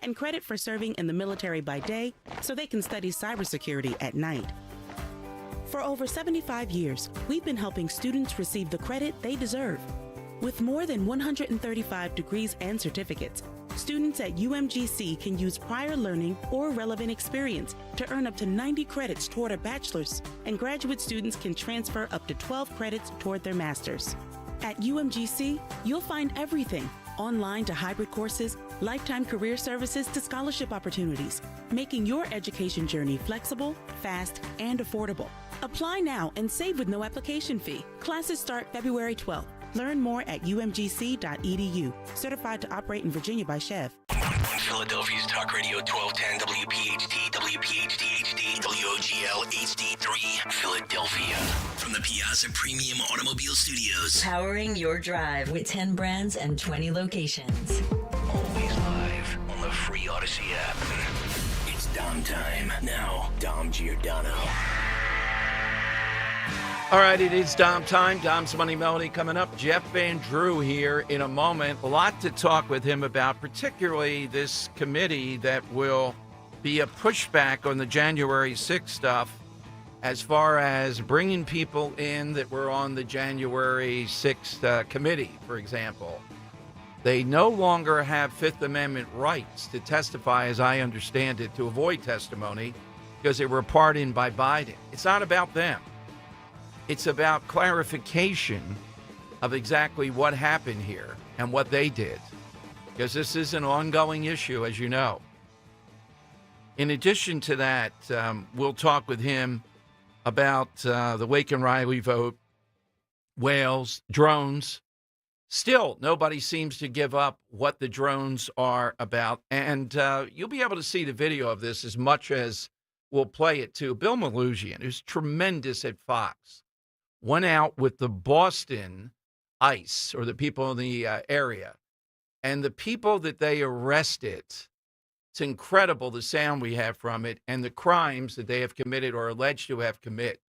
And credit for serving in the military by day so they can study cybersecurity at night. For over 75 years, we've been helping students receive the credit they deserve. With more than 135 degrees and certificates, students at UMGC can use prior learning or relevant experience to earn up to 90 credits toward a bachelor's, and graduate students can transfer up to 12 credits toward their master's. At UMGC, you'll find everything, online to hybrid courses, lifetime career services to scholarship opportunities, making your education journey flexible, fast, and affordable. Apply now and save with no application fee. Classes start February 12th. Learn more at umgc.edu. Certified to operate in Virginia by Chev. On Philadelphia's Talk Radio 1210 WPHT, WPHT HD, WOGL HD3, Philadelphia. From the Piazza Premium Automobile Studios. Powering your drive with 10 brands and 20 locations. Always live on the free Odyssey app. It's Dom time. Now, Dom Giordano. All right, it is Dom time. Dom's Money Melody coming up. Jeff Van Drew here in a moment. A lot to talk with him about, particularly this committee that will be a pushback on the January 6th stuff as far as bringing people in that were on the January 6th committee, for example. They no longer have Fifth Amendment rights to testify, as I understand it, to avoid testimony because they were pardoned by Biden. It's not about them. It's about clarification of exactly what happened here and what they did, because this is an ongoing issue, as you know. In addition to that, we'll talk with him about the Laken Riley vote, whales, drones. Still, nobody seems to give up what the drones are about. And you'll be able to see the video of this as much as we'll play it too. Bill Malusian, who's tremendous at Fox, went out with the Boston ICE, or the people in the area. And the people that they arrested, it's incredible the sound we have from it and the crimes that they have committed or alleged to have committed.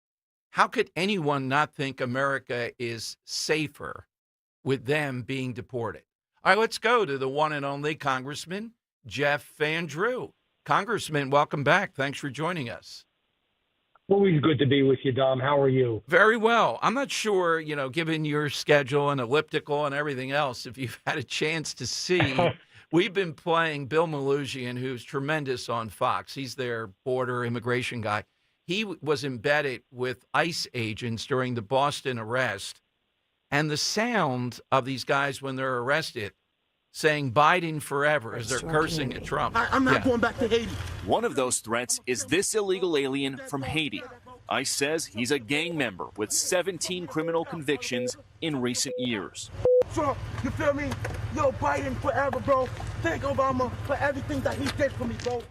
How could anyone not think America is safer with them being deported? All right, let's go to the one and only Congressman Jeff Van Drew. Congressman, welcome back. Thanks for joining us. Always good to be with you, Dom. How are you? Very well. I'm not sure, given your schedule and elliptical and everything else, if you've had a chance to see. We've been playing Bill Malusian, who's tremendous on Fox. He's their border immigration guy. He was embedded with ICE agents during the Boston arrest. And the sound of these guys when they're arrested saying Biden forever as they're cursing at Trump. I'm not going back to Haiti. One of those threats is this illegal alien from Haiti. ICE says he's a gang member with 17 criminal convictions in recent years. Trump, you feel me? Yo, Biden forever, bro. Thank Obama for everything that he did for me, bro.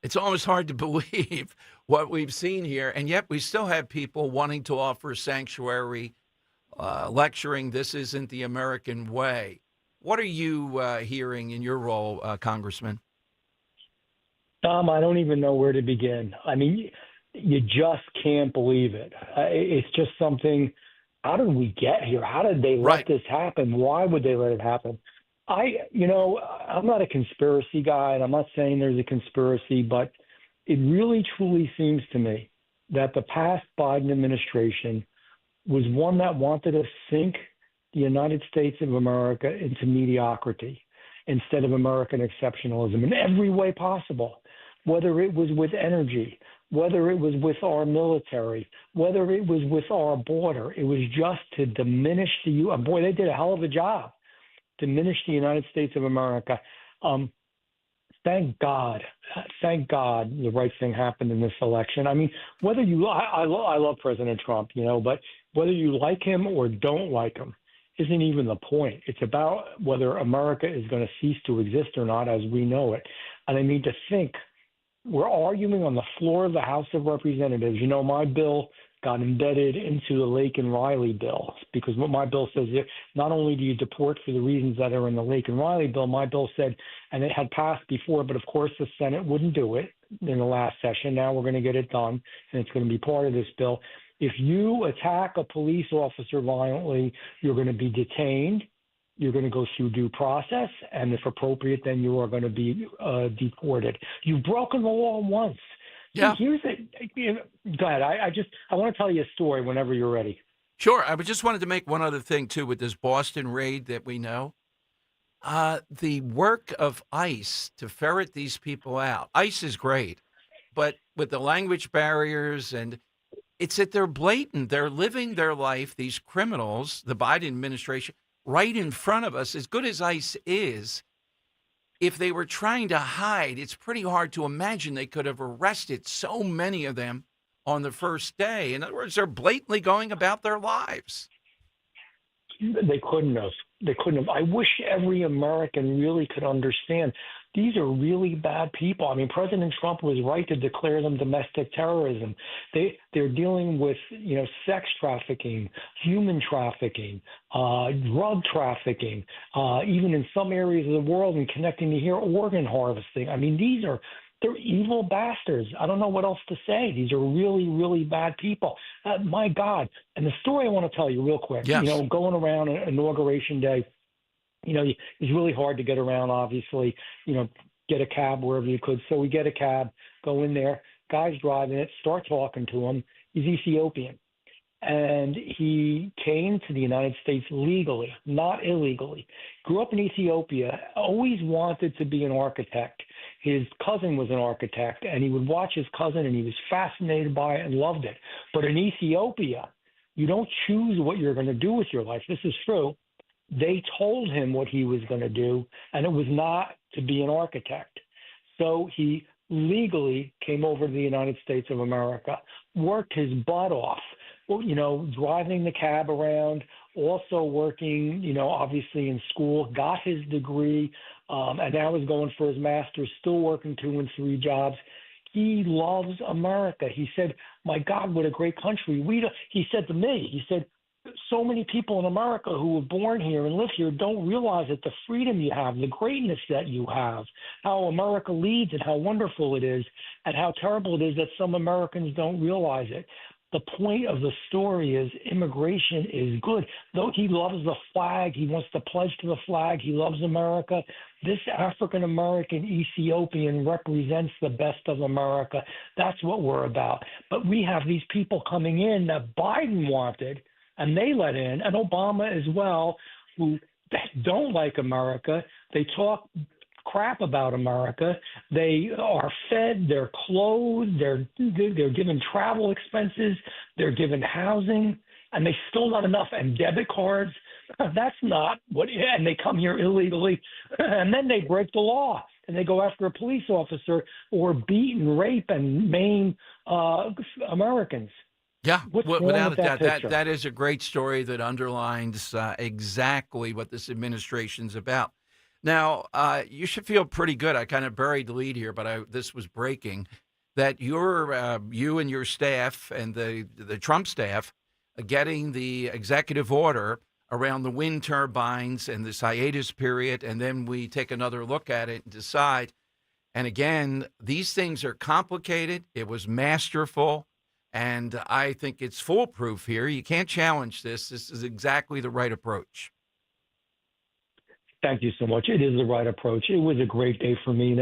It's almost hard to believe what we've seen here, and yet we still have people wanting to offer sanctuary, lecturing this isn't the American way. What are you hearing in your role, Congressman? Tom, I don't even know where to begin. I mean, you just can't believe it. It's just something. How did we get here? How did they let this happen? Why would they let it happen? I'm not a conspiracy guy, and I'm not saying there's a conspiracy, but it really truly seems to me that the past Biden administration was one that wanted to sink the United States of America into mediocrity instead of American exceptionalism in every way possible. whether it was with energy, whether it was with our military, whether it was with our border. It was just to diminish the U. Boy, they did a hell of a job. Diminish the United States of America. Thank God the right thing happened in this election. I mean, whether you, I love President Trump, but whether you like him or don't like him isn't even the point. It's about whether America is going to cease to exist or not as we know it. And I mean, to think we're arguing on the floor of the House of Representatives. My bill got embedded into the Laken Riley bill, because what my bill says is not only do you deport for the reasons that are in the Laken Riley bill, my bill said, and it had passed before, but of course the Senate wouldn't do it in the last session. Now we're going to get it done, and it's going to be part of this bill. If you attack a police officer violently, you're going to be detained. You're going to go through due process, and if appropriate, then you are going to be deported. You've broken the law once. Yeah. Here's it. Go ahead. I want to tell you a story whenever you're ready. Sure. I just wanted to make one other thing, too, with this Boston raid that we know. The work of ICE to ferret these people out. ICE is great, but with the language barriers, and it's that they're blatant. They're living their life, these criminals, the Biden administration, right in front of us. As good as ICE is, if they were trying to hide, it's pretty hard to imagine they could have arrested so many of them on the first day. In other words, they're blatantly going about their lives. They couldn't have. I wish every American really could understand. These are really bad people. I mean, President Trump was right to declare them domestic terrorism. They're dealing with, sex trafficking, human trafficking, drug trafficking, even in some areas of the world, and connecting to here, organ harvesting. I mean, they're evil bastards. I don't know what else to say. These are really, really bad people. My God. And the story I want to tell you real quick, yes. Going around Inauguration Day, it's really hard to get around, obviously, get a cab wherever you could. So we get a cab, go in there, guy's driving it, start talking to him. He's Ethiopian. And he came to the United States legally, not illegally. Grew up in Ethiopia, always wanted to be an architect. His cousin was an architect, and he would watch his cousin, and he was fascinated by it and loved it. But in Ethiopia, you don't choose what you're going to do with your life. This is true. They told him what he was going to do, and it was not to be an architect. So he legally came over to the United States of America, worked his butt off, driving the cab around, also working, obviously in school, got his degree, and now is going for his master's, still working 2 and 3 jobs. He loves America. He said, my God, what a great country. He said to me, so many people in America who were born here and live here don't realize that the freedom you have, the greatness that you have, how America leads and how wonderful it is, and how terrible it is that some Americans don't realize it. The point of the story is immigration is good. Though he loves the flag, he wants to pledge to the flag, he loves America. This African-American Ethiopian represents the best of America. That's what we're about. But we have these people coming in that Biden wanted, and they let in, and Obama as well, who don't like America. They talk crap about America. They are fed, they're clothed, they're given travel expenses, they're given housing, and they still not enough, and debit cards. That's not what, and they come here illegally, and then they break the law, and they go after a police officer or beat and rape and maim Americans. Yeah, without a doubt, that that is a great story that underlines exactly what this administration's about. Now, you should feel pretty good. I kind of buried the lead here, but this was breaking, that you and your staff and the Trump staff are getting the executive order around the wind turbines and this hiatus period, and then we take another look at it and decide. And again, these things are complicated. It was masterful. And I think it's foolproof here. You can't challenge this. This is exactly the right approach. Thank you so much. It is the right approach. It was a great day for me.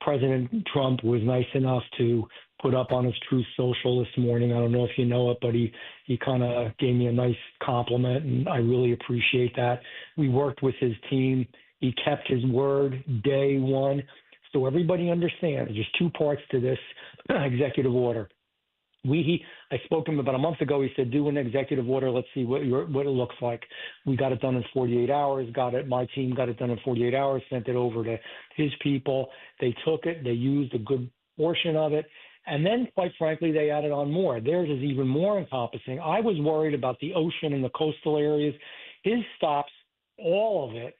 President Trump was nice enough to put up on his Truth Social this morning. I don't know if you know it, but he kind of gave me a nice compliment, and I really appreciate that. We worked with his team. He kept his word day one. So everybody understands there's two parts to this executive order. I spoke to him about a month ago. He said, do an executive order. Let's see what it looks like. We got it done in 48 hours. My team got it done in 48 hours, sent it over to his people. They took it. They used a good portion of it. And then, quite frankly, they added on more. Theirs is even more encompassing. I was worried about the ocean and the coastal areas. His stops all of it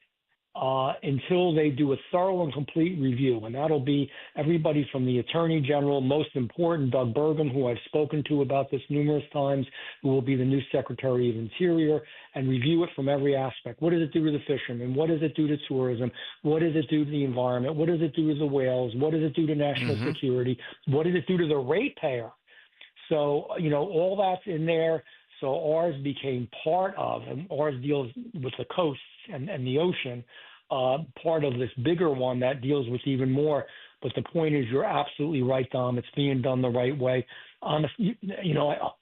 until they do a thorough and complete review. And that'll be everybody from the Attorney General, most important, Doug Burgum, who I've spoken to about this numerous times, who will be the new Secretary of Interior, and review it from every aspect. What does it do to the fishermen? What does it do to tourism? What does it do to the environment? What does it do to the whales? What does it do to national security? What does it do to the ratepayer? So, all that's in there. So ours became part of, and ours deals with the coasts and the ocean, part of this bigger one that deals with even more. But the point is, you're absolutely right, Dom. It's being done the right way.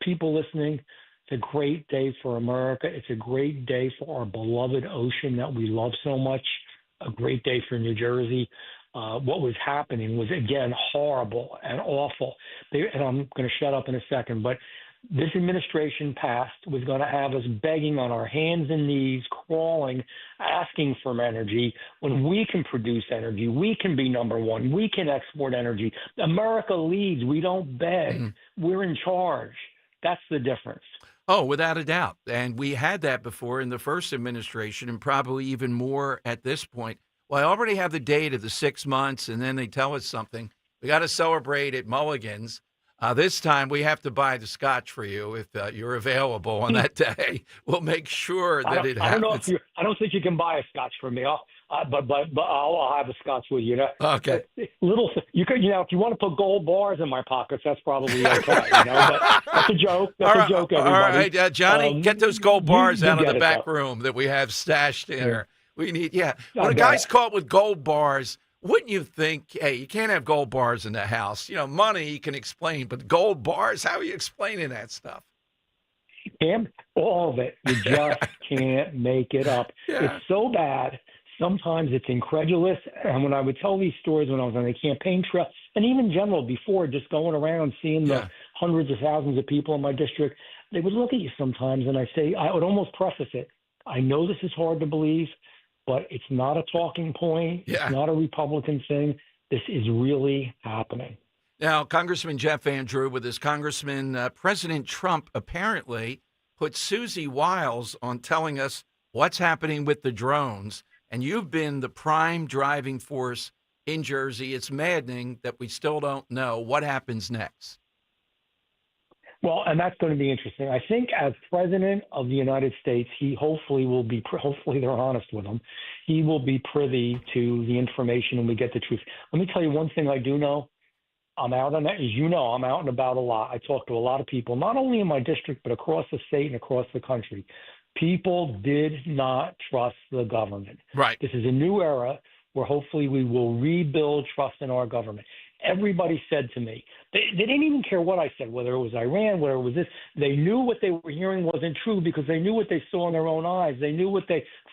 People listening, it's a great day for America. It's a great day for our beloved ocean that we love so much. A great day for New Jersey. What was happening was, again, horrible and awful. And I'm going to shut up in a second, but this administration was going to have us begging on our hands and knees, crawling, asking for energy when we can produce energy. We can be number one. We can export energy. America leads. We don't beg. We're in charge. That's the difference. Oh, without a doubt. And we had that before in the first administration, and probably even more at this point. Well, I already have the date of the 6 months, and then they tell us something. We got to celebrate at Mulligan's. This time we have to buy the scotch for you if you're available on that day. We'll make sure that it happens. I don't think you can buy a scotch for me. But I'll have a scotch with you. Okay. You could, if you want to put gold bars in my pockets, that's probably okay. But that's a joke. That's a joke, everybody. All right, Johnny, get those gold bars out of the back room that we have stashed in here. We need, when a guy's caught with gold bars, wouldn't you think, hey, you can't have gold bars in the house? Money you can explain, but gold bars, how are you explaining that stuff? All of it. You just can't make it up. Yeah. It's so bad. Sometimes it's incredulous. And when I would tell these stories when I was on the campaign trail, and even general before, just going around seeing the hundreds of thousands of people in my district, they would look at you sometimes, and I would almost preface it. I know this is hard to believe, but it's not a talking point. Yeah. It's not a Republican thing. This is really happening. Now, Congressman Jeff Andrew with his Congressman, President Trump apparently put Susie Wiles on telling us what's happening with the drones. And you've been the prime driving force in Jersey. It's maddening that we still don't know what happens next. Well, and that's going to be interesting. I think as president of the United States, he hopefully they're honest with him. He will be privy to the information and we get the truth. Let me tell you one thing I do know. I'm out on that. As you know, I'm out and about a lot. I talk to a lot of people, not only in my district, but across the state and across the country. People did not trust the government. Right. This is a new era where hopefully we will rebuild trust in our government. Everybody said to me, they didn't even care what I said, whether it was Iran, whether it was this. They knew what they were hearing wasn't true because they knew what they saw in their own eyes. They knew what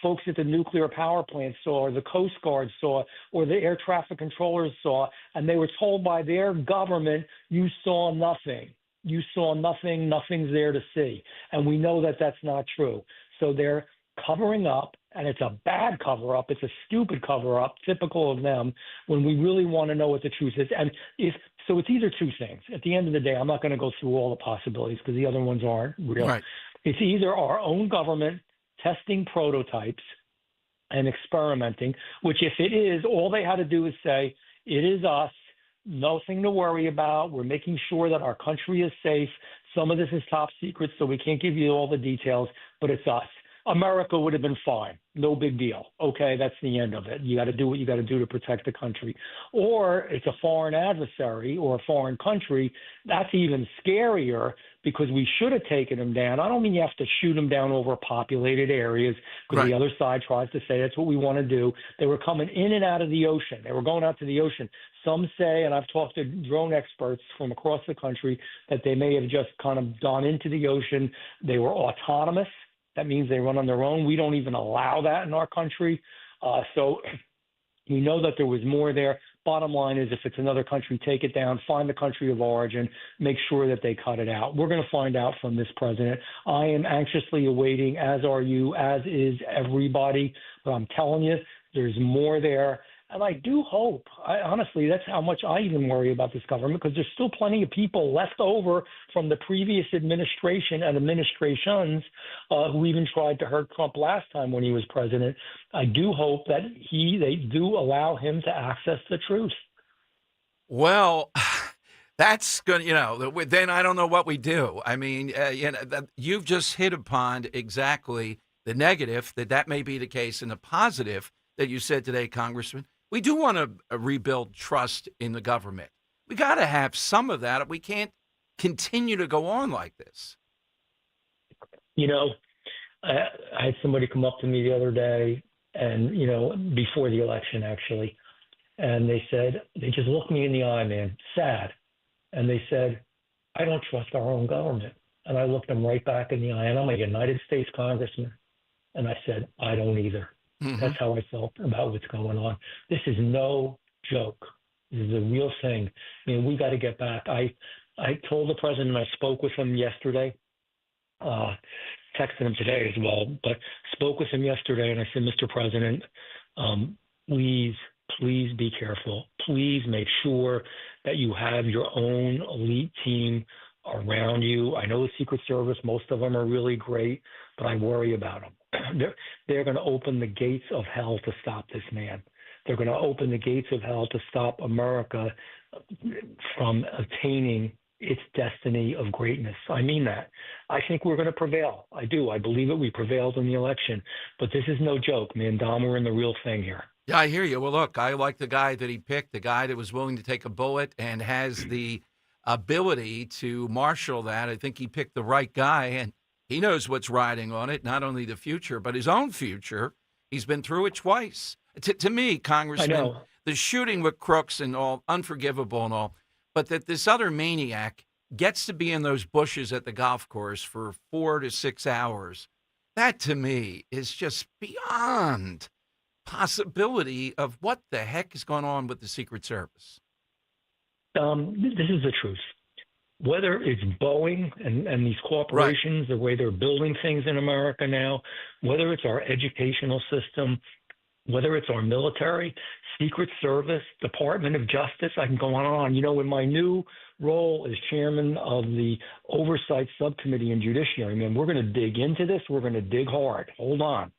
folks at the nuclear power plant saw, or the Coast Guard saw, or the air traffic controllers saw, and they were told by their government, you saw nothing. You saw nothing, nothing's there to see. And we know that that's not true. So they're covering up, and it's a bad cover-up. It's a stupid cover-up, typical of them, when we really want to know what the truth is. And so it's either two things. At the end of the day, I'm not going to go through all the possibilities because the other ones aren't real. Right. It's either our own government testing prototypes and experimenting, which if it is, all they had to do is say, it is us, nothing to worry about. We're making sure that our country is safe. Some of this is top secret, so we can't give you all the details, but it's us. America would have been fine. No big deal. Okay, that's the end of it. You got to do what you got to do to protect the country. Or it's a foreign adversary or a foreign country. That's even scarier because we should have taken them down. I don't mean you have to shoot them down over populated areas because the other side tries to say that's what we want to do. They were coming in and out of the ocean. They were going out to the ocean. Some say, and I've talked to drone experts from across the country, that they may have just kind of gone into the ocean. They were autonomous. That means they run on their own. We don't even allow that in our country. So we know that there was more there. Bottom line is, if it's another country, take it down, find the country of origin, make sure that they cut it out. We're going to find out from this president. I am anxiously awaiting, as are you, as is everybody. But I'm telling you, there's more there. And I do hope, honestly, that's how much I even worry about this government, because there's still plenty of people left over from the previous administration and administrations who even tried to hurt Trump last time when he was president. I do hope that they do allow him to access the truth. Well, that's good. Then I don't know what we do. I mean, you've just hit upon exactly the negative, that may be the case, and the positive that you said today, Congressman. We do want to rebuild trust in the government. We got to have some of that. We can't continue to go on like this. I had somebody come up to me the other day, and, before the election, actually, and they just looked me in the eye, man, sad. And they said, I don't trust our own government. And I looked them right back in the eye, and I'm a United States congressman. And I said, I don't either. Mm-hmm. That's how I felt about what's going on. This is no joke. This is a real thing. I mean, we got to get back. I told the president, I spoke with him yesterday, texted him today as well, but spoke with him yesterday, and I said, Mr. President, please be careful. Please make sure that you have your own elite team around you. I know the Secret Service, most of them are really great, but I worry about them. They're going to open the gates of hell to stop this man. They're going to open the gates of hell to stop America from attaining its destiny of greatness. I mean that. I think we're going to prevail. I do. I believe it. We prevailed in the election. But this is no joke, man. Dom, we're in the real thing here. Yeah, I hear you. Well, look, I like the guy that he picked, the guy that was willing to take a bullet and has the ability to marshal that. I think he picked the right guy, and he knows what's riding on it, not only the future, but his own future. He's been through it twice. To me, Congressman, the shooting with crooks and all, unforgivable and all, but that this other maniac gets to be in those bushes at the golf course for 4 to 6 hours, that to me is just beyond possibility of what the heck is going on with the Secret Service. This is the truth. Whether it's Boeing and these corporations, the way they're building things in America now, whether it's our educational system, whether it's our military, Secret Service, Department of Justice, I can go on and on. In my new role as chairman of the Oversight Subcommittee in Judiciary, man, we're going to dig into this. We're going to dig hard. Hold on.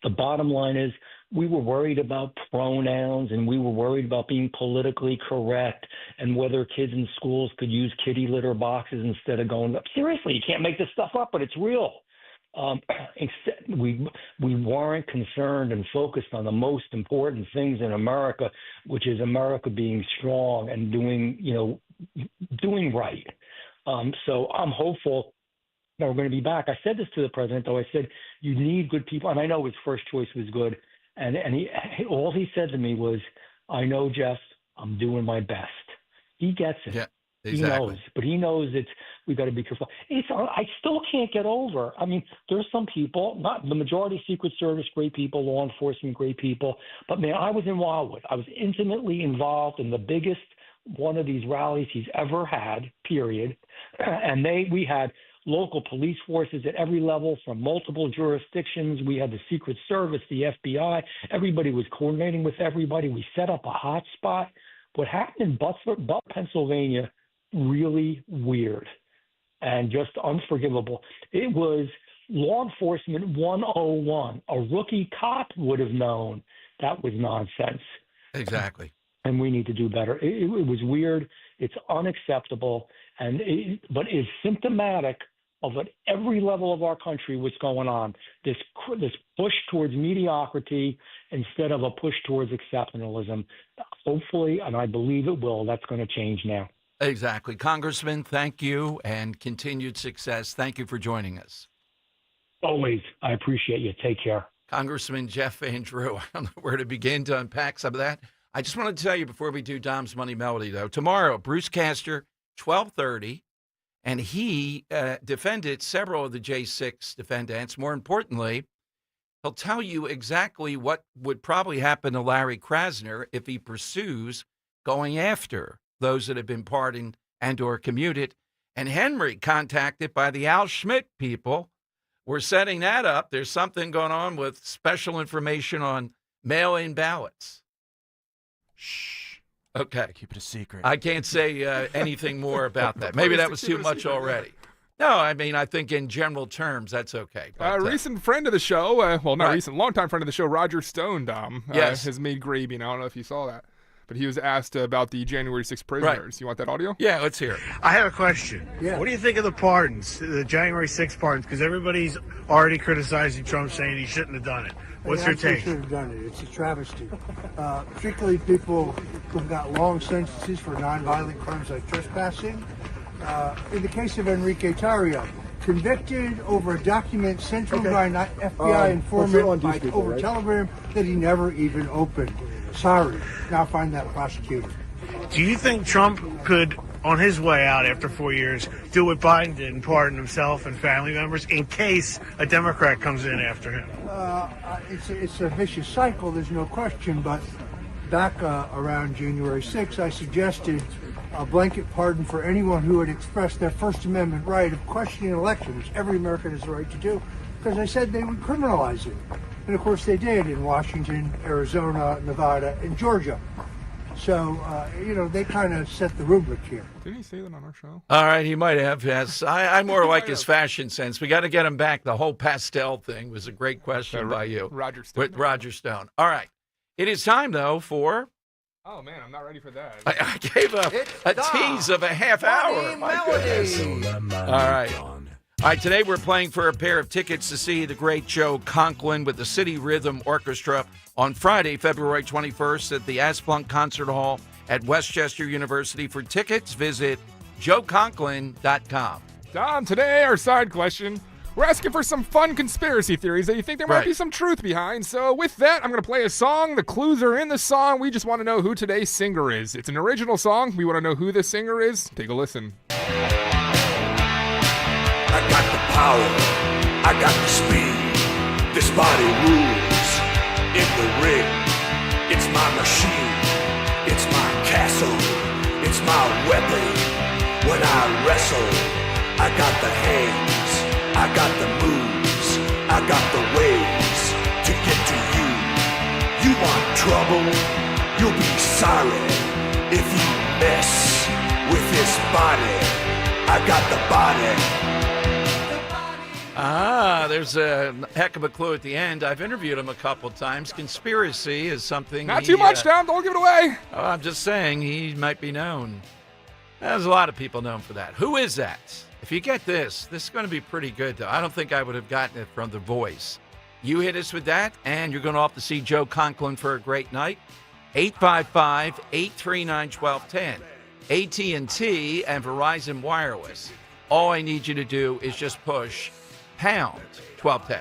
The bottom line is, we were worried about pronouns, and we were worried about being politically correct and whether kids in schools could use kitty litter boxes instead of going up. Seriously, you can't make this stuff up, but it's real. We weren't concerned and focused on the most important things in America, which is America being strong and doing right. So I'm hopeful that we're going to be back. I said this to the president, though. I said, you need good people. And I know his first choice was good. And all he said to me was, I know, Jeff, I'm doing my best. He gets it. Yeah, exactly. He knows, but he knows we got to be careful. I still can't get over. I mean, there's some people, not the majority, Secret Service, great people, law enforcement, great people. But man, I was in Wildwood. I was intimately involved in the biggest one of these rallies he's ever had, period. And we had local police forces at every level from multiple jurisdictions. We had the Secret Service, the FBI. Everybody was coordinating with everybody. We set up a hot spot. What happened in Butler, Pennsylvania, really weird and just unforgivable. It was law enforcement 101. A rookie cop would have known that was nonsense. Exactly. And we need to do better. It was weird. It's unacceptable. But it's symptomatic of at every level of our country what's going on. This push towards mediocrity instead of a push towards exceptionalism. Hopefully, and I believe it will, that's going to change now. Exactly. Congressman, thank you, and continued success. Thank you for joining us. Always. I appreciate you. Take care. Congressman Jeff Van Drew. I don't know where to begin to unpack some of that. I just wanted to tell you before we do Dom's Money Melody, though, tomorrow, Bruce Castor, 12:30, and he defended several of the J6 defendants. More importantly, He'll tell you exactly what would probably happen to Larry Krasner if he pursues going after those that have been pardoned and or commuted. And Henry, contacted by the Al Schmidt people, we're setting that up. There's something going on with special information on mail-in ballots. Shh. Okay. Keep it a secret. I can't say anything more about that. Maybe that was too much already. No, I mean, I think in general terms, that's okay. But, recent friend of the show, well, not right. recent, longtime friend of the show, Roger Stone, Dom, yes. has made gravy. Now, I don't know if you saw that, but he was asked about the January 6th prisoners. Right. You want that audio? Yeah, let's hear it. I have a question. Yeah. What do you think of the pardons, the January 6th pardons? Because everybody's already criticizing Trump, saying he shouldn't have done it. What's your take? Should have done it. It's a travesty. Particularly people who've got long sentences for nonviolent crimes like trespassing. In the case of Enrique Tarrio, convicted over a document sent to him by an FBI informant over Telegram that he never even opened. Sorry. Now find that prosecutor. Do you think Trump could, on his way out after 4 years, do what Biden did and pardon himself and family members in case a Democrat comes in after him? It's a vicious cycle, there's no question, but back around January 6th, I suggested a blanket pardon for anyone who had expressed their First Amendment right of questioning an election, which every American has the right to do, because I said they would criminalize it. And of course they did in Washington, Arizona, Nevada, and Georgia. So, they kind of set the rubric here. Didn't he say that on our show? All right, he might have, yes. I more like his fashion sense. We got to get him back. The whole pastel thing was a great question by you. Roger Stone. With Roger Stone. All right. It is time, though, for... Oh, man, I'm not ready for that. I gave a tease of a half hour. My goodness. All right. All right, today we're playing for a pair of tickets to see the great Joe Conklin with the City Rhythm Orchestra on Friday, February 21st at the Asplunk Concert Hall at Westchester University. For tickets, visit joeconklin.com. Dom, today our side question. We're asking for some fun conspiracy theories that you think there might be some truth behind. So with that, I'm going to play a song. The clues are in the song. We just want to know who today's singer is. It's an original song. We want to know who the singer is. Take a listen. I got the power. I got the speed. This body rules in the ring. It's my machine. It's my castle. It's my weapon. When I wrestle, I got the hands. I got the moves, I got the ways to get to you. You want trouble, you'll be sorry if you mess with this body. I got the body. There's a heck of a clue at the end. I've interviewed him a couple times. Conspiracy is something... Not too much, Dom. Don't give it away. Oh, I'm just saying he might be known. There's a lot of people known for that. Who is that? If you get this is going to be pretty good, though. I don't think I would have gotten it from The Voice. You hit us with that, and you're going to off to see Joe Conklin for a great night. 855-839-1210. AT&T and Verizon Wireless. All I need you to do is just push pound 1210.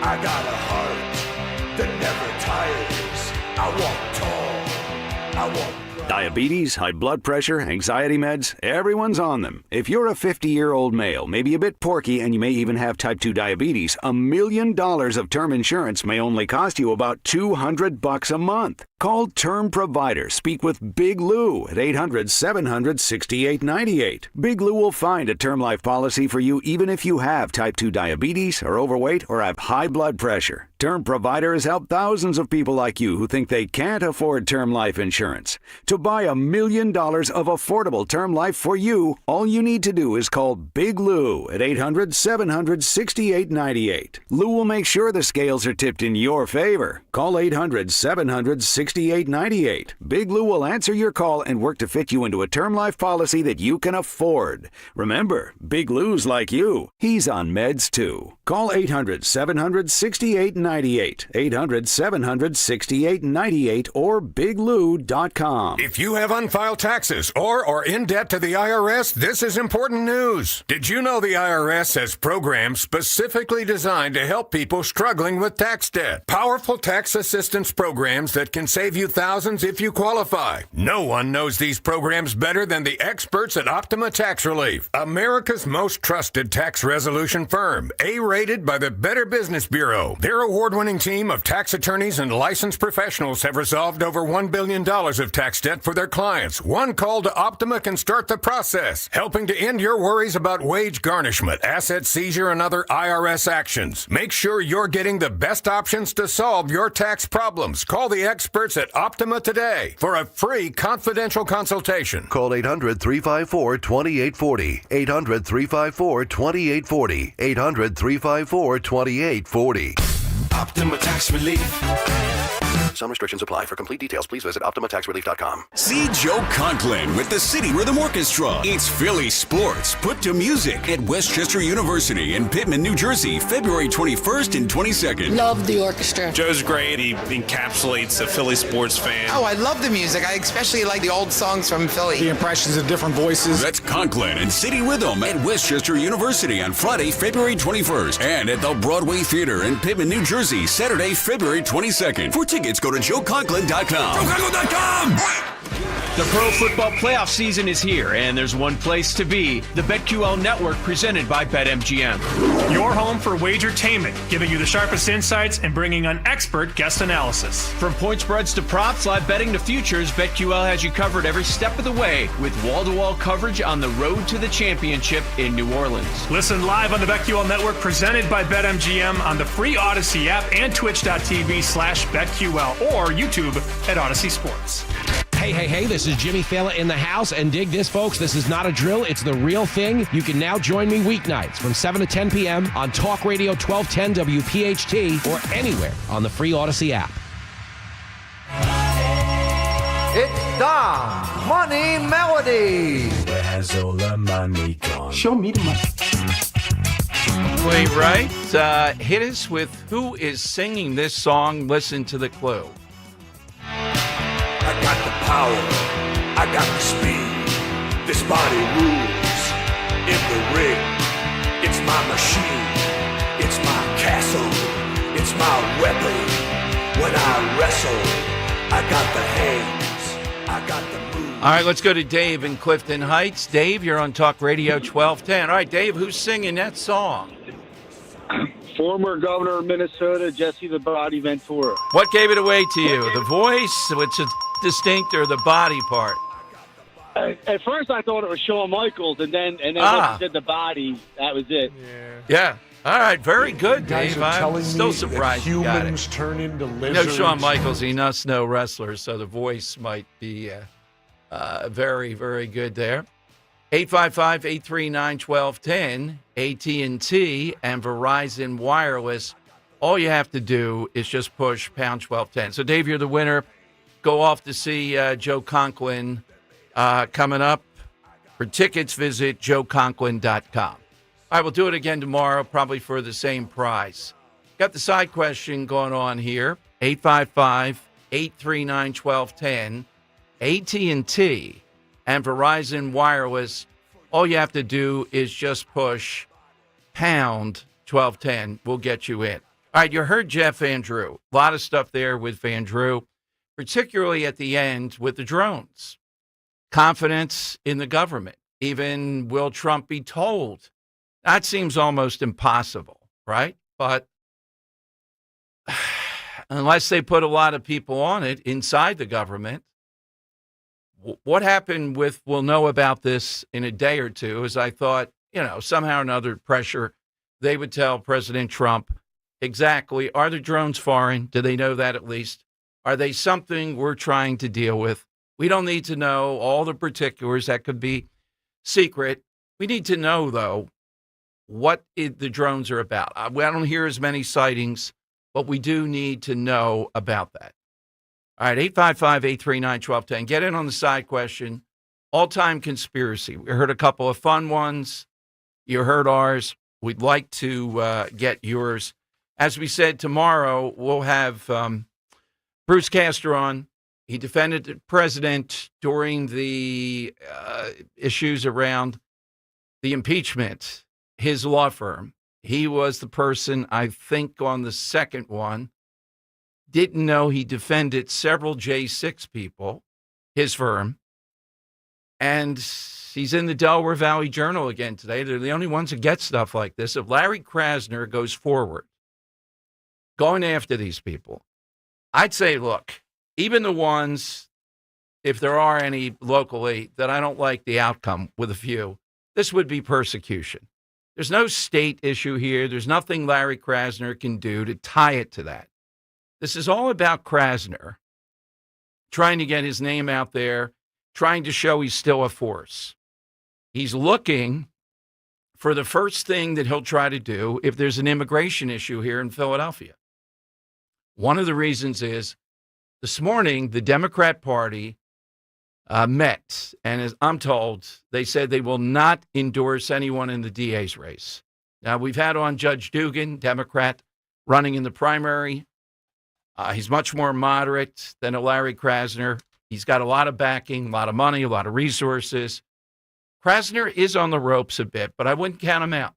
I got a heart that never tires. I walk tall. I walk. Diabetes, high blood pressure, anxiety meds, everyone's on them. If you're a 50-year-old male, maybe a bit porky, and you may even have type 2 diabetes, $1 million of term insurance may only cost you about $200 a month. Call Term Provider. Speak with Big Lou at 800-700-6898. Big Lou will find a term life policy for you even if you have type 2 diabetes, are overweight, or have high blood pressure. Term Provider has helped thousands of people like you who think they can't afford term life insurance. To buy $1 million of affordable term life for you, all you need to do is call Big Lou at 800-700-6898. Lou will make sure the scales are tipped in your favor. Call 800-700-6898. Big Lou will answer your call and work to fit you into a term life policy that you can afford. Remember, Big Lou's like you. He's on meds too. Call 800-700-6898. 800-700-6898 or biglou.com. If you have unfiled taxes or are in debt to the IRS, this is important news. Did you know the IRS has programs specifically designed to help people struggling with tax debt? Powerful tax assistance programs that can save you thousands if you qualify. No one knows these programs better than the experts at Optima Tax Relief, America's most trusted tax resolution firm, A-rated by the Better Business Bureau. Their award-winning team of tax attorneys and licensed professionals have resolved over $1 billion of tax debt for their clients. One call to Optima can start the process, helping to end your worries about wage garnishment, asset seizure, and other IRS actions. Make sure you're getting the best options to solve your tax problems. Call the experts at Optima today for a free confidential consultation. Call 800-354-2840. 800-354-2840. 800-354-2840. Optima Tax Relief. Some restrictions apply. For complete details, please visit OptimaTaxRelief.com. See Joe Conklin with the City Rhythm Orchestra. It's Philly sports put to music at Westchester University in Pittman, New Jersey, February 21st and 22nd. Love the orchestra. Joe's great. He encapsulates a Philly sports fan. Oh, I love the music. I especially like the old songs from Philly. The impressions of different voices. That's Conklin and City Rhythm at Westchester University on Friday, February 21st. And at the Broadway Theater in Pittman, New Jersey, Saturday, February 22nd. For tickets, go to JoeConklin.com. JoeConklin.com! The pro football playoff season is here, and there's one place to be. The BetQL Network, presented by BetMGM. Your home for wagertainment, giving you the sharpest insights and bringing on expert guest analysis. From point spreads to props, live betting to futures, BetQL has you covered every step of the way with wall-to-wall coverage on the road to the championship in New Orleans. Listen live on the BetQL Network, presented by BetMGM on the free Odyssey app and twitch.tv/BetQL or YouTube at Odyssey Sports. Hey, this is Jimmy Faella in the house, and dig this, folks. This is not a drill. It's the real thing. You can now join me weeknights from 7 to 10 p.m. on Talk Radio 1210 WPHT or anywhere on the free Odyssey app. It's Dom Money Melody. Where has all the money gone? Show me the money. Wait, right? Hit us with who is singing this song. Listen to the clue. I got the power, I got the speed, this body rules in the ring. It's my machine, it's my castle, it's my weapon. When I wrestle, I got the hands, I got the moves. All right, let's go to Dave in Clifton Heights. Dave, you're on Talk Radio 1210. All right, Dave, who's singing that song? Former governor of Minnesota, Jesse the Body Ventura. What gave it away to you? The voice, which is distinct, or the body part? At first, I thought it was Shawn Michaels, and then when you said the body, that was it. Yeah. All right, very good, Dave. I'm still surprised you got it. Humans turn into lizards. No, Shawn Michaels, he must know wrestlers, so the voice might be very, very good there. 855-839-1210, AT&T and Verizon Wireless. All you have to do is just push pound 1210. So, Dave, you're the winner. Go off to see Joe Conklin coming up. For tickets, visit joeconklin.com. All right, we'll do it again tomorrow, probably for the same prize. Got the side question going on here. 855-839-1210, AT&T and Verizon Wireless. All you have to do is just push pound 1210. We'll get you in. All right, you heard Jeff Van Drew. A lot of stuff there with Van Drew, particularly at the end with the drones. Confidence in the government. Even will Trump be told? That seems almost impossible, right? But unless they put a lot of people on it inside the government, what happened with, we'll know about this in a day or two, is I thought, somehow or another pressure, they would tell President Trump exactly, are the drones foreign? Do they know that at least? Are they something we're trying to deal with? We don't need to know all the particulars. That could be secret. We need to know, though, what the drones are about. I don't hear as many sightings, but we do need to know about that. All right, 855-839-1210. Get in on the side question. All-time conspiracy. We heard a couple of fun ones. You heard ours. We'd like to get yours. As we said, tomorrow we'll have Bruce Castor on. He defended the president during the issues around the impeachment, his law firm. He was the person, I think, on the second one, didn't know he defended several J6 people, his firm, and he's in the Delaware Valley Journal again today. They're the only ones that get stuff like this. If Larry Krasner goes forward, going after these people, I'd say, look, even the ones, if there are any locally, that I don't like the outcome with a few, this would be persecution. There's no state issue here. There's nothing Larry Krasner can do to tie it to that. This is all about Krasner trying to get his name out there, trying to show he's still a force. He's looking for the first thing that he'll try to do if there's an immigration issue here in Philadelphia. One of the reasons is this morning, the Democrat Party met, and as I'm told, they said they will not endorse anyone in the DA's race. Now, we've had on Judge Dugan, Democrat, running in the primary. He's much more moderate than a Larry Krasner. He's got a lot of backing, a lot of money, a lot of resources. Krasner is on the ropes a bit, but I wouldn't count him out.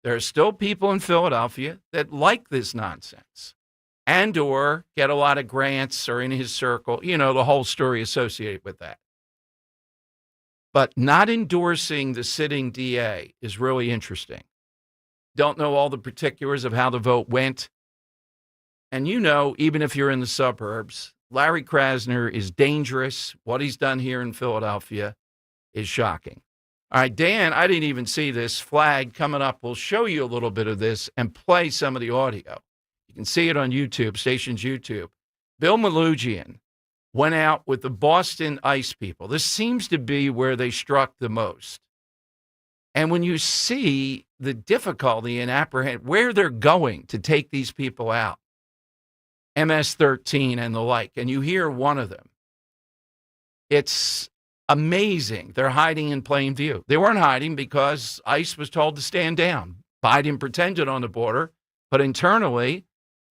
There are still people in Philadelphia that like this nonsense and or get a lot of grants or in his circle, you know, the whole story associated with that. But not endorsing the sitting DA is really interesting. Don't know all the particulars of how the vote went. And you know, even if you're in the suburbs, Larry Krasner is dangerous. What he's done here in Philadelphia is shocking. All right, Dan, I didn't even see this flag coming up. We'll show you a little bit of this and play some of the audio. You can see it on YouTube, station's YouTube. Bill Malugian went out with the Boston ICE people. This seems to be where they struck the most. And when you see the difficulty in where they're going to take these people out, MS-13 and the like, and you hear one of them, it's amazing. They're hiding in plain view. They weren't hiding because ICE was told to stand down. Biden pretended on the border, but internally,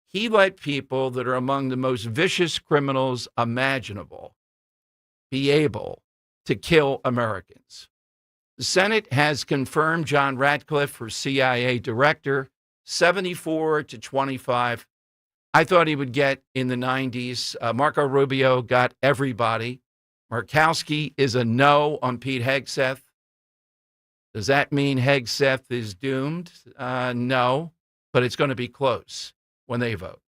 he let people that are among the most vicious criminals imaginable be able to kill Americans. The Senate has confirmed John Ratcliffe for CIA director, 74 to 25. I thought he would get in the 90s. Marco Rubio got everybody. Murkowski is a no on Pete Hegseth. Does that mean Hegseth is doomed? No, but it's going to be close when they vote.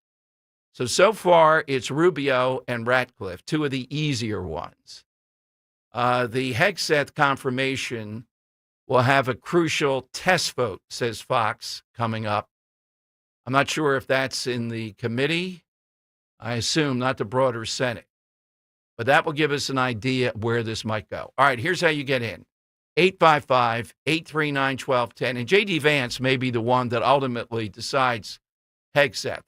So far, it's Rubio and Ratcliffe, two of the easier ones. The Hegseth confirmation will have a crucial test vote, says Fox, coming up. I'm not sure if that's in the committee. I assume not the broader Senate. But that will give us an idea where this might go. All right, here's how you get in. 855-839-1210. And J.D. Vance may be the one that ultimately decides Hegseth.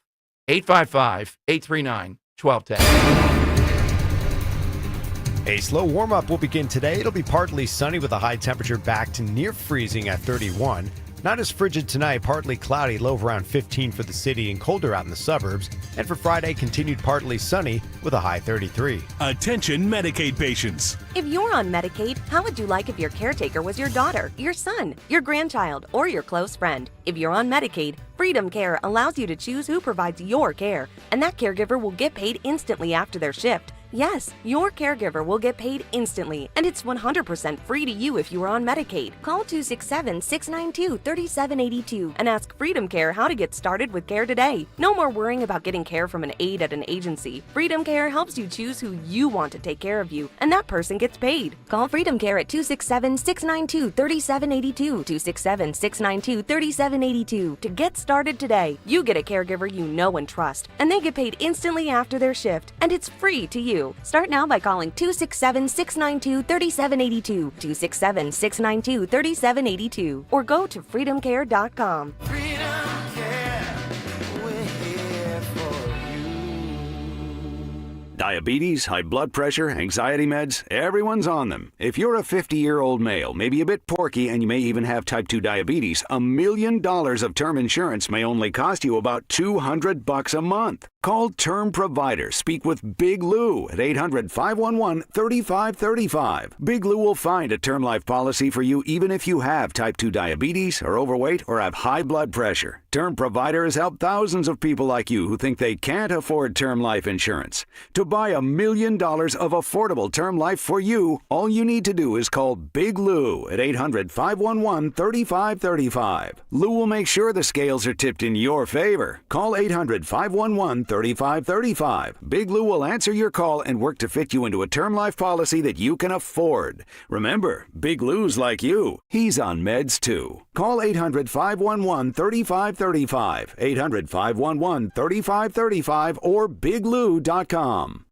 855-839-1210. A slow warm-up will begin today. It'll be partly sunny with a high temperature back to near freezing at 31. Not as frigid tonight, partly cloudy, low of around 15 for the city and colder out in the suburbs. And for Friday, continued partly sunny with a high 33. Attention Medicaid patients. If you're on Medicaid, how would you like if your caretaker was your daughter, your son, your grandchild, or your close friend? If you're on Medicaid, Freedom Care allows you to choose who provides your care, and that caregiver will get paid instantly after their shift. Yes, your caregiver will get paid instantly, and it's 100% free to you if you are on Medicaid. Call 267-692-3782 and ask Freedom Care how to get started with care today. No more worrying about getting care from an aide at an agency. Freedom Care helps you choose who you want to take care of you, and that person gets paid. Call Freedom Care at 267-692-3782, 267-692-3782 to get started today. You get a caregiver you know and trust, and they get paid instantly after their shift, and it's free to you. Start now by calling 267-692-3782, 267-692-3782, or go to freedomcare.com. Diabetes, high blood pressure, anxiety meds, everyone's on them. If you're a 50-year-old male, maybe a bit porky, and you may even have type 2 diabetes, $1 million of term insurance may only cost you about $200 a month. Call Term Provider. Speak with Big Lou at 800-511-3535. Big Lou will find a term life policy for you even if you have type 2 diabetes, are overweight, or have high blood pressure. Term Provider has helped thousands of people like you who think they can't afford term life insurance. To buy $1 million of affordable term life for you, all you need to do is call Big Lou at 800-511-3535. Lou will make sure the scales are tipped in your favor. Call 800-511-3535. Big Lou will answer your call and work to fit you into a term life policy that you can afford. Remember, Big Lou's like you. He's on meds too. Call 800-511-3535. 800-511-3535 or biglou.com.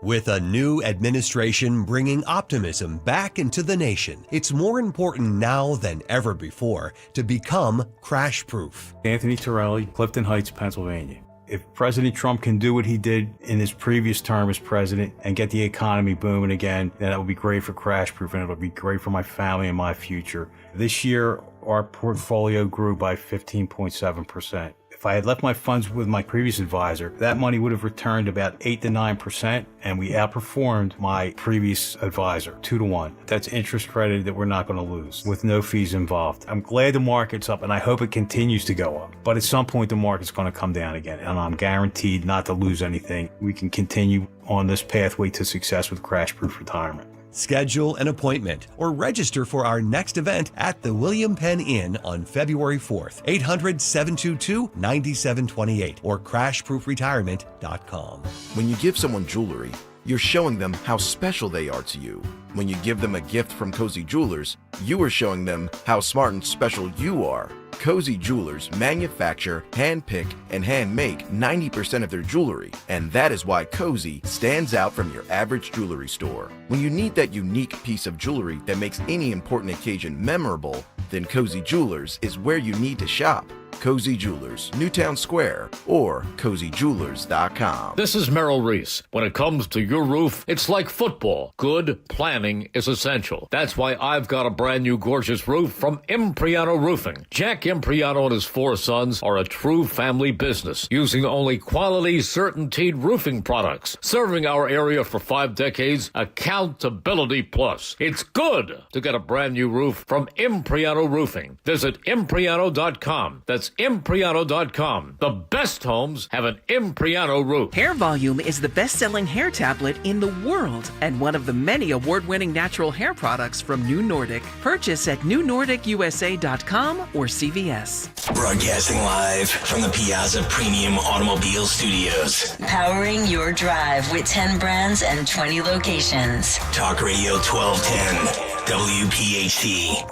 With a new administration bringing optimism back into the nation, it's more important now than ever before to become crash-proof. Anthony Torelli, Clifton Heights, Pennsylvania. If President Trump can do what he did in his previous term as president and get the economy booming again, then that would be great for crash-proof and it'll be great for my family and my future. This year, our portfolio grew by 15.7%. If I had left my funds with my previous advisor, that money would have returned about 8 to 9%, and we outperformed my previous advisor 2-1. That's interest credit that we're not going to lose with no fees involved. I'm glad the market's up, and I hope it continues to go up. But at some point, the market's going to come down again, and I'm guaranteed not to lose anything. We can continue on this pathway to success with crash-proof retirement. Schedule an appointment or register for our next event at the William Penn Inn on February 4th, 800-722-9728 or crashproofretirement.com. When you give someone jewelry, you're showing them how special they are to you. When you give them a gift from Cozy Jewelers, you are showing them how smart and special you are. Cozy Jewelers manufacture, handpick, and handmake 90% of their jewelry, and that is why Cozy stands out from your average jewelry store. When you need that unique piece of jewelry that makes any important occasion memorable, then Cozy Jewelers is where you need to shop. Cozy Jewelers, Newtown Square, or CozyJewelers.com. This is Merrill Reese. When it comes to your roof, it's like football. Good planning is essential. That's why I've got a brand new gorgeous roof from Impriano Roofing. Jack Impriano and his 4 sons are a true family business, using only quality, certainteed roofing products, serving our area for 5 decades. Accountability plus. It's good to get a brand new roof from Impriano Roofing. Visit Impriano.com. That's Impriano.com. The best homes have an Impriano roof. Hair Volume is the best-selling hair tablet in the world and one of the many award-winning natural hair products from New Nordic. Purchase at newnordicusa.com or CVS. Broadcasting live from the Piazza Premium Automobile Studios. Powering your drive with 10 brands and 20 locations. Talk Radio 1210, WPHT.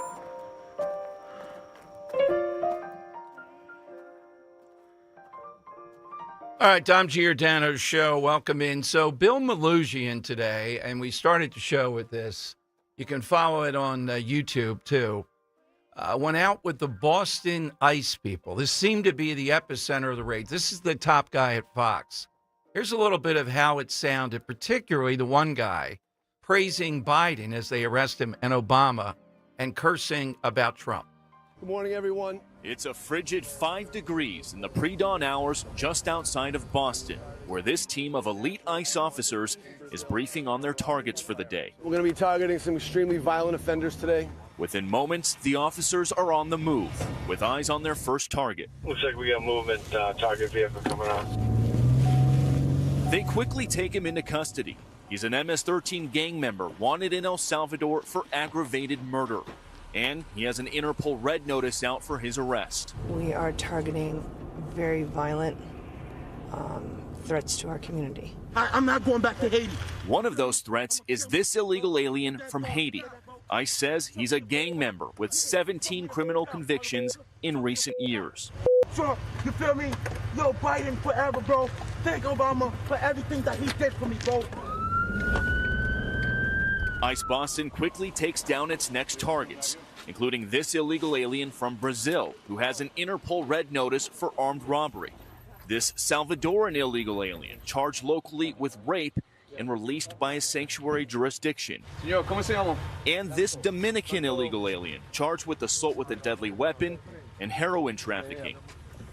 All right, Dom Giordano's show. Welcome in. So Bill Malusian today, and we started the show with this. You can follow it on YouTube, too. Went out with the Boston ICE people. This seemed to be the epicenter of the raid. This is the top guy at Fox. Here's a little bit of how it sounded, particularly the one guy praising Biden as they arrest him and Obama and cursing about Trump. Good morning, everyone. It's a frigid 5 degrees in the pre-dawn hours just outside of Boston, where this team of elite ICE officers is briefing on their targets for the day. We're going to be targeting some extremely violent offenders today. Within moments, the officers are on the move, with eyes on their first target. Looks like we got movement, target vehicle coming out. They quickly take him into custody. He's an MS-13 gang member wanted in El Salvador for aggravated murder. And he has an Interpol red notice out for his arrest. We are targeting very violent threats to our community. I'm not going back to Haiti. One of those threats is this illegal alien from Haiti. ICE says he's a gang member with 17 criminal convictions in recent years. Trump, you feel me? Yo, Biden forever, bro. Thank Obama for everything that he did for me, bro. ICE Boston quickly takes down its next targets, including this illegal alien from Brazil who has an Interpol red notice for armed robbery. This Salvadoran illegal alien charged locally with rape and released by a sanctuary jurisdiction. Señor, ¿cómo se llama? And this Dominican illegal alien charged with assault with a deadly weapon and heroin trafficking.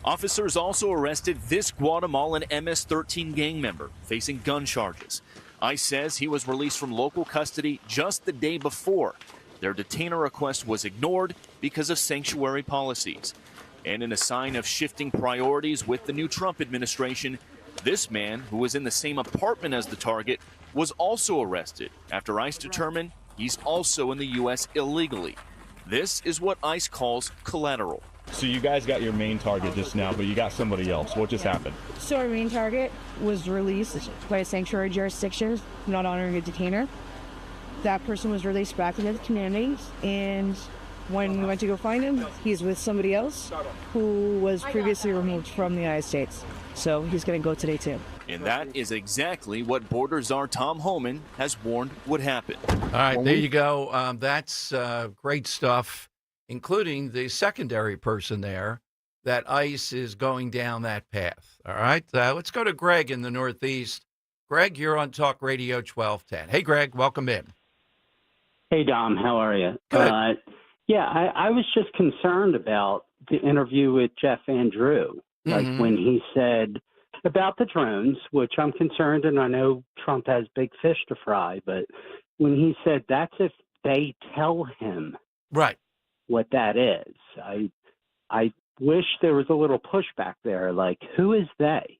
Officers also arrested this Guatemalan MS-13 gang member facing gun charges. ICE says he was released from local custody just the day before. Their detainer request was ignored because of sanctuary policies. And in a sign of shifting priorities with the new Trump administration, this man, who was in the same apartment as the target, was also arrested after ICE determined he's also in the U.S. illegally. This is what ICE calls collateral. So you guys got your main target just now, but you got somebody else. What just happened? So our main target was released by a sanctuary jurisdiction, not honoring a detainer. That person was released back into the community, and when we went to go find him, he's with somebody else who was previously removed from the United States. So he's going to go today too. And that is exactly what Border Czar Tom Homan has warned would happen. All right, there you go. That's great stuff, including the secondary person there, that ICE is going down that path. All right, let's go to Greg in the Northeast. Greg, you're on Talk Radio 1210. Hey, Greg, welcome in. Hey, Dom, how are you? Good. I was just concerned about the interview with Jeff Andrew, like when he said about the drones, which I'm concerned, and I know Trump has big fish to fry, but when he said that's if they tell him right what that is, I wish there was a little pushback there, like who is they?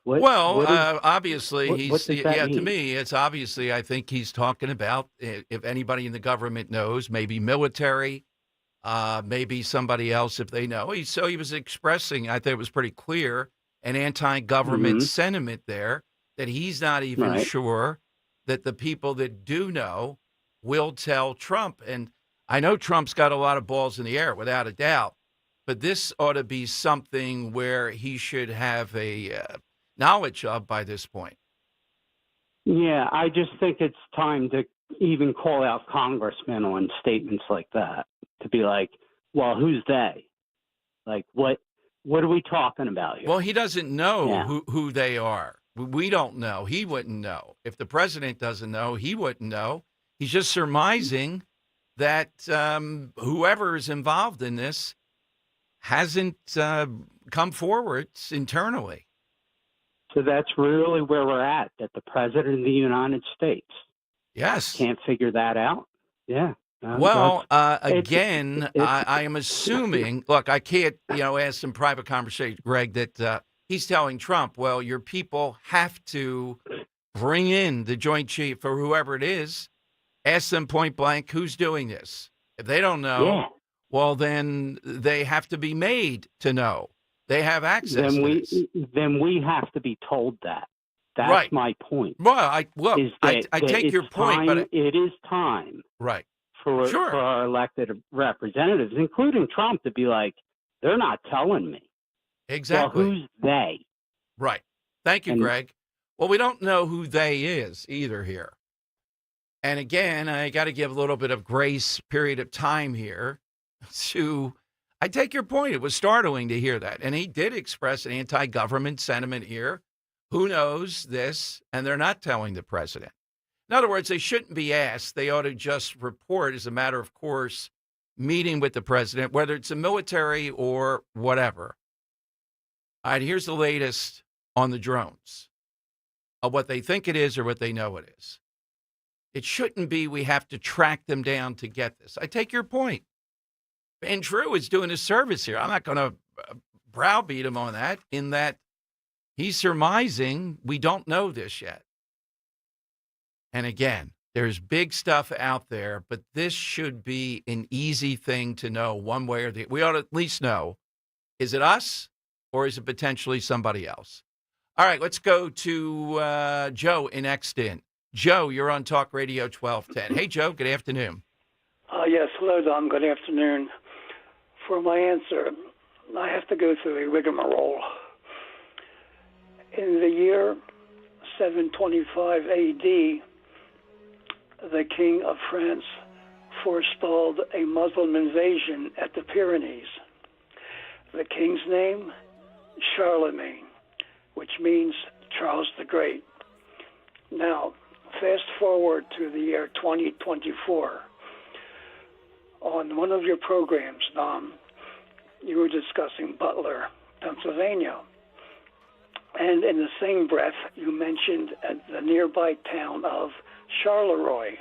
Obviously, what does that mean? To me, it's obviously, I think he's talking about, if anybody in the government knows, maybe military, maybe somebody else if they know. So he was expressing, I think it was pretty clear, an anti-government sentiment there, that he's not even sure that the people that do know will tell Trump. And I know Trump's got a lot of balls in the air, without a doubt, but this ought to be something where he should have a knowledge of by this point. Yeah, I just think it's time to even call out congressmen on statements like that, to be like, well, who's they? Like, what are we talking about here? Well, he doesn't know who they are. We don't know. He wouldn't know. If the president doesn't know, he wouldn't know. He's just surmising that whoever is involved in this hasn't come forward internally. So that's really where we're at, that the president of the United States can't figure that out. Yeah. Again, I am assuming, look, I can't, ask some private conversation, Greg, that he's telling Trump, well, your people have to bring in the Joint Chief or whoever it is, ask them point blank, who's doing this? If they don't know, well, then they have to be made to know. They have access to this. Then we have to be told that. That's my point. Well, I take your point, but it is time. Right. For our elected representatives, including Trump, to be like, they're not telling me. Exactly. Well, who's they? Right. Thank you, Greg. Well, we don't know who they is either here. And again, I got to give a little bit of grace period of time here to, I take your point. It was startling to hear that. And he did express an anti-government sentiment here. Who knows this? And they're not telling the president. In other words, they shouldn't be asked. They ought to just report as a matter of course, meeting with the president, whether it's a military or whatever. All right, here's the latest on the drones, of what they think it is or what they know it is. It shouldn't be we have to track them down to get this. I take your point. Van Drew is doing a service here. I'm not going to browbeat him on that, in that he's surmising we don't know this yet. And again, there's big stuff out there, but this should be an easy thing to know one way or the other. We ought to at least know, is it us or is it potentially somebody else? All right, let's go to Joe in Exton. Joe, you're on Talk Radio 1210. Hey, Joe, good afternoon. Yes, hello, Dom. Good afternoon. For my answer, I have to go through a rigmarole. In the year 725 A.D., the King of France forestalled a Muslim invasion at the Pyrenees. The king's name, Charlemagne, which means Charles the Great. Now, fast forward to the year 2024. On one of your programs, Dom, you were discussing Butler, Pennsylvania. And in the same breath, you mentioned the nearby town of Charleroi.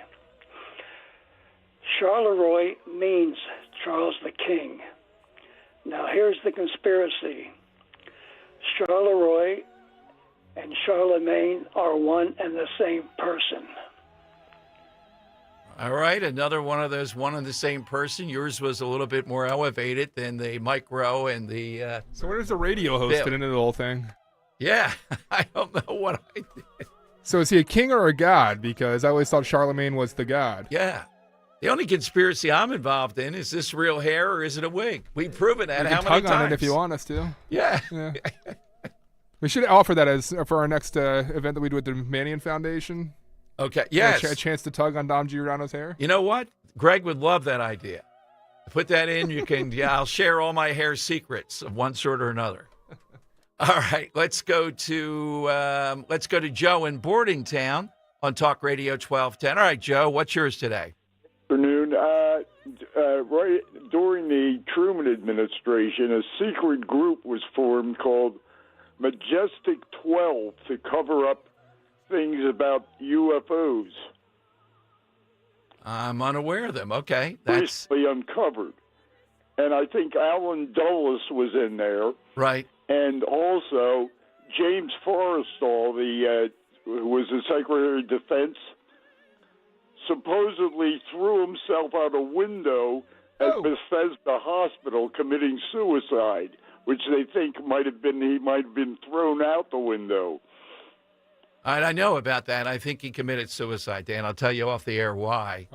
Charleroi means Charles the King. Now, here's the conspiracy. Charleroi and Charlemagne are one and the same person. All right, another one of those one and the same person. Yours was a little bit more elevated than the micro and the... So where does the radio host fit into the whole thing? Yeah, I don't know what I did. So is he a king or a god? Because I always thought Charlemagne was the god. Yeah. The only conspiracy I'm involved in is this real hair or is it a wig? We've proven that how many times? You can tug on it if you want us to. Yeah. We should offer that as for our next event that we do with the Mannion Foundation. Okay, yes. A chance to tug on Dom Giordano's hair. You know what? Greg would love that idea. Put that in. You can. I'll share all my hair secrets of one sort or another. All right, let's go to Joe in Boardingtown on Talk Radio 1210. All right, Joe, what's yours today? Afternoon. Right during the Truman administration, a secret group was formed called Majestic 12 to cover up things about UFOs. I'm unaware of them. Okay, that's recently uncovered, and I think Alan Dulles was in there. Right. And also, James Forrestal, who was the Secretary of Defense, supposedly threw himself out a window at Bethesda Hospital committing suicide, which they think he might have been thrown out the window. I know about that. I think he committed suicide, Dan. I'll tell you off the air why.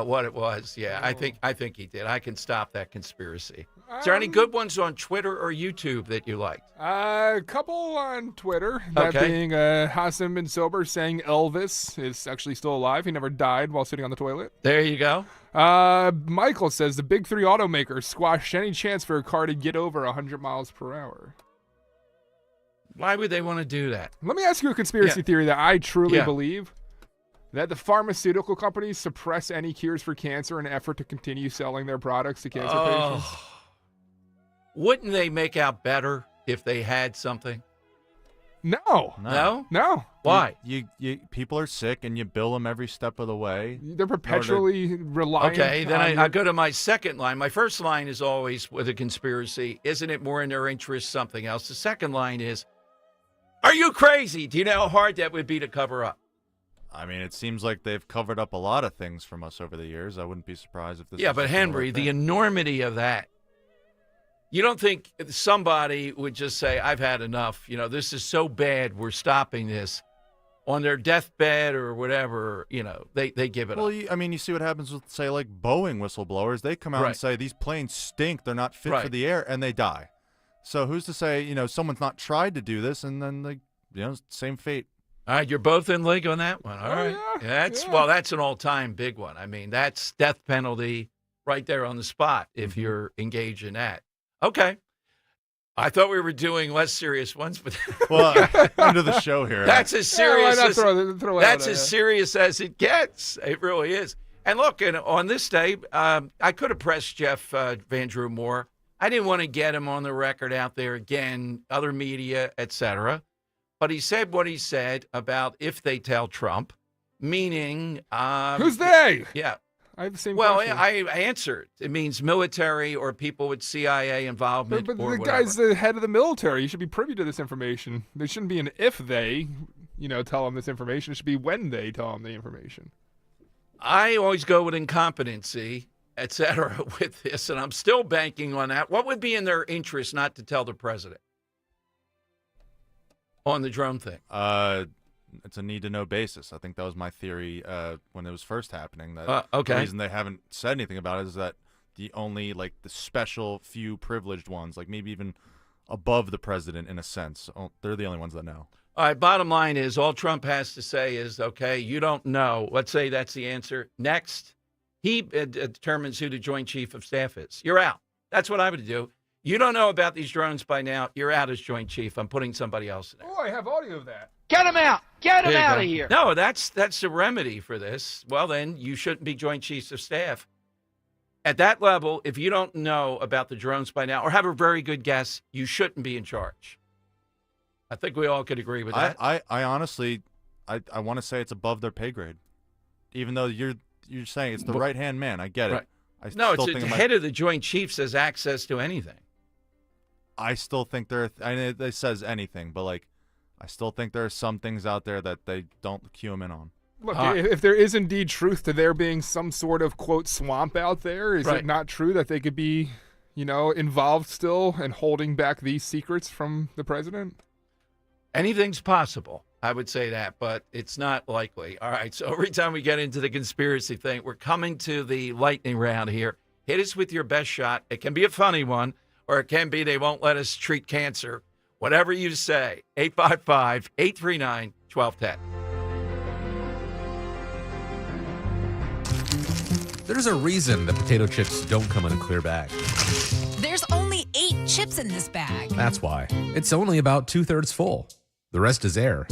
What it was. Yeah, I think he did. I can stop that conspiracy. Is there any good ones on Twitter or YouTube that you liked? A couple on Twitter. That being Hassan bin Sober saying Elvis is actually still alive. He never died while sitting on the toilet. There you go. Michael says the big three automakers squashed any chance for a car to get over 100 miles per hour. Why would they want to do that? Let me ask you a conspiracy theory that I truly believe. That the pharmaceutical companies suppress any cures for cancer in an effort to continue selling their products to cancer patients. Wouldn't they make out better if they had something? No. Why? You people are sick and you bill them every step of the way. They're perpetually reliant. Okay, then I go to my second line. My first line is always with a conspiracy. Isn't it more in their interest something else? The second line is, are you crazy? Do you know how hard that would be to cover up? I mean, it seems like they've covered up a lot of things from us over the years. I wouldn't be surprised if this. Yeah, but Henry, the enormity of that. You don't think somebody would just say, I've had enough. You know, this is so bad, we're stopping this. On their deathbed or whatever, you know, they give it up. Well, I mean, you see what happens with, say, like Boeing whistleblowers. They come out and say, these planes stink, they're not fit for the air, and they die. So who's to say, you know, someone's not tried to do this, and then, they, you know, same fate. All right, you're both in league on that one. All right. Well, that's an all-time big one. I mean, that's death penalty right there on the spot if you're engaged in that. Okay. I thought we were doing less serious ones, but end of the show here. That's as serious as serious as it gets. It really is. And look, on this day, I could have pressed Jeff Van Drew more. I didn't want to get him on the record out there again, other media, etc. But he said what he said about if they tell Trump, meaning who's they? Yeah. I have the same question. Well, I answered. It means military or people with CIA involvement. But or the guy's the head of the military. He should be privy to this information. There shouldn't be an if they, tell him this information. It should be when they tell him the information. I always go with incompetency, et cetera, with this, and I'm still banking on that. What would be in their interest not to tell the president on the drone thing? It's a need-to-know basis. I think that was my theory when it was first happening. That okay. The reason they haven't said anything about it is that the only, the special few privileged ones, maybe even above the president in a sense, they're the only ones that know. All right, bottom line is all Trump has to say is, okay, you don't know. Let's say that's the answer. Next, he determines who the Joint Chief of Staff is. You're out. That's what I would do. You don't know about these drones by now. You're out as Joint Chief. I'm putting somebody else in there. Oh, I have audio of that. Get him out. Get him out of here. No, that's the remedy for this. Well, then you shouldn't be Joint Chiefs of Staff. At that level, if you don't know about the drones by now or have a very good guess, you shouldn't be in charge. I think we all could agree with that. I honestly, I want to say it's above their pay grade, even though you're saying it's the right-hand man. I get it. Right. No, it's the head of the Joint Chiefs has access to anything. I still think it says anything, but like, I still think there are some things out there that they don't cue him in on. Look, if there is indeed truth to there being some sort of, quote, swamp out there, is it not true that they could be, involved still and holding back these secrets from the president? Anything's possible. I would say that, but it's not likely. All right, so every time we get into the conspiracy thing, we're coming to the lightning round here. Hit us with your best shot. It can be a funny one, or it can be they won't let us treat cancer. Whatever you say, 855-839-1210. There's a reason that potato chips don't come in a clear bag. There's only 8 chips in this bag. That's why. It's only about 2/3 full. The rest is air.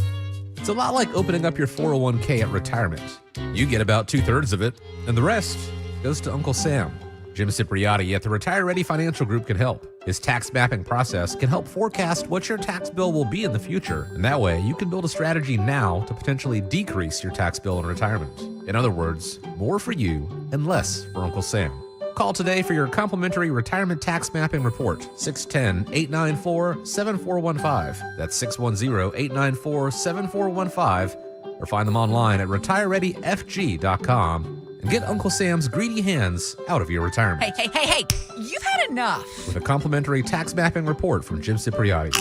It's a lot like opening up your 401k at retirement. You get about 2/3 of it, and the rest goes to Uncle Sam. Jim Cipriotti at the Retire Ready Financial Group can help. His tax mapping process can help forecast what your tax bill will be in the future, and that way you can build a strategy now to potentially decrease your tax bill in retirement. In other words, more for you and less for Uncle Sam. Call today for your complimentary retirement tax mapping report, 610-894-7415. That's 610-894-7415, or find them online at retirereadyfg.com. And get Uncle Sam's greedy hands out of your retirement. Hey, you've had enough. With a complimentary tax mapping report from Jim Cipriotti.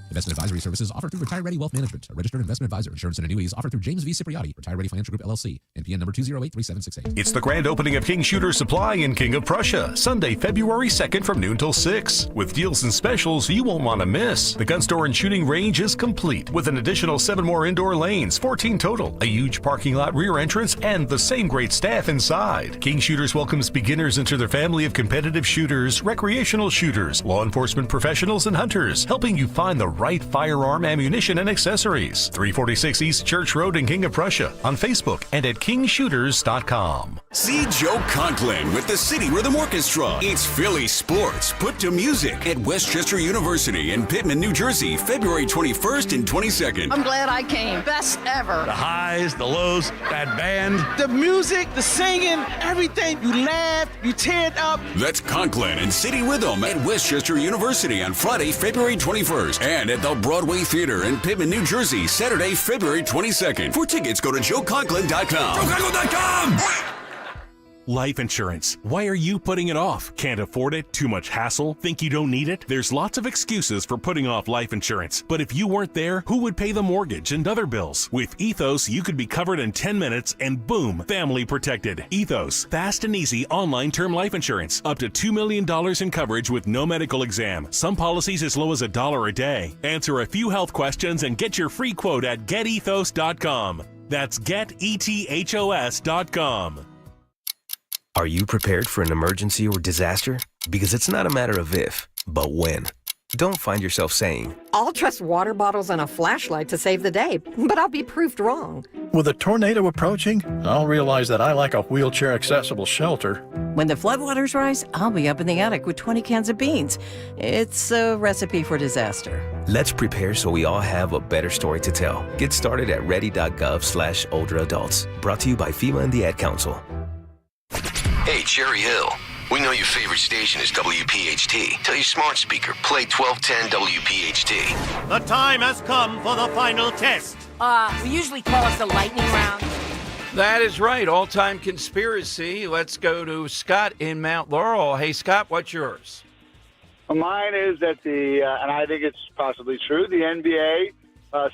Investment advisory services offered through Retire Ready Wealth Management, a registered investment advisor. Insurance and annuities offered through James V. Cipriotti, Retire Ready Financial Group, LLC, NPN number 2083768. It's the grand opening of King Shooter Supply in King of Prussia, Sunday, February 2nd from noon till 6. With deals and specials you won't want to miss. The gun store and shooting range is complete, with an additional 7 more indoor lanes, 14 total, a huge parking lot rear entrance, and the same great staff inside. King Shooters welcomes beginners into their family of competitive shooters, recreational shooters, law enforcement professionals, and hunters, helping you find the right firearm, ammunition, and accessories. 346 East Church Road in King of Prussia, on Facebook and at kingshooters.com. See Joe Conklin with the City Rhythm Orchestra. It's Philly sports put to music at Westchester University in Pittman, New Jersey, February 21st and 22nd. I'm glad I came. Best ever. The highs, the lows, that band. The music, the singing, everything. You laugh, you tear it up. That's Conklin and City Rhythm at Westchester University on Friday, February 21st, and at the Broadway Theater in Pittman, New Jersey, Saturday, February 22nd. For tickets, go to joeconklin.com. joeconklin.com! Life insurance. Why are you putting it off? Can't afford it? Too much hassle? Think you don't need it? There's lots of excuses for putting off life insurance. But if you weren't there, who would pay the mortgage and other bills? With Ethos, you could be covered in 10 minutes and boom, family protected. Ethos, fast and easy online term life insurance. Up to $2 million in coverage with no medical exam. Some policies as low as $1 a day. Answer a few health questions and get your free quote at getethos.com. That's getethos.com. Are you prepared for an emergency or disaster? Because it's not a matter of if, but when. Don't find yourself saying, I'll trust water bottles and a flashlight to save the day, but I'll be proved wrong. With a tornado approaching, I'll realize that I like a wheelchair-accessible shelter. When the floodwaters rise, I'll be up in the attic with 20 cans of beans. It's a recipe for disaster. Let's prepare so we all have a better story to tell. Get started at ready.gov/older adults. Brought to you by FEMA and the Ad Council. Hey, Cherry Hill. We know your favorite station is WPHT. Tell your smart speaker, play 1210 WPHT. The time has come for the final test. We usually call it the lightning round. That is right. All-time conspiracy. Let's go to Scott in Mount Laurel. Hey, Scott, what's yours? Mine is that and I think it's possibly true, the NBA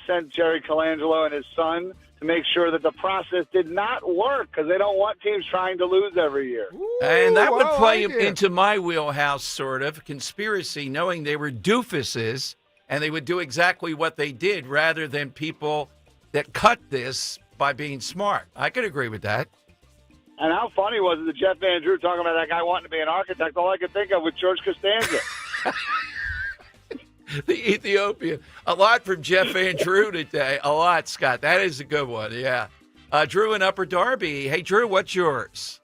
sent Jerry Colangelo and his son to make sure that the process did not work because they don't want teams trying to lose every year. And that would play into my wheelhouse, sort of, conspiracy, knowing they were doofuses and they would do exactly what they did rather than people that cut this by being smart. I could agree with that. And how funny was it that Jeff Van Drew talking about that guy wanting to be an architect? All I could think of was George Costanza. The Ethiopian. A lot from Jeff Van Drew today. A lot, Scott. That is a good one, yeah. Drew in Upper Darby. Hey, Drew, what's yours?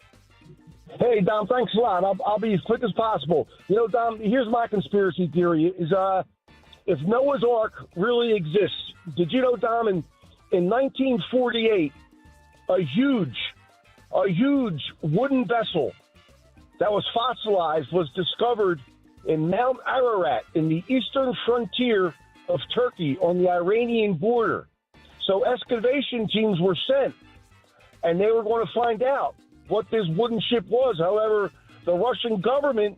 Hey, Dom, thanks a lot. I'll be as quick as possible. You know, Dom, here's my conspiracy theory is if Noah's Ark really exists, did you know, Dom, in 1948, a huge wooden vessel that was fossilized was discovered in Mount Ararat in the eastern frontier of Turkey on the Iranian border. So excavation teams were sent, and they were going to find out what this wooden ship was. However, the Russian government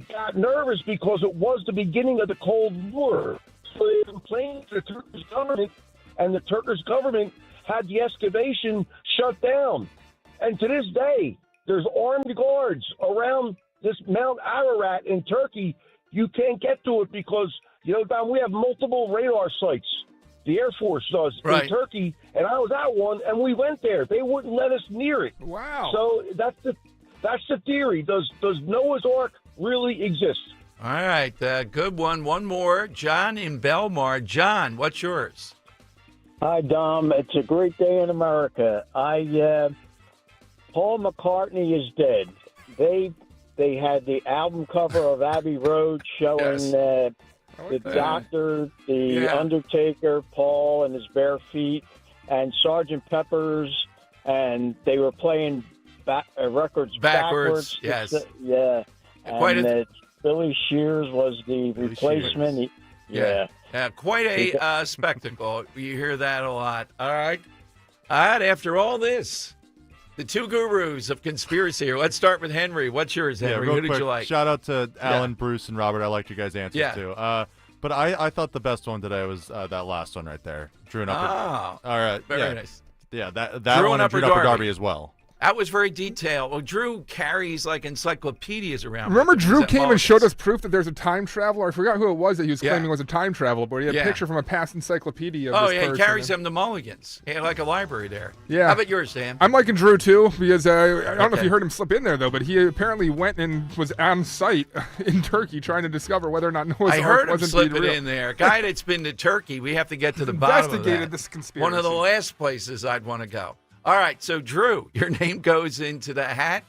got nervous because it was the beginning of the Cold War. So they complained to the Turkish government, and the Turkish government had the excavation shut down. And to this day, there's armed guards around this Mount Ararat in Turkey. You can't get to it because, you know, Don, we have multiple radar sites. The Air Force does in Turkey, and I was at one, and we went there. They wouldn't let us near it. Wow! So that's the theory. Does Noah's Ark really exist? All right, good one. One more, John in Belmar. John, what's yours? Hi, Dom. It's a great day in America. Paul McCartney is dead. They had the album cover of Abbey Road showing. The Doctor, the Undertaker, Paul and his bare feet, and Sgt. Pepper's, and they were playing records backwards. Yes. Yeah. And Billy Shears was the replacement. Quite a spectacle. You hear that a lot. All right. After all this, the two gurus of conspiracy here. Let's start with Henry. What's yours, Henry? Who did you like? Shout out to Alan, Bruce, and Robert. I liked your guys' answers, too. But I thought the best one today was that last one right there. Drew and Upper. Oh, all right. Very nice. Yeah, that Drew one and Drew Upper Darby as well. That was very detailed. Well, Drew carries like encyclopedias around. Remember, Drew came and showed us proof that there's a time traveler. I forgot who it was that he was claiming was a time traveler, but he had a picture from a past encyclopedia of this person. He carries them to Mulligan's. He had like a library there. Yeah. How about yours, Sam? I'm liking Drew, too, because I don't know if you heard him slip in there, though, but he apparently went and was on site in Turkey trying to discover whether or not Noah's Ark was indeed real. I heard him slipping in there. Guy that's been to Turkey, we have to get to the bottom of that. Investigated this conspiracy. One of the last places I'd want to go. All right, so Drew, your name goes into the hat.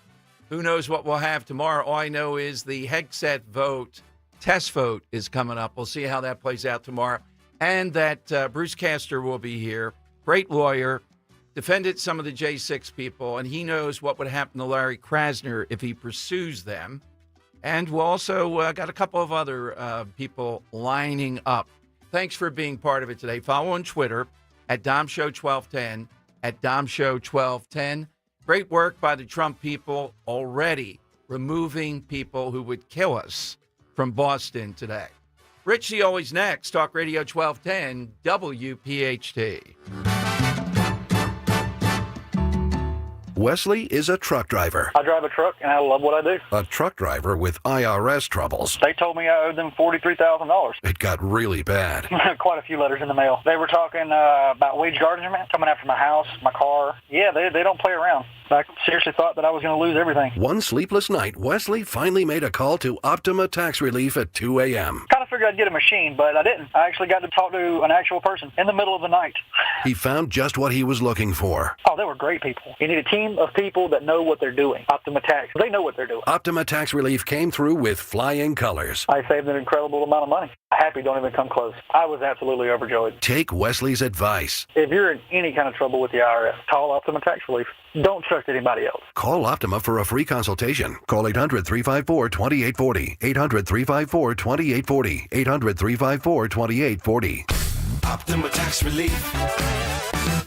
Who knows what we'll have tomorrow? All I know is the Hegseth vote, test vote, is coming up. We'll see how that plays out tomorrow. And that Bruce Castor will be here. Great lawyer, defended some of the J6 people, and he knows what would happen to Larry Krasner if he pursues them. And we'll also got a couple of other people lining up. Thanks for being part of it today. Follow on Twitter at DomShow1210. At DomShow1210. Great work by the Trump people already removing people who would kill us from Boston today. Rich the Always Next, Talk Radio 1210, WPHT. Wesley is a truck driver. I drive a truck, and I love what I do. A truck driver with IRS troubles. They told me I owed them $43,000. It got really bad. Quite a few letters in the mail. They were talking about wage garnishment, coming after my house, my car. Yeah, they don't play around. I seriously thought that I was going to lose everything. One sleepless night, Wesley finally made a call to Optima Tax Relief at 2 a.m. Kind of figured I'd get a machine, but I didn't. I actually got to talk to an actual person in the middle of the night. He found just what he was looking for. Oh, they were great people. You need a team of people that know what they're doing. Optima Tax, they know what they're doing. Optima Tax Relief came through with flying colors. I saved an incredible amount of money. Happy don't even come close. I was absolutely overjoyed. Take Wesley's advice. If you're in any kind of trouble with the IRS, call Optima Tax Relief. Don't trust anybody else. Call Optima for a free consultation. Call 800-354-2840. 800-354-2840. 800-354-2840. Optima Tax Relief.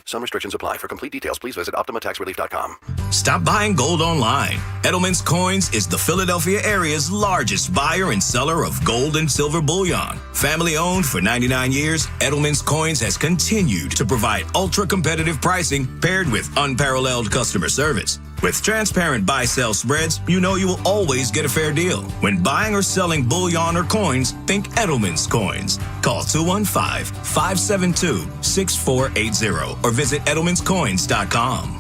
Some restrictions apply. For complete details, please visit OptimaTaxRelief.com. Stop buying gold online. Edelman's Coins is the Philadelphia area's largest buyer and seller of gold and silver bullion. Family owned for 99 years, Edelman's Coins has continued to provide ultra-competitive pricing paired with unparalleled customer service. With transparent buy-sell spreads, you know you will always get a fair deal. When buying or selling bullion or coins, think Edelman's Coins. Call 215-572-6480 or visit edelmanscoins.com.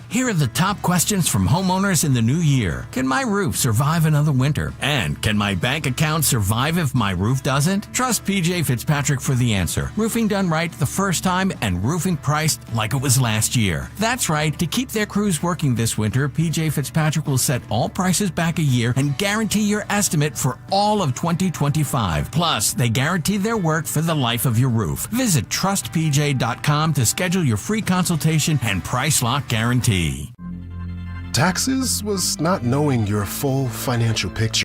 Here are the top questions from homeowners in the new year. Can my roof survive another winter? And can my bank account survive if my roof doesn't? Trust PJ Fitzpatrick for the answer. Roofing done right the first time and roofing priced like it was last year. That's right. To keep their crews working this winter, PJ Fitzpatrick will set all prices back a year and guarantee your estimate for all of 2025. Plus, they guarantee their work for the life of your roof. Visit trustpj.com to schedule your free consultation and price lock guarantee. Taxes was not knowing your full financial picture.